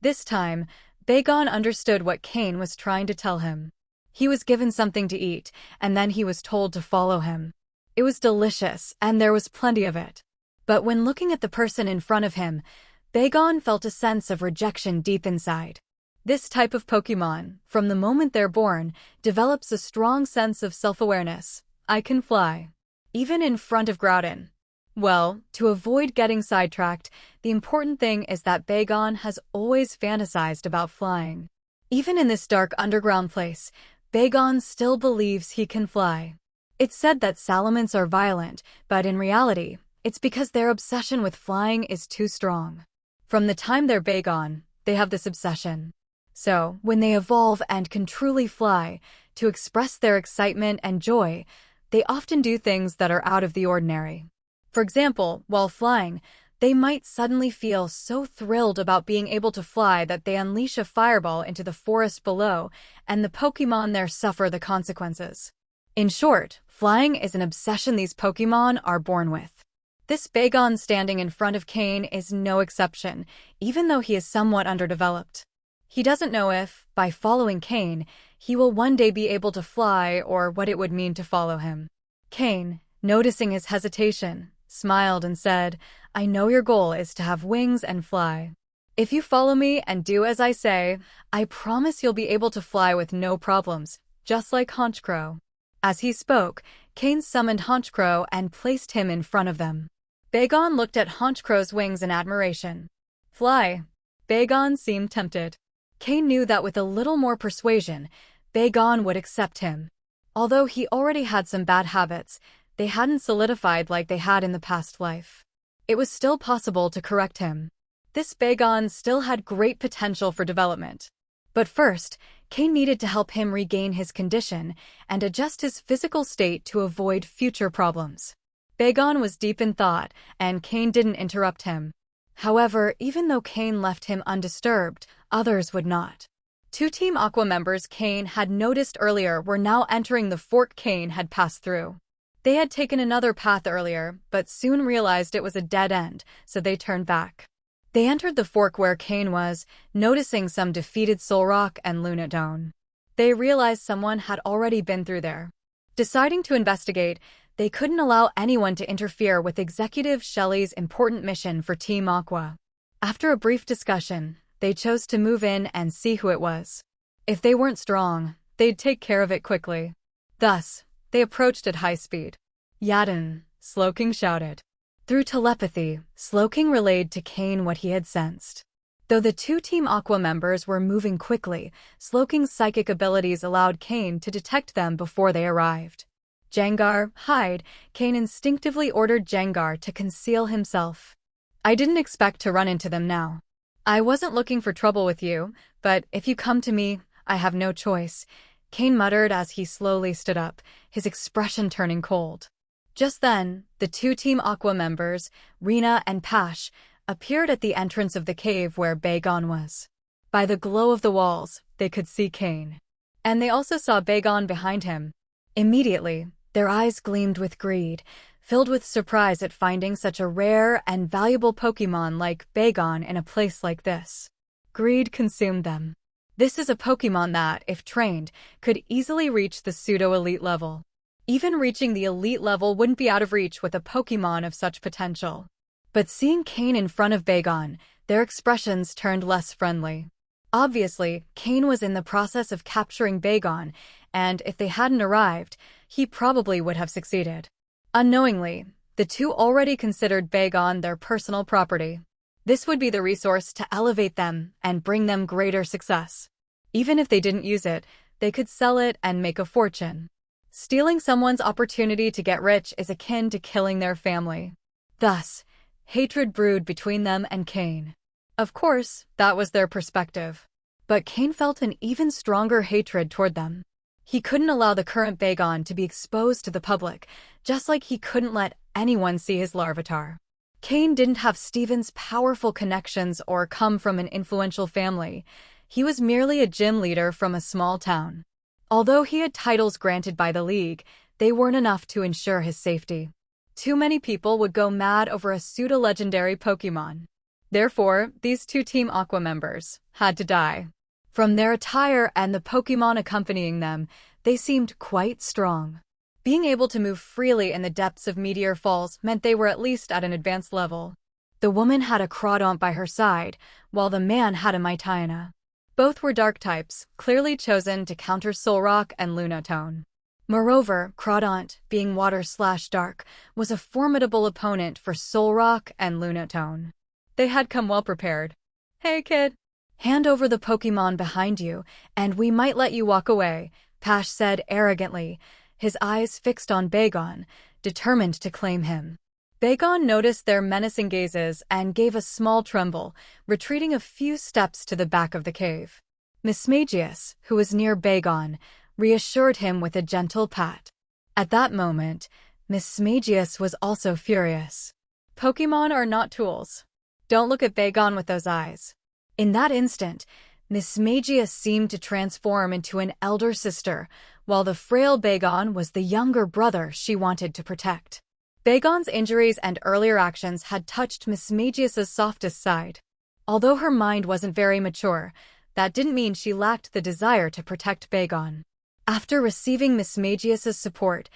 This time, Bagon understood what Cain was trying to tell him. He was given something to eat, and then he was told to follow him. It was delicious, and there was plenty of it. But when looking at the person in front of him, Bagon felt a sense of rejection deep inside. This type of Pokémon, from the moment they're born, develops a strong sense of self-awareness. "I can fly." Even in front of Groudon. Well, to avoid getting sidetracked, the important thing is that Bagon has always fantasized about flying. Even in this dark underground place, Bagon still believes he can fly. It's said that salamanders are violent, but in reality, it's because their obsession with flying is too strong. From the time they're Bagon, they have this obsession. So, when they evolve and can truly fly, to express their excitement and joy, they often do things that are out of the ordinary. For example, while flying, they might suddenly feel so thrilled about being able to fly that they unleash a fireball into the forest below, and the Pokémon there suffer the consequences. In short, flying is an obsession these Pokémon are born with. This Bagon standing in front of Cain is no exception, even though he is somewhat underdeveloped. He doesn't know if, by following Cain, he will one day be able to fly or what it would mean to follow him. Cain, noticing his hesitation, smiled and said, "I know your goal is to have wings and fly. If you follow me and do as I say, I promise you'll be able to fly with no problems, just like Honchkrow." As he spoke, Cain summoned Honchcrow and placed him in front of them. Bagon looked at Honchcrow's wings in admiration. Fly. Bagon seemed tempted. Cain knew that with a little more persuasion, Bagon would accept him. Although he already had some bad habits, they hadn't solidified like they had in the past life. It was still possible to correct him. This Bagon still had great potential for development. But first, Cain needed to help him regain his condition and adjust his physical state to avoid future problems. Bagon was deep in thought, and Cain didn't interrupt him. However, even though Cain left him undisturbed, others would not. Two Team Aqua members Cain had noticed earlier were now entering the fork Cain had passed through. They had taken another path earlier, but soon realized it was a dead end, so they turned back. They entered the fork where Cain was, noticing some defeated Solrock and Lunatone. They realized someone had already been through there. Deciding to investigate, they couldn't allow anyone to interfere with Executive Shelley's important mission for Team Aqua. After a brief discussion, they chose to move in and see who it was. If they weren't strong, they'd take care of it quickly. Thus, they approached at high speed. Yadin, Slowking shouted. Through telepathy, Slowking relayed to Cain what he had sensed. Though the two Team Aqua members were moving quickly, Slowking's psychic abilities allowed Cain to detect them before they arrived. Jengar, hide, Cain instinctively ordered Jengar to conceal himself. I didn't expect to run into them now. I wasn't looking for trouble with you, but if you come to me, I have no choice, Cain muttered as he slowly stood up, his expression turning cold. Just then, the two Team Aqua members, Rena and Pash, appeared at the entrance of the cave where Bagon was. By the glow of the walls, they could see Cain. And they also saw Bagon behind him. Immediately, their eyes gleamed with greed, filled with surprise at finding such a rare and valuable Pokémon like Bagon in a place like this. Greed consumed them. This is a Pokémon that, if trained, could easily reach the pseudo-elite level. Even reaching the elite level wouldn't be out of reach with a Pokémon of such potential. But seeing Cain in front of Bagon, their expressions turned less friendly. Obviously, Cain was in the process of capturing Bagon, and if they hadn't arrived, he probably would have succeeded. Unknowingly, the two already considered Bagon their personal property. This would be the resource to elevate them and bring them greater success. Even if they didn't use it, they could sell it and make a fortune. Stealing someone's opportunity to get rich is akin to killing their family. Thus, hatred brewed between them and Cain. Of course, that was their perspective. But Cain felt an even stronger hatred toward them. He couldn't allow the current Bagon to be exposed to the public, just like he couldn't let anyone see his Larvitar. Cain didn't have Steven's powerful connections or come from an influential family. He was merely a gym leader from a small town. Although he had titles granted by the League, they weren't enough to ensure his safety. Too many people would go mad over a pseudo-legendary Pokémon. Therefore, these two Team Aqua members had to die. From their attire and the Pokémon accompanying them, they seemed quite strong. Being able to move freely in the depths of Meteor Falls meant they were at least at an advanced level. The woman had a Crawdaunt by her side, while the man had a Mytiana. Both were dark types, clearly chosen to counter Solrock and Lunatone. Moreover, Crawdaunt, being water/dark, was a formidable opponent for Solrock and Lunatone. They had come well prepared. Hey kid, hand over the Pokémon behind you, and we might let you walk away, Pash said arrogantly, his eyes fixed on Bagon, determined to claim him. Bagon noticed their menacing gazes and gave a small tremble, retreating a few steps to the back of the cave. Mismagius, who was near Bagon, reassured him with a gentle pat. At that moment, Mismagius was also furious. Pokémon are not tools. Don't look at Bagon with those eyes. In that instant, Mismagius seemed to transform into an elder sister, while the frail Bagon was the younger brother she wanted to protect. Bagon's injuries and earlier actions had touched Mismagius's softest side. Although her mind wasn't very mature, that didn't mean she lacked the desire to protect Bagon. After receiving Mismagius's support,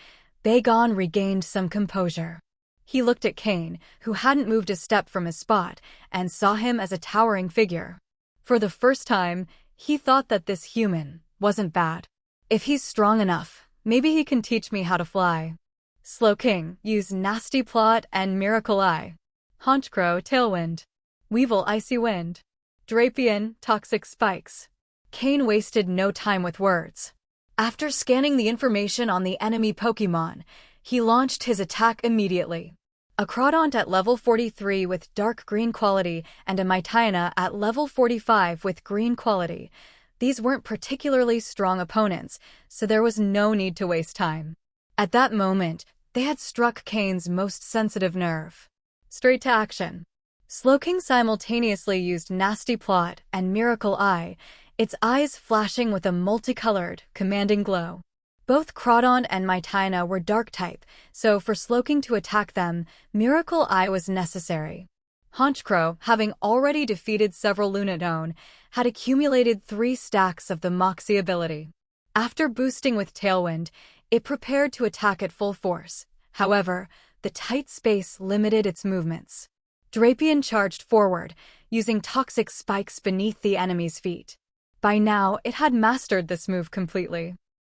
Bagon regained some composure. He looked at Cain, who hadn't moved a step from his spot, and saw him as a towering figure. For the first time, he thought that this human wasn't bad. If he's strong enough, Maybe he can teach me how to fly. Slowking, use Nasty Plot and Miracle Eye. Honchcrow, Tailwind. Weevil, Icy Wind. Drapion, Toxic Spikes. Cain wasted no time with words. After scanning the information on the enemy Pokémon, he launched his attack immediately. A Crawdaunt at level 43 with dark green quality and a Mytina at level 45 with green quality. These weren't particularly strong opponents, so there was no need to waste time. At that moment, they had struck Cain's most sensitive nerve. Straight to action. Slowking simultaneously used Nasty Plot and Miracle Eye, its eyes flashing with a multicolored, commanding glow. Both Crawdaunt and Mytina were Dark-type, so for Slowking to attack them, Miracle Eye was necessary. Honchcrow, having already defeated several Lunatone, had accumulated 3 stacks of the Moxie ability. After boosting with Tailwind, it prepared to attack at full force. However, the tight space limited its movements. Drapion charged forward, using toxic spikes beneath the enemy's feet. By now, it had mastered this move completely.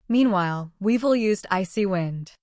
Meanwhile, Weevil used Icy Wind.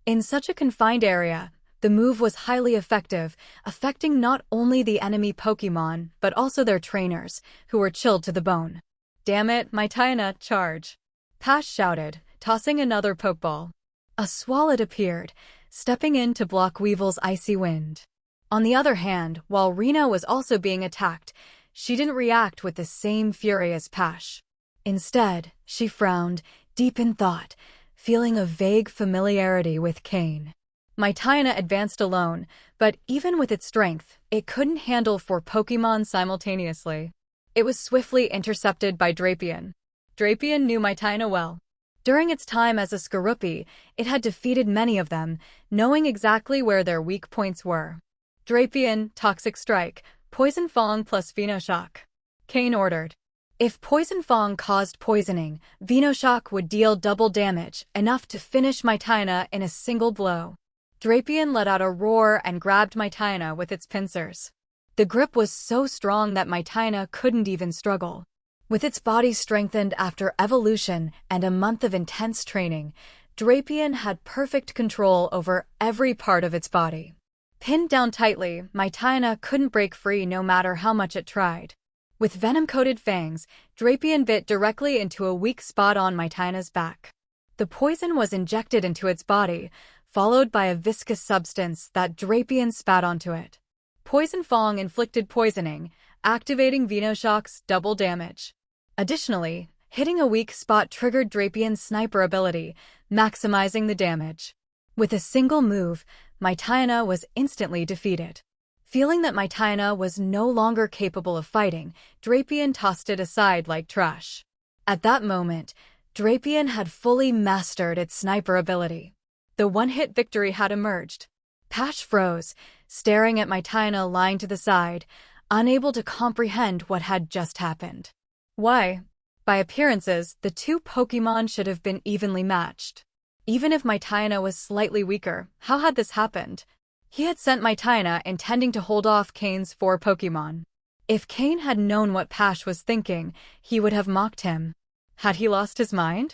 In such a confined area, the move was highly effective, affecting not only the enemy Pokémon, but also their trainers, who were chilled to the bone. Damn it, Mytina, charge! Pash shouted, tossing another Pokeball. A Swalot appeared, stepping in to block Weevil's Icy Wind. On the other hand, while Rena was also being attacked, she didn't react with the same fury as Pash. Instead, she frowned, deep in thought, feeling a vague familiarity with Cain. Mytina advanced alone, but even with its strength, it couldn't handle 4 Pokémon simultaneously. It was swiftly intercepted by Drapion. Drapion knew Mytina well. During its time as a Skorupi, it had defeated many of them, knowing exactly where their weak points were. Drapion, Toxic Strike, Poison Fang plus Venoshock. Cain ordered. If Poison Fang caused poisoning, Venoshock would deal double damage, enough to finish Mytina in a single blow. Drapion let out a roar and grabbed Mytina with its pincers. The grip was so strong that Mytina couldn't even struggle. With its body strengthened after evolution and a month of intense training, Drapion had perfect control over every part of its body. Pinned down tightly, Mytina couldn't break free no matter how much it tried. With venom-coated fangs, Drapion bit directly into a weak spot on Mytina's back. The poison was injected into its body, followed by a viscous substance that Drapion spat onto it. Poison Fang inflicted poisoning, activating Venoshock's double damage. Additionally, hitting a weak spot triggered Drapion's sniper ability, maximizing the damage. With a single move, Mytina was instantly defeated. Feeling that Mytina was no longer capable of fighting, Drapion tossed it aside like trash. At that moment, Drapion had fully mastered its sniper ability. The one-hit victory had emerged. Pash froze, staring at Mytina lying to the side, unable to comprehend what had just happened. Why? By appearances, the 2 Pokémon should have been evenly matched. Even if Mytina was slightly weaker, how had this happened? He had sent Mytina intending to hold off Cain's 4 Pokémon. If Cain had known what Pash was thinking, he would have mocked him. Had he lost his mind?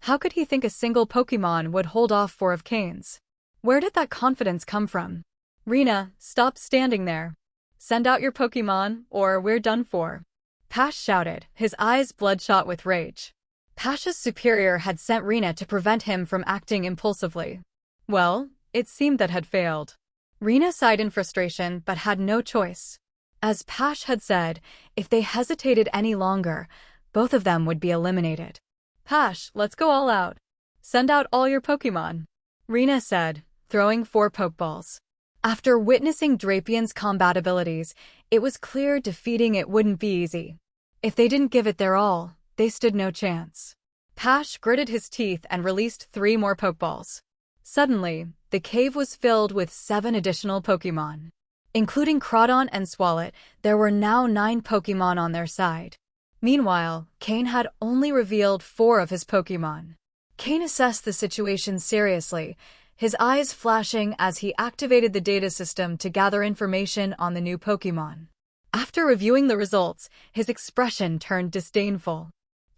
How could he think a single Pokémon would hold off 4 of Cain's? Where did that confidence come from? Rena, stop standing there. Send out your Pokémon, or we're done for. Pash shouted, his eyes bloodshot with rage. Pash's superior had sent Rena to prevent him from acting impulsively. Well, it seemed that had failed. Rena sighed in frustration but had no choice. As Pash had said, if they hesitated any longer, both of them would be eliminated. Pash, let's go all out. Send out all your Pokémon, Rena said, throwing 4 Pokeballs. After witnessing Drapion's combat abilities, it was clear defeating it wouldn't be easy. If they didn't give it their all, they stood no chance. Pash gritted his teeth and released 3 more Pokeballs. Suddenly, the cave was filled with 7 additional Pokémon. Including Crawdaunt and Swalot, there were now 9 Pokémon on their side. Meanwhile, Cain had only revealed 4 of his Pokémon. Cain assessed the situation seriously, his eyes flashing as he activated the data system to gather information on the new Pokémon. After reviewing the results, his expression turned disdainful.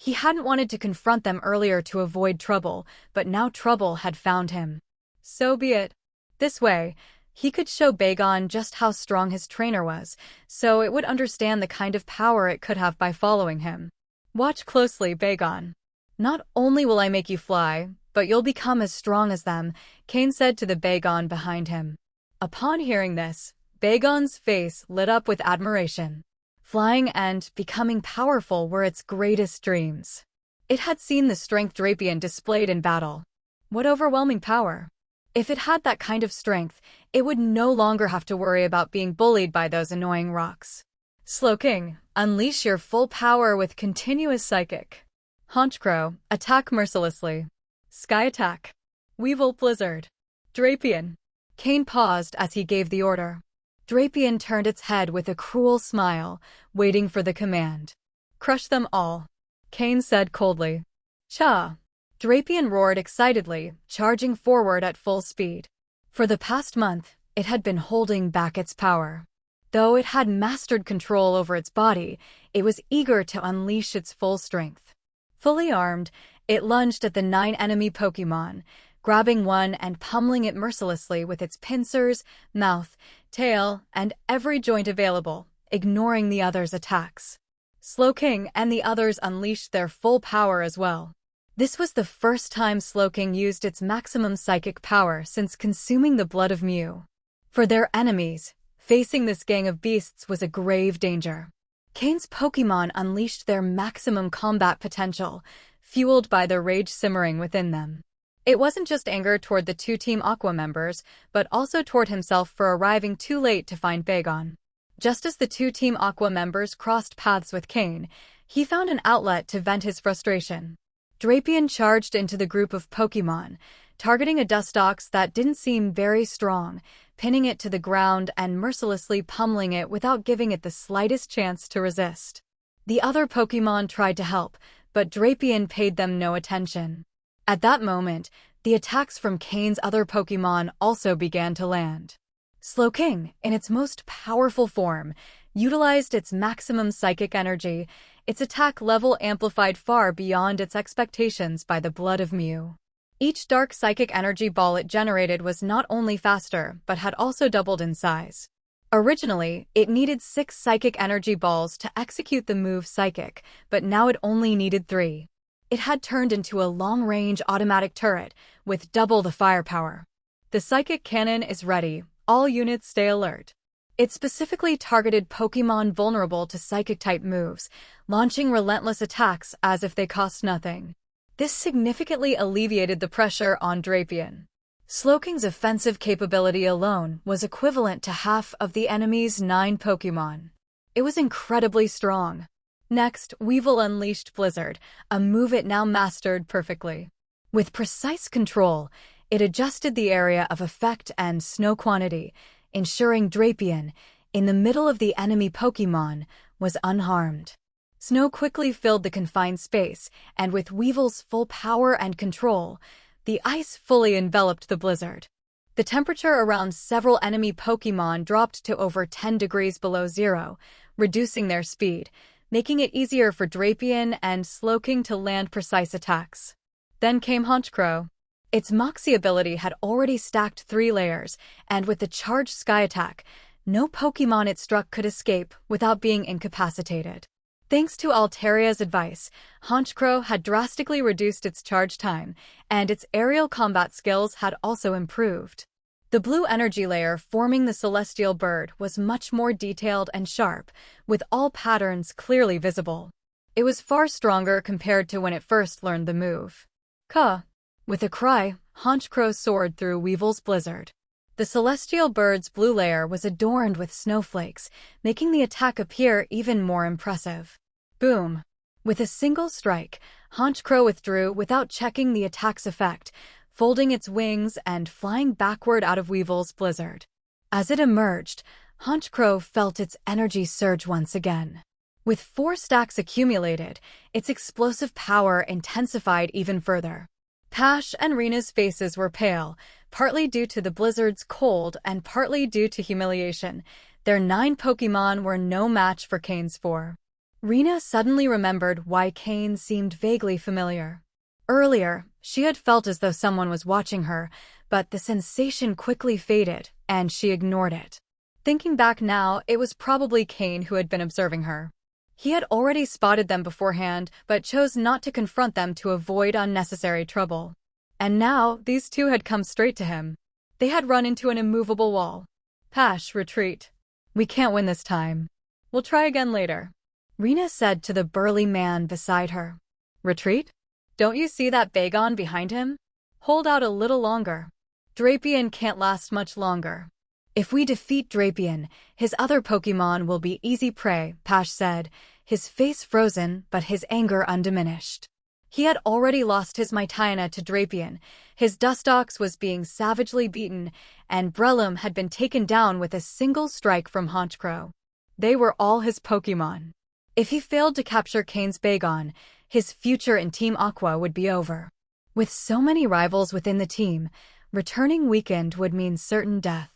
He hadn't wanted to confront them earlier to avoid trouble, but now trouble had found him. So be it. This way, he could show Bagon just how strong his trainer was, so it would understand the kind of power it could have by following him. Watch closely, Bagon. Not only will I make you fly, but you'll become as strong as them, Cain said to the Bagon behind him. Upon hearing this, Bagon's face lit up with admiration. Flying and becoming powerful were its greatest dreams. It had seen the strength Drapion displayed in battle. What overwhelming power! If it had that kind of strength, it would no longer have to worry about being bullied by those annoying rocks. Slowking, unleash your full power with continuous psychic. Honchkrow, attack mercilessly. Sky attack. Weevil blizzard. Drapion. Cain paused as he gave the order. Drapion turned its head with a cruel smile, waiting for the command. Crush them all, Cain said coldly. Cha! Drapion roared excitedly, charging forward at full speed. For the past month, it had been holding back its power. Though it had mastered control over its body, it was eager to unleash its full strength. Fully armed, it lunged at the 9 enemy Pokémon, grabbing one and pummeling it mercilessly with its pincers, mouth, tail, and every joint available, ignoring the others' attacks. Slowking and the others unleashed their full power as well. This was the first time Slowking used its maximum psychic power since consuming the blood of Mew. For their enemies, facing this gang of beasts was a grave danger. Cain's Pokémon unleashed their maximum combat potential, fueled by the rage simmering within them. It wasn't just anger toward the 2 Team Aqua members, but also toward himself for arriving too late to find Bagon. Just as the 2 Team Aqua members crossed paths with Cain, he found an outlet to vent his frustration. Drapion charged into the group of Pokémon, targeting a Dustox that didn't seem very strong, pinning it to the ground and mercilessly pummeling it without giving it the slightest chance to resist. The other Pokémon tried to help, but Drapion paid them no attention. At that moment, the attacks from Cain's other Pokémon also began to land. Slowking, in its most powerful form, utilized its maximum psychic energy, its attack level amplified far beyond its expectations by the blood of Mew. Each dark psychic energy ball it generated was not only faster, but had also doubled in size. Originally, it needed 6 psychic energy balls to execute the move Psychic, but now it only needed 3. It had turned into a long-range automatic turret, with double the firepower. The psychic cannon is ready, all units stay alert. It specifically targeted Pokémon vulnerable to psychic-type moves, launching relentless attacks as if they cost nothing. This significantly alleviated the pressure on Drapion. Slowking's offensive capability alone was equivalent to half of the enemy's 9 Pokémon. It was incredibly strong. Next, Weevil unleashed Blizzard, a move it now mastered perfectly. With precise control, it adjusted the area of effect and snow quantity, ensuring Drapion, in the middle of the enemy Pokémon, was unharmed. Snow quickly filled the confined space, and with Weevil's full power and control, the ice fully enveloped the blizzard. The temperature around several enemy Pokémon dropped to over 10 degrees below zero, reducing their speed, making it easier for Drapion and Slowking to land precise attacks. Then came Honchkrow. Its Moxie ability had already stacked 3 layers, and with the charged Sky Attack, no Pokémon it struck could escape without being incapacitated. Thanks to Alteria's advice, Honchkrow had drastically reduced its charge time, and its aerial combat skills had also improved. The blue energy layer forming the celestial bird was much more detailed and sharp, with all patterns clearly visible. It was far stronger compared to when it first learned the move. Caw! With a cry, Honchkrow soared through Weevil's blizzard. The celestial bird's blue layer was adorned with snowflakes, making the attack appear even more impressive. Boom! With a single strike, Honchkrow withdrew without checking the attack's effect, folding its wings and flying backward out of Weevil's blizzard. As it emerged, Honchkrow felt its energy surge once again. With 4 stacks accumulated, its explosive power intensified even further. Pash and Rena's faces were pale, partly due to the blizzard's cold and partly due to humiliation. Their 9 Pokémon were no match for Cain's 4. Rena suddenly remembered why Cain seemed vaguely familiar. Earlier, she had felt as though someone was watching her, but the sensation quickly faded, and she ignored it. Thinking back now, it was probably Cain who had been observing her. He had already spotted them beforehand, but chose not to confront them to avoid unnecessary trouble. And now, these two had come straight to him. They had run into an immovable wall. Pash, retreat. We can't win this time. We'll try again later, Rena said to the burly man beside her. Retreat? Don't you see that Bagon behind him? Hold out a little longer. Drapion can't last much longer. If we defeat Drapion, his other Pokémon will be easy prey, Pash said, his face frozen but his anger undiminished. He had already lost his Mytiana to Drapion, his Dustox was being savagely beaten, and Breloom had been taken down with a single strike from Honchkrow. They were all his Pokémon. If he failed to capture Cain's Bagon, his future in Team Aqua would be over. With so many rivals within the team, returning weakened would mean certain death.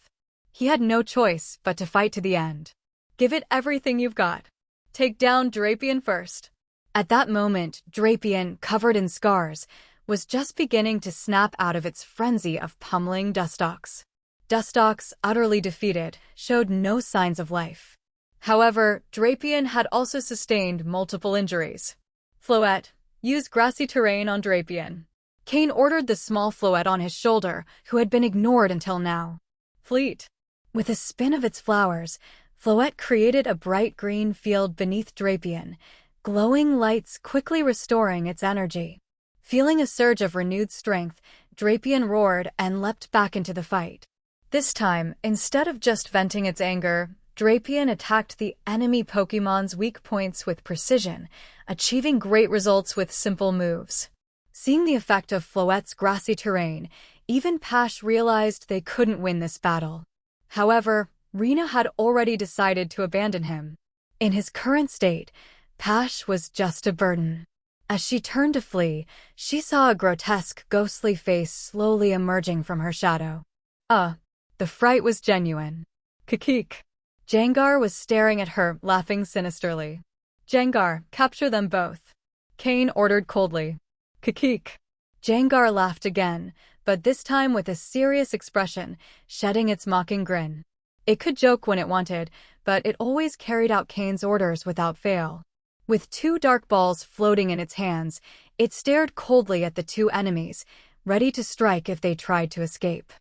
He had no choice but to fight to the end. Give it everything you've got. Take down Drapion first. At that moment, Drapion, covered in scars, was just beginning to snap out of its frenzy of pummeling Dustox. Dustox, utterly defeated, showed no signs of life. However, Drapion had also sustained multiple injuries. Floette, use grassy terrain on Drapion. Cain ordered the small Floette on his shoulder, who had been ignored until now. Fleet. With a spin of its flowers, Floette created a bright green field beneath Drapion, glowing lights quickly restoring its energy. Feeling a surge of renewed strength, Drapion roared and leapt back into the fight. This time, instead of just venting its anger, Drapion attacked the enemy Pokémon's weak points with precision, achieving great results with simple moves. Seeing the effect of Floette's grassy terrain, even Pash realized they couldn't win this battle. However, Rena had already decided to abandon him. In his current state, Pash was just a burden. As she turned to flee, she saw a grotesque, ghostly face slowly emerging from her shadow. The fright was genuine. Kikik. Jengar was staring at her, laughing sinisterly. Jengar, capture them both, Cain ordered coldly. Kikik. Jengar laughed again, but this time with a serious expression, shedding its mocking grin. It could joke when it wanted, but it always carried out Cain's orders without fail. With two dark balls floating in its hands, it stared coldly at the two enemies, ready to strike if they tried to escape.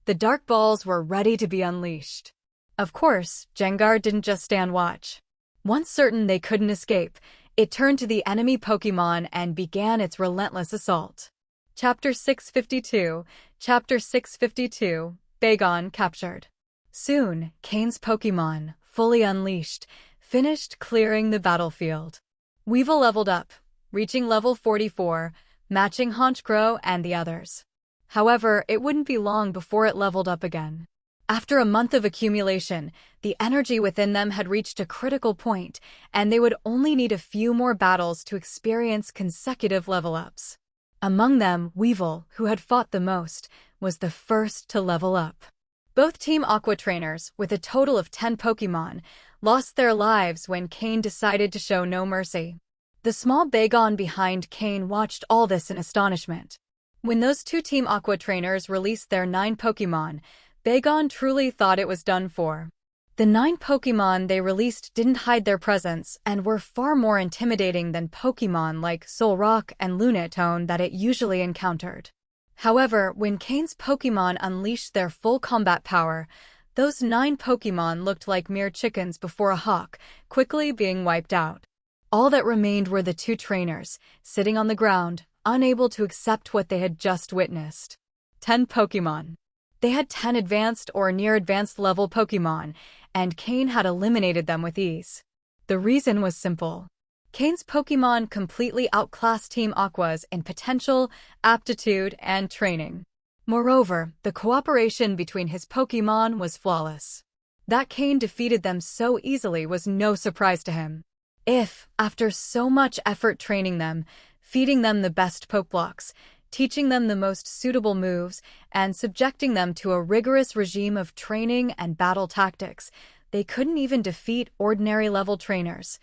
The dark balls were ready to be unleashed. Of course, Jengar didn't just stand watch. Once certain they couldn't escape, it turned to the enemy Pokémon and began its relentless assault. Chapter 652, Chapter 652, Bagon captured. Soon, Cain's Pokémon, fully unleashed, finished clearing the battlefield. Weevil leveled up, reaching level 44, matching Honchkrow and the others. However, it wouldn't be long before it leveled up again. After a month of accumulation, the energy within them had reached a critical point, and they would only need a few more battles to experience consecutive level-ups. Among them, Weevil, who had fought the most, was the first to level up. Both Team Aqua trainers, with a total of 10 Pokémon, lost their lives when Cain decided to show no mercy. The small Bagon behind Cain watched all this in astonishment. When those two Team Aqua trainers released their 9 Pokémon, Bagon truly thought it was done for. The 9 Pokémon they released didn't hide their presence and were far more intimidating than Pokémon like Solrock and Lunatone that it usually encountered. However, when Cain's Pokémon unleashed their full combat power, those 9 Pokémon looked like mere chickens before a hawk, quickly being wiped out. All that remained were the 2 trainers, sitting on the ground, unable to accept what they had just witnessed. 10 Pokémon. They had 10 advanced or near-advanced level Pokémon, and Cain had eliminated them with ease. The reason was simple. Cain's Pokémon completely outclassed Team Aqua's in potential, aptitude, and training. Moreover, the cooperation between his Pokémon was flawless. That Cain defeated them so easily was no surprise to him. If, after so much effort training them, feeding them the best Pokeblocks, teaching them the most suitable moves, and subjecting them to a rigorous regime of training and battle tactics, they couldn't even defeat ordinary level trainers,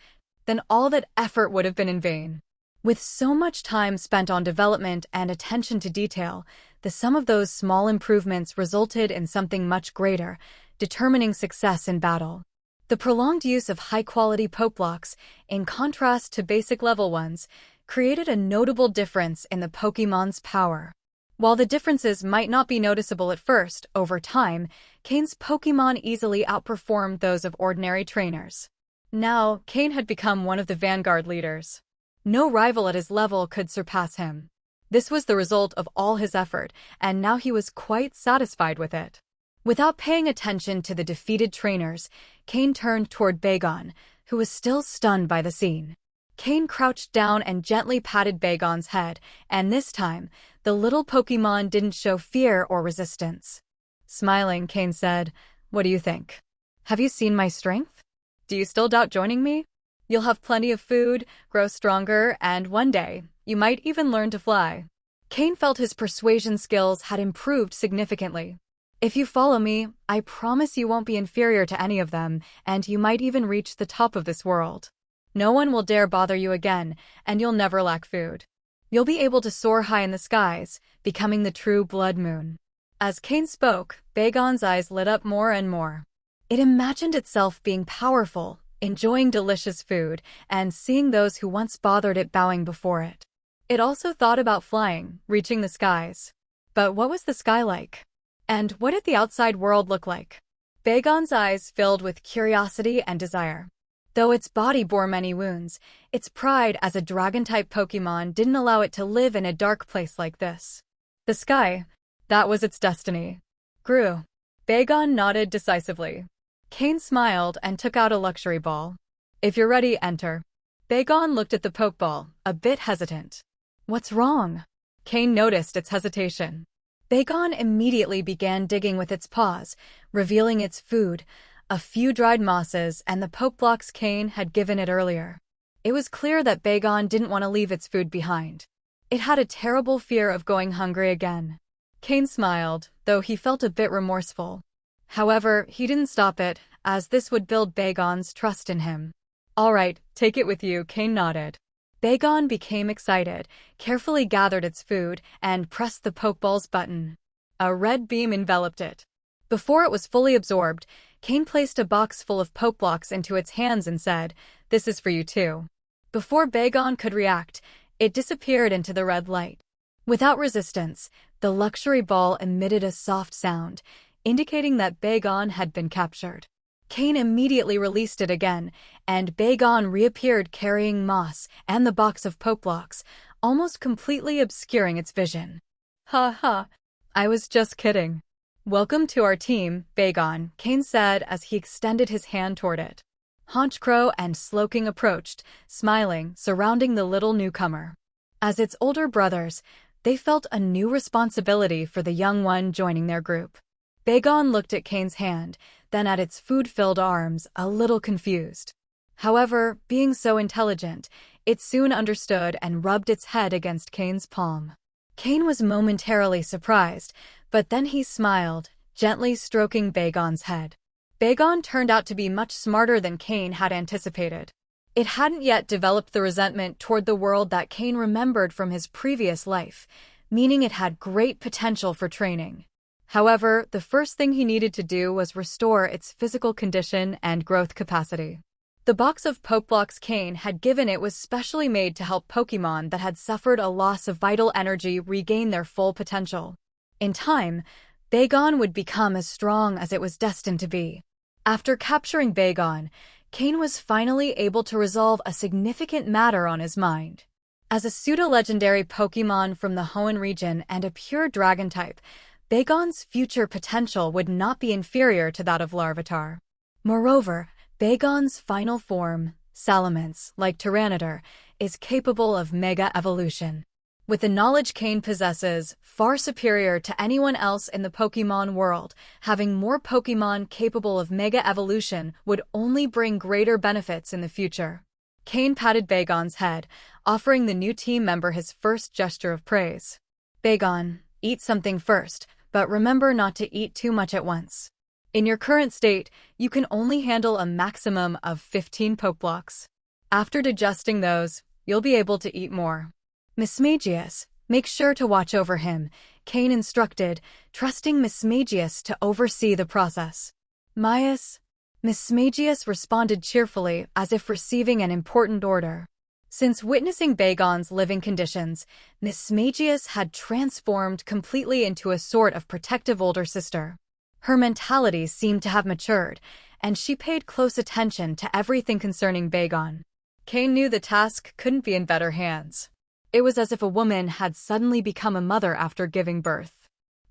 then all that effort would have been in vain. With so much time spent on development and attention to detail, the sum of those small improvements resulted in something much greater, determining success in battle. The prolonged use of high-quality poke blocks, in contrast to basic level ones, created a notable difference in the Pokémon's power. While the differences might not be noticeable at first, over time, Cain's Pokémon easily outperformed those of ordinary trainers. Now, Cain had become one of the vanguard leaders. No rival at his level could surpass him. This was the result of all his effort, and now he was quite satisfied with it. Without paying attention to the defeated trainers, Cain turned toward Bagon, who was still stunned by the scene. Cain crouched down and gently patted Bagon's head, and this time, the little Pokémon didn't show fear or resistance. Smiling, Cain said, "What do you think? Have you seen my strength? Do you still doubt joining me? You'll have plenty of food, grow stronger, and one day, you might even learn to fly." Cain felt his persuasion skills had improved significantly. "If you follow me, I promise you won't be inferior to any of them, and you might even reach the top of this world. No one will dare bother you again, and you'll never lack food. You'll be able to soar high in the skies, becoming the true blood moon." As Cain spoke, Bagon's eyes lit up more and more. It imagined itself being powerful, enjoying delicious food, and seeing those who once bothered it bowing before it. It also thought about flying, reaching the skies. But what was the sky like? And what did the outside world look like? Bagon's eyes filled with curiosity and desire. Though its body bore many wounds, its pride as a dragon-type Pokémon didn't allow it to live in a dark place like this. The sky, that was its destiny. Grew. Bagon nodded decisively. Cain smiled and took out a luxury ball. "If you're ready, enter." Bagon looked at the Pokeball, a bit hesitant. "What's wrong?" Cain noticed its hesitation. Bagon immediately began digging with its paws, revealing its food, a few dried mosses and the poke blocks Cain had given it earlier. It was clear that Bagon didn't want to leave its food behind. It had a terrible fear of going hungry again. Cain smiled, though he felt a bit remorseful. However, he didn't stop it, as this would build Bagon's trust in him. "All right, take it with you," Cain nodded. Bagon became excited, carefully gathered its food, and pressed the Pokeball's button. A red beam enveloped it. Before it was fully absorbed, Cain placed a box full of poke blocks into its hands and said, "This is for you too." Before Bagon could react, it disappeared into the red light. Without resistance, the luxury ball emitted a soft sound, indicating that Bagon had been captured. Cain immediately released it again, and Bagon reappeared carrying moss and the box of poke blocks, almost completely obscuring its vision. "Ha ha, I was just kidding." "Welcome to our team, Bagon," Cain said as he extended his hand toward it. Honchkrow and Slowking approached, smiling, surrounding the little newcomer. As its older brothers, they felt a new responsibility for the young one joining their group. Bagon looked at Cain's hand, then at its food-filled arms, a little confused. However, being so intelligent, it soon understood and rubbed its head against Cain's palm. Cain was momentarily surprised, but then he smiled, gently stroking Bagon's head. Bagon turned out to be much smarter than Cain had anticipated. It hadn't yet developed the resentment toward the world that Cain remembered from his previous life, meaning it had great potential for training. However, the first thing he needed to do was restore its physical condition and growth capacity. The box of poke blocks Cain had given it was specially made to help Pokémon that had suffered a loss of vital energy regain their full potential. In time, Bagon would become as strong as it was destined to be. After capturing Bagon, Cain was finally able to resolve a significant matter on his mind. As a pseudo-legendary Pokémon from the Hoenn region and a pure dragon type, Bagon's future potential would not be inferior to that of Larvitar. Moreover, Bagon's final form, Salamence, like Tyranitar, is capable of Mega Evolution. With the knowledge Cain possesses, far superior to anyone else in the Pokémon world, having more Pokémon capable of Mega Evolution would only bring greater benefits in the future. Cain patted Bagon's head, offering the new team member his first gesture of praise. "Bagon, eat something first, but remember not to eat too much at once. In your current state, you can only handle a maximum of 15 poke blocks. After digesting those, you'll be able to eat more. Miss Magius, make sure to watch over him, Cain instructed, trusting Miss Magius to oversee the process. Mias? Miss Magius responded cheerfully, as if receiving an important order. Since witnessing Bagon's living conditions, Miss Magius had transformed completely into a sort of protective older sister. Her mentality seemed to have matured, and she paid close attention to everything concerning Bagon. Cain knew the task couldn't be in better hands. It was as if a woman had suddenly become a mother after giving birth.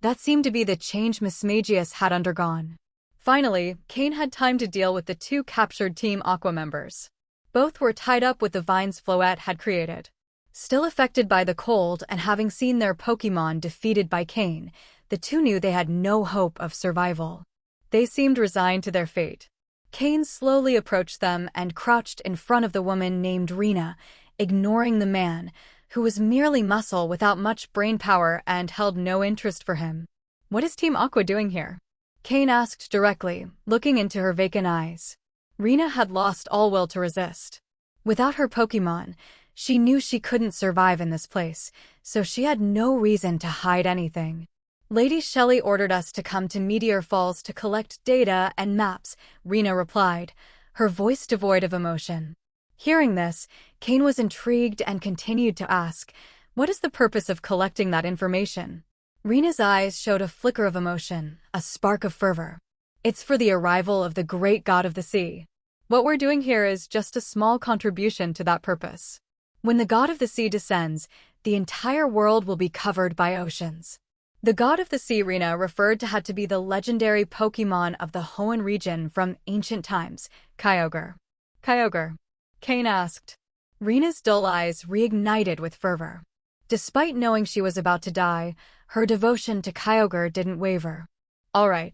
That seemed to be the change Miss Magius had undergone. Finally, Cain had time to deal with the two captured Team Aqua members. Both were tied up with the vines Floette had created. Still affected by the cold and having seen their Pokémon defeated by Cain, the two knew they had no hope of survival. They seemed resigned to their fate. Cain slowly approached them and crouched in front of the woman named Rena, ignoring the man, who was merely muscle without much brain power and held no interest for him. "What is Team Aqua doing here?" Cain asked directly, looking into her vacant eyes. Rena had lost all will to resist. Without her Pokémon, she knew she couldn't survive in this place, so she had no reason to hide anything. "Lady Shelley ordered us to come to Meteor Falls to collect data and maps," Rena replied, her voice devoid of emotion. Hearing this, Cain was intrigued and continued to ask, "What is the purpose of collecting that information?" Rena's eyes showed a flicker of emotion, a spark of fervor. "It's for the arrival of the great god of the sea. What we're doing here is just a small contribution to that purpose. When the god of the sea descends, the entire world will be covered by oceans." The god of the sea Rena referred to had to be the legendary Pokémon of the Hoenn region from ancient times, Kyogre. "Kyogre?" Cain asked. Rena's dull eyes reignited with fervor. Despite knowing she was about to die, her devotion to Kyogre didn't waver. "All right.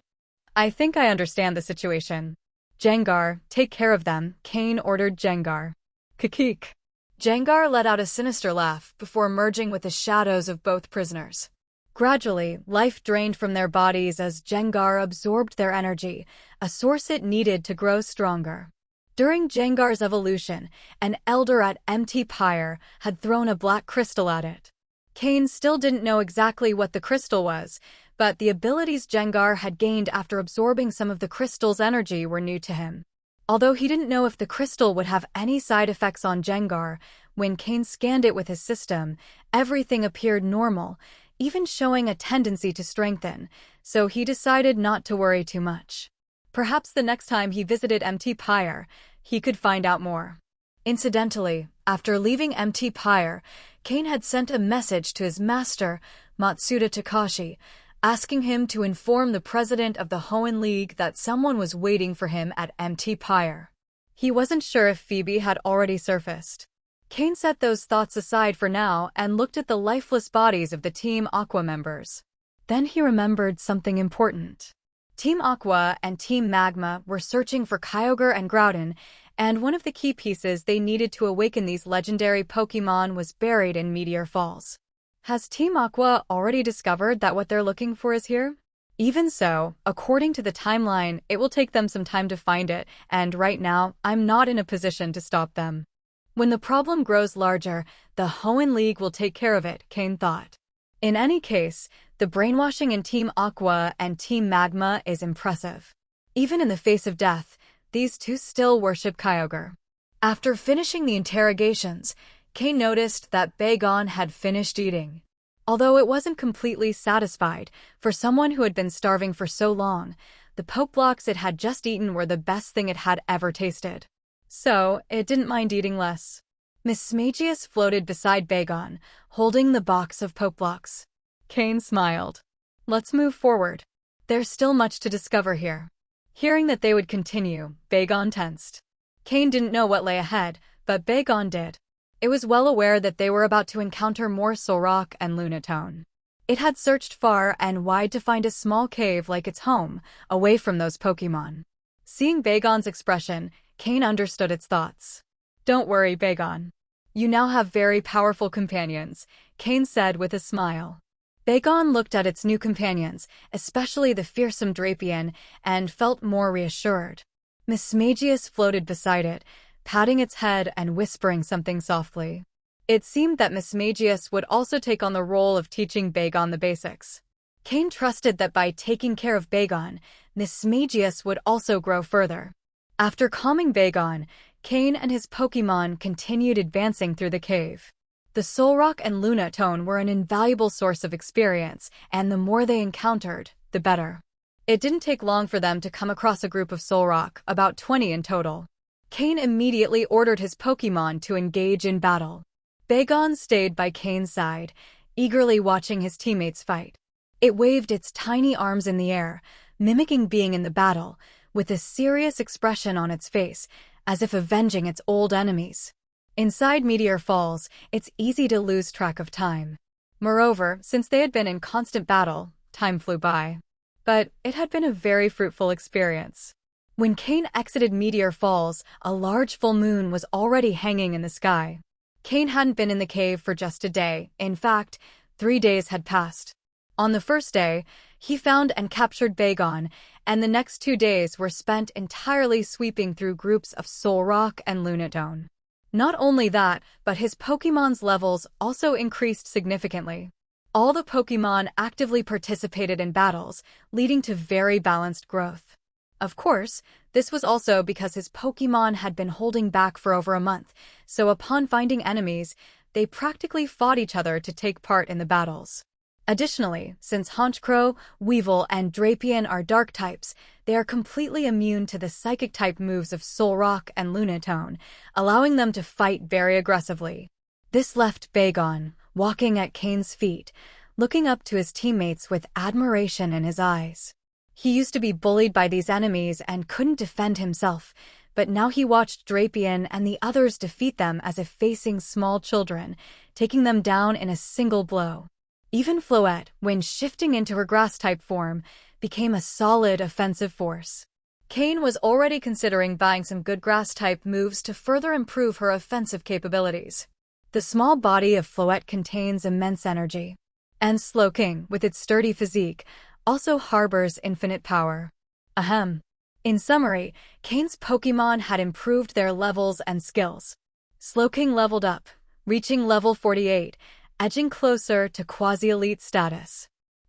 I think I understand the situation. Jengar, take care of them," Cain ordered Jengar. "Kikik." Jengar let out a sinister laugh before merging with the shadows of both prisoners. Gradually, life drained from their bodies as Jengar absorbed their energy, a source it needed to grow stronger. During Jengar's evolution, an elder at Mt. Pyre had thrown a black crystal at it. Cain still didn't know exactly what the crystal was, but the abilities Jengar had gained after absorbing some of the crystal's energy were new to him. Although he didn't know if the crystal would have any side effects on Jengar, when Cain scanned it with his system, everything appeared normal, even showing a tendency to strengthen, so he decided not to worry too much. Perhaps the next time he visited Mt. Pyre, he could find out more. Incidentally, after leaving Mt. Pyre, Cain had sent a message to his master, Matsuda Takashi, asking him to inform the president of the Hoenn League that someone was waiting for him at Mt. Pyre. He wasn't sure if Phoebe had already surfaced. Cain set those thoughts aside for now and looked at the lifeless bodies of the Team Aqua members. Then he remembered something important. Team Aqua and Team Magma were searching for Kyogre and Groudon, and one of the key pieces they needed to awaken these legendary Pokémon was buried in Meteor Falls. Has Team Aqua already discovered that what they're looking for is here? Even so, according to the timeline, it will take them some time to find it, and right now, I'm not in a position to stop them. When the problem grows larger, the Hoenn League will take care of it, Cain thought. In any case, the brainwashing in Team Aqua and Team Magma is impressive. Even in the face of death, these two still worship Kyogre. After finishing the interrogations, Cain noticed that Bagon had finished eating. Although it wasn't completely satisfied, for someone who had been starving for so long, the poke blocks it had just eaten were the best thing it had ever tasted. So, it didn't mind eating less. Miss Magius floated beside Bagon, holding the box of poke blocks. Cain smiled. "Let's move forward. There's still much to discover here." Hearing that they would continue, Bagon tensed. Cain didn't know what lay ahead, but Bagon did. It was well aware that they were about to encounter more Solrock and Lunatone. It had searched far and wide to find a small cave like its home, away from those Pokémon. Seeing Bagon's expression, Cain understood its thoughts. "Don't worry, Bagon. You now have very powerful companions," Cain said with a smile. Bagon looked at its new companions, especially the fearsome Drapion, and felt more reassured. Miss Magius floated beside it, patting its head and whispering something softly. It seemed that Miss Magius would also take on the role of teaching Bagon the basics. Cain trusted that by taking care of Bagon, Miss Magius would also grow further. After calming Bagon, Cain and his Pokémon continued advancing through the cave. The Solrock and Lunatone were an invaluable source of experience, and the more they encountered, the better. It didn't take long for them to come across a group of Solrock, about 20 in total. Cain immediately ordered his Pokémon to engage in battle. Bagon stayed by Cain's side, eagerly watching his teammates fight. It waved its tiny arms in the air, mimicking being in the battle, with a serious expression on its face, as if avenging its old enemies. Inside Meteor Falls, it's easy to lose track of time. Moreover, since they had been in constant battle, time flew by. But it had been a very fruitful experience. When Cain exited Meteor Falls, a large full moon was already hanging in the sky. Cain hadn't been in the cave for just a day. In fact, 3 days had passed. On the first day, he found and captured Bagon, and the next 2 days were spent entirely sweeping through groups of Solrock and Lunatone. Not only that, but his Pokémon's levels also increased significantly. All the Pokémon actively participated in battles, leading to very balanced growth. Of course, this was also because his Pokémon had been holding back for over a month, so upon finding enemies, they practically fought each other to take part in the battles. Additionally, since Honchkrow, Weevil, and Drapion are dark types, they are completely immune to the psychic-type moves of Solrock and Lunatone, allowing them to fight very aggressively. This left Bagon, walking at Cain's feet, looking up to his teammates with admiration in his eyes. He used to be bullied by these enemies and couldn't defend himself, but now he watched Drapion and the others defeat them as if facing small children, taking them down in a single blow. Even Floette, when shifting into her grass-type form, became a solid offensive force. Cain was already considering buying some good grass-type moves to further improve her offensive capabilities. The small body of Floette contains immense energy. And Slowking, with its sturdy physique, also harbors infinite power. Ahem. In summary, Cain's Pokémon had improved their levels and skills. Slowking leveled up, reaching level 48, edging closer to quasi-elite status.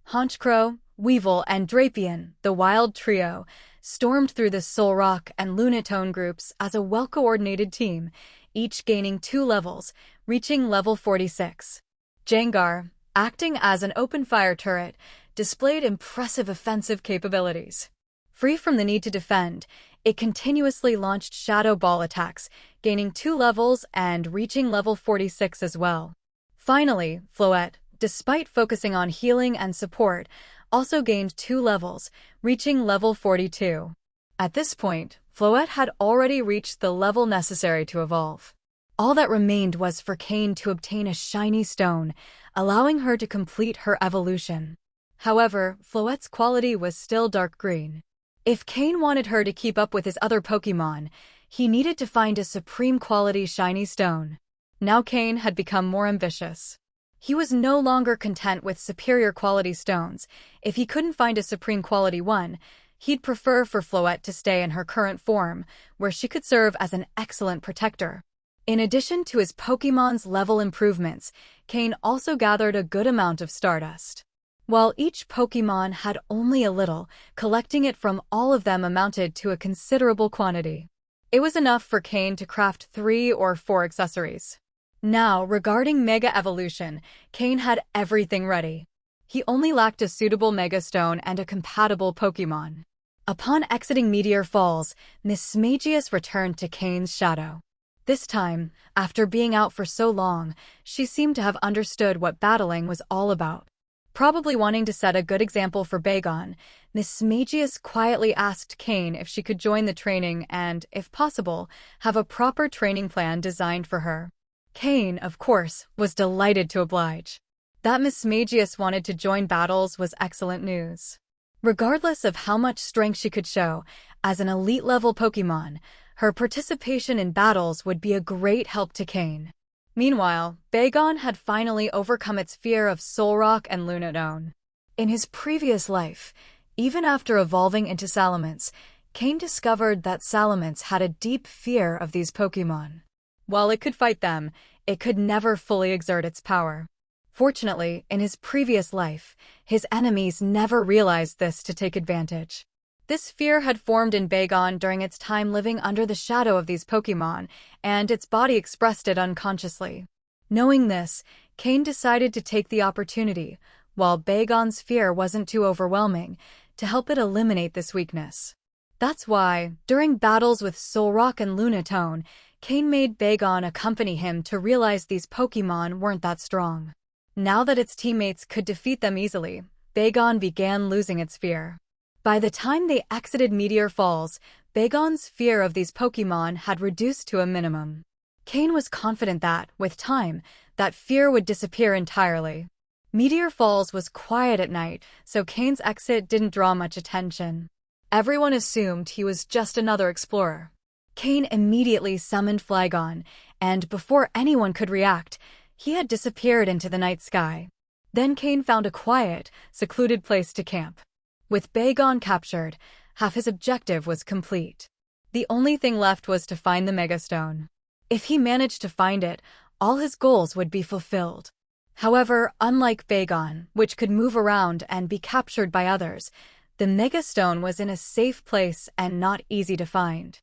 Honchkrow, Weevil, and Drapion, the wild trio, stormed through the Solrock and Lunatone groups as a well-coordinated team, each gaining 2 levels, reaching level 46. Jengar, acting as an open-fire turret, displayed impressive offensive capabilities. Free from the need to defend, it continuously launched Shadow Ball attacks, gaining 2 levels and reaching level 46 as well. Finally, Floette, despite focusing on healing and support, also gained 2 levels, reaching level 42. At this point, Floette had already reached the level necessary to evolve. All that remained was for Cain to obtain a shiny stone, allowing her to complete her evolution. However, Floette's quality was still dark green. If Cain wanted her to keep up with his other Pokémon, he needed to find a supreme quality shiny stone. Now Cain had become more ambitious. He was no longer content with superior quality stones. If he couldn't find a supreme quality one, he'd prefer for Floette to stay in her current form, where she could serve as an excellent protector. In addition to his Pokémon's level improvements, Cain also gathered a good amount of Stardust. While each Pokémon had only a little, collecting it from all of them amounted to a considerable quantity. It was enough for Cain to craft 3 or 4 accessories. Now, regarding Mega Evolution, Cain had everything ready. He only lacked a suitable Mega Stone and a compatible Pokémon. Upon exiting Meteor Falls, Miss Magius returned to Cain's shadow. This time, after being out for so long, she seemed to have understood what battling was all about. Probably wanting to set a good example for Bagon, Miss Magius quietly asked Cain if she could join the training and, if possible, have a proper training plan designed for her. Cain, of course, was delighted to oblige. That Miss Magius wanted to join battles was excellent news. Regardless of how much strength she could show, as an elite-level Pokémon, her participation in battles would be a great help to Cain. Meanwhile, Bagon had finally overcome its fear of Solrock and Lunatone. In his previous life, even after evolving into Salamence, Cain discovered that Salamence had a deep fear of these Pokémon. While it could fight them, it could never fully exert its power. Fortunately, in his previous life, his enemies never realized this to take advantage. This fear had formed in Bagon during its time living under the shadow of these Pokémon, and its body expressed it unconsciously. Knowing this, Cain decided to take the opportunity, while Bagon's fear wasn't too overwhelming, to help it eliminate this weakness. That's why, during battles with Solrock and Lunatone, Cain made Bagon accompany him to realize these Pokémon weren't that strong. Now that its teammates could defeat them easily, Bagon began losing its fear. By the time they exited Meteor Falls, Bagon's fear of these Pokémon had reduced to a minimum. Cain was confident that, with time, that fear would disappear entirely. Meteor Falls was quiet at night, so Cain's exit didn't draw much attention. Everyone assumed he was just another explorer. Cain immediately summoned Flygon, and before anyone could react, he had disappeared into the night sky. Then Cain found a quiet, secluded place to camp. With Bagon captured, half his objective was complete. The only thing left was to find the Megastone. If he managed to find it, all his goals would be fulfilled. However, unlike Bagon, which could move around and be captured by others, the Megastone was in a safe place and not easy to find.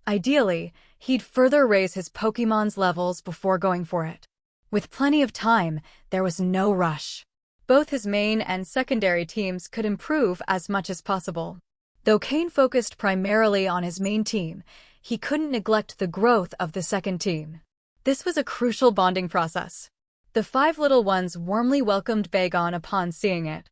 Ideally, he'd further raise his Pokémon's levels before going for it. With plenty of time, there was no rush. Both his main and secondary teams could improve as much as possible. Though Cain focused primarily on his main team, he couldn't neglect the growth of the second team. This was a crucial bonding process. The 5 little ones warmly welcomed Bagon upon seeing it.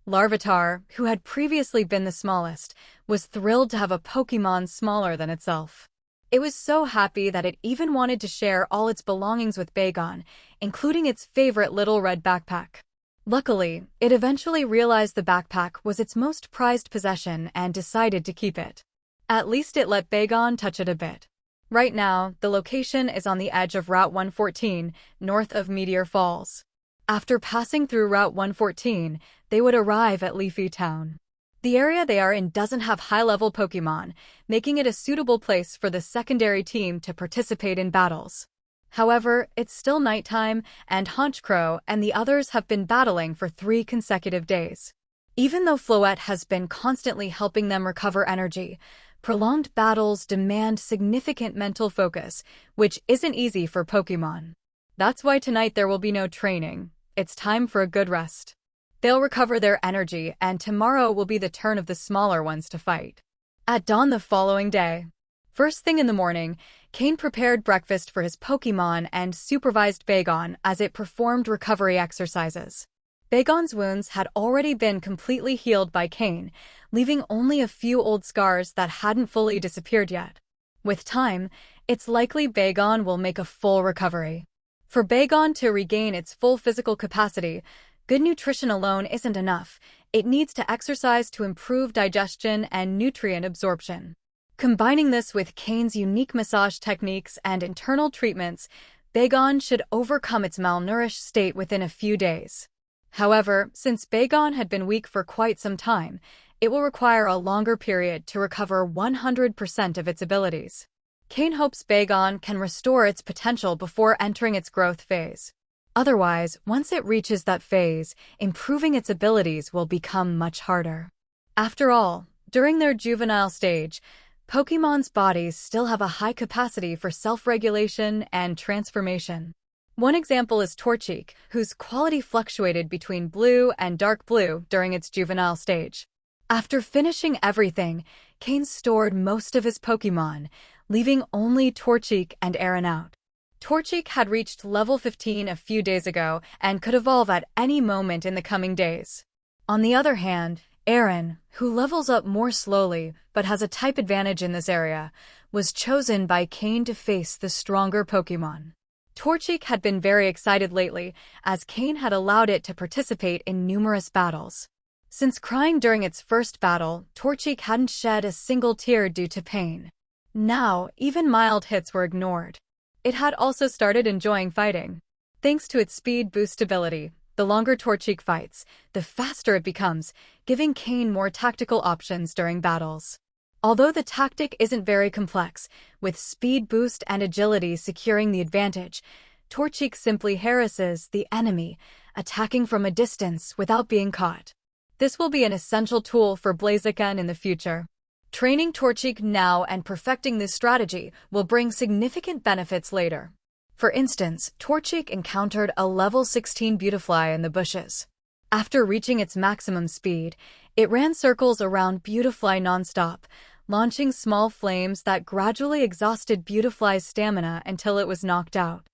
Larvitar, who had previously been the smallest, was thrilled to have a Pokémon smaller than itself. It was so happy that it even wanted to share all its belongings with Bagon, including its favorite little red backpack. Luckily, it eventually realized the backpack was its most prized possession and decided to keep it. At least it let Bagon touch it a bit. Right now, the location is on the edge of Route 114, north of Meteor Falls. After passing through Route 114, they would arrive at Leafy Town. The area they are in doesn't have high-level Pokémon, making it a suitable place for the secondary team to participate in battles. However, it's still nighttime, and Honchkrow and the others have been battling for 3 consecutive days. Even though Floette has been constantly helping them recover energy, prolonged battles demand significant mental focus, which isn't easy for Pokémon. That's why tonight there will be no training. It's time for a good rest. They'll recover their energy, and tomorrow will be the turn of the smaller ones to fight. At dawn the following day, first thing in the morning, Cain prepared breakfast for his Pokémon and supervised Bagon as it performed recovery exercises. Bagon's wounds had already been completely healed by Cain, leaving only a few old scars that hadn't fully disappeared yet. With time, it's likely Bagon will make a full recovery. For Bagon to regain its full physical capacity, good nutrition alone isn't enough. It needs to exercise to improve digestion and nutrient absorption. Combining this with Cain's unique massage techniques and internal treatments, Bagon should overcome its malnourished state within a few days. However, since Bagon had been weak for quite some time, it will require a longer period to recover 100% of its abilities. Cain hopes Bagon can restore its potential before entering its growth phase. Otherwise, once it reaches that phase, improving its abilities will become much harder. After all, during their juvenile stage, Pokémon's bodies still have a high capacity for self-regulation and transformation. One example is Torchic, whose quality fluctuated between blue and dark blue during its juvenile stage. After finishing everything, Cain stored most of his Pokémon, leaving only Torchic and Aaron out. Torchic had reached level 15 a few days ago and could evolve at any moment in the coming days. On the other hand, Aaron, who levels up more slowly but has a type advantage in this area, was chosen by Cain to face the stronger Pokémon. Torchic had been very excited lately, as Cain had allowed it to participate in numerous battles. Since crying during its first battle, Torchic hadn't shed a single tear due to pain. Now, even mild hits were ignored. It had also started enjoying fighting. Thanks to its speed boost ability, the longer Torchic fights, the faster it becomes, giving Cain more tactical options during battles. Although the tactic isn't very complex, with speed boost and agility securing the advantage, Torchic simply harasses the enemy, attacking from a distance without being caught. This will be an essential tool for Blaziken in the future. Training Torchic now and perfecting this strategy will bring significant benefits later. For instance, Torchic encountered a level 16 Beautifly in the bushes. After reaching its maximum speed, it ran circles around Beautifly nonstop, launching small flames that gradually exhausted Beautifly's stamina until it was knocked out.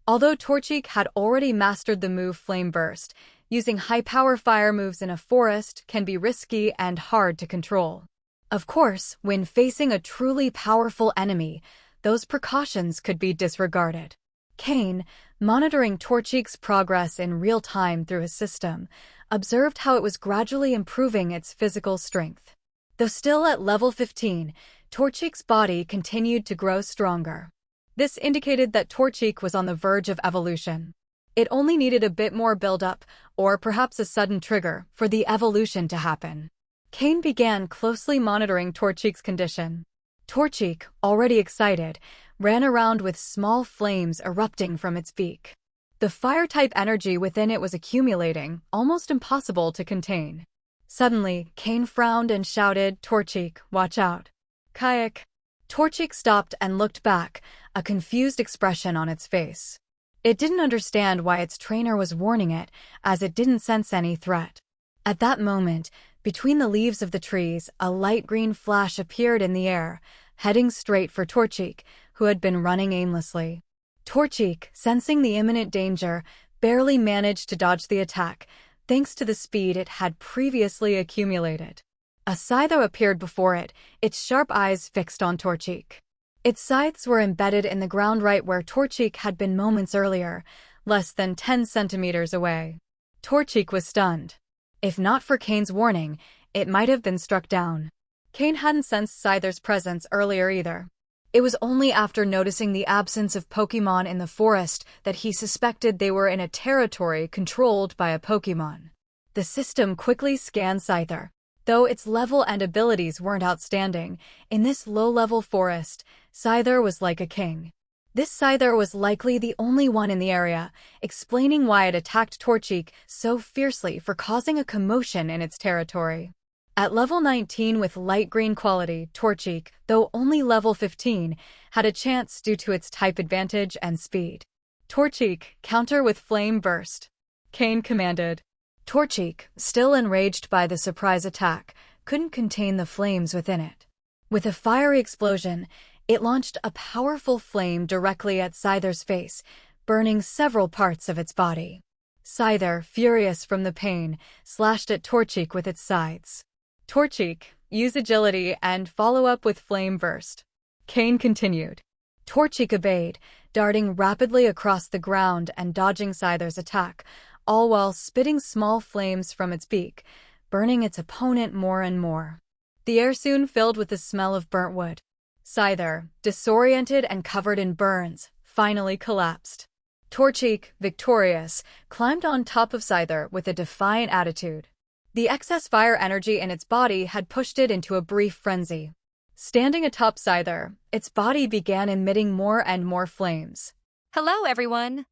Although Torchic had already mastered the move Flame Burst, using high-power fire moves in a forest can be risky and hard to control. Of course, when facing a truly powerful enemy, those precautions could be disregarded. Cain, monitoring Torchic's progress in real time through his system, observed how it was gradually improving its physical strength. Though still at level 15, Torchic's body continued to grow stronger. This indicated that Torchic was on the verge of evolution. It only needed a bit more build-up, or perhaps a sudden trigger, for the evolution to happen. Cain began closely monitoring Torchic's condition. Torchic, already excited, ran around with small flames erupting from its beak. The fire-type energy within it was accumulating, almost impossible to contain. Suddenly, Cain frowned and shouted, "Torchic, watch out." "Kayak." Torchic stopped and looked back, a confused expression on its face. It didn't understand why its trainer was warning it, as it didn't sense any threat. At that moment, between the leaves of the trees, a light green flash appeared in the air, heading straight for Torchic, who had been running aimlessly. Torchic, sensing the imminent danger, barely managed to dodge the attack, thanks to the speed it had previously accumulated. A Scyther appeared before it, its sharp eyes fixed on Torchic. Its scythes were embedded in the ground right where Torchic had been moments earlier, less than 10 centimeters away. Torchic was stunned. If not for Cain's warning, it might have been struck down. Cain hadn't sensed Scyther's presence earlier either. It was only after noticing the absence of Pokémon in the forest that he suspected they were in a territory controlled by a Pokémon. The system quickly scanned Scyther. Though its level and abilities weren't outstanding, in this low-level forest, Scyther was like a king. This Scyther was likely the only one in the area, explaining why it attacked Torchic so fiercely for causing a commotion in its territory. At level 19 with light green quality, Torchic, though only level 15, had a chance due to its type advantage and speed. "Torchic, counter with Flame Burst," Cain commanded. Torchic, still enraged by the surprise attack, couldn't contain the flames within it. With a fiery explosion, it launched a powerful flame directly at Scyther's face, burning several parts of its body. Scyther, furious from the pain, slashed at Torchic with its scythes. "Torchic, use agility and follow up with Flame Burst," Cain continued. Torchic obeyed, darting rapidly across the ground and dodging Scyther's attack, all while spitting small flames from its beak, burning its opponent more and more. The air soon filled with the smell of burnt wood. Scyther, disoriented and covered in burns, finally collapsed. Torchic, victorious, climbed on top of Scyther with a defiant attitude. The excess fire energy in its body had pushed it into a brief frenzy. Standing atop Scyther, its body began emitting more and more flames. Hello, everyone!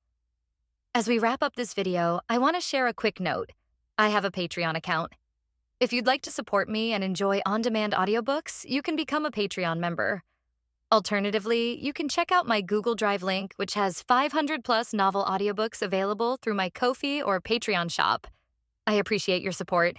As we wrap up this video, I want to share a quick note. I have a Patreon account. If you'd like to support me and enjoy on-demand audiobooks, you can become a Patreon member. Alternatively, you can check out my Google Drive link, which has 500+ novel audiobooks available through my Ko-fi or Patreon shop. I appreciate your support.